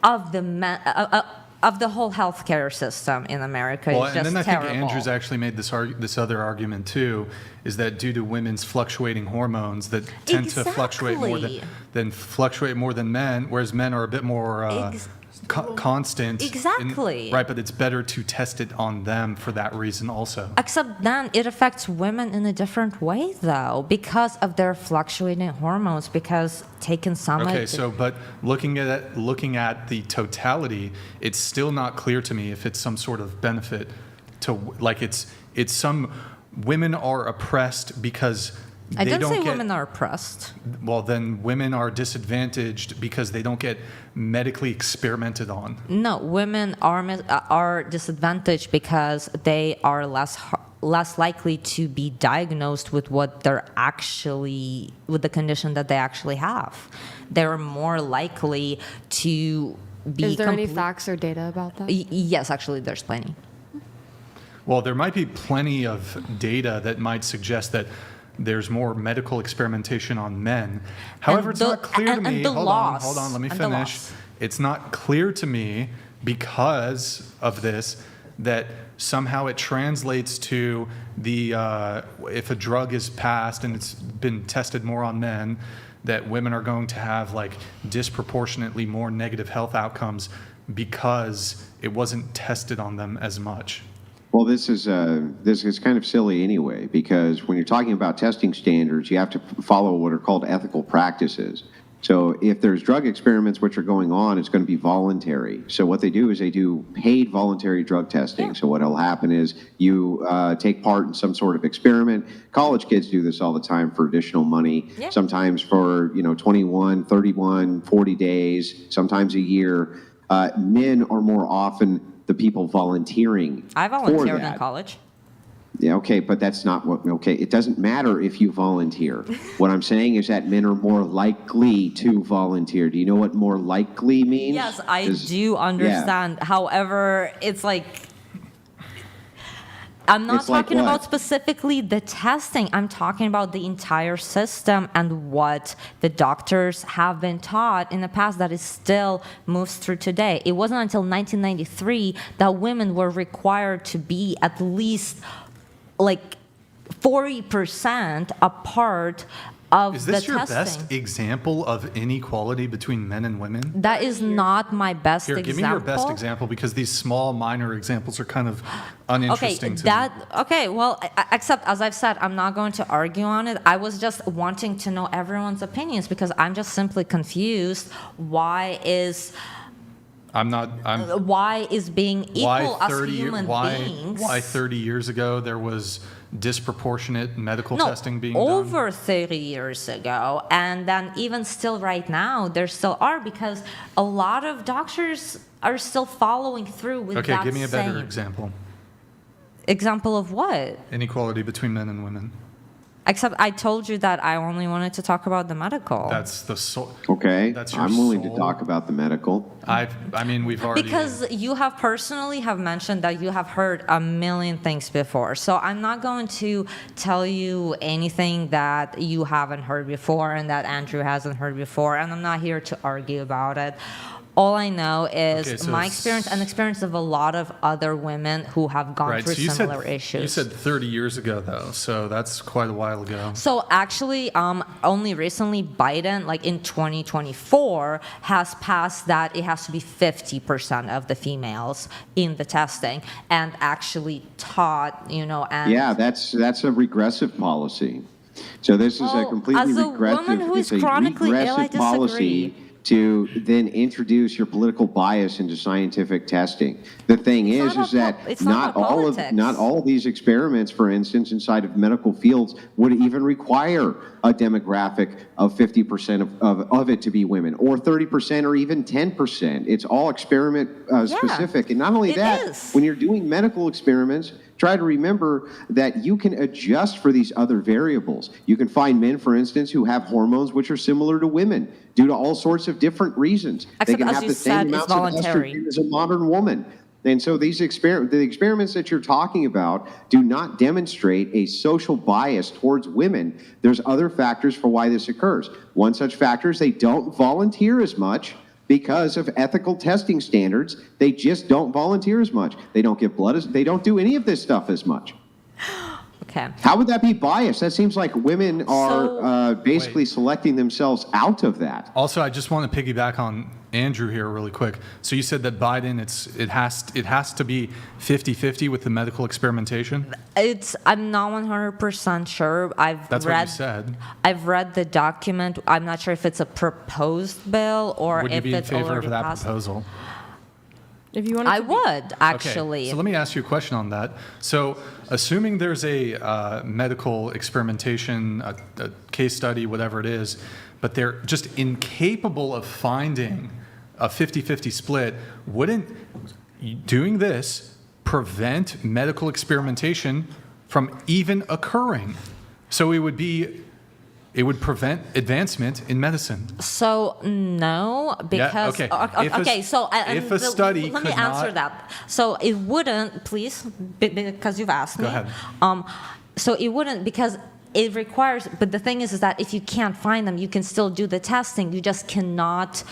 of the whole healthcare system in America is just and then I terrible. think Andrew's actually made this other argument too, is that due to women's fluctuating hormones that tend to fluctuate more than men, whereas men are a bit more constant. Exactly. Right, but it's better to test it on them for that reason also. Except then it affects women in a different way, though, because of their fluctuating hormones, because taking some... Okay, so, but looking at the totality, it's still not clear to me if it's some sort of benefit to, like, it's some... Women are oppressed because I they didn't don't say get, women are oppressed. Well, then women are disadvantaged because they don't get medically experimented on. No, women are disadvantaged because they are less likely to be diagnosed with what they're actually, with the condition that they actually have. They're more likely to be... Is there any facts or data about that? Yes, actually, there's plenty. Well, there might be plenty of data that might suggest that there's more medical experimentation on men. However, it's not clear to me. Hold on, let me finish. It's not clear to me because of this that somehow it translates to the if a drug is passed and it's been tested more on men, that women are going to have like disproportionately more negative health outcomes because it wasn't tested on them as much. Well, this is kind of silly anyway, because when you're talking about testing standards, you have to follow what are called ethical practices. So if there's drug experiments which are going on, it's going to be voluntary. So what they do is they do paid voluntary drug testing. So what will happen is you take part in some sort of experiment. College kids do this all the time for additional money, sometimes for 21, 31, 40 days, sometimes a year. Men are more often the people volunteering. I volunteered in college. Yeah, okay, but that's not what, okay, it doesn't matter if you volunteer. What I'm saying is that men are more likely to volunteer. Do you know what more likely means? Yes, I do understand. Yeah. However, it's like, I'm not talking about specifically the testing. I'm talking about the entire system and what the doctors have been taught in the past that it still moves through today. It wasn't until 1993 that women were required to be at least like 40% a part of the testing. Is this your best example of inequality between men and women? That is not my best example. Give me your best example, because these small, minor examples are kind of uninteresting to me. Okay, well, except as I've said, I'm not going to argue on it. I was just wanting to know everyone's opinions because I'm just simply confused. Why is being equal as human beings? Why 30 years ago there was disproportionate medical testing being done? Over 30 years ago, and then even still right now, there still are, because a lot of doctors are still following through with that. Okay, give me a better example. Example of what? Inequality between men and women. Except I told you that I only wanted to talk about the medical. That's the soul. Okay, I'm willing to talk about the medical. I mean, we've already... Because you have personally have mentioned that you have heard a million things before. So I'm not going to tell you anything that you haven't heard before and that Andrew hasn't heard before. And I'm not here to argue about it. All I know is Okay, so my experience and experience of a lot of other women who have gone Right. through So you similar said issues. you said 30 years ago though, so that's quite a while ago. So actually, only recently Biden, like in 2024, has passed that it has to be 50% of the females in the testing, and actually taught, and Yeah, that's a regressive policy. So this is a completely as a regressive, woman who is it's a chronically ill, I regressive policy to then introduce your political bias into scientific testing. The thing is that it's not not all politics. of these experiments, for instance, inside of medical fields would even require a demographic of 50% of it to be women, or 30%, or even 10%. It's all experiment specific. And not only that, when you're doing medical experiments, try to remember that you can adjust for these other variables. You can find men, for instance, who have hormones which are similar to women due to all sorts of different reasons. They Except, can as have you the said, same it's amounts of voluntary. estrogen as a modern woman. And so the experiments that you're talking about do not demonstrate a social bias towards women. There's other factors for why this occurs. One such factor is they don't volunteer as much because of ethical testing standards. They just don't volunteer as much. They don't give blood they don't do any of this stuff as much. Okay. How would that be biased? That seems like women are basically selecting themselves out of that. Also, I just want to piggyback on Andrew here really quick. So you said that Biden, it has to be 50-50 with the medical experimentation? I'm not 100% sure. That's what you said. I've read the document. I'm not sure if it's a proposed bill or Would you if be in it's favor already of that passed. proposal? If you want I would, actually. Okay, so let me ask you a question on that. So assuming there's a medical experimentation, a case study, whatever it is, but they're just incapable of finding a 50-50 split, wouldn't doing this prevent medical experimentation from even occurring? So it would prevent advancement in medicine. So no, because okay. If a study let me could answer not- that. So it wouldn't, please, because you've asked me. Go ahead. So it wouldn't because it requires. But the thing is that if you can't find them, you can still do the testing. You just cannot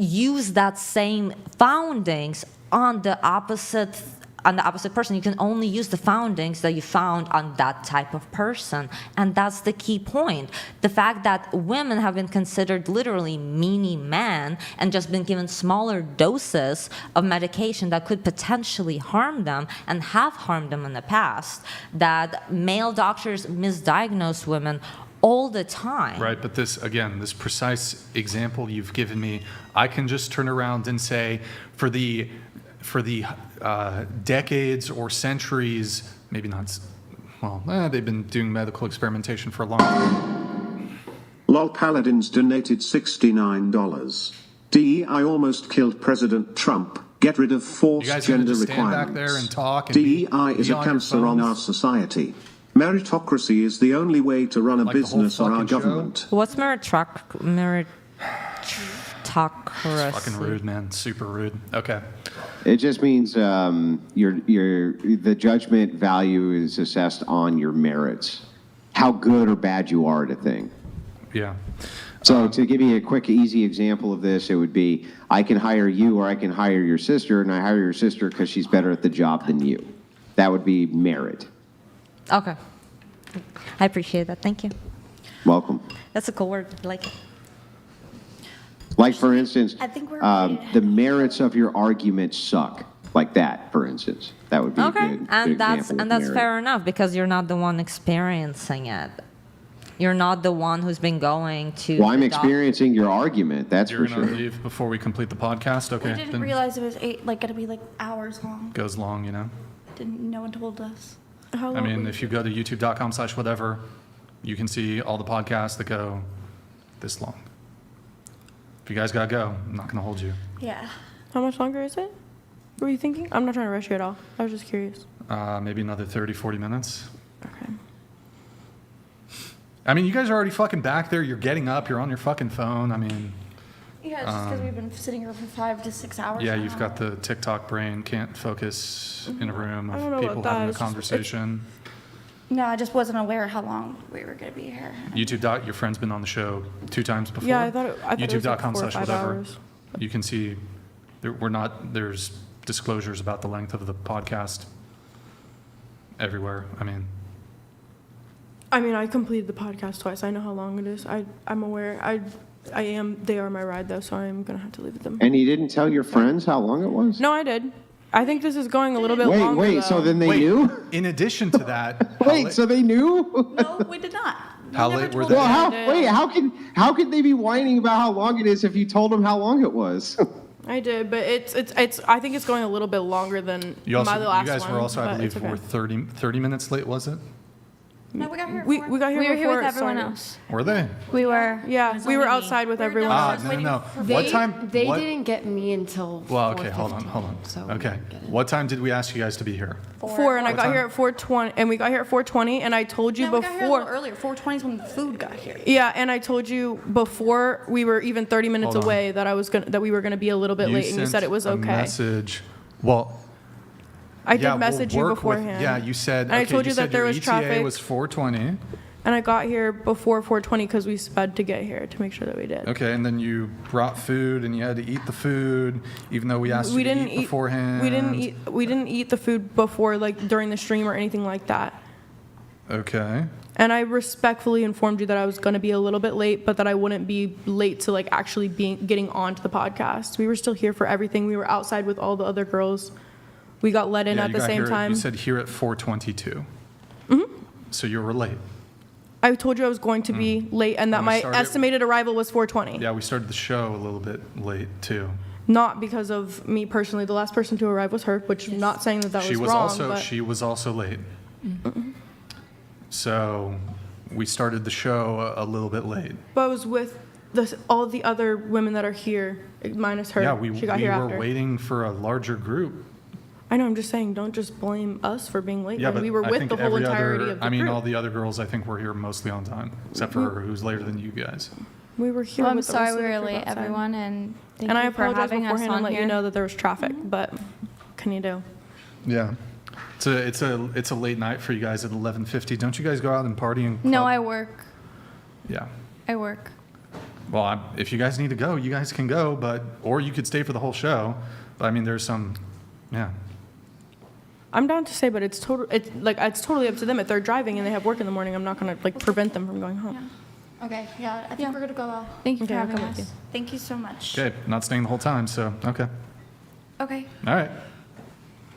use that same findings on the opposite person. You can only use the findings that you found on that type of person. And that's the key point. The fact that women have been considered literally mini men and just been given smaller doses of medication that could potentially harm them and have harmed them in the past, that male doctors misdiagnose women all the time. Right, but this precise example you've given me, I can just turn around and say, for the decades or centuries, maybe not, they've been doing medical experimentation for a long time. LOL Paladins donated $69. DEI almost killed President Trump. Get rid of You false guys are gonna gender just stand requirements. back there and talk and DEI be is a on your cancer on phones? our society. Meritocracy is the only way to run a Like the whole business or our fucking show? government. What's meritocracy? Fucking rude, man. Super rude. Okay. It just means the judgment value is assessed on your merits, how good or bad you are at a thing. Yeah. So to give you a quick, easy example of this, it would be, I can hire you or I can hire your sister, and I hire your sister because she's better at the job than you. That would be merit. Okay. I appreciate that. Thank you. Welcome. That's a cool word. I like it. Like, for instance, I think we're the merits of your argument suck. Like that, for instance. That would be a good And example that's of merit. fair enough because you're not the one experiencing it. You're not the one who's been going to. Well, I'm the doc- experiencing your argument, that's You're for gonna sure. leave before we complete the podcast? Okay. We didn't then realize it was gonna be like hours long. goes long, you know? No one told us. I mean, if you go to youtube.com/whatever, you can see all the podcasts that go this long. If you guys gotta go, I'm not gonna hold you. Yeah. How much longer is it? What were you thinking? I'm not trying to rush you at all. I was just curious. Maybe another 30, 40 minutes. Okay. I mean, you guys are already fucking back there. You're getting up. You're on your fucking phone. I mean, Yeah, it's just because we've been sitting here for 5 to 6 hours. yeah, now. you've got the TikTok brain. Can't focus in a room I don't of know people about that. having a It's just- conversation. No, I just wasn't aware how long we were gonna be here. YouTube. Your friend's been on the show 2 times before. Yeah, I thought it was like 4 or 5 YouTube.com/whatever. hours. You can see there's disclosures about the length of the podcast everywhere. I completed the podcast twice. I know how long it is. I'm aware. They are my ride, though, so I'm going to have to leave it them. And you didn't tell your friends how long it was? No, I did. I think this is going a little bit longer, Wait, though. so then they knew? In addition to that... So they knew? No, we did not. How late were they? Well, how could they be whining about how long it is if you told them how long it was? I did, but it's. I think it's going a little bit longer than my last one. You guys were also, I believe, okay. were 30 minutes late, was it? No, we got here. We got here. We were here with before it everyone started. else. Were they? We were. Yeah, we were outside with everyone else. No. What time? They didn't get me until. Well, okay, hold on. So Okay. What time did we ask you guys to be here? 4, and I got here at 4:20, and we got here at 4:20, and I told you No, we before. got here a little earlier. 4:20 is when the food got here. Yeah, and I told you before we were even 30 minutes Hold on. away that we were gonna be a little bit late, and you said it was sent okay. a message. Well, I did yeah, we'll message you work beforehand. Yeah, you said. And I told you that there was your traffic. ETA was 4:20. And I got here before 4:20 because we sped to get here to make sure that we did. Okay, and then you brought food, and you had to eat the food, even though we asked you to eat beforehand. We didn't eat the food before, like during the stream or anything like that. Okay. And I respectfully informed you that I was going to be a little bit late, but that I wouldn't be late to like actually getting onto the podcast. We were still here for everything. We were outside with all the other girls. We got let in at the same time. You said here at 4:22. So you were late. I told you I was going to be late and that my estimated arrival was 4:20. Yeah, we started the show a little bit late too. Not because of me personally. The last person to arrive was her, which not saying that was wrong. She was also late. So we started the show a little bit late. But I was with all the other women that are here, minus her. Yeah, she got here were after. waiting for a larger group. I know, I'm just saying, don't just blame us for being late. Yeah, when but we were I with think the whole entirety of the group. all the other girls I think were here mostly on time, except for her who's later than you guys. We were here. Well, I'm with the sorry rest of we the were group late, outside. everyone, and thank and you I for apologize having us beforehand on and let here. you know that there was traffic, but can you do? Yeah. It's a late night for you guys at 11:50. Don't you guys go out and party and club? No, I work. Yeah. I work. Well, if you guys need to go, you guys can go, or you could stay for the whole show. But I mean, there's some, yeah. I'm down to say, but it's totally up to them. If they're driving and they have work in the morning, I'm not gonna prevent them from going home. Okay, yeah, I think we're gonna go out. Thank you for Okay, I'll having come with us. Thank you so much. Okay, not staying the whole time, so okay. Okay. All right.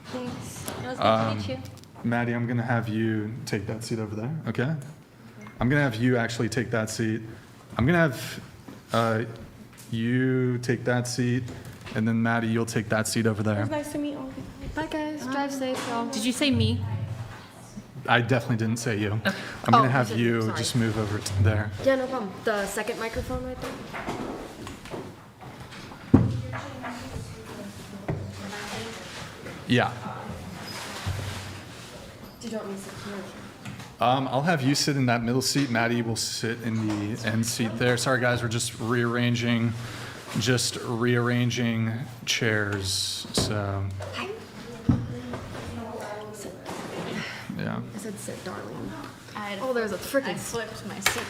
Thanks. It was good Um, to meet you. Maddie, I'm gonna have you take that seat over there. Okay. I'm gonna have you actually take that seat. I'm gonna have you take that seat, and then Maddie, you'll take that seat over It there. was nice to meet all of you. Bye guys, drive safe, y'all. Did you say me? I definitely didn't say you. I'm Oh, gonna you have said you me, sorry. just move over to there. Yeah, no problem. The second microphone right there. Yeah. Did you want me to sit here? I'll have you sit in that middle seat. Maddie will sit in the end seat there. Sorry, guys, we're just rearranging chairs. So, yeah. I said sit, darling. Oh, there's a freaking. I flipped my seat.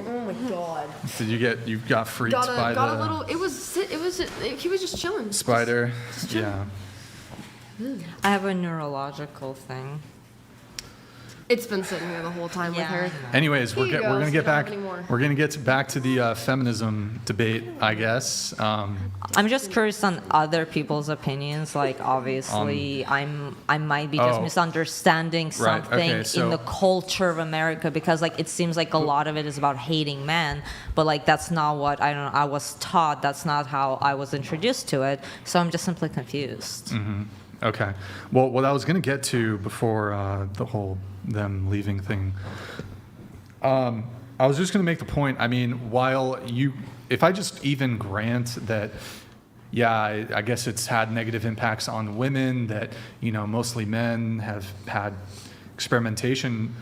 Oh my god. Did you got freaked by Got the a little. It was. He was just chilling. spider? Just chilling. Yeah. I have a neurological thing. It's been sitting here the whole time with her. Anyways, we're Here you gonna go, so get you don't have back. any more. We're gonna get back to the feminism debate, I guess. I'm just curious on other people's opinions. Like, obviously, I might be just Oh. misunderstanding Right, something okay, so- in the culture of America because, like, it seems like a lot of it is about hating men, but like that's not what I was taught. That's not how I was introduced to it. So I'm just simply confused. Mm-hmm. Okay. Well, what I was going to get to before the whole them leaving thing, I was just going to make the point. I mean, if I just even grant that, yeah, I guess it's had negative impacts on women, that, mostly men have had experimentation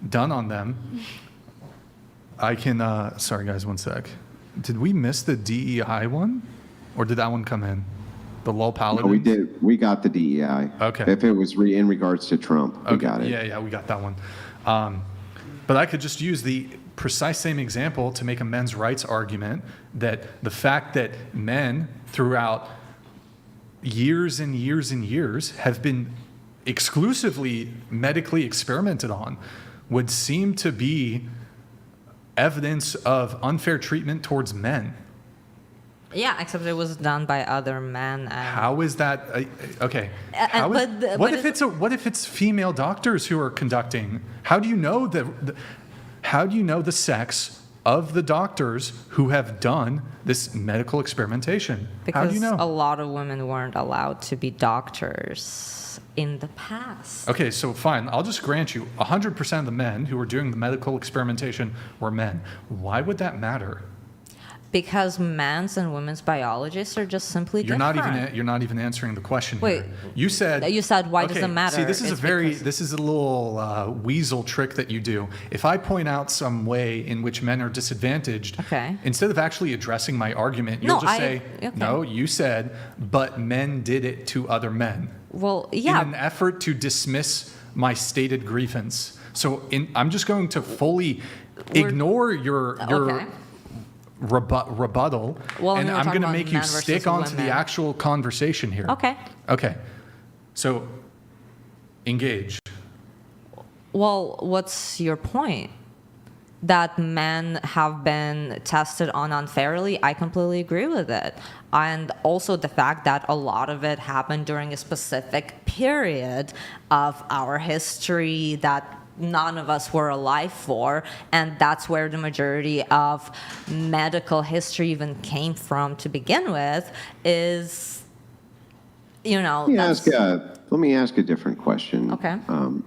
done on them. I can, sorry guys, one sec. Did we miss the DEI one? Or did that one come in? The Lol Paladins? No, we did. We got the DEI. Okay. If it was in regards to Trump, we got it. Yeah, we got that one. But I could just use the precise same example to make a men's rights argument that the fact that men throughout years and years and years have been exclusively medically experimented on would seem to be evidence of unfair treatment towards men. Yeah, except it was done by other men. And How is that? Okay. but What if it's female doctors who are conducting? How do you know how do you know the sex of the doctors who have done this medical experimentation? because How do you know? a lot of women weren't allowed to be doctors in the past. Okay, so fine. I'll just grant you 100% of the men who were doing the medical experimentation were men. Why would that matter? Because men's and women's biologists are just simply You're different. not even answering the question Wait. here. You said why does it matter? See, this is It's this is a little weasel trick that you do. If I point out some way in which men are disadvantaged, Okay. instead of actually addressing my argument, you'll just say, okay. "No, you said, but men did it to other men." Well, yeah. In an effort to dismiss my stated grievance. So I'm just going to fully ignore your Okay. rebuttal, Well, and we were I'm talking going to about make you men versus stick onto the women. actual conversation here. Okay. Okay. So, engage. Well, what's your point? That men have been tested on unfairly, I completely agree with it. And also the fact that a lot of it happened during a specific period of our history that none of us were alive for, and that's where the majority of medical history even came from to begin with, is, Let me ask a different question. Okay.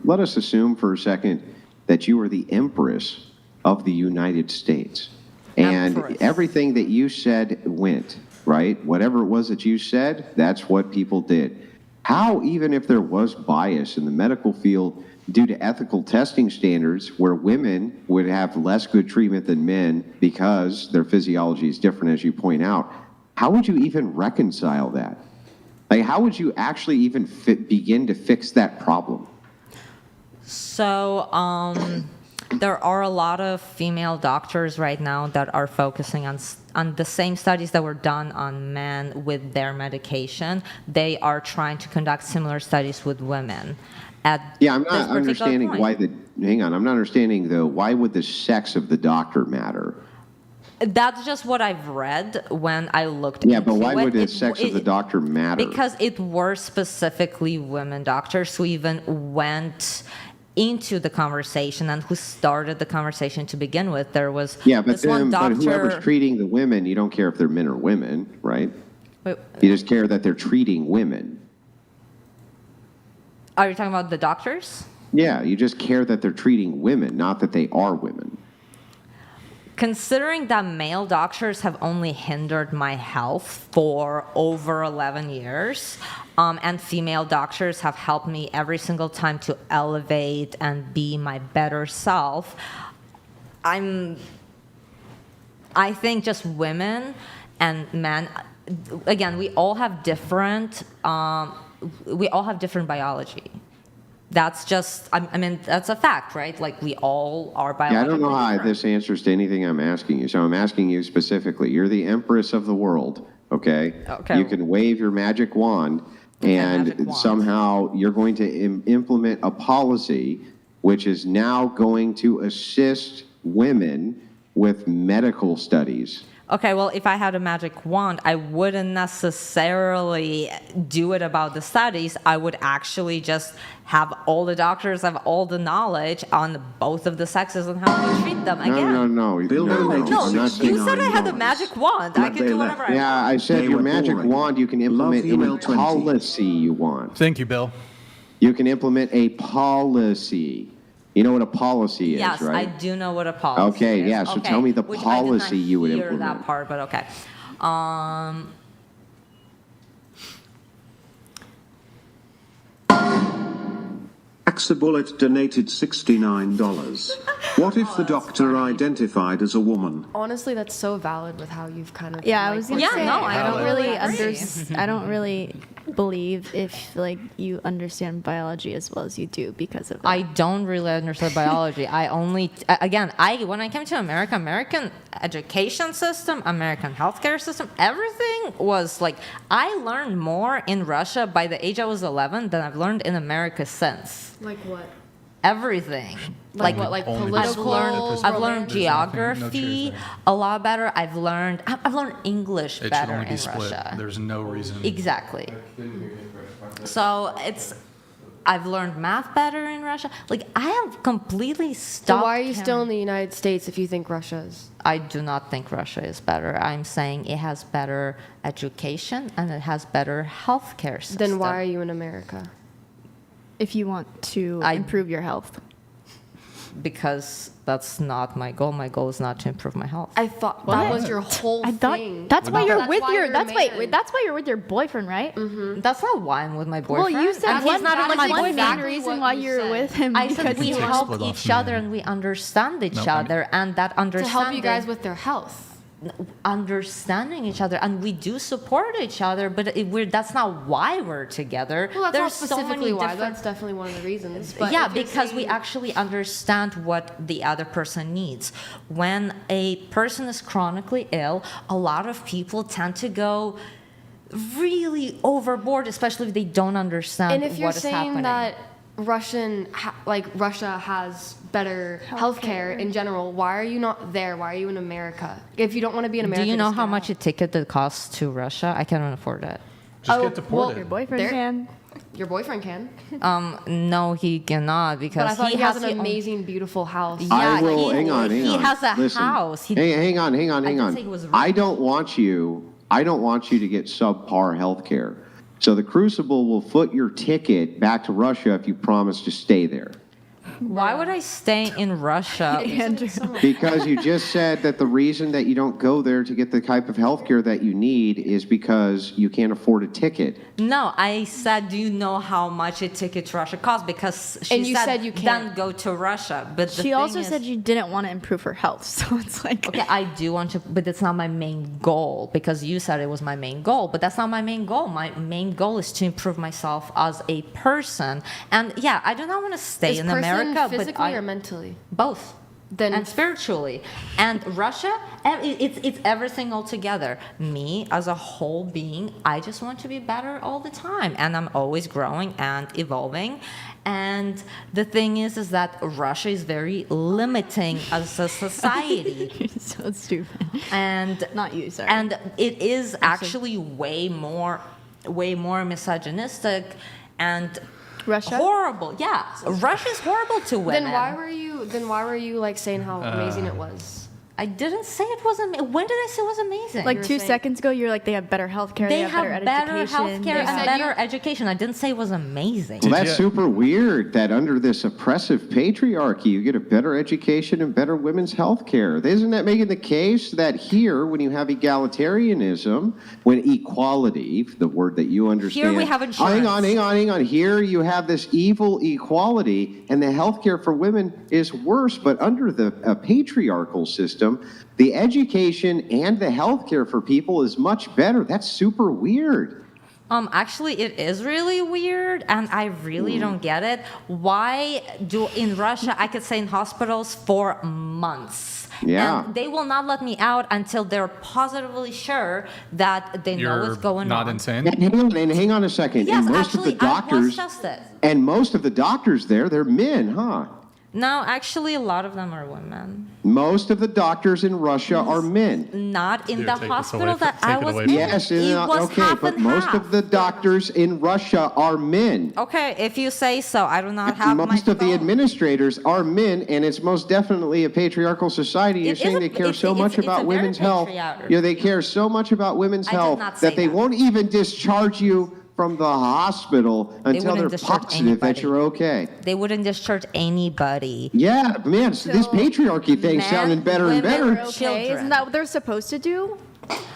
Let us assume for a second that you are the Empress of the United States, and everything that you said went, right? Whatever it was that you said, that's what people did. How, even if there was bias in the medical field due to ethical testing standards where women would have less good treatment than men because their physiology is different, as you point out, how would you even reconcile that? Like, how would you actually even begin to fix that problem? So, there are a lot of female doctors right now that are focusing on the same studies that were done on men with their medication. They are trying to conduct similar studies with women. I'm not understanding why I'm not understanding though, why would the sex of the doctor matter? That's just what I've read when I looked into it. Yeah, but why would the sex of the doctor matter? Because it were specifically women doctors who even went into the conversation and who started the conversation to begin with. There was this one doctor. But whoever's treating the women, you don't care if they're men or women, right? Wait, you just care that they're treating women. Are you talking about the doctors? Yeah, you just care that they're treating women, not that they are women. Considering that male doctors have only hindered my health for over 11 years, and female doctors have helped me every single time to elevate and be my better self, I think just women and men, again, we all have different biology. That's just, that's a fact, right? Like, we all are biologically Yeah, I don't know how different. this answers to anything I'm asking you. So I'm asking you specifically. You're the Empress of the world, okay? Okay. You can wave your magic wand, and somehow you're going to implement a policy which is now going to assist women with medical studies. Okay, well, if I had a magic wand, I wouldn't necessarily do it about the studies. I would actually just have all the doctors have all the knowledge on both of the sexes and how to treat them. Again, No. you said I had a magic wand. I could do whatever I want. Yeah, I said your magic wand, you can implement any policy you want. Thank you, Bill. You can implement a policy. You know what a policy is, Yes, right? I do know what a policy Okay, is. yeah, so tell me the Which policy you would I did not hear implement. that part, but okay. Axabullet donated $69. What if the doctor identified as a woman? Honestly, that's so valid with how you've kind of. Yeah, I was gonna say, no, I don't really believe if like you understand biology as well as you do because of that. I don't really understand biology. I only, again, when I came to America, American education system, American healthcare system, everything was like, I learned more in Russia by the age I was 11 than I've learned in America since. Like what? Everything. Like what? Like political? I've learned geography a lot better. I've learned English It should better only be in split. Russia. There's no reason. Exactly. So I've learned math better in Russia. Like, I have completely stopped. So why are you still in the United States if you think Russia's? I do not think Russia is better. I'm saying it has better education and it has better healthcare system. Then why are you in America? If you want to improve your health. Because that's not my goal. My goal is not to improve my health. I thought that was your whole thing. That's why you're with your. That's That's why you're with your boyfriend, right? Mm-hmm. That's not why I'm with my boyfriend. Well, you said And he's not one my main boyfriend. reason why you're with him. I said because we you help each other and we understand each other, and that understanding To help you guys with their health. Understanding each other, and we do support each other, but that's not why we're together. Well, that's There's not so specifically many why. different- That's definitely one of the reasons. But yeah, if you're because we saying- actually understand what the other person needs. When a person is chronically ill, a lot of people tend to go really overboard, especially if they don't understand And if you're what is saying happening. that Russia has better healthcare in general, why are you not there? Why are you in America? If you don't want to be in America, Do you know just how get much a ticket costs to Russia? I cannot afford it. Just get deported. Well, your boyfriend can. Your boyfriend can. No, he cannot because But I thought he has an his own- amazing, beautiful house. I will, hang on. He has a Listen, house. hang on. didn't say he was I don't want you to get subpar health care. So the Crucible will foot your ticket back to Russia if you promise to stay there. Why would I stay in Russia? Because you just said that the reason that you don't go there to get the type of healthcare that you need is because you can't afford a ticket. No, I said, do you know how much a ticket to Russia costs? Because she And you said you can't. Then go to Russia. But the She thing also is, said you didn't want to improve her health, so it's like. okay, I do want to, but it's not my main goal because you said it was my main goal, but that's not my main goal. My main goal is to improve myself as a person. And yeah, I do not want to stay in America, physically but or mentally? Both. And spiritually. And Russia, it's everything all together. Me as a whole being, I just want to be better all the time. And I'm always growing and evolving. And the thing is that Russia is very limiting as a society. You're so stupid. And not you, sorry. And it is actually way more misogynistic and Russia? horrible. Yeah, Russia's horrible to women. Then why were you like saying how amazing it was? I didn't say it was amazing. When did I say it was amazing? Like 2 seconds ago, you're like, they have better healthcare. They have have better better education. healthcare and better education. I didn't say it was amazing. Well, that's super weird that under this oppressive patriarchy, you get a better education and better women's health care. Isn't that making the case that here, when you have egalitarianism, when equality, the word that you understand. Here we have insurance. Hang on. Here you have this evil equality, and the health care for women is worse. But under the patriarchal system, the education and the health care for people is much better. That's super weird. Actually, it is really weird, and I really don't get it. Why do in Russia I could stay in hospitals for months? Yeah. And they will not let me out until they're positively sure that they know what's going not on. insane. And hang on a second. Yes, and most actually, of the doctors, I was tested. and most of the doctors there, they're men, huh? No, actually, a lot of them are women. Most of the doctors in Russia are men. Not in Here, the take this hospital away- that take I it was away in. from Yes, It was okay, half but and most half. of the doctors in Russia are men. Okay, if you say so. I do not have Most of the administrators are men, and it's most definitely a patriarchal society. You're It saying is they care it's- so it's- much it's about a very women's health. patriarchal. Yeah, they care so much about women's I did health not say that they that. won't even discharge you from the hospital until wouldn't they're discharge positive that anybody. you're okay. They wouldn't discharge anybody. Yeah, man, this patriarchy thing's men, sounding better and women, better. Okay, children. isn't that what they're supposed to do?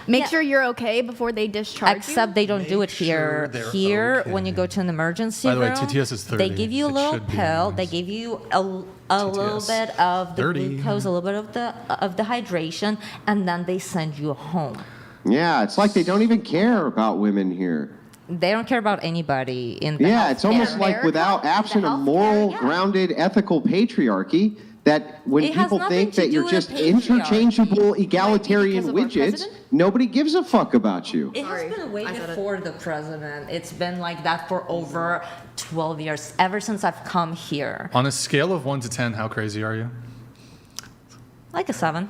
Make sure you're okay before they discharge Except they don't do it here. they're Here, when you go to an emergency By the way, room, TTS is 30. they give you a It little should be pill. They nice. give you a little bit of the 30. glucose, a little bit of the hydration, and then they send you home. Yeah, it's like they don't even care about women here. They don't care about anybody in the Yeah, it's almost like America, absent a moral, grounded, ethical patriarchy, that when It has people nothing think to that do you're with just patriarchy. interchangeable egalitarian because of our widgets, president? nobody gives a fuck about you. It has been way before the president. It's been like that for over 12 years, ever since I've come here. On a scale of 1 to 10, how crazy are you? Like a 7.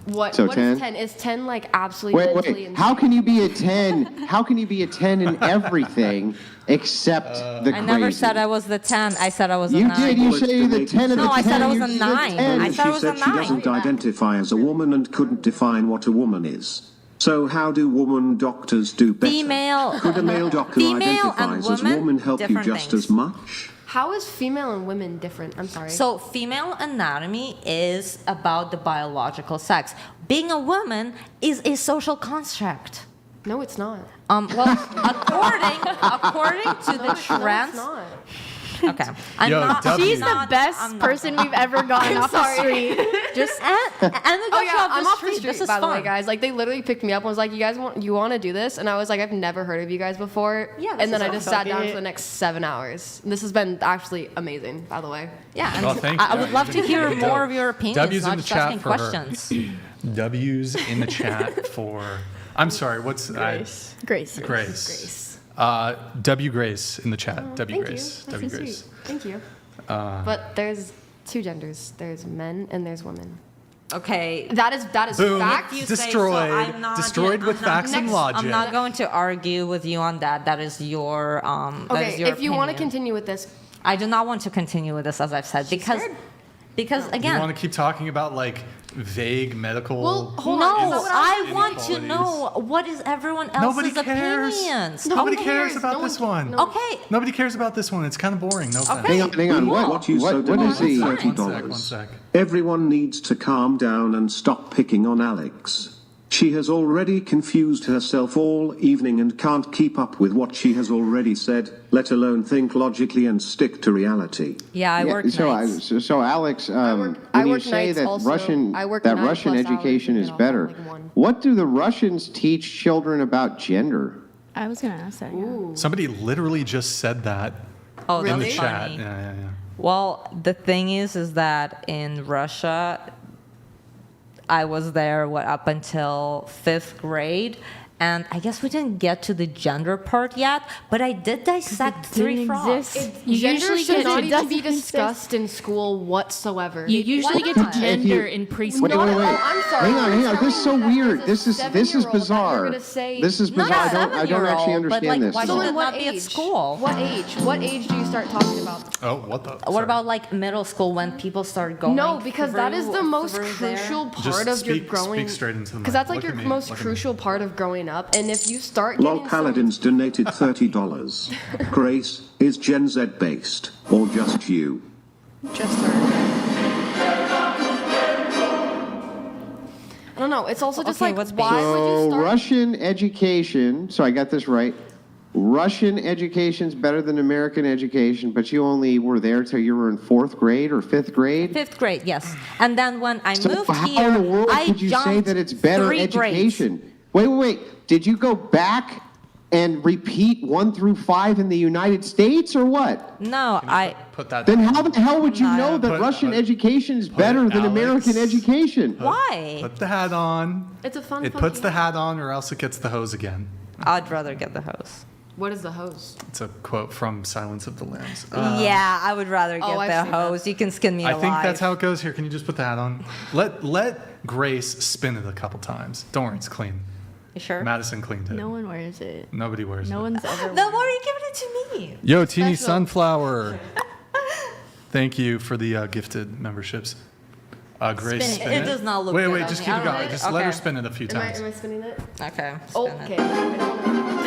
What So what is 10? 10? Is 10 like absolutely mentally Wait. insane? How can you be a 10? How can you be a 10 in everything except the crazy? I never said I was the 10. I said I was a You 9. did. You say the 10 of the 10. No, I said I was you a did 9. 10. I said I She was a said she 9. doesn't identify as a woman and couldn't define what a woman is. So how do woman doctors do better? Female. Could a male doctor who Female and identifies as woman, woman help you different just things. as much? How is female and women different? I'm sorry. So female anatomy is about the biological sex. Being a woman is a social construct. No, it's not. Well, according to the trans. No, it's not. Okay, I'm Yo, not. W. She's the best person we've ever gotten off the street. Just and Oh yeah, I'm off the street. street, This is by the way, fun. guys. Like they literally picked me up and was like, "You want to do this?" And I was like, "I've never heard of you guys before." Yeah, and then I this just is sat down fucking- for the next 7 hours. And this has been actually amazing, by the way. Yeah, and Well, thank you. I would love to hear more of your opinions, W's in not the just chat asking for her. questions. W's in the chat for. I'm sorry. What's Grace. Grace. W Grace in the chat. W Thank Grace. you. W That's so Grace. sweet. Thank you. But there's 2 genders. There's men and there's women. Okay. That is Boom. fact. You say so, Destroyed. I'm not- Destroyed with facts and logic. I'm not going to argue with you on that. That is your that Okay, is your if you want to opinion. continue with this, I do not want to continue with this, as I've said, because You again, want to keep talking about like vague medical. no, I want to know what is everyone else's Nobody cares. opinions. Nobody cares about this one. Okay. Nobody cares about this one. It's kind of boring. No offense. Hang on. What you so What is the? $30? One sec. Everyone needs to calm down and stop picking on Alex. She has already confused herself all evening and can't keep up with what she has already said, let alone think logically and stick to reality. Yeah, I work nights. So Alex, when you work say nights that also. I work Russian 9+ hours education and is get off at, better, like, 1. what do the Russians teach children about gender? I was gonna ask that. Yeah. Somebody literally just said that Oh, in the that's chat. funny. Yeah. Well, the thing is that in Russia, I was there up until 5th grade, and I guess we didn't get to the gender part yet, but I did dissect 3 frogs. Gender should not it even be doesn't discussed in school whatsoever. You usually get to gender in preschool. Wait. I'm sorry. Hang on. This is so weird. This is 7-year-old, bizarre. gonna say- This is Not bizarre. a I don't actually 7-year-old, but, understand this. why So should in it what not be at age? school? What age? What age do you start talking about? Oh, what the? What about like middle school when people start going? No, because that is the most through crucial there? part of your growing. Speak straight into the mic. Because that's like Look your at me. most Look at me. crucial part of growing up, and if you start Lol getting some, Paladins donated $30. Grace, is Gen Z based, or just you? just her. I don't know. It's also just Okay, like what's why would you So start? Russian education, so I got this right. Russian education's better than American education, but you only were there till you were in 4th grade or 5th grade? 5th grade, yes. And then when I So moved how here, in the world I could you say jumped that it's better 3 grades. education? Wait. Did you go back and repeat 1 through 5 in the United States or what? No, I. Put that. Then how the hell would you know that Put- Russian put- education is better than Alex. American education? Why? Put the hat on. It's a fun. It puts the hat on, or else it gets the hose again. I'd rather get the hose. What is the hose? It's a quote from Silence of the Lambs. Yeah, I would rather get I've the seen that. hose. You can skin me I alive. think that's how it goes here. Can you just put the hat on? Let Grace spin it a couple times. Don't worry, it's clean. You sure? Madison cleaned it. No one wears it. Nobody wears No it. one's ever. Then why are you giving it to me? Yo, Teeny Special. Sunflower. Thank you for the gifted memberships. Grace, Spin it. It does not look Wait, good on just me. keep I it don't going. know. Just let her Okay. spin it a few times. Am I spinning it? Okay. Oh, spin it. okay.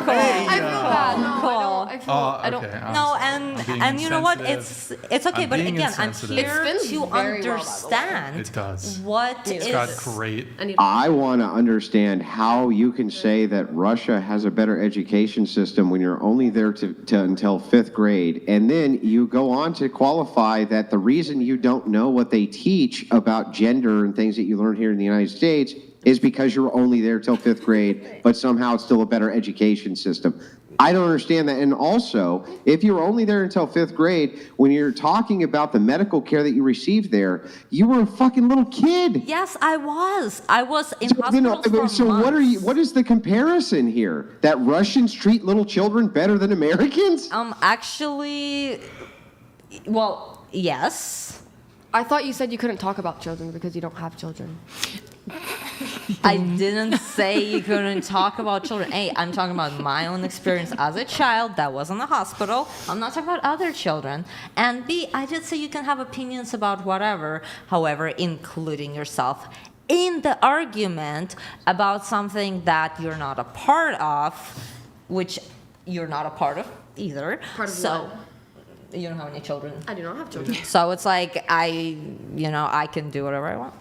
Cool. I feel bad. No, Cool. I feel. Oh, I don't. okay. No, I'm being and you know what? insensitive. It's okay. I'm But being again, I'm insensitive. here It spins to very well, by the way. understand It does. what It's is. got great. I want to understand how you can say that Russia has a better education system when you're only there until 5th grade, and then you go on to qualify that the reason you don't know what they teach about gender and things that you learn here in the United States is because you're only there till 5th grade, but somehow it's still a better education system. I don't understand that. And also, if you're only there until 5th grade, when you're talking about the medical care that you received there, you were a fucking little kid. Yes, I was. I was in hospital for So months. what is the comparison here? That Russians treat little children better than Americans? Actually, well, yes. I thought you said you couldn't talk about children because you don't have children. I didn't say you couldn't talk about children. A, I'm talking about my own experience as a child that was in the hospital. I'm not talking about other children. And B, I did say you can have opinions about whatever, however, including yourself in the argument about something that you're not a part of, which you're not a part of either. Part of so, what? You don't have any children. I do not have children. So it's like I can do whatever I want.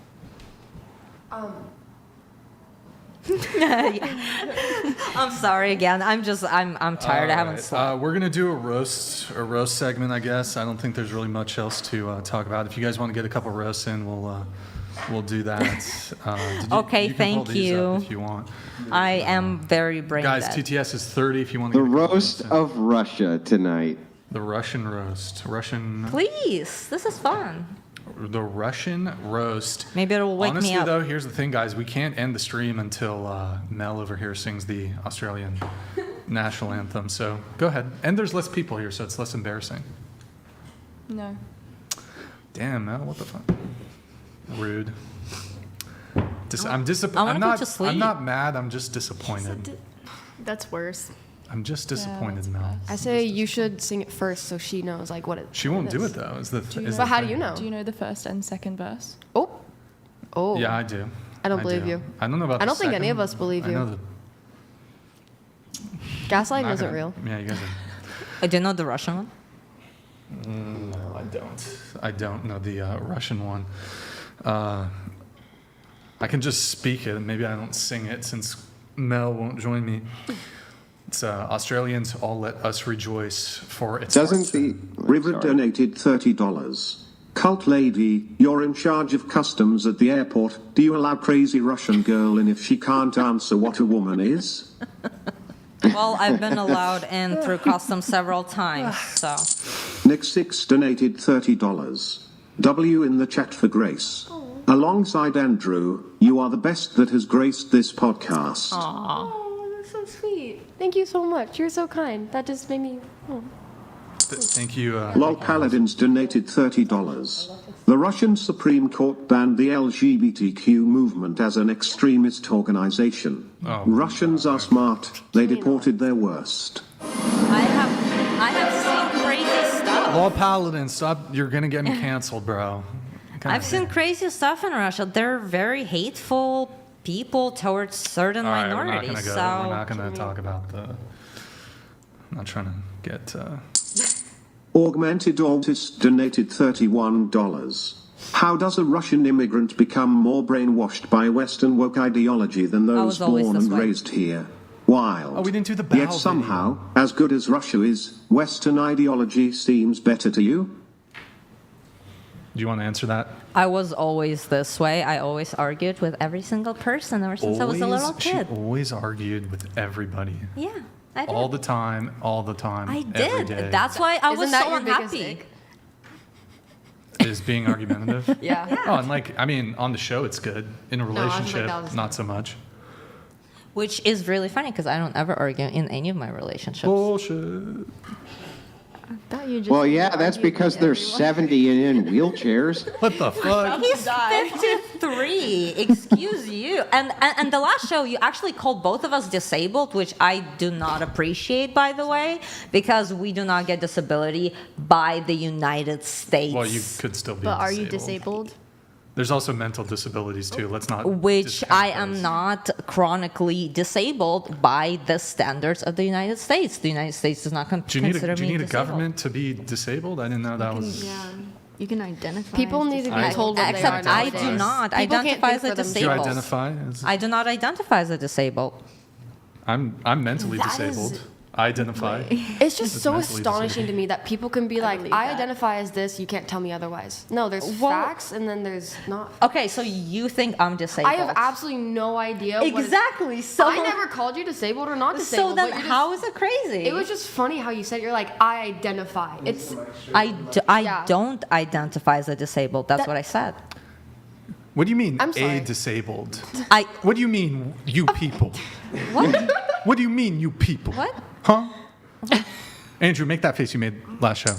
I'm sorry again. I'm tired. I haven't slept. We're gonna do a roast segment, I guess. I don't think there's really much else to talk about. If you guys want to get a couple roasts in, we'll do that. Okay, you can pull thank these you. up if you want. I am very brain Guys, dead. TTS is 30 if you want to The get a couple roast roasts in. of Russia tonight. The Russian roast. Please, this is fun. The Russian roast. Maybe it'll wake Honestly, me up. though, here's the thing, guys. We can't end the stream until Mel over here sings the Australian national anthem. So go ahead. And there's less people here, so it's less embarrassing. No. Damn, Mel, what the fuck? Rude. I'm disappointed. I wanna go to sleep. I'm not mad. I'm just disappointed. That's worse. I'm just disappointed, Mel. I say you should sing it first so she knows like what it. She won't do is. it though. Is the But how do you know? Do you know the first and second verse? Oh. Yeah, I do. I don't believe you. I don't know about. I don't the think any second. of us believe I you. know Gaslighting not isn't gonna- real. Yeah, you guys I do know the Russian one. No, I don't. I don't know the Russian one. I can just speak it. Maybe I don't sing it since Mel won't join me. It's Australians all let us rejoice for its Doesn't the River sorry. donated $30. Cult lady, you're in charge of customs at the airport. Do you allow crazy Russian girl in if she can't answer what a woman is? Well, I've been allowed in through customs several times, so. Nick 6 donated $30. W in the chat for Grace. Alongside Andrew, you are the best that has graced this podcast. Oh, that's so sweet. Thank you so much. You're so kind. That just made me. Oh. Thank you. LOL Paladins donated $30. The Russian Supreme Court banned the LGBTQ movement as an extremist organization. Russians are smart. They deported their worst. I have seen crazy stuff. Law Paladin, stop. You're going to get me canceled, bro. I've seen crazy stuff in Russia. They're very hateful people towards certain All right, minorities. we're not going to talk about the. I'm not trying to get. Augmented Autist donated $31. How does a Russian immigrant become more brainwashed by Western woke ideology than those was always born this and way. raised here? Wild. Oh, we didn't do the bow Yet somehow, as good as Russia is, Western ideology seems better to you? Do you want to answer that? I was always this way. I always argued with every single person ever since I was a little kid. She always argued with everybody. Yeah, I did. All the time. I every did. day. That's why I was Isn't that so your biggest unhappy. ick? Is being argumentative. Yeah. Oh, and like, I mean, on the show it's good. In a No, I was like, relationship, that was- not so much. Which is really funny because I don't ever argue in any of my relationships. Bullshit. Thought you just Well, yeah, that's because they're 70 and in wheelchairs. What the fuck? He's 53. Excuse you. And the last show, you actually called both of us disabled, which I do not appreciate, by the way, because we do not get disability by the United States. Well, you could still be But are you disabled. disabled? There's also mental disabilities too. Let's not. Which discount I those. am not chronically disabled by the standards of the United States. The United States does not Do you need consider a, do you me need a disabled. government to be disabled? I didn't know that was. Yeah. You can identify. People as need to be disabled. told what they are Except I nowadays. do not People can't identify think as a for themselves. Do you disabled. identify as? I do not identify as a disabled. I'm mentally disabled. Identify. It's just It's so mentally astonishing to me that people can be like, believe I that. identify as this, you can't tell me otherwise. No, there's Well- facts and then there's not. Okay, so you think I'm disabled? I have absolutely no idea. what it- Exactly. So I never called you disabled or not disabled. So then, but you're how just, is it crazy? It was just funny how you said it. You're like, I identify. It's I don't identify as a disabled. That's what I said. What do you mean, I'm sorry. a disabled? I. What do you mean, you people? What? What do you mean, you people? What? Huh? Andrew, make that face you made last show.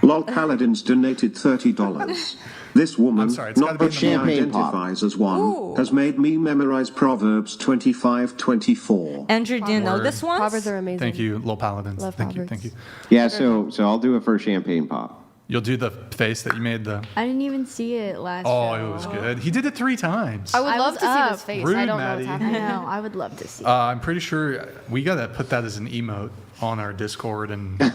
Lol Paladins donated $30. This woman, sorry, it's gotta not be that she champagne pop. identifies as one, Ooh. has made me memorize Proverbs 25:24. Andrew, do you know Word. this one? Proverbs are amazing. Thank you, Lil Paladins. Love Thank you, Proverbs. thank you. Yeah, so I'll do it for champagne pop. You'll do the face that you made the. I didn't even see it last Oh, show. it was good. He did it 3 times. I would I love was to see up. this face. Rude, I don't know Maddie. what's I happening. know. I would love to see. I'm pretty sure we gotta put that as an emote on our Discord and Twitch.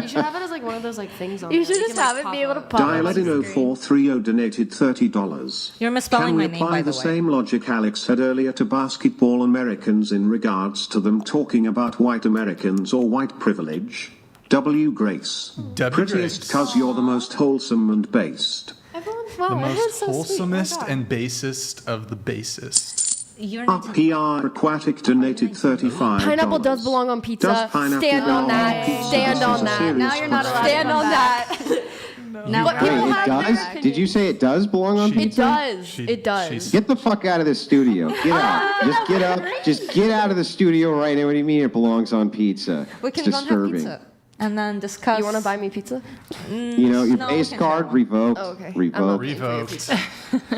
You should have it as like one of those like things on You there. should It just can, have like, it be pop able to up. pop up on the screen. Dialadin0430 donated $30. You're misspelling Can we my name, apply by the the way. same logic Alex had earlier to basketball Americans in regards to them talking about white Americans or white privilege? W. Grace. W. Prettiest Grace. cause you're the most wholesome and based. Everyone's The wow, most everyone's so sweet. Oh my wholesomest God. and basest of the basest. You're Up PR Aquatic donated $35. Pineapple does belong on pizza. Does pineapple Stand on belong that. pizza? Stand This on is a that. serious Now you're not allowed question. to stand on that. Now But people Wait, it have does? Did you say it does belong on It pizza? does. It does. Get the fuck out of the studio. Get out. Just get up. Just get out of the studio right now. What do you mean it belongs on pizza? We It's can go and have disturbing. pizza and then discuss. You want to buy me pizza? You know, your No, we base can card try one. revoked. Oh, okay. Revoked. Revoked.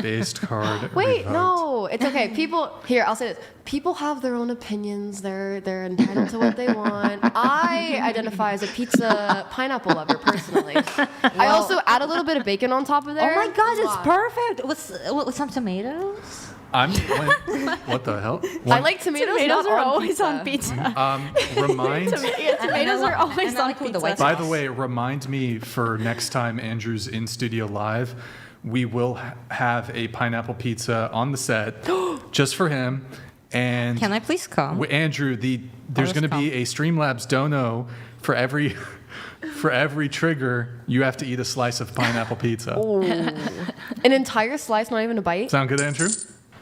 Based card. Wait, revoked. no, it's okay. People here, I'll say this. People have their own opinions. They're entitled to what they want. I identify as a pizza pineapple lover personally. I also add a little bit of bacon on top of there. Oh my God, it's Wow. perfect with some tomatoes. What the hell? I like tomatoes. Tomatoes not are on always pizza. on pizza. Remind. Tomatoes are always on pizza. By the way, remind me for next time Andrew's in studio live, we will have a pineapple pizza on the set just for him. And Can I please come? Andrew, there's going to be a Streamlabs dono for every trigger. You have to eat a slice of pineapple pizza. An entire slice, not even a bite. Sound good, Andrew?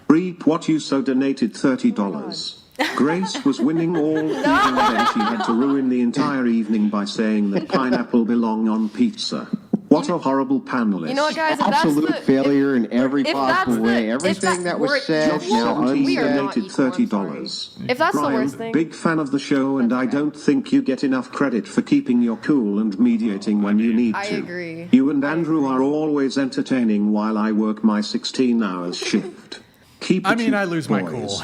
Reap what you so donated $30. Grace was winning all evening, and then she had to ruin the entire evening by saying that pineapple belong on pizza. What a horrible panelist. You know what, guys? If Absolute that's the, failure in every if possible that's the- way. if Everything that was we're- said, Josh now 17 we are unsaid. not donated equal, I'm $30. If that's the Brian, worst thing. big fan of the show, and I don't think you get enough credit for keeping your cool and mediating when you need to. I agree. You and Andrew are always entertaining while I work my 16 hours shift. Keep it I mean, you I lose my boys. cool.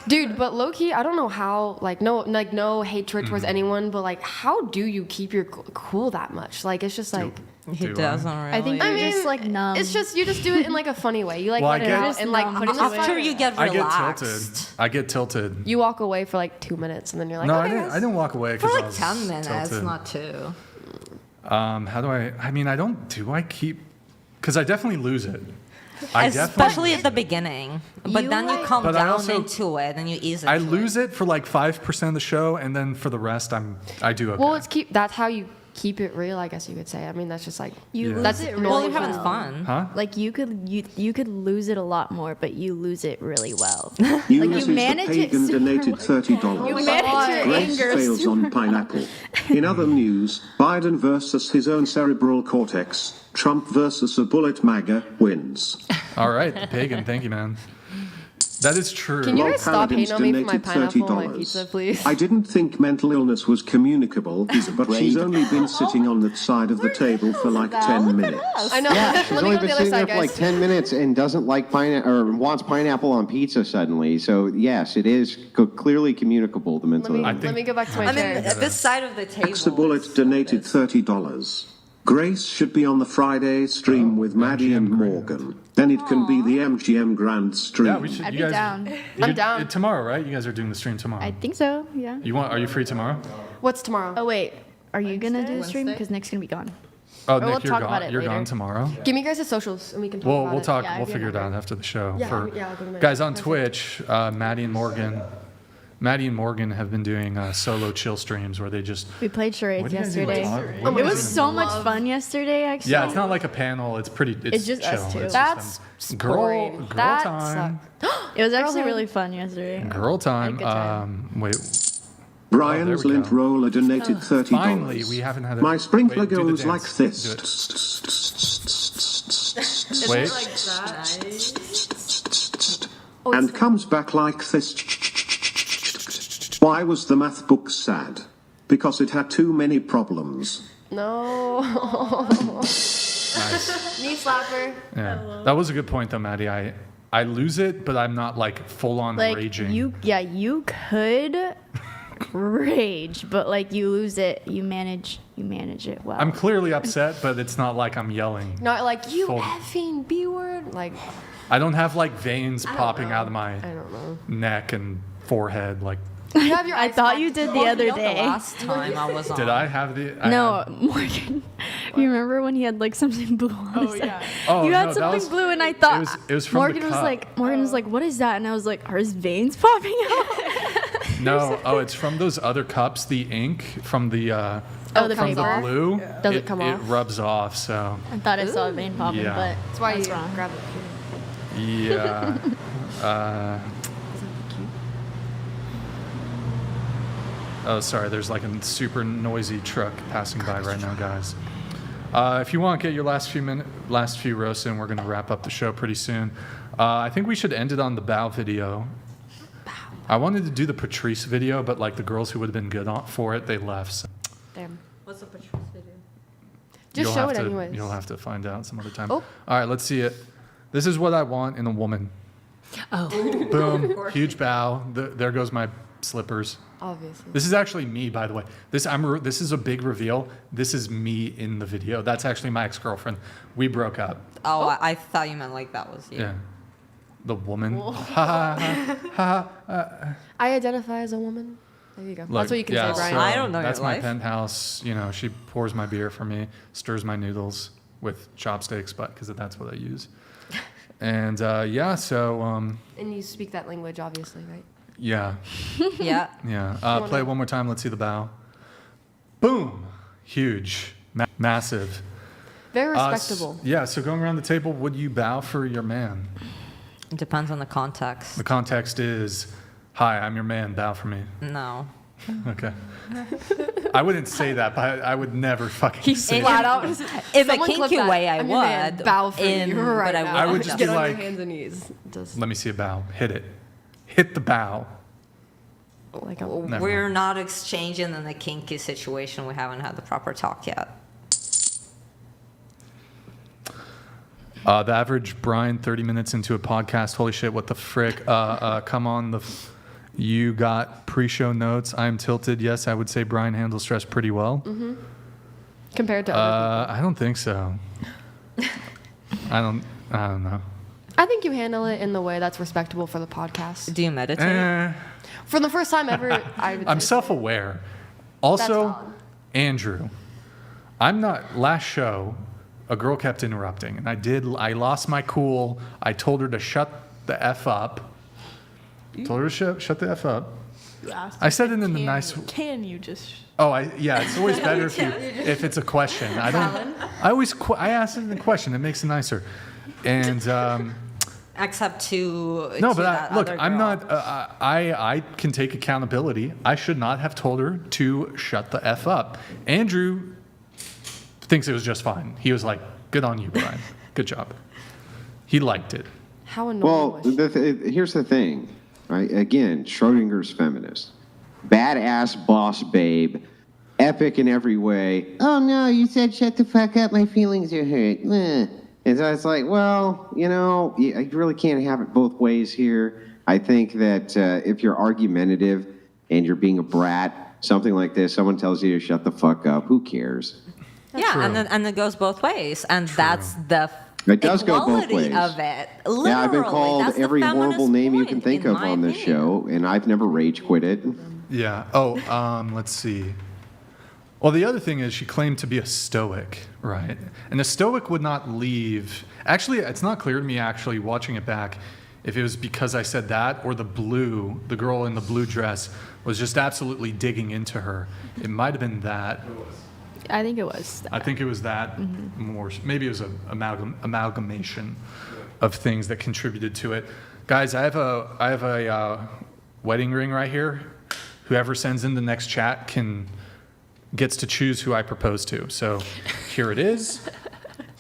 Dude, but low key, I don't know how. No hatred towards anyone, but like, how do you keep your cool that much? Like, it's just like. He doesn't really. I think you're just like numb. It's just you just do it in like a funny way. You like Well, let I it get- out and like put it after you get I get relaxed. tilted. You walk away for like 2 minutes and then you're like, No, okay, I didn't walk away For because I like was 10 minutes, tilted. not 2. How do I mean, I keep, because I definitely lose it. I Especially at the beginning. But then you come But I down also- into it and you ease into I it. lose it for like 5% of the show, and then for the rest, I do okay. well, that's how you keep it real, I guess you could say. I mean, that's just like You Yeah. lose That's it normal. really Well, you're having fun. Huh? Like you could lose it a lot more, but you lose it really well. Eunice you is manage the it pagan super donated $30. You manage your Grace anger fails super on pineapple. In other news, Biden versus his own cerebral cortex. Trump versus a bullet MAGA wins. All right, pagan, thank you, man. That is true. Can you Lol guys stop Paladins hating on me for my donated pineapple on my $30. pizza, please? I didn't think mental illness was communicable, but she's only been sitting on that side of the table for like 10 minutes. I know. Yeah, she's Let me only go to been the other sitting there side, for like guys. 10 minutes and doesn't like or wants pineapple on pizza suddenly. So yes, it is clearly communicable, the mental illness. Let me go back to my I chair. mean, this side of the table. Exabullet donated $30. Grace should be on the Friday stream with Maddie and Morgan. Then it can be the MGM Grand stream. Yeah, we should. I'd you be guys, down. I'm down. Tomorrow, right? You guys are doing the stream tomorrow. I think so. Yeah. Are you free tomorrow? What's tomorrow? Oh wait, are you gonna do the stream? Because Nick's gonna be gone. Oh, Or Nick, we'll you're talk gone. about it You're later. gone tomorrow. Give me guys the socials and we can talk about We'll it. talk. Yeah, we'll if figure you're it out after the show. Yeah, I'll go to my Guys on Twitch, Maddie and Morgan Maddie and Morgan have been doing solo chill streams where they just. We played charades What do you guys yesterday. even talk- It was so much fun yesterday, actually. Yeah, it's not like a panel. It's pretty. It's just chill. us two. It's That's just them. girl that time. It was actually really fun yesterday. Girl time. Wait. Brian there we Lint go. Roller donated $30. Finally, we haven't had a. My sprinkler Wait, do the goes dance. like this. Wait. And comes back like this. Why was the math book sad? Because it had too many problems. No. Nice. Knee slapper. Yeah, that was a good point though, Maddie. I lose it, but I'm not like full on Like raging. you could rage, but like you lose it, you manage it well. I'm clearly upset, but it's not like I'm yelling. Not like you Full- effing B word. Like I don't have like veins don't popping know. out of my I don't know. neck and forehead. Like, you have your I thought you did the other day. Last time I was on. did I have the? I No, had- Morgan. You remember when he had like something blue on his head? Oh, You had no, that something was- blue, and I thought it was from the Morgan was cup. like, "What is that?" And I was like, "Are his veins popping out?" No, it's from those other cups. The ink from the the from the paper? blue. Does it come It off? rubs off. So I thought I saw a vein popping, Yeah. but That's why I was you wrong. grab it. yeah. Oh, sorry. There's like a super noisy truck passing by right now, guys. If you want to get your last few roasts in, we're going to wrap up the show pretty soon. I think we should end it on the bow video. I wanted to do the Patrice video, but like the girls who would have been good for it, they left. So. Damn. What's the Patrice video? Just You'll show have it to- anyways. You'll have to find out some other time. Oh. All right, let's see it. This is what I want in a woman. Oh. Boom. Huge bow. There goes my slippers. Obviously. This is actually me, by the way. This is a big reveal. This is me in the video. That's actually my ex-girlfriend. We broke up. Oh, I thought you meant like that was you. Yeah. The woman. Ha I identify as a woman. There you go. Look, That's what you can yeah, say, Brian. so I don't know That's your my life. penthouse. You know, she pours my beer for me, stirs my noodles with chopsticks, but because that's what I use. And yeah, so And you speak that language, obviously, right? yeah, Yeah. yeah. Play it one more time. Let's see the bow. Boom, huge, massive. Very respectable. Yeah. So going around the table, would you bow for your man? It depends on the context. The context is, "Hi, I'm your man. Bow for me." No. Okay. I wouldn't say that, but I would never fucking say flat that. out. In a Someone clip kinky that. way, I I'm your man. would. Bow for you right but now. I would just Get be on like, your hands and knees. Just "Let me see a bow. Hit it. Hit the bow." like a Never We're not exchanging in a kinky situation. We haven't had the proper talk yet. The average Brian, 30 minutes into a podcast. Holy shit, what the frick? Come on, you got pre-show notes. I'm tilted. Yes, I would say Brian handles stress pretty well. Mm-hmm. Compared to other I don't think so. I don't know. I think you handle it in the way that's respectable for the podcast. Do you meditate? For the first time ever, I would I'm say self-aware. That's Also, valid. Andrew, I'm not. Last show, a girl kept interrupting, and I lost my cool. I told her to shut the f up. Told her to shut the f up. You asked I said it in the can nice. Can you just? Yeah, it's always better if it's a question. I ask it in a question. It makes it nicer. And Except to no, to but that look, other I'm girl. not. I can take accountability. I should not have told her to shut the f up. Andrew thinks it was just fine. He was like, "Good on you, Brian. Good job." He liked it. How annoying Well, was she? here's the thing, right? Again, Schrodinger's feminist. Badass boss babe. Epic in every way. Oh, no, you said shut the fuck up. My feelings are hurt. And so it's like, well, you know, you really can't have it both ways here. I think that if you're argumentative and you're being a brat, something like this, someone tells you to shut the fuck up, who cares? Yeah, True. and it goes both ways, and that's the It does go both equality ways. of it. Literally, Yeah, I've been called that's the every horrible feminist name you point, can think in of my on this opinion. show, and I've never rage quit it. Yeah. Oh, let's see. Well, the other thing is she claimed to be a stoic, right? And a stoic would not leave. Actually, it's not clear to me, actually, watching it back, if it was because I said that or the girl in the blue dress was just absolutely digging into her. It might have been that. I think it was. I think it was that more. Maybe it was an amalgamation of things that contributed to it. Guys, I have a wedding ring right here. Whoever sends in the next chat gets to choose who I propose to. So here it is.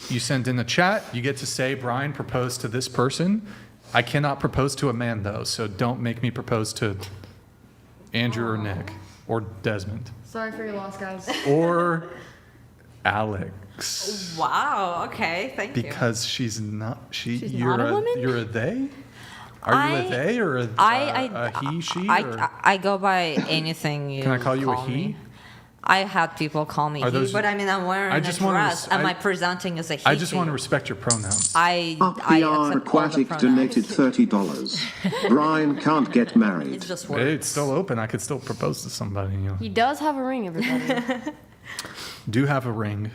You send in a chat. You get to say, Brian proposed to this person. I cannot propose to a man, though, so don't make me propose to Andrew or Nick or Desmond. Sorry for your loss, guys. Or Alex. Wow. Okay. Thank you. Because she's not. not a woman? You're a they? Are you a they or a he, she? I go by anything you Can I call you a he? me. I had people call me he, but I mean, I'm wearing a dress. Am I presenting as a he? I just want to respect your pronouns. I accept all the Aquatic pronouns. donated $30. Brian can't get married. It's just Hey, it's still open. I could still propose to somebody. You know. He does have a ring, everybody. Do have a ring.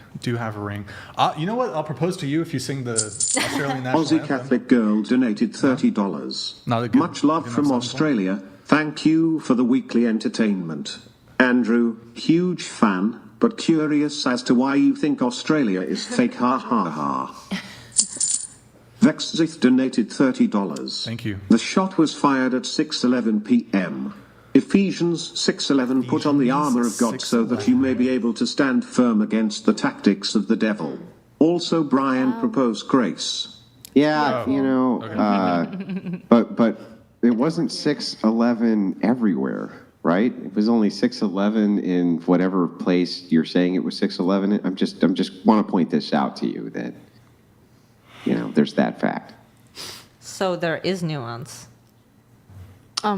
You know what? I'll propose to you if you sing the Australian national Aussie anthem. Catholic girl donated $30. Not a good, Much love good from enough Australia. Thank you for the weekly entertainment. Andrew, huge fan, but curious as to why you think Australia is fake. Ha ha ha. Vexzith donated $30. Thank you. The shot was fired at 6:11 p.m. Ephesians 6:11 put on the armor of God so that you may be able to stand firm against the tactics of the devil. Also, Brian proposed grace. Yeah, but it wasn't 6:11 everywhere, right? It was only 6:11 in whatever place you're saying it was 6:11. I'm just want to point this out to you that there's that fact. So there is nuance.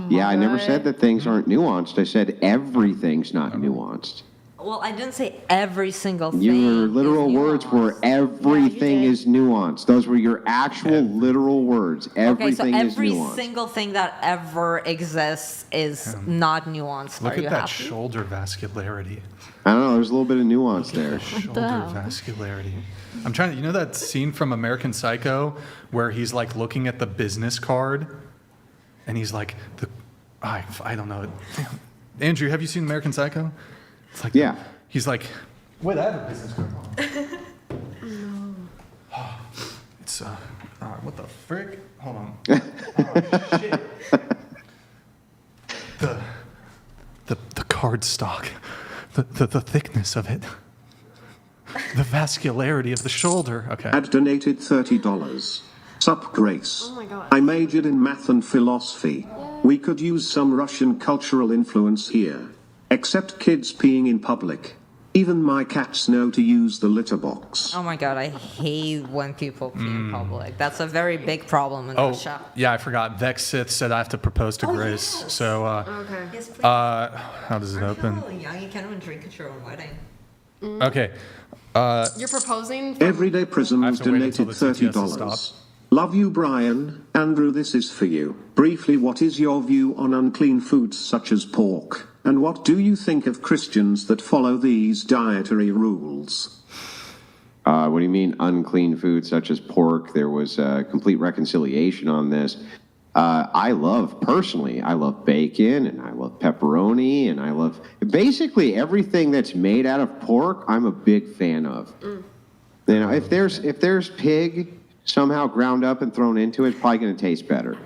Yeah, I never said that things aren't nuanced. I said everything's not nuanced. Well, I didn't say every single thing. Your literal words were everything is nuanced. Those were your actual literal words. Everything okay, so is every nuanced. single thing that ever exists is not nuanced. Look Are at you that happy? shoulder vascularity. I don't know. There's a little bit of nuance there. Shoulder vascularity. I'm trying to. You know that scene from American Psycho where he's like looking at the business card, and he's like, I don't know. Damn. Andrew, have you seen American Psycho? It's like, yeah. He's like, wait, I have a business card on. It's all right, what the frick? Hold on. Oh, shit. The card stock, the thickness of it, the vascularity of the shoulder. Okay. Had donated $30. Sup, Grace. Oh my God. I majored in math and philosophy. We could use some Russian cultural influence here. Except kids peeing in public. Even my cats know to use the litter box. Oh my God, I hate when people pee in public. That's a very big problem in Russia. Yeah, I forgot. Vexith said I have to propose to Grace. Yes. So, Okay. Yes, please. how does it open? You're really young. You can't even drink at your own wedding. Okay. You're proposing? For- Everyday Prisms donated $30. Love you, Brian. Andrew, this is for you. Briefly, what is your view on unclean foods such as pork? And what do you think of Christians that follow these dietary rules? What do you mean unclean foods such as pork? There was a complete reconciliation on this. I love bacon, and I love pepperoni, and I love basically everything that's made out of pork. I'm a big fan of. If there's pig somehow ground up and thrown into it, it's probably going to taste better.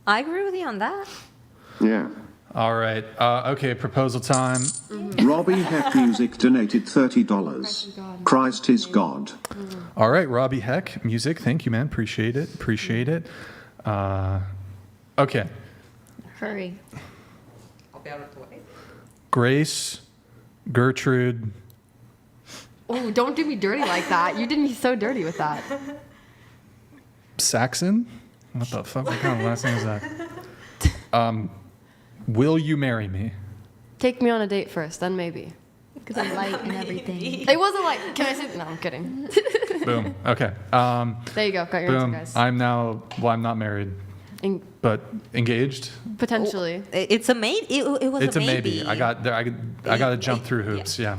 I agree with you on that. Yeah. All right. Okay, proposal time. Robbie Heck Music donated $30. Christ is God. All right, Robbie Heck Music. Thank you, man. Appreciate it. Okay. Hurry. I'll be out of the way. Grace, Gertrude. Oh, don't do me dirty like that. You did me so dirty with that. Saxon? What the fuck? What kind of last name is that? Will you marry me? Take me on a date first, then maybe. Because I'm light and everything. It wasn't like, can I say? No, I'm kidding. Boom. Okay. There you go. Got your Boom. answer, guys. I'm not married, but engaged. Potentially. It's a maybe. It was It's a a maybe. I got to jump through hoops. Yeah.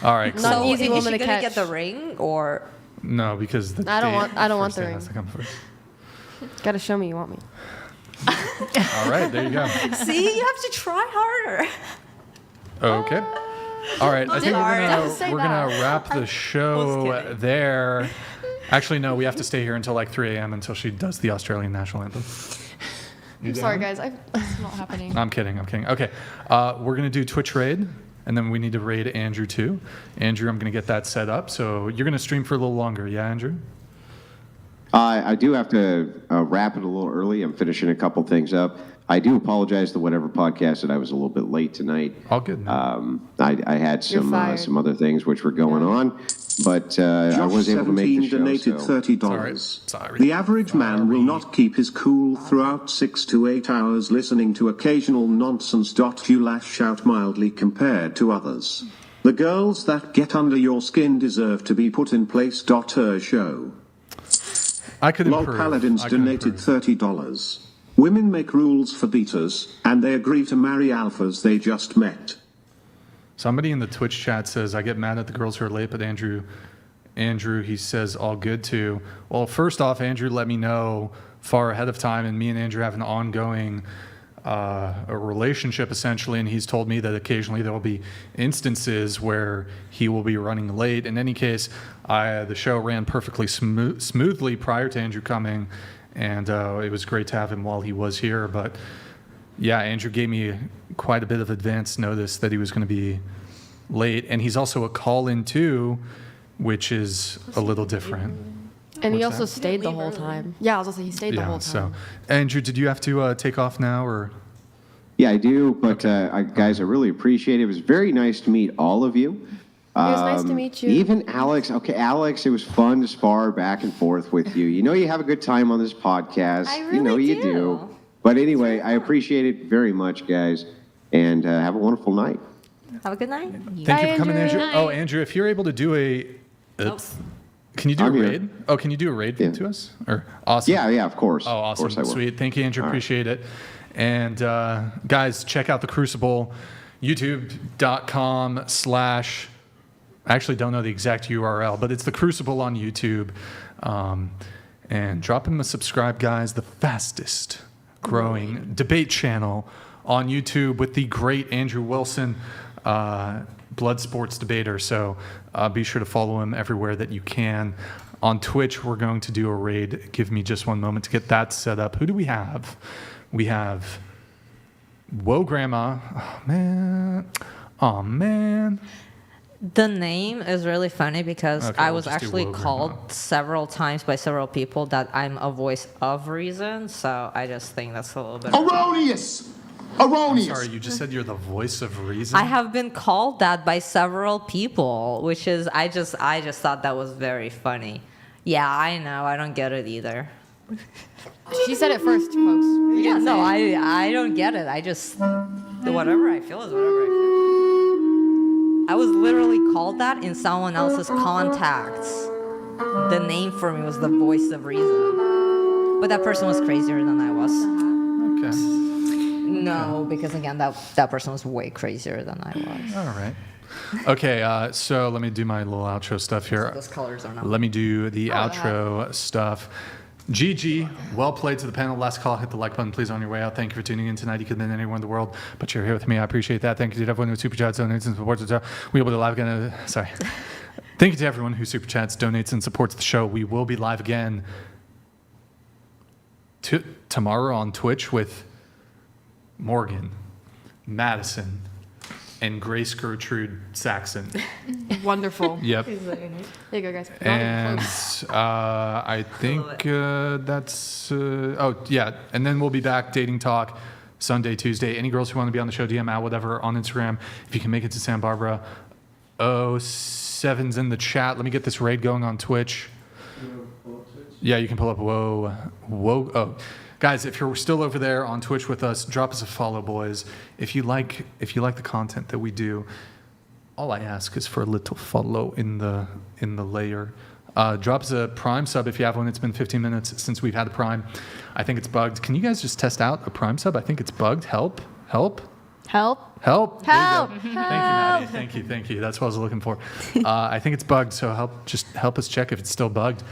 All right. Not So easy is woman she to gonna catch. get the ring or? No, because the I don't date want the first ring. has to come first. Gotta show me you want me. All right, there you go. See, you have to try harder. Okay. All right, I think Don't say we're that. gonna wrap the show there. Actually, no, we have to stay here until like 3 a.m. until she does the Australian national anthem. I'm sorry, guys. It's not happening. I'm kidding. Okay. We're going to do Twitch raid, and then we need to raid Andrew too. Andrew, I'm going to get that set up. So you're going to stream for a little longer. Yeah, Andrew? I do have to wrap it a little early. I'm finishing a couple things up. I do apologize to whatever podcast that I was a little bit late tonight. All good, man. I had some other things which were going on, but I was able to make the show. Donated $30. Sorry. The average man will not keep his cool throughout 6 to 8 hours listening to occasional nonsense. You lash out mildly compared to others. The girls that get under your skin deserve to be put in place. Her show. I could Lol improve. Paladins donated $30. Women make rules for beaters, and they agree to marry alphas they just met. Somebody in the Twitch chat says, I get mad at the girls who are late, but Andrew, he says, all good too. Well, first off, Andrew let me know far ahead of time, and me and Andrew have an ongoing a relationship, essentially, and he's told me that occasionally there will be instances where he will be running late. In any case, the show ran perfectly smoothly prior to Andrew coming, and it was great to have him while he was here. But yeah, Andrew gave me quite a bit of advance notice that he was going to be late, and he's also a call-in too, which is a little different. And he What's also that? stayed the whole time. Yeah, I was also he stayed the whole time. So, Andrew, did you have to take off now, or? Yeah, I do, but guys, I really appreciate it. It was very nice to meet all of you. It was nice to meet you. Even Alex. Okay, Alex, it was fun to spar back and forth with you. You know you have a good time on this podcast. I really you know you do. do. But anyway, I appreciate it very much, guys, and have a wonderful night. Have a good night. Thank you for coming, Andrew. Oh, Andrew, if you're able to do can you do I'm a here. raid? Oh, can you do a raid to us? Or awesome. Yeah, of course. Oh, awesome. Of course I will. Sweet. Thank you, Andrew. All right. Appreciate it. And guys, check out The Crucible, youtube.com/ I actually don't know the exact URL, but it's The Crucible on YouTube. And drop him a subscribe, guys. The fastest growing debate channel on YouTube with the great Andrew Wilson, blood sports debater. So be sure to follow him everywhere that you can. On Twitch, we're going to do a raid. Give me just one moment to get that set up. Who do we have? We have Whoa Grandma. Oh man. The name is really funny because Okay, I we'll was just do actually Whoa called Grandma. several times by several people that I'm a voice of reason. So I just think that's a little bit Erroneous! I'm Erroneous! sorry, you just said you're the voice of reason? I have been called that by several people, which is I just thought that was very funny. Yeah, I know. I don't get it either. She said it first, folks. We Yeah, didn't no, say it. I don't get it. I just whatever I feel is whatever I feel. I was literally called that in someone else's contacts. The name for me was the voice of reason, but that person was crazier than I was. Okay. No, because again, that person was way crazier than I was. All right. Okay, so let me do my little outro stuff here. Those colors are not. Let me do the outro stuff. GG, well played to the panel. Last call, hit the like button, please, on your way out. Thank you for tuning in tonight. You could have been anywhere in the world, but you're here with me. I appreciate that. Thank you to everyone who Superchats, donates, and supports the show. We will be live again. Sorry. Thank you to everyone who Superchats, donates, and supports the show. We will be live again tomorrow on Twitch with Morgan, Madison, and Grace Gertrude Saxon. Wonderful. Yep. There you go, guys. And I think that's and then we'll be back dating talk Sunday, Tuesday. Any girls who want to be on the show, DM out, whatever, on Instagram. If you can make it to Santa Barbara, 07's in the chat. Let me get this raid going on Twitch. Yeah, you can pull up whoa. Oh, guys, if you're still over there on Twitch with us, drop us a follow, boys. If you like the content that we do, all I ask is for a little follow in the layer. Drop us a Prime sub if you have one. It's been 15 minutes since we've had a Prime. I think it's bugged. Can you guys just test out a Prime sub? I think it's bugged. Help. Help. There you go. Help. Thank you, Maddie. Thank you. That's what I was looking for. I think it's bugged, so help us check if it's still bugged.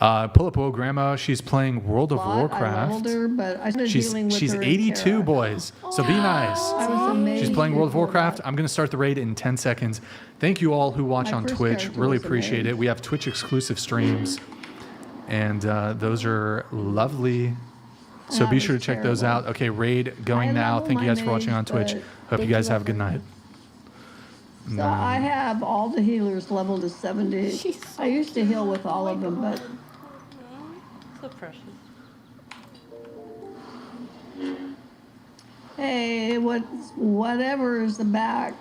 Pull up old grandma. She's playing World of I Warcraft. leveled her, but I started dealing with She's her 82, boys. So be nice. I was amazed. She's playing World of Warcraft. I'm going to start the raid in 10 seconds. Thank you all who watch My on first Twitch. character Really was appreciate it. amazed. We have Twitch exclusive streams, and those are lovely. So That be was sure to check those terrible. out. Okay, raid going I now. leveled Thank you my guys for watching on mage, Twitch. but Hope you thank guys you have a good night. So I have all the healers leveled to 70. I used to heal with all of them, but So precious. hey, whatever is the back.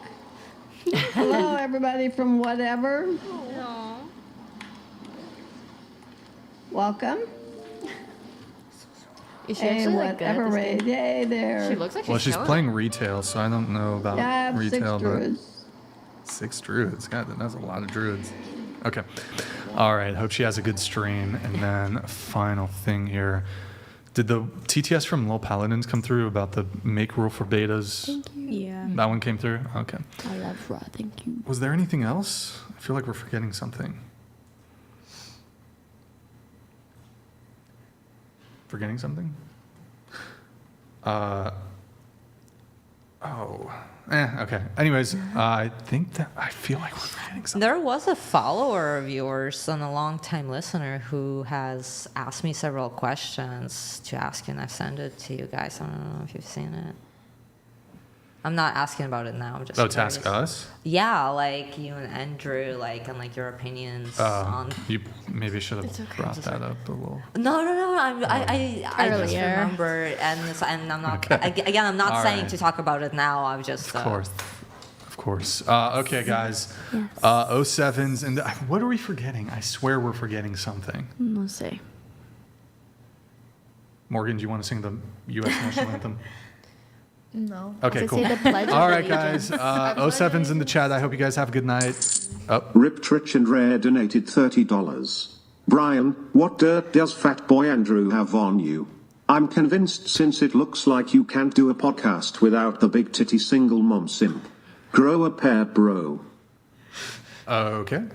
Hello, everybody from whatever. Welcome. Is she Hey, actually, like, good at whatever this raid. game? Yay, there. She looks like Well, she's she's killing playing retail, so I don't know about Yeah, I have 6 retail, but druids. 6 druids. God, that's a lot of druids. Okay. All right. Hope she has a good stream. And then final thing here. Did the TTS from Lil Paladins come through about the make rule for betas? Thank you. Yeah. That one came through? Okay. I love Raw. Thank you. Was there anything else? I feel like we're forgetting something. Forgetting something? Okay. Anyways, I feel like we're forgetting something. There was a follower of yours and a long-time listener who has asked me several questions to ask you, and I've sent it to you guys. I don't know if you've seen it. I'm not asking about it now. I'm just To ask us? Yeah, like you and Andrew, and like your opinions on. You maybe should have brought that up a little. No. I just Earlier. remember, and I'm not. Again, I'm not All saying right. to talk about it now. I'm just. Of course. Okay, guys. 07s and what are we forgetting? I swear we're forgetting something. We'll see. Morgan, do you want to sing the U.S. national anthem? No. Okay, Does it cool. say the Pledge of All right, Allegiance? guys. 07s in the chat. I hope you guys have a good night. Ripped Rich and Rare donated $30. Brian, what dirt does Fat Boy Andrew have on you? I'm convinced since it looks like you can't do a podcast without the big titty single mom simp. Grow a pair, bro. Okay.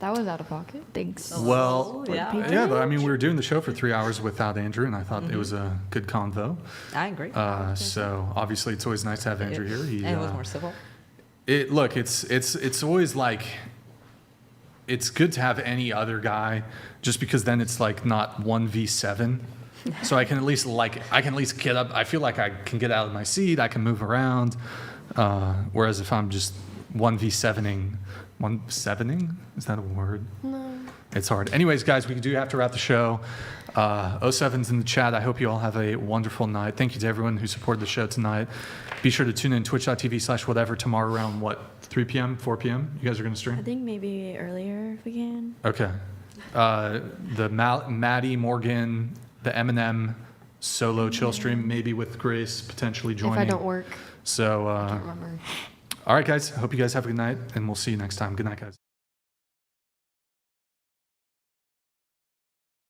That was out of pocket. Thanks. Well, yeah. I mean, we were doing the show for 3 hours without Andrew, and I thought it was a good convo. I agree. So obviously, it's always nice to have Andrew here. He, and it was more civil. Look, it's always like it's good to have any other guy, just because then it's like not 1v7. So I can at least get up. I feel like I can get out of my seat. I can move around. Whereas if I'm just 1v7ing. 1v7ing? Is that a word? No. It's hard. Anyways, guys, we do have to wrap the show. 07's in the chat. I hope you all have a wonderful night. Thank you to everyone who supported the show tonight. Be sure to tune in twitch.tv/whatever tomorrow around 3 p.m., 4 p.m. You guys are going to stream? I think maybe earlier if we can. Okay. The Maddie, Morgan, the Eminem solo chill stream, maybe with Grace potentially joining. If I don't work. So, I can't remember. all right, guys. Hope you guys have a good night, and we'll see you next time. Good night, guys.